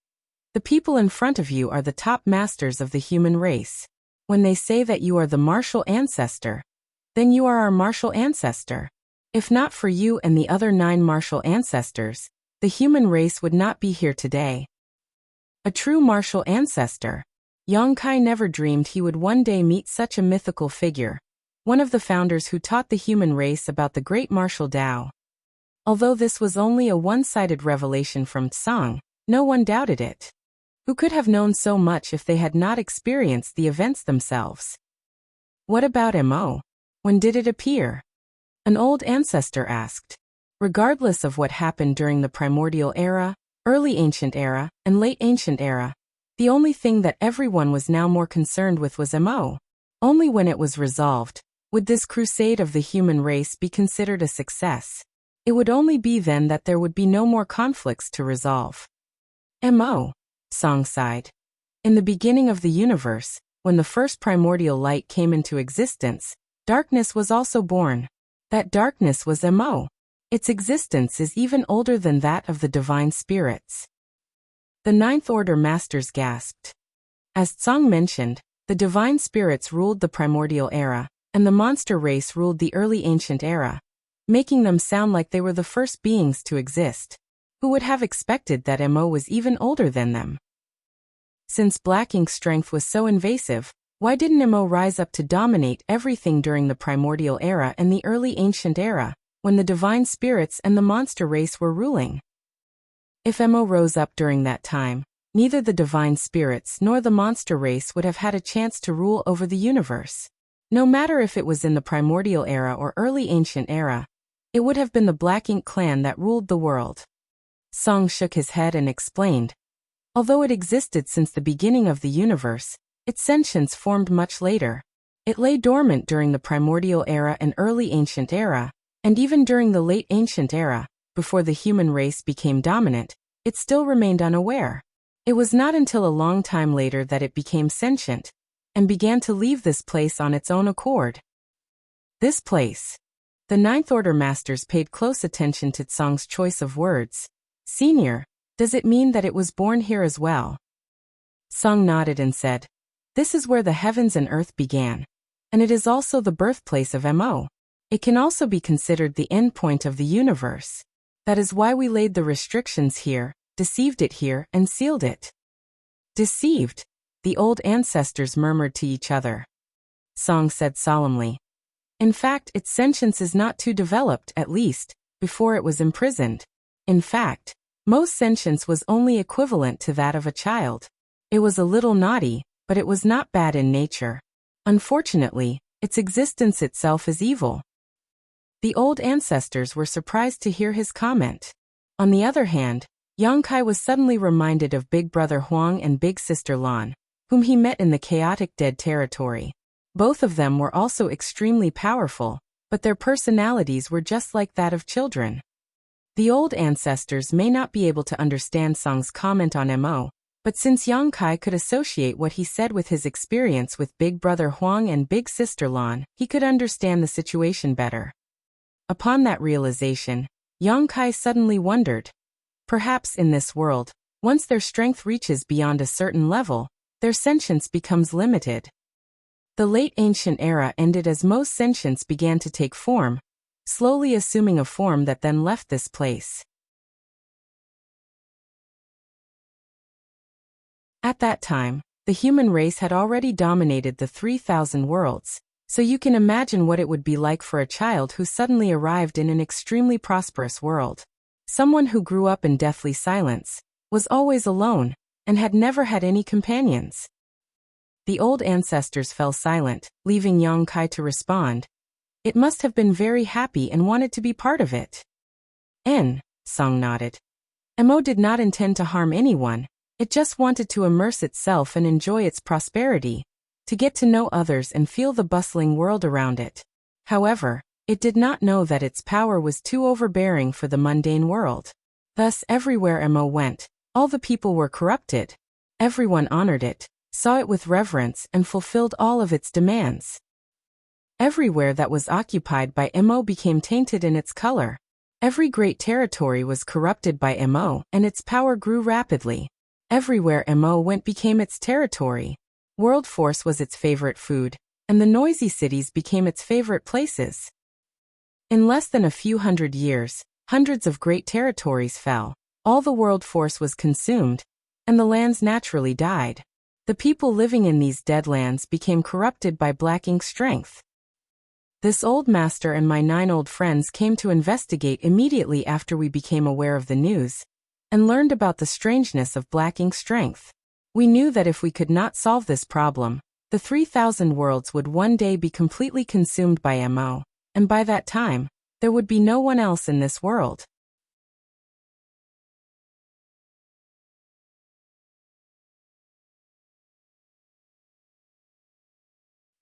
The people in front of you are the top masters of the human race. When they say that you are the Martial Ancestor, then you are our Martial Ancestor. If not for you and the other 9 Martial Ancestors, the human race would not be here today. A true Martial Ancestor. Yang Kai never dreamed he would one day meet such a mythical figure, one of the founders who taught the human race about the great martial Tao. Although this was only a one-sided revelation from Tsang, no one doubted it. Who could have known so much if they had not experienced the events themselves? What about Mo? When did it appear? An old ancestor asked. Regardless of what happened during the primordial era, early ancient era, and late ancient era, the only thing that everyone was now more concerned with was Mo. Only when it was resolved, would this crusade of the human race be considered a success. It would only be then that there would be no more conflicts to resolve. Mo. Tsang sighed. In the beginning of the universe, when the first primordial light came into existence, darkness was also born. That darkness was Mo. Its existence is even older than that of the divine spirits. The 9th Order Masters gasped. As Tsang mentioned, the divine spirits ruled the primordial era, and the monster race ruled the early ancient era, making them sound like they were the first beings to exist. Who would have expected that Mo was even older than them? Since Black Ink's strength was so invasive, why didn't Mo rise up to dominate everything during the primordial era and the early ancient era, when the divine spirits and the monster race were ruling? If Mo rose up during that time, neither the divine spirits nor the monster race would have had a chance to rule over the universe. No matter if it was in the primordial era or early ancient era, it would have been the Black Ink clan that ruled the world. Tsang shook his head and explained. Although it existed since the beginning of the universe, its sentience formed much later. It lay dormant during the primordial era and early ancient era, and even during the late ancient era, before the human race became dominant, it still remained unaware. It was not until a long time later that it became sentient, and began to leave this place on its own accord. This place. The 9th Order Masters paid close attention to Tsang's choice of words. Senior, does it mean that it was born here as well? Tsang nodded and said, this is where the heavens and earth began, and it is also the birthplace of Mo. It can also be considered the end point of the universe. That is why we laid the restrictions here, deceived it here, and sealed it. Deceived? The old ancestors murmured to each other. Tsang said solemnly. In fact, its sentience is not too developed, at least, before it was imprisoned. In fact, most sentience was only equivalent to that of a child. It was a little naughty, but it was not bad in nature. Unfortunately, its existence itself is evil. The old ancestors were surprised to hear his comment. On the other hand, Yang Kai was suddenly reminded of Big Brother Huang and Big Sister Lan, whom he met in the chaotic dead territory. Both of them were also extremely powerful, but their personalities were just like that of children. The old ancestors may not be able to understand Song's comment on Mo, but since Yang Kai could associate what he said with his experience with Big Brother Huang and Big Sister Lan, he could understand the situation better. Upon that realization, Yang Kai suddenly wondered. Perhaps in this world, once their strength reaches beyond a certain level, their sentience becomes limited. The late ancient era ended as Mo's sentience began to take form, slowly assuming a form that then left this place. At that time, the human race had already dominated the 3,000 worlds, so you can imagine what it would be like for a child who suddenly arrived in an extremely prosperous world. Someone who grew up in deathly silence, was always alone, and had never had any companions. The old ancestors fell silent, leaving Yang Kai to respond. It must have been very happy and wanted to be part of it. Song nodded. Mo did not intend to harm anyone, it just wanted to immerse itself and enjoy its prosperity, to get to know others and feel the bustling world around it. However, it did not know that its power was too overbearing for the mundane world. Thus everywhere Mo went, all the people were corrupted. Everyone honored it, saw it with reverence and fulfilled all of its demands. Everywhere that was occupied by Mo became tainted in its color. Every great territory was corrupted by Mo and its power grew rapidly. Everywhere Mo went became its territory. World force was its favorite food, and the noisy cities became its favorite places. In less than a few hundred years, hundreds of great territories fell, all the world force was consumed, and the lands naturally died. The people living in these dead lands became corrupted by black ink strength. This old master and my 9 old friends came to investigate immediately after we became aware of the news, and learned about the strangeness of black ink strength. We knew that if we could not solve this problem, the 3,000 worlds would one day be completely consumed by Mo. And by that time, there would be no one else in this world.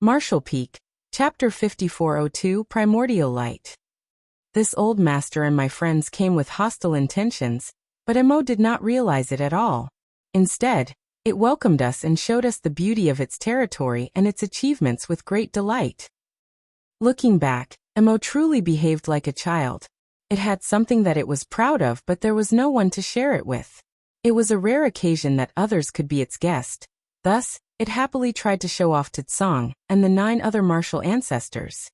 Martial Peak, Chapter 5402 Primordial Light. This old master and my friends came with hostile intentions, but Mo did not realize it at all. Instead, it welcomed us and showed us the beauty of its territory and its achievements with great delight. Looking back, Mo truly behaved like a child. It had something that it was proud of, but there was no one to share it with. It was a rare occasion that others could be its guest. Thus, it happily tried to show off to Tsong and the 9 other martial ancestors.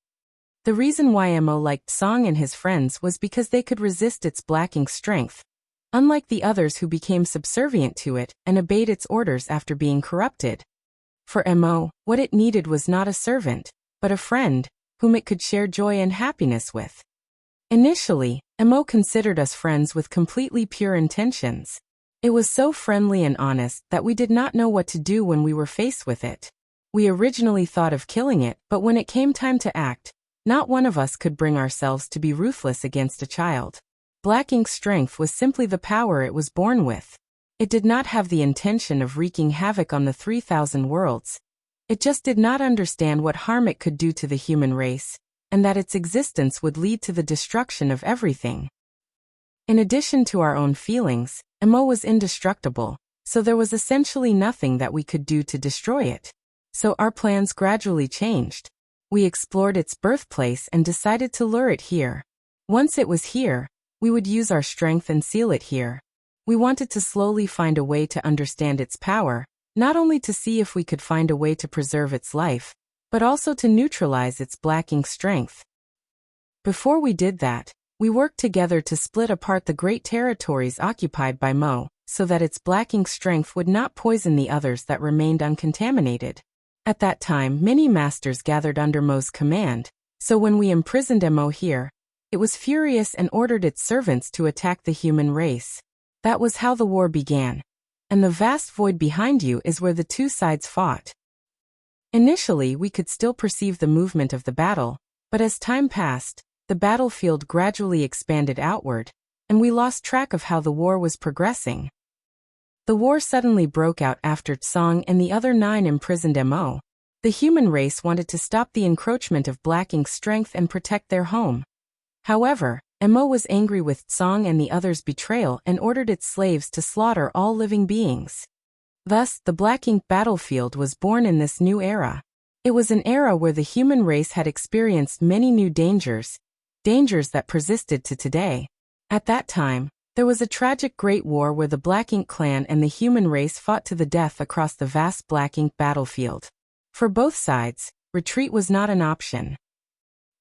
The reason why Mo liked Tsong and his friends was because they could resist its black ink strength, unlike the others who became subservient to it and obeyed its orders after being corrupted. For Mo, what it needed was not a servant, but a friend, whom it could share joy and happiness with. Initially, Mo considered us friends with completely pure intentions. It was so friendly and honest that we did not know what to do when we were faced with it. We originally thought of killing it, but when it came time to act, not one of us could bring ourselves to be ruthless against a child. Black Ink's strength was simply the power it was born with. It did not have the intention of wreaking havoc on the 3,000 worlds. It just did not understand what harm it could do to the human race, and that its existence would lead to the destruction of everything. In addition to our own feelings, Mo was indestructible, so there was essentially nothing that we could do to destroy it. So our plans gradually changed. We explored its birthplace and decided to lure it here. Once it was here, we would use our strength and seal it here. We wanted to slowly find a way to understand its power, not only to see if we could find a way to preserve its life, but also to neutralize its black ink strength. Before we did that, we worked together to split apart the great territories occupied by Mo, so that its black ink strength would not poison the others that remained uncontaminated. At that time, many masters gathered under Mo's command, so when we imprisoned Mo here, it was furious and ordered its servants to attack the human race. That was how the war began. And the vast void behind you is where the two sides fought. Initially, we could still perceive the movement of the battle, but as time passed, the battlefield gradually expanded outward, and we lost track of how the war was progressing. The war suddenly broke out after Tsang and the other 9 imprisoned Mo. The human race wanted to stop the encroachment of Black Ink's strength and protect their home. However, Mo was angry with Tsang and the others' betrayal and ordered its slaves to slaughter all living beings. Thus, the Black Ink battlefield was born in this new era. It was an era where the human race had experienced many new dangers that persisted to today. At that time, there was a tragic Great War where the Black Ink clan and the human race fought to the death across the vast Black Ink battlefield. For both sides, retreat was not an option.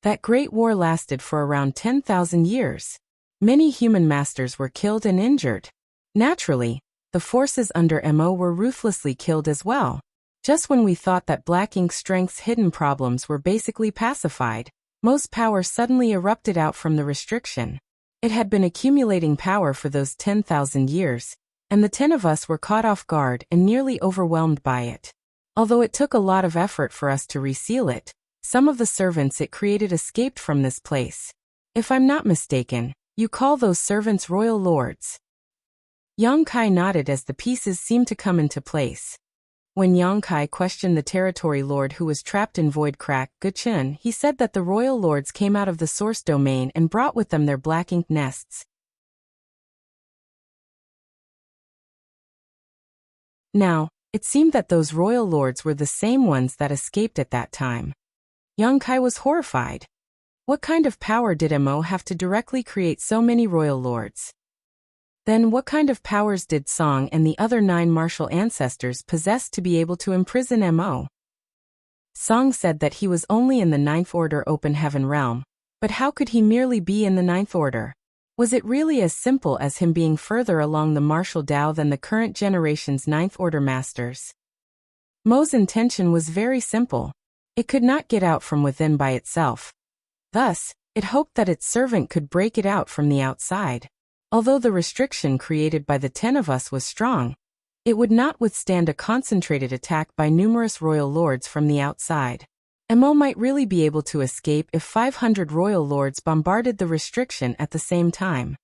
That Great War lasted for around 10,000 years. Many human masters were killed and injured. Naturally, the forces under Mo were ruthlessly killed as well. Just when we thought that Black Ink's strength's hidden problems were basically pacified, Mo's power suddenly erupted out from the restriction. It had been accumulating power for those 10,000 years, and the 10 of us were caught off guard and nearly overwhelmed by it. Although it took a lot of effort for us to reseal it, some of the servants it created escaped from this place. If I'm not mistaken, you call those servants royal lords. Yang Kai nodded as the pieces seemed to come into place. When Yang Kai questioned the territory lord who was trapped in Void Crack, Guchen, he said that the royal lords came out of the source domain and brought with them their Black Ink nests. Now, it seemed that those royal lords were the same ones that escaped at that time. Yang Kai was horrified. What kind of power did Mo have to directly create so many royal lords? Then what kind of powers did Song and the other 9 martial ancestors possess to be able to imprison Mo? Song said that he was only in the 9th Order Open Heaven realm, but how could he merely be in the 9th Order? Was it really as simple as him being further along the martial Dao than the current generation's 9th Order masters? Mo's intention was very simple. It could not get out from within by itself. Thus, it hoped that its servant could break it out from the outside. Although the restriction created by the 10 of us was strong, it would not withstand a concentrated attack by numerous royal lords from the outside. Mo might really be able to escape if 500 royal lords bombarded the restriction at the same time.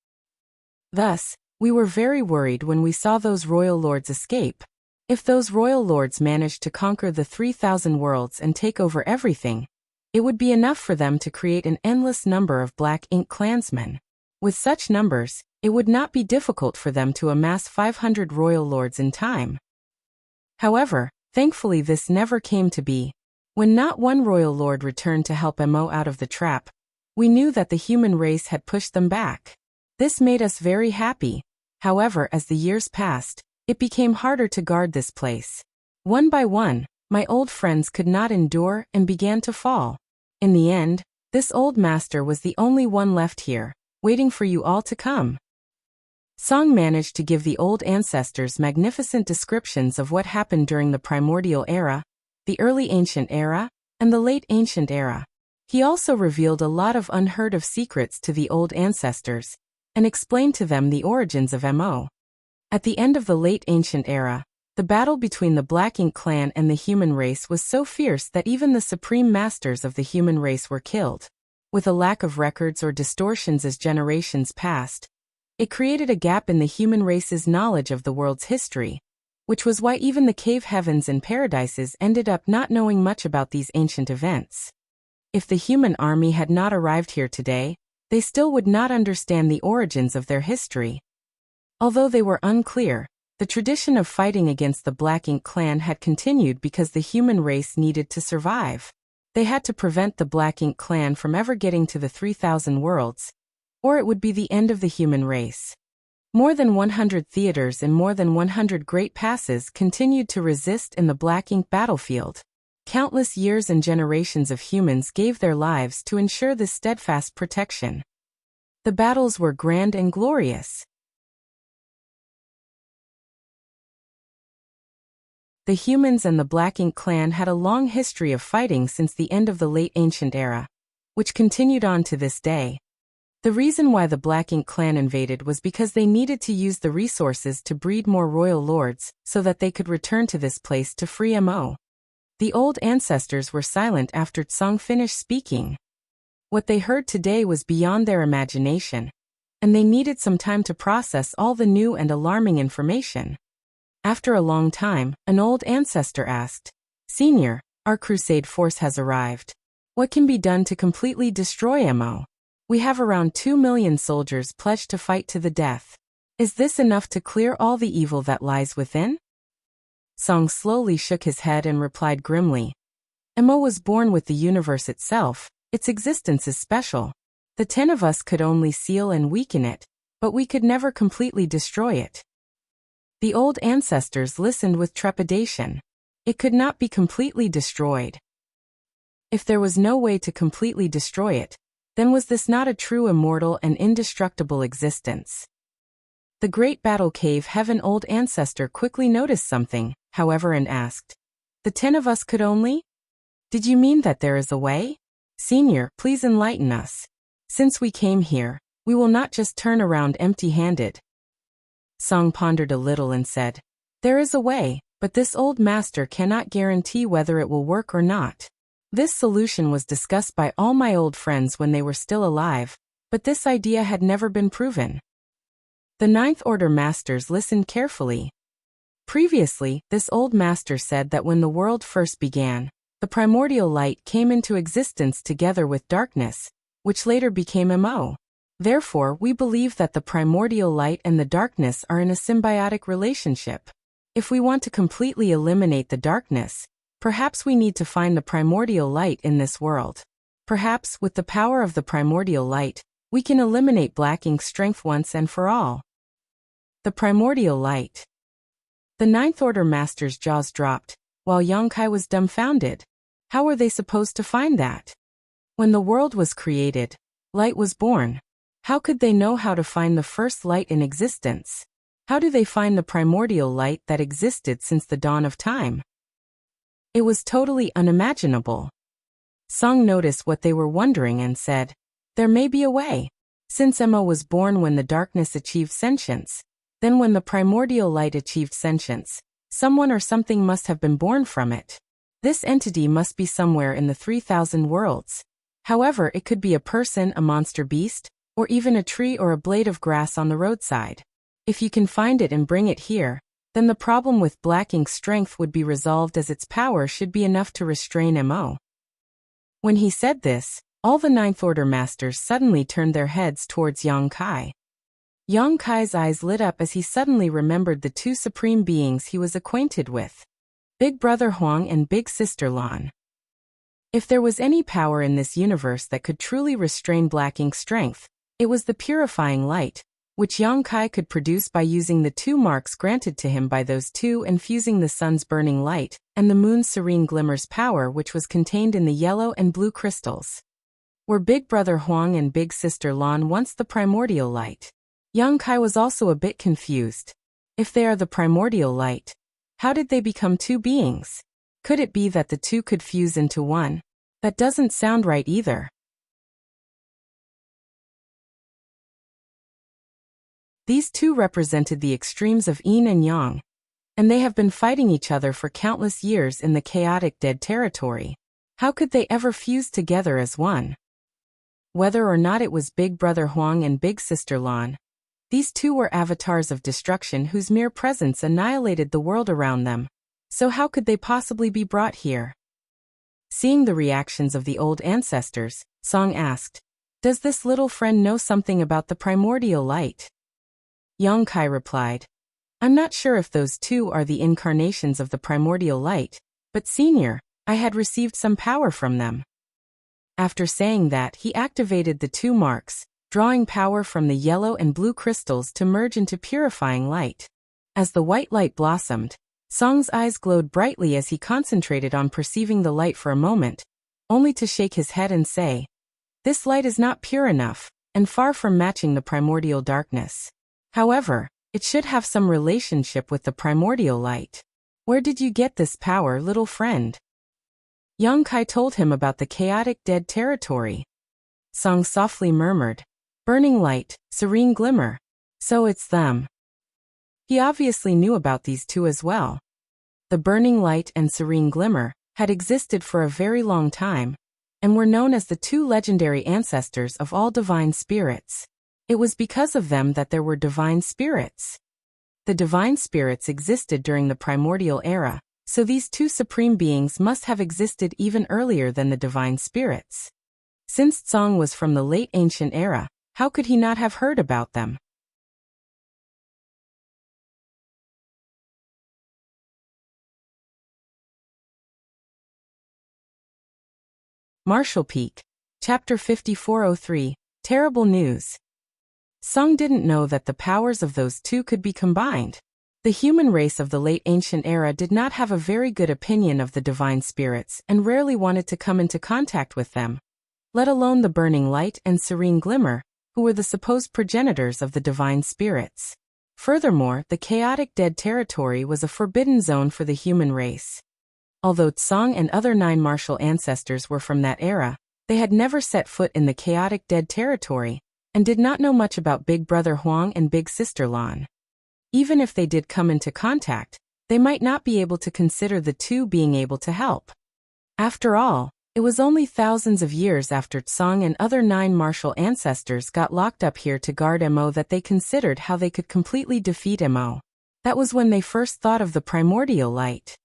Thus, we were very worried when we saw those royal lords escape. If those royal lords managed to conquer the 3,000 worlds and take over everything, it would be enough for them to create an endless number of Black Ink clansmen. With such numbers, it would not be difficult for them to amass 500 royal lords in time. However, thankfully this never came to be. When not one royal lord returned to help Mo out of the trap, we knew that the human race had pushed them back. This made us very happy. However, as the years passed, it became harder to guard this place. One by one, my old friends could not endure and began to fall. In the end, this old master was the only one left here, waiting for you all to come. Song managed to give the old ancestors magnificent descriptions of what happened during the primordial era, the early ancient era, and the late ancient era. He also revealed a lot of unheard of secrets to the old ancestors, and explained to them the origins of Mo. At the end of the late ancient era, the battle between the Black Ink clan and the human race was so fierce that even the supreme masters of the human race were killed. With a lack of records or distortions as generations passed, it created a gap in the human race's knowledge of the world's history, which was why even the cave heavens and paradises ended up not knowing much about these ancient events. If the human army had not arrived here today, they still would not understand the origins of their history. Although they were unclear, the tradition of fighting against the Black Ink clan had continued because the human race needed to survive. They had to prevent the Black Ink clan from ever getting to the 3,000 worlds, or it would be the end of the human race. More than 100 theaters and more than 100 great passes continued to resist in the Black Ink battlefield. Countless years and generations of humans gave their lives to ensure this steadfast protection. The battles were grand and glorious. The humans and the Black Ink clan had a long history of fighting since the end of the late ancient era, which continued on to this day. The reason why the Black Ink clan invaded was because they needed to use the resources to breed more royal lords so that they could return to this place to free Mo. The old ancestors were silent after Tsang finished speaking. What they heard today was beyond their imagination, and they needed some time to process all the new and alarming information. After a long time, an old ancestor asked, "Senior, our crusade force has arrived. What can be done to completely destroy Mo? We have around 2 million soldiers pledged to fight to the death. Is this enough to clear all the evil that lies within?" Song slowly shook his head and replied grimly, "Mo was born with the universe itself. Its existence is special. The 10 of us could only seal and weaken it, but we could never completely destroy it." The old ancestors listened with trepidation. It could not be completely destroyed. If there was no way to completely destroy it, then was this not a true immortal and indestructible existence? The great battle cave heaven old ancestor quickly noticed something, however, and asked, "The 10 of us could only? Did you mean that there is a way? Senior, please enlighten us. Since we came here, we will not just turn around empty-handed." Song pondered a little and said, "There is a way, but this old master cannot guarantee whether it will work or not. This solution was discussed by all my old friends when they were still alive, but this idea had never been proven." The Ninth Order masters listened carefully. Previously, this old master said that when the world first began, the primordial light came into existence together with darkness, which later became Mo. Therefore, we believe that the primordial light and the darkness are in a symbiotic relationship. If we want to completely eliminate the darkness, perhaps we need to find the primordial light in this world. Perhaps, with the power of the primordial light, we can eliminate black ink's strength once and for all. The primordial light. The Ninth Order master's jaws dropped, while Yongkai was dumbfounded. How were they supposed to find that? When the world was created, light was born. How could they know how to find the first light in existence? How do they find the primordial light that existed since the dawn of time? It was totally unimaginable. Song noticed what they were wondering and said, "There may be a way. Since Mo was born when the darkness achieved sentience, then when the primordial light achieved sentience, someone or something must have been born from it. This entity must be somewhere in the 3,000 worlds. However, it could be a person, a monster beast, or even a tree or a blade of grass on the roadside. If you can find it and bring it here, then the problem with Black Ink's strength would be resolved, as its power should be enough to restrain Mo." When he said this, all the Ninth Order masters suddenly turned their heads towards Yang Kai. Yang Kai's eyes lit up as he suddenly remembered the two supreme beings he was acquainted with, Big Brother Huang and Big Sister Lan. If there was any power in this universe that could truly restrain Black Ink's strength, it was the purifying light, which Yang Kai could produce by using the two marks granted to him by those two and fusing the sun's burning light and the moon's serene glimmer's power, which was contained in the yellow and blue crystals. Were Big Brother Huang and Big Sister Lan once the primordial light? Yang Kai was also a bit confused. If they are the primordial light, how did they become two beings? Could it be that the two could fuse into one? That doesn't sound right either. These two represented the extremes of yin and yang, and they have been fighting each other for countless years in the chaotic dead territory. How could they ever fuse together as one? Whether or not it was Big Brother Huang and Big Sister Lan, these two were avatars of destruction whose mere presence annihilated the world around them. So how could they possibly be brought here? Seeing the reactions of the old ancestors, Song asked, "Does this little friend know something about the primordial light?" Yang Kai replied, "I'm not sure if those two are the incarnations of the primordial light, but Senior, I had received some power from them." After saying that, he activated the two marks, drawing power from the yellow and blue crystals to merge into purifying light. As the white light blossomed, Song's eyes glowed brightly as he concentrated on perceiving the light for a moment, only to shake his head and say, "This light is not pure enough, and far from matching the primordial darkness. However, it should have some relationship with the primordial light. Where did you get this power, little friend?" Yang Kai told him about the chaotic dead territory. Song softly murmured, "Burning light, serene glimmer. So it's them." He obviously knew about these two as well. The burning light and serene glimmer had existed for a very long time, and were known as the two legendary ancestors of all divine spirits. It was because of them that there were divine spirits. The divine spirits existed during the primordial era, so these two supreme beings must have existed even earlier than the divine spirits. Since Tsang was from the late ancient era, how could he not have heard about them? Martial Peak. Chapter 5403. Terrible News. Song didn't know that the powers of those two could be combined. The human race of the late ancient era did not have a very good opinion of the divine spirits and rarely wanted to come into contact with them, let alone the burning light and serene glimmer, who were the supposed progenitors of the divine spirits. Furthermore, the chaotic dead territory was a forbidden zone for the human race. Although Tsang and other 9 martial ancestors were from that era, they had never set foot in the chaotic dead territory, and did not know much about Big Brother Huang and Big Sister Lan. Even if they did come into contact, they might not be able to consider the two being able to help. After all, it was only thousands of years after Tsang and other 9 martial ancestors got locked up here to guard Mo that they considered how they could completely defeat Mo. That was when they first thought of the primordial light.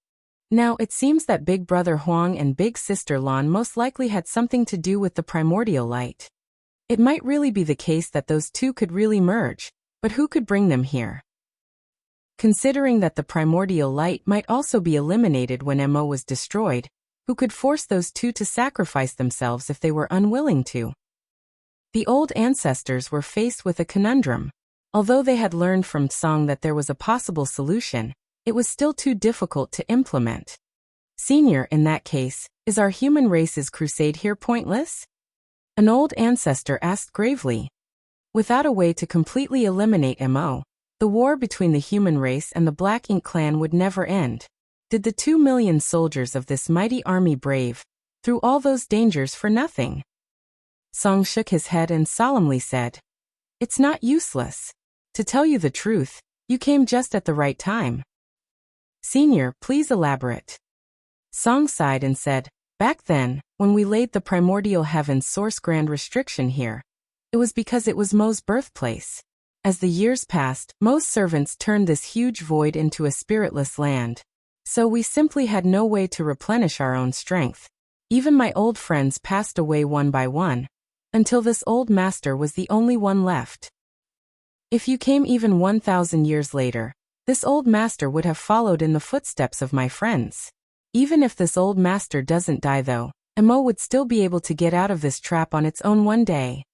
Now it seems that Big Brother Huang and Big Sister Lan most likely had something to do with the primordial light. It might really be the case that those two could really merge, but who could bring them here? Considering that the primordial light might also be eliminated when Mo was destroyed, who could force those two to sacrifice themselves if they were unwilling to? The old ancestors were faced with a conundrum. Although they had learned from Tsang that there was a possible solution, it was still too difficult to implement. Senior, in that case, is our human race's crusade here pointless? An old ancestor asked gravely. Without a way to completely eliminate Mo, the war between the human race and the Black Ink clan would never end. Did the 2 million soldiers of this mighty army brave through all those dangers for nothing? Song shook his head and solemnly said, "It's not useless. To tell you the truth, you came just at the right time." Senior, please elaborate. Song sighed and said, "Back then, when we laid the primordial heaven's source grand restriction here, it was because it was Mo's birthplace. As the years passed, Mo's servants turned this huge void into a spiritless land. So we simply had no way to replenish our own strength. Even my old friends passed away one by one, until this old master was the only one left. If you came even 1,000 years later, this old master would have followed in the footsteps of my friends. Even if this old master doesn't die though, Mo would still be able to get out of this trap on its own one day."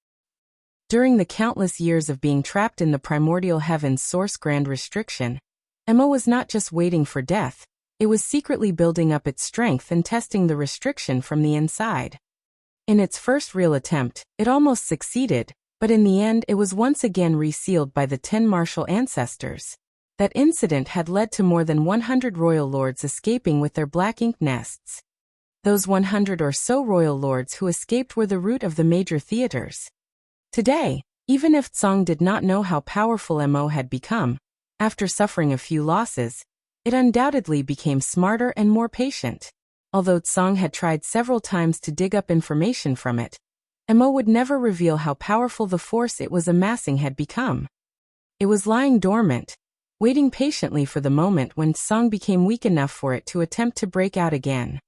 During the countless years of being trapped in the primordial heaven's source grand restriction, Mo was not just waiting for death, it was secretly building up its strength and testing the restriction from the inside. In its first real attempt, it almost succeeded, but in the end it was once again resealed by the 10 martial ancestors. That incident had led to more than 100 royal lords escaping with their Black Ink nests. Those 100 or so royal lords who escaped were the root of the major theaters. Today, even if Tsang did not know how powerful Mo had become, after suffering a few losses, it undoubtedly became smarter and more patient. Although Tsang had tried several times to dig up information from it, Mo would never reveal how powerful the force it was amassing had become. It was lying dormant, waiting patiently for the moment when Tsang became weak enough for it to attempt to break out again.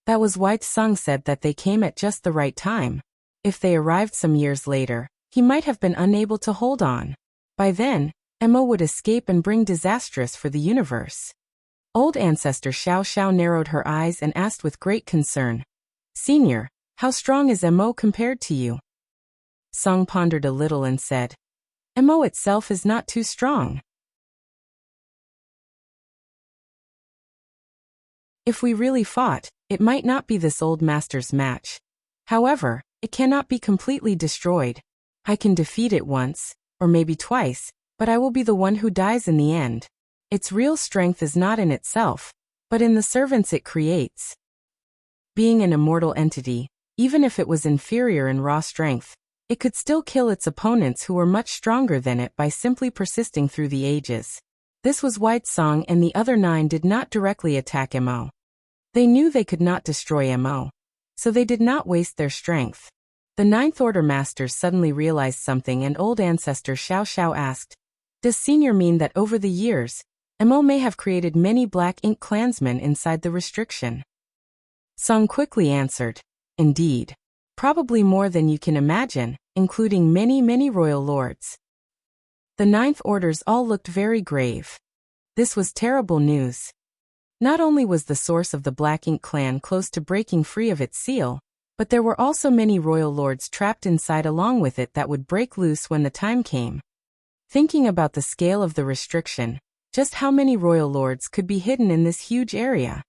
That was why Tsang said that they came at just the right time. If they arrived some years later, he might have been unable to hold on. By then, Mo would escape and bring disastrous for the universe. Old ancestor Xiao Xiao narrowed her eyes and asked with great concern, "Senior, how strong is Mo compared to you?" Song pondered a little and said, "Mo itself is not too strong. If we really fought, it might not be this old master's match. However, it cannot be completely destroyed. I can defeat it once, or maybe twice, but I will be the one who dies in the end. Its real strength is not in itself, but in the servants it creates." Being an immortal entity, even if it was inferior in raw strength, it could still kill its opponents who were much stronger than it by simply persisting through the ages. This was why Tsang and the other 9 did not directly attack Mo. They knew they could not destroy Mo. so they did not waste their strength. The Ninth Order masters suddenly realized something, and old ancestor Xiao Xiao asked, "Does Senior mean that over the years, Mo may have created many Black Ink clansmen inside the restriction?" Song quickly answered, "Indeed. Probably more than you can imagine, including many royal lords." The Ninth Orders all looked very grave. This was terrible news. Not only was the source of the Black Ink clan close to breaking free of its seal, but there were also many royal lords trapped inside along with it that would break loose when the time came. Thinking about the scale of the restriction, just how many royal lords could be hidden in this huge area?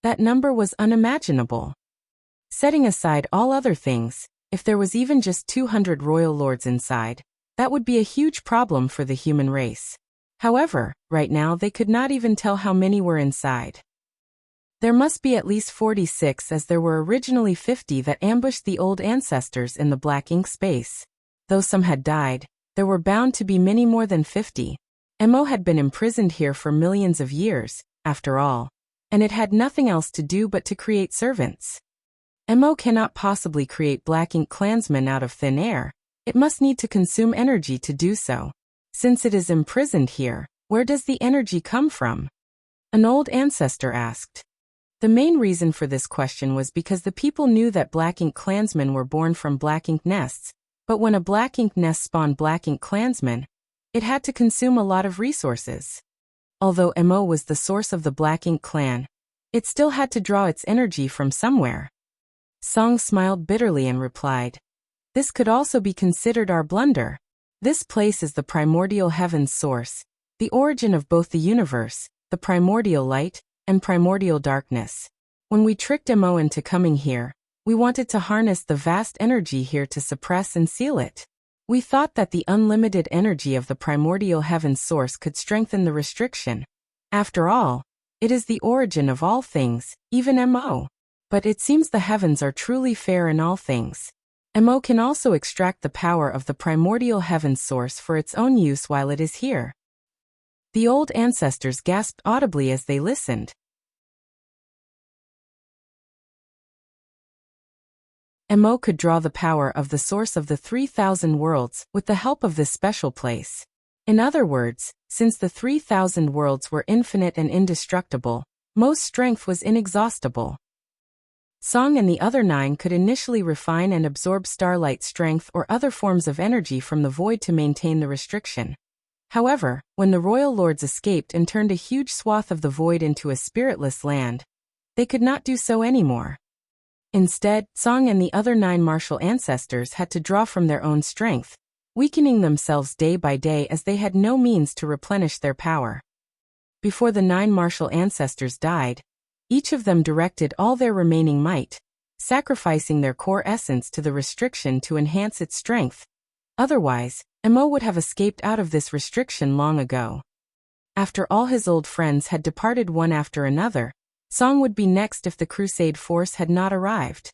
That number was unimaginable. Setting aside all other things, if there was even just 200 royal lords inside, that would be a huge problem for the human race. However, right now they could not even tell how many were inside. There must be at least 46, as there were originally 50 that ambushed the old ancestors in the Black Ink space. Though some had died, there were bound to be many more than 50. Mo had been imprisoned here for millions of years, after all, and it had nothing else to do but to create servants. Mo cannot possibly create Black Ink clansmen out of thin air. It must need to consume energy to do so. Since it is imprisoned here, where does the energy come from? An old ancestor asked. The main reason for this question was because the people knew that Black Ink clansmen were born from Black Ink nests, but when a Black Ink nest spawned Black Ink clansmen, it had to consume a lot of resources. Although Mo was the source of the Black Ink clan, it still had to draw its energy from somewhere. Song smiled bitterly and replied, "This could also be considered our blunder. This place is the primordial heaven's source, the origin of both the universe, the primordial light, and primordial darkness. When we tricked Mo into coming here, we wanted to harness the vast energy here to suppress and seal it. We thought that the unlimited energy of the primordial heaven's source could strengthen the restriction. After all, it is the origin of all things, even Mo. But it seems the heavens are truly fair in all things. Mo can also extract the power of the primordial heaven's source for its own use while it is here." The old ancestors gasped audibly as they listened. Mo could draw the power of the source of the 3,000 worlds with the help of this special place. In other words, since the 3,000 worlds were infinite and indestructible, Mo's strength was inexhaustible. Song and the other 9 could initially refine and absorb starlight strength or other forms of energy from the void to maintain the restriction. However, when the royal lords escaped and turned a huge swath of the void into a spiritless land, they could not do so anymore. Instead, Song and the other 9 martial ancestors had to draw from their own strength, weakening themselves day by day as they had no means to replenish their power. Before the 9 martial ancestors died, each of them directed all their remaining might, sacrificing their core essence to the restriction to enhance its strength. Otherwise, Mo would have escaped out of this restriction long ago. After all his old friends had departed one after another, Song would be next if the Crusade force had not arrived.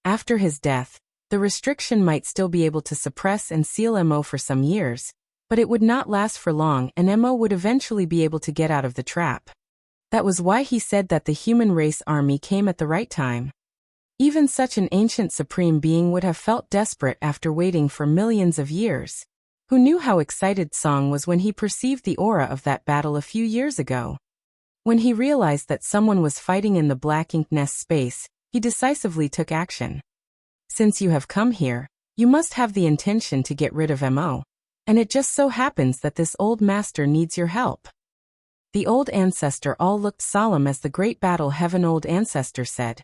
After his death, the restriction might still be able to suppress and seal Mo for some years, but it would not last for long, and Mo would eventually be able to get out of the trap. That was why he said that the human race army came at the right time. Even such an ancient supreme being would have felt desperate after waiting for millions of years. Who knew how excited Song was when he perceived the aura of that battle a few years ago? When he realized that someone was fighting in the Black Ink nest space, he decisively took action. "Since you have come here, you must have the intention to get rid of Mo. And it just so happens that this old master needs your help." The old ancestor all looked solemn as the great battle heaven old ancestor said,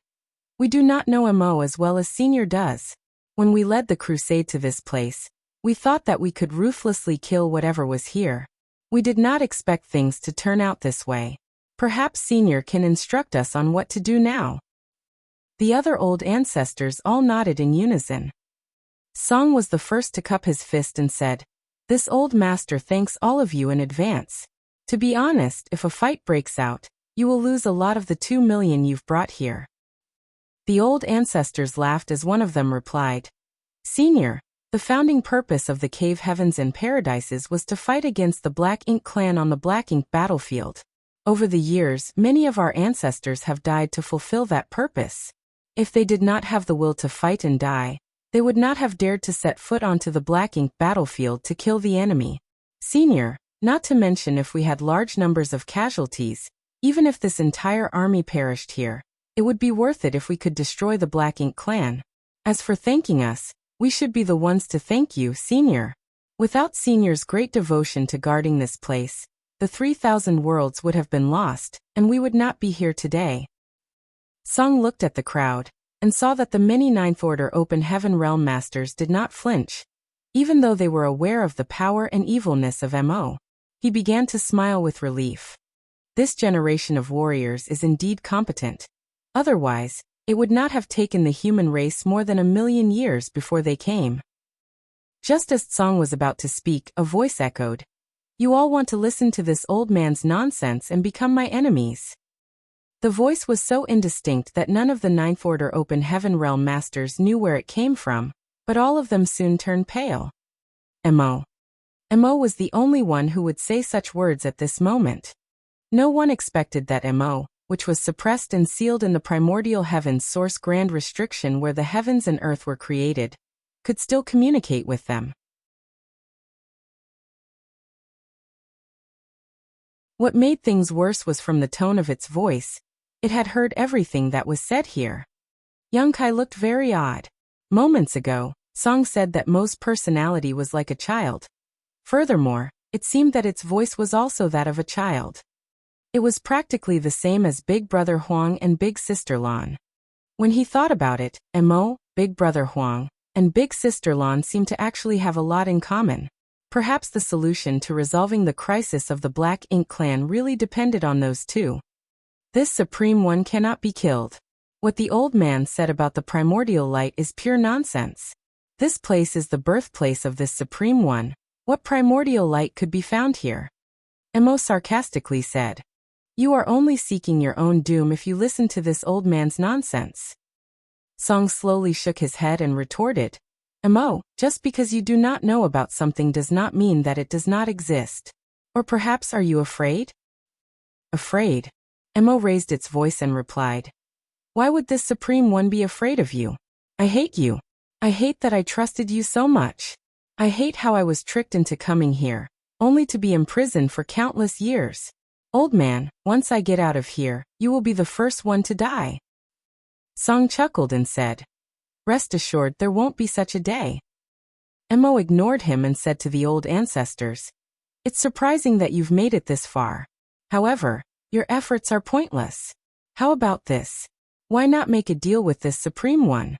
"We do not know Mo as well as Senior does. When we led the crusade to this place, we thought that we could ruthlessly kill whatever was here. We did not expect things to turn out this way. Perhaps Senior can instruct us on what to do now." The other old ancestors all nodded in unison. Song was the first to cup his fist and said, "This old master thanks all of you in advance. To be honest, if a fight breaks out, you will lose a lot of the 2 million you've brought here." The old ancestors laughed as one of them replied, "Senior, the founding purpose of the Cave Heavens and Paradises was to fight against the Black Ink clan on the Black Ink battlefield. Over the years, many of our ancestors have died to fulfill that purpose. If they did not have the will to fight and die, they would not have dared to set foot onto the black ink battlefield to kill the enemy. Senior, not to mention if we had large numbers of casualties, even if this entire army perished here, it would be worth it if we could destroy the Black Ink clan. As for thanking us, we should be the ones to thank you, Senior. Without Senior's great devotion to guarding this place, the 3,000 worlds would have been lost, and we would not be here today. Song looked at the crowd, and saw that the many Ninth Order Open Heaven Realm Masters did not flinch. Even though they were aware of the power and evilness of Mo, he began to smile with relief. This generation of warriors is indeed competent. Otherwise, it would not have taken the human race more than 1,000,000 years before they came. Just as Song was about to speak, a voice echoed, "You all want to listen to this old man's nonsense and become my enemies." The voice was so indistinct that none of the Ninth Order Open Heaven Realm Masters knew where it came from, but all of them soon turned pale. Mo was the only one who would say such words at this moment. No one expected that Mo, which was suppressed and sealed in the primordial heavens source grand restriction where the heavens and earth were created, could still communicate with them. What made things worse was from the tone of its voice. It had heard everything that was said here. Young Kai looked very odd. Moments ago, Song said that Mo's personality was like a child. Furthermore, it seemed that its voice was also that of a child. It was practically the same as Big Brother Huang and Big Sister Lan. When he thought about it, Mo, Big Brother Huang, and Big Sister Lan seemed to actually have a lot in common. Perhaps the solution to resolving the crisis of the Black Ink clan really depended on those two. This Supreme One cannot be killed. What the old man said about the primordial light is pure nonsense. This place is the birthplace of this Supreme One. What primordial light could be found here? Mo sarcastically said. You are only seeking your own doom if you listen to this old man's nonsense. Song slowly shook his head and retorted, Mo, just because you do not know about something does not mean that it does not exist. Or perhaps are you afraid? Afraid? Mo raised its voice and replied. Why would this Supreme One be afraid of you? I hate you. I hate that I trusted you so much. I hate how I was tricked into coming here, only to be imprisoned for countless years. Old man, once I get out of here, you will be the first one to die. Song chuckled and said, Rest assured there won't be such a day. Mo ignored him and said to the old ancestors, It's surprising that you've made it this far. However, your efforts are pointless. How about this? Why not make a deal with this Supreme One?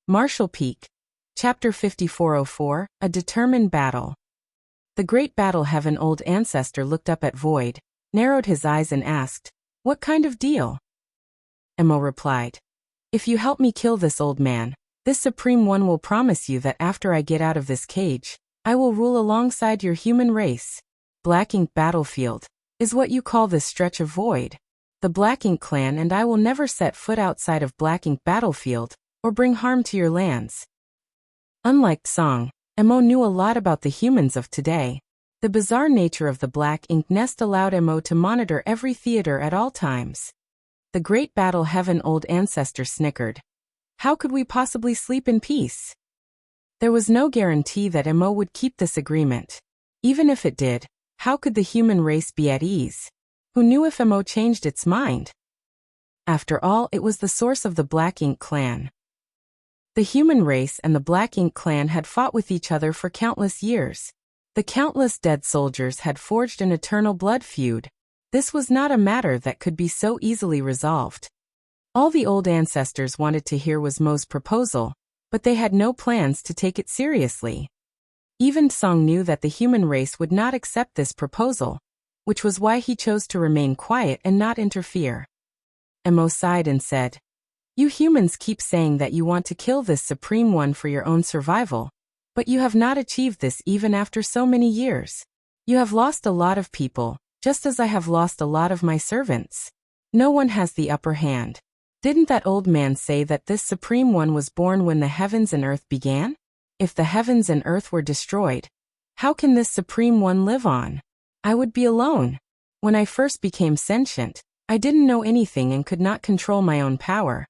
Martial Peak. Chapter 5404, A Determined Battle. The Great Battle Heaven Old Ancestor looked up at Void, narrowed his eyes and asked, What kind of deal? Mo replied, If you help me kill this old man, this Supreme One will promise you that after I get out of this cage, I will rule alongside your human race. Black Ink Battlefield is what you call this stretch of void. The Black Ink clan and I will never set foot outside of Black Ink Battlefield, or bring harm to your lands. Unlike Song, Mo knew a lot about the humans of today. The bizarre nature of the Black Ink nest allowed Mo to monitor every theater at all times. The Great Battle Heaven Old Ancestor snickered. How could we possibly sleep in peace? There was no guarantee that Mo would keep this agreement. Even if it did, how could the human race be at ease? Who knew if Mo changed its mind? After all, it was the source of the Black Ink clan. The human race and the Black Ink clan had fought with each other for countless years. The countless dead soldiers had forged an eternal blood feud. This was not a matter that could be so easily resolved. All the old ancestors wanted to hear was Mo's proposal, but they had no plans to take it seriously. Even Song knew that the human race would not accept this proposal, which was why he chose to remain quiet and not interfere. Mo sighed and said, You humans keep saying that you want to kill this Supreme One for your own survival, but you have not achieved this even after so many years. You have lost a lot of people, just as I have lost a lot of my servants. No one has the upper hand. Didn't that old man say that this Supreme One was born when the heavens and earth began? If the heavens and earth were destroyed, How can this Supreme One live on? I would be alone. When I first became sentient, I didn't know anything and could not control my own power.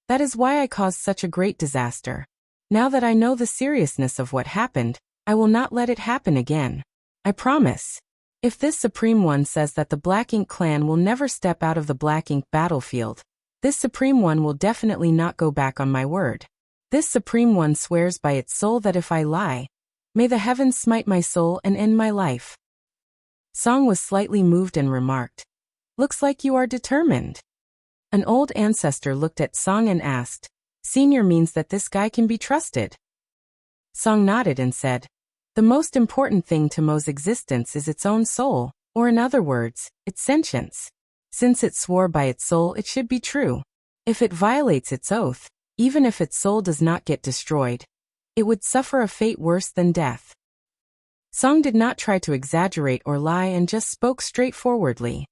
That is why I caused such a great disaster. Now that I know the seriousness of what happened, I will not let it happen again. I promise. If this Supreme One says that the Black Ink clan will never step out of the Black Ink battlefield, this Supreme One will definitely not go back on my word. This Supreme One swears by its soul that if I lie, may the heavens smite my soul and end my life. Song was slightly moved and remarked, "Looks like you are determined." An old ancestor looked at Song and asked, "Senior means that this guy can be trusted?" Song nodded and said, "The most important thing to Mo's existence is its own soul, or in other words, its sentience. Since it swore by its soul, it should be true. If it violates its oath, even if its soul does not get destroyed, it would suffer a fate worse than death." Song did not try to exaggerate or lie and just spoke straightforwardly.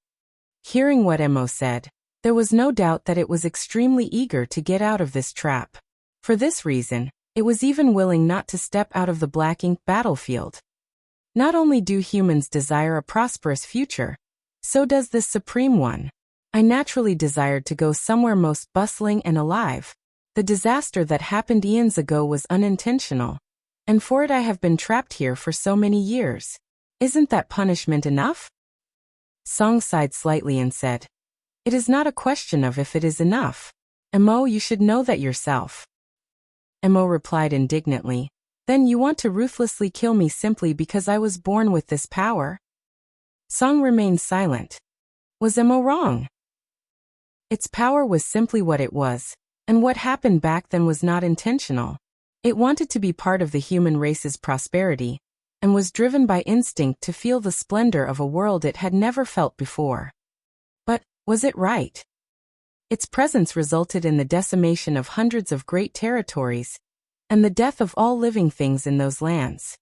Hearing what Mo said, there was no doubt that it was extremely eager to get out of this trap. For this reason, it was even willing not to step out of the Black Ink battlefield. Not only do humans desire a prosperous future, so does this Supreme One. I naturally desired to go somewhere most bustling and alive. The disaster that happened eons ago was unintentional, and for it I have been trapped here for so many years. Isn't that punishment enough? Song sighed slightly and said, "It is not a question of if it is enough. Mo, you should know that yourself." Mo replied indignantly, "Then you want to ruthlessly kill me simply because I was born with this power?" Song remained silent. Was Mo wrong? Its power was simply what it was, and what happened back then was not intentional. It wanted to be part of the human race's prosperity, and was driven by instinct to feel the splendor of a world it had never felt before. But, was it right? Its presence resulted in the decimation of hundreds of great territories, and the death of all living things in those lands.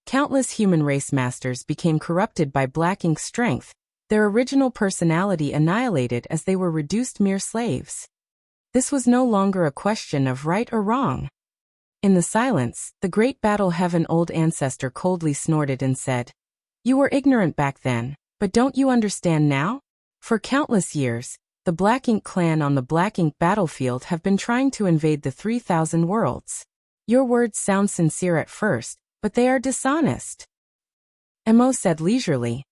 Countless human race masters became corrupted by Black Ink's strength, their original personality annihilated as they were reduced mere slaves. This was no longer a question of right or wrong. In the silence, the great battle heaven old ancestor coldly snorted and said, "You were ignorant back then, but don't you understand now? For countless years, the Black Ink clan on the Black Ink battlefield have been trying to invade the 3,000 worlds. Your words sound sincere at first, but they are dishonest." Mo said leisurely,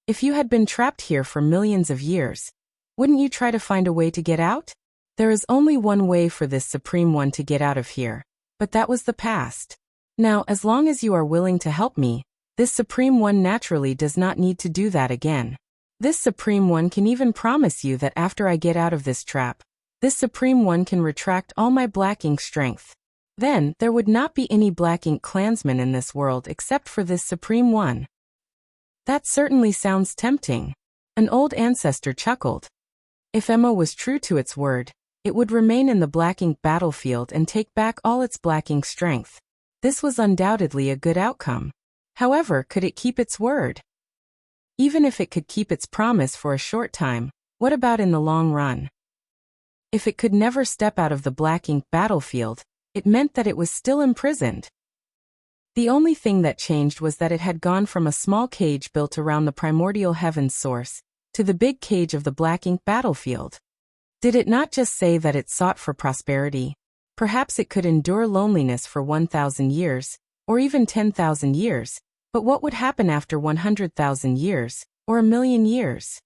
"If you had been trapped here for millions of years, wouldn't you try to find a way to get out? There is only one way for this Supreme One to get out of here, but that was the past. Now, as long as you are willing to help me, this Supreme One naturally does not need to do that again. This Supreme One can even promise you that after I get out of this trap, this Supreme One can retract all my Black Ink strength. Then, there would not be any Black Ink clansmen in this world except for this Supreme One." That certainly sounds tempting. An old ancestor chuckled. If Mo was true to its word, it would remain in the Black Ink battlefield and take back all its Black Ink strength. This was undoubtedly a good outcome. However, could it keep its word? Even if it could keep its promise for a short time, what about in the long run? If it could never step out of the Black Ink battlefield, it meant that it was still imprisoned. The only thing that changed was that it had gone from a small cage built around the primordial heaven's source, to the big cage of the Black Ink battlefield. Did it not just say that it sought for prosperity? Perhaps it could endure loneliness for 1,000 years, or even 10,000 years, but what would happen after 100,000 years, or a million years?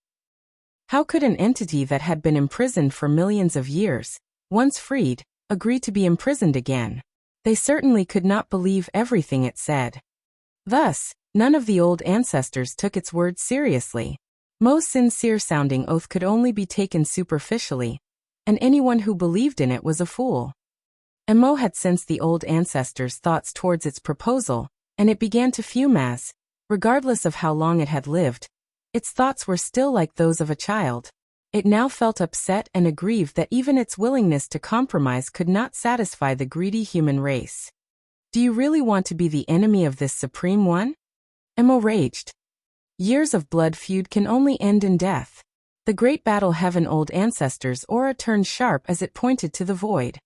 How could an entity that had been imprisoned for millions of years, once freed, agree to be imprisoned again? They certainly could not believe everything it said. Thus, none of the old ancestors took its words seriously. Mo's sincere-sounding oath could only be taken superficially, and anyone who believed in it was a fool. Mo had sensed the old ancestors' thoughts towards its proposal, and it began to fume as, regardless of how long it had lived, its thoughts were still like those of a child. It now felt upset and aggrieved that even its willingness to compromise could not satisfy the greedy human race. "Do you really want to be the enemy of this Supreme One?" Mo raged. Years of blood feud can only end in death. The great battle heaven old ancestors' aura turned sharp as it pointed to the void.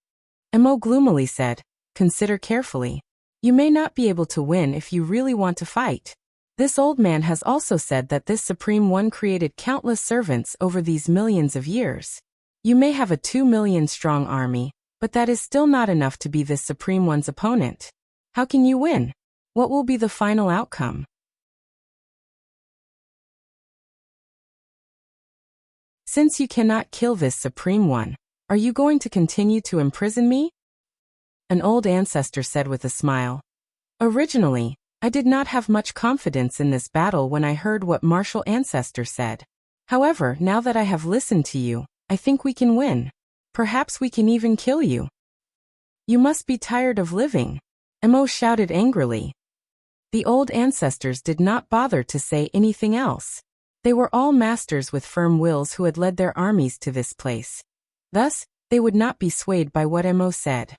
Mo gloomily said, consider carefully. You may not be able to win if you really want to fight. This old man has also said that this Supreme One created countless servants over these millions of years. You may have a 2 million strong army, but that is still not enough to be this Supreme One's opponent. How can you win? What will be the final outcome? Since you cannot kill this Supreme One, are you going to continue to imprison me? An old ancestor said with a smile. Originally, I did not have much confidence in this battle when I heard what martial ancestor said. However, now that I have listened to you, I think we can win. Perhaps we can even kill you. You must be tired of living, Mo shouted angrily. The old ancestors did not bother to say anything else. They were all masters with firm wills who had led their armies to this place. Thus, they would not be swayed by what Mo said.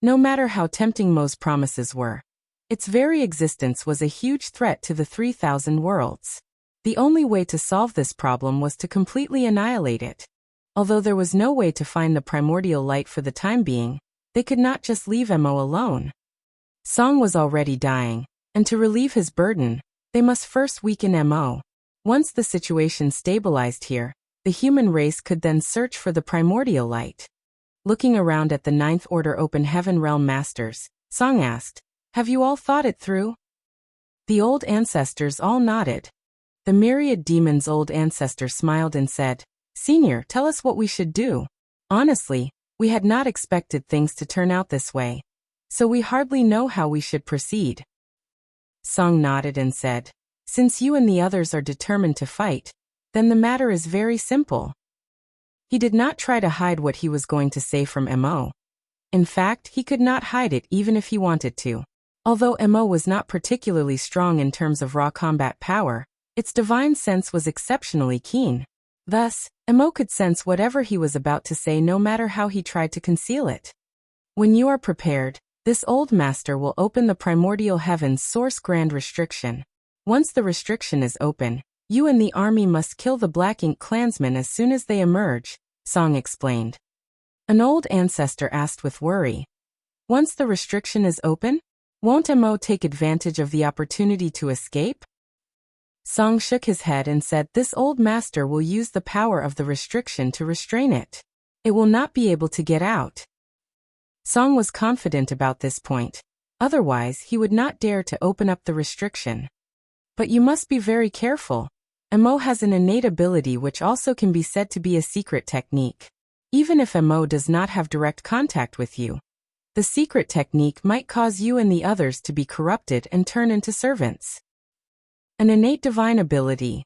No matter how tempting Mo's promises were, its very existence was a huge threat to the 3,000 worlds. The only way to solve this problem was to completely annihilate it. Although there was no way to find the primordial light for the time being, they could not just leave Mo alone. Song was already dying, and to relieve his burden, they must first weaken Mo. Once the situation stabilized here, the human race could then search for the primordial light. Looking around at the Ninth Order Open Heaven Realm Masters, Song asked, "Have you all thought it through?" The old ancestors all nodded. The myriad demons' old ancestor smiled and said, "Senior, tell us what we should do. Honestly, we had not expected things to turn out this way, so we hardly know how we should proceed." Song nodded and said, "Since you and the others are determined to fight, then the matter is very simple." He did not try to hide what he was going to say from Mo. In fact, he could not hide it even if he wanted to. Although Mo was not particularly strong in terms of raw combat power, its divine sense was exceptionally keen. Thus, Mo could sense whatever he was about to say no matter how he tried to conceal it. When you are prepared, this old master will open the primordial heaven's source grand restriction. Once the restriction is open, you and the army must kill the Black Ink clansmen as soon as they emerge, Song explained. An old ancestor asked with worry. Once the restriction is open, won't Mo take advantage of the opportunity to escape? Song shook his head and said this old master will use the power of the restriction to restrain it. It will not be able to get out. Song was confident about this point. Otherwise, he would not dare to open up the restriction. But you must be very careful. Mo has an innate ability which also can be said to be a secret technique. Even if Mo does not have direct contact with you, the secret technique might cause you and the others to be corrupted and turn into servants. An innate divine ability.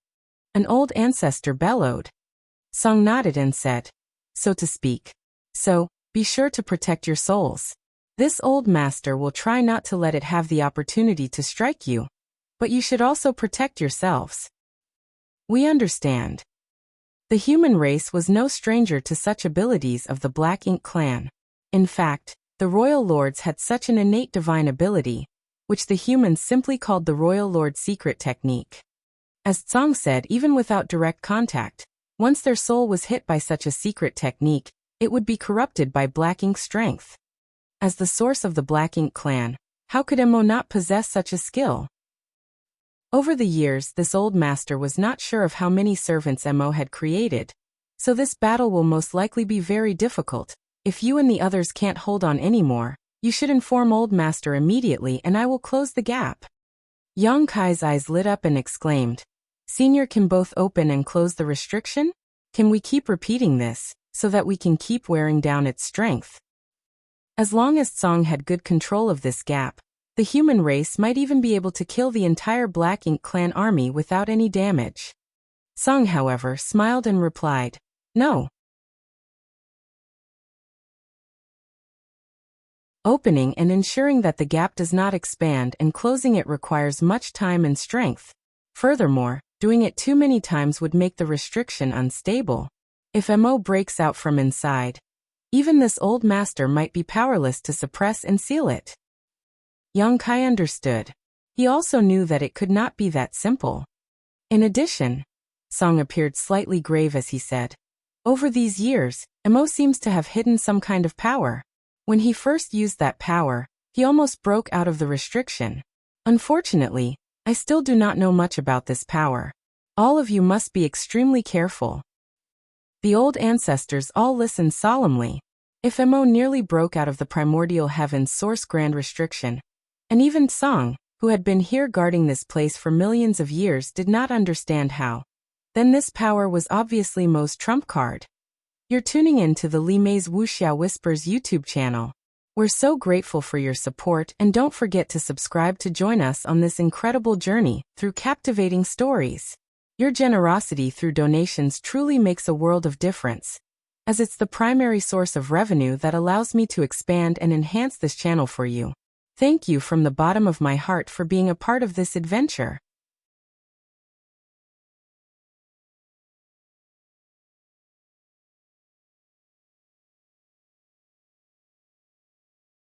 An old ancestor bellowed. Song nodded and said, "So to speak. So, be sure to protect your souls. This old master will try not to let it have the opportunity to strike you. But you should also protect yourselves." We understand. The human race was no stranger to such abilities of the Black Ink clan. In fact, the royal lords had such an innate divine ability, which the humans simply called the royal lord secret technique. As Tsong said, even without direct contact, once their soul was hit by such a secret technique, it would be corrupted by Black Ink's strength. As the source of the Black Ink clan, how could Mo not possess such a skill? Over the years, this old master was not sure of how many servants Mo had created, so this battle will most likely be very difficult. If you and the others can't hold on anymore, you should inform old master immediately and I will close the gap. Yang Kai's eyes lit up and exclaimed, "Senior can both open and close the restriction? Can we keep repeating this, so that we can keep wearing down its strength?" As long as Tsong had good control of this gap, the human race might even be able to kill the entire Black Ink clan army without any damage. Song, however, smiled and replied, "No." Opening and ensuring that the gap does not expand and closing it requires much time and strength. Furthermore, doing it too many times would make the restriction unstable. If Mo breaks out from inside, even this old master might be powerless to suppress and seal it. Yang Kai understood. He also knew that it could not be that simple. In addition, Song appeared slightly grave as he said, "Over these years, Mo seems to have hidden some kind of power. When he first used that power, he almost broke out of the restriction. Unfortunately, I still do not know much about this power. All of you must be extremely careful. The old ancestors all listened solemnly. If Mo nearly broke out of the primordial heaven's source grand restriction, and even Song, who had been here guarding this place for millions of years, did not understand how, then this power was obviously Mo's trump card. You're tuning in to the Li Mei's Wuxia Whispers YouTube channel. We're so grateful for your support, and don't forget to subscribe to join us on this incredible journey through captivating stories. Your generosity through donations truly makes a world of difference, as it's the primary source of revenue that allows me to expand and enhance this channel for you. Thank you from the bottom of my heart for being a part of this adventure.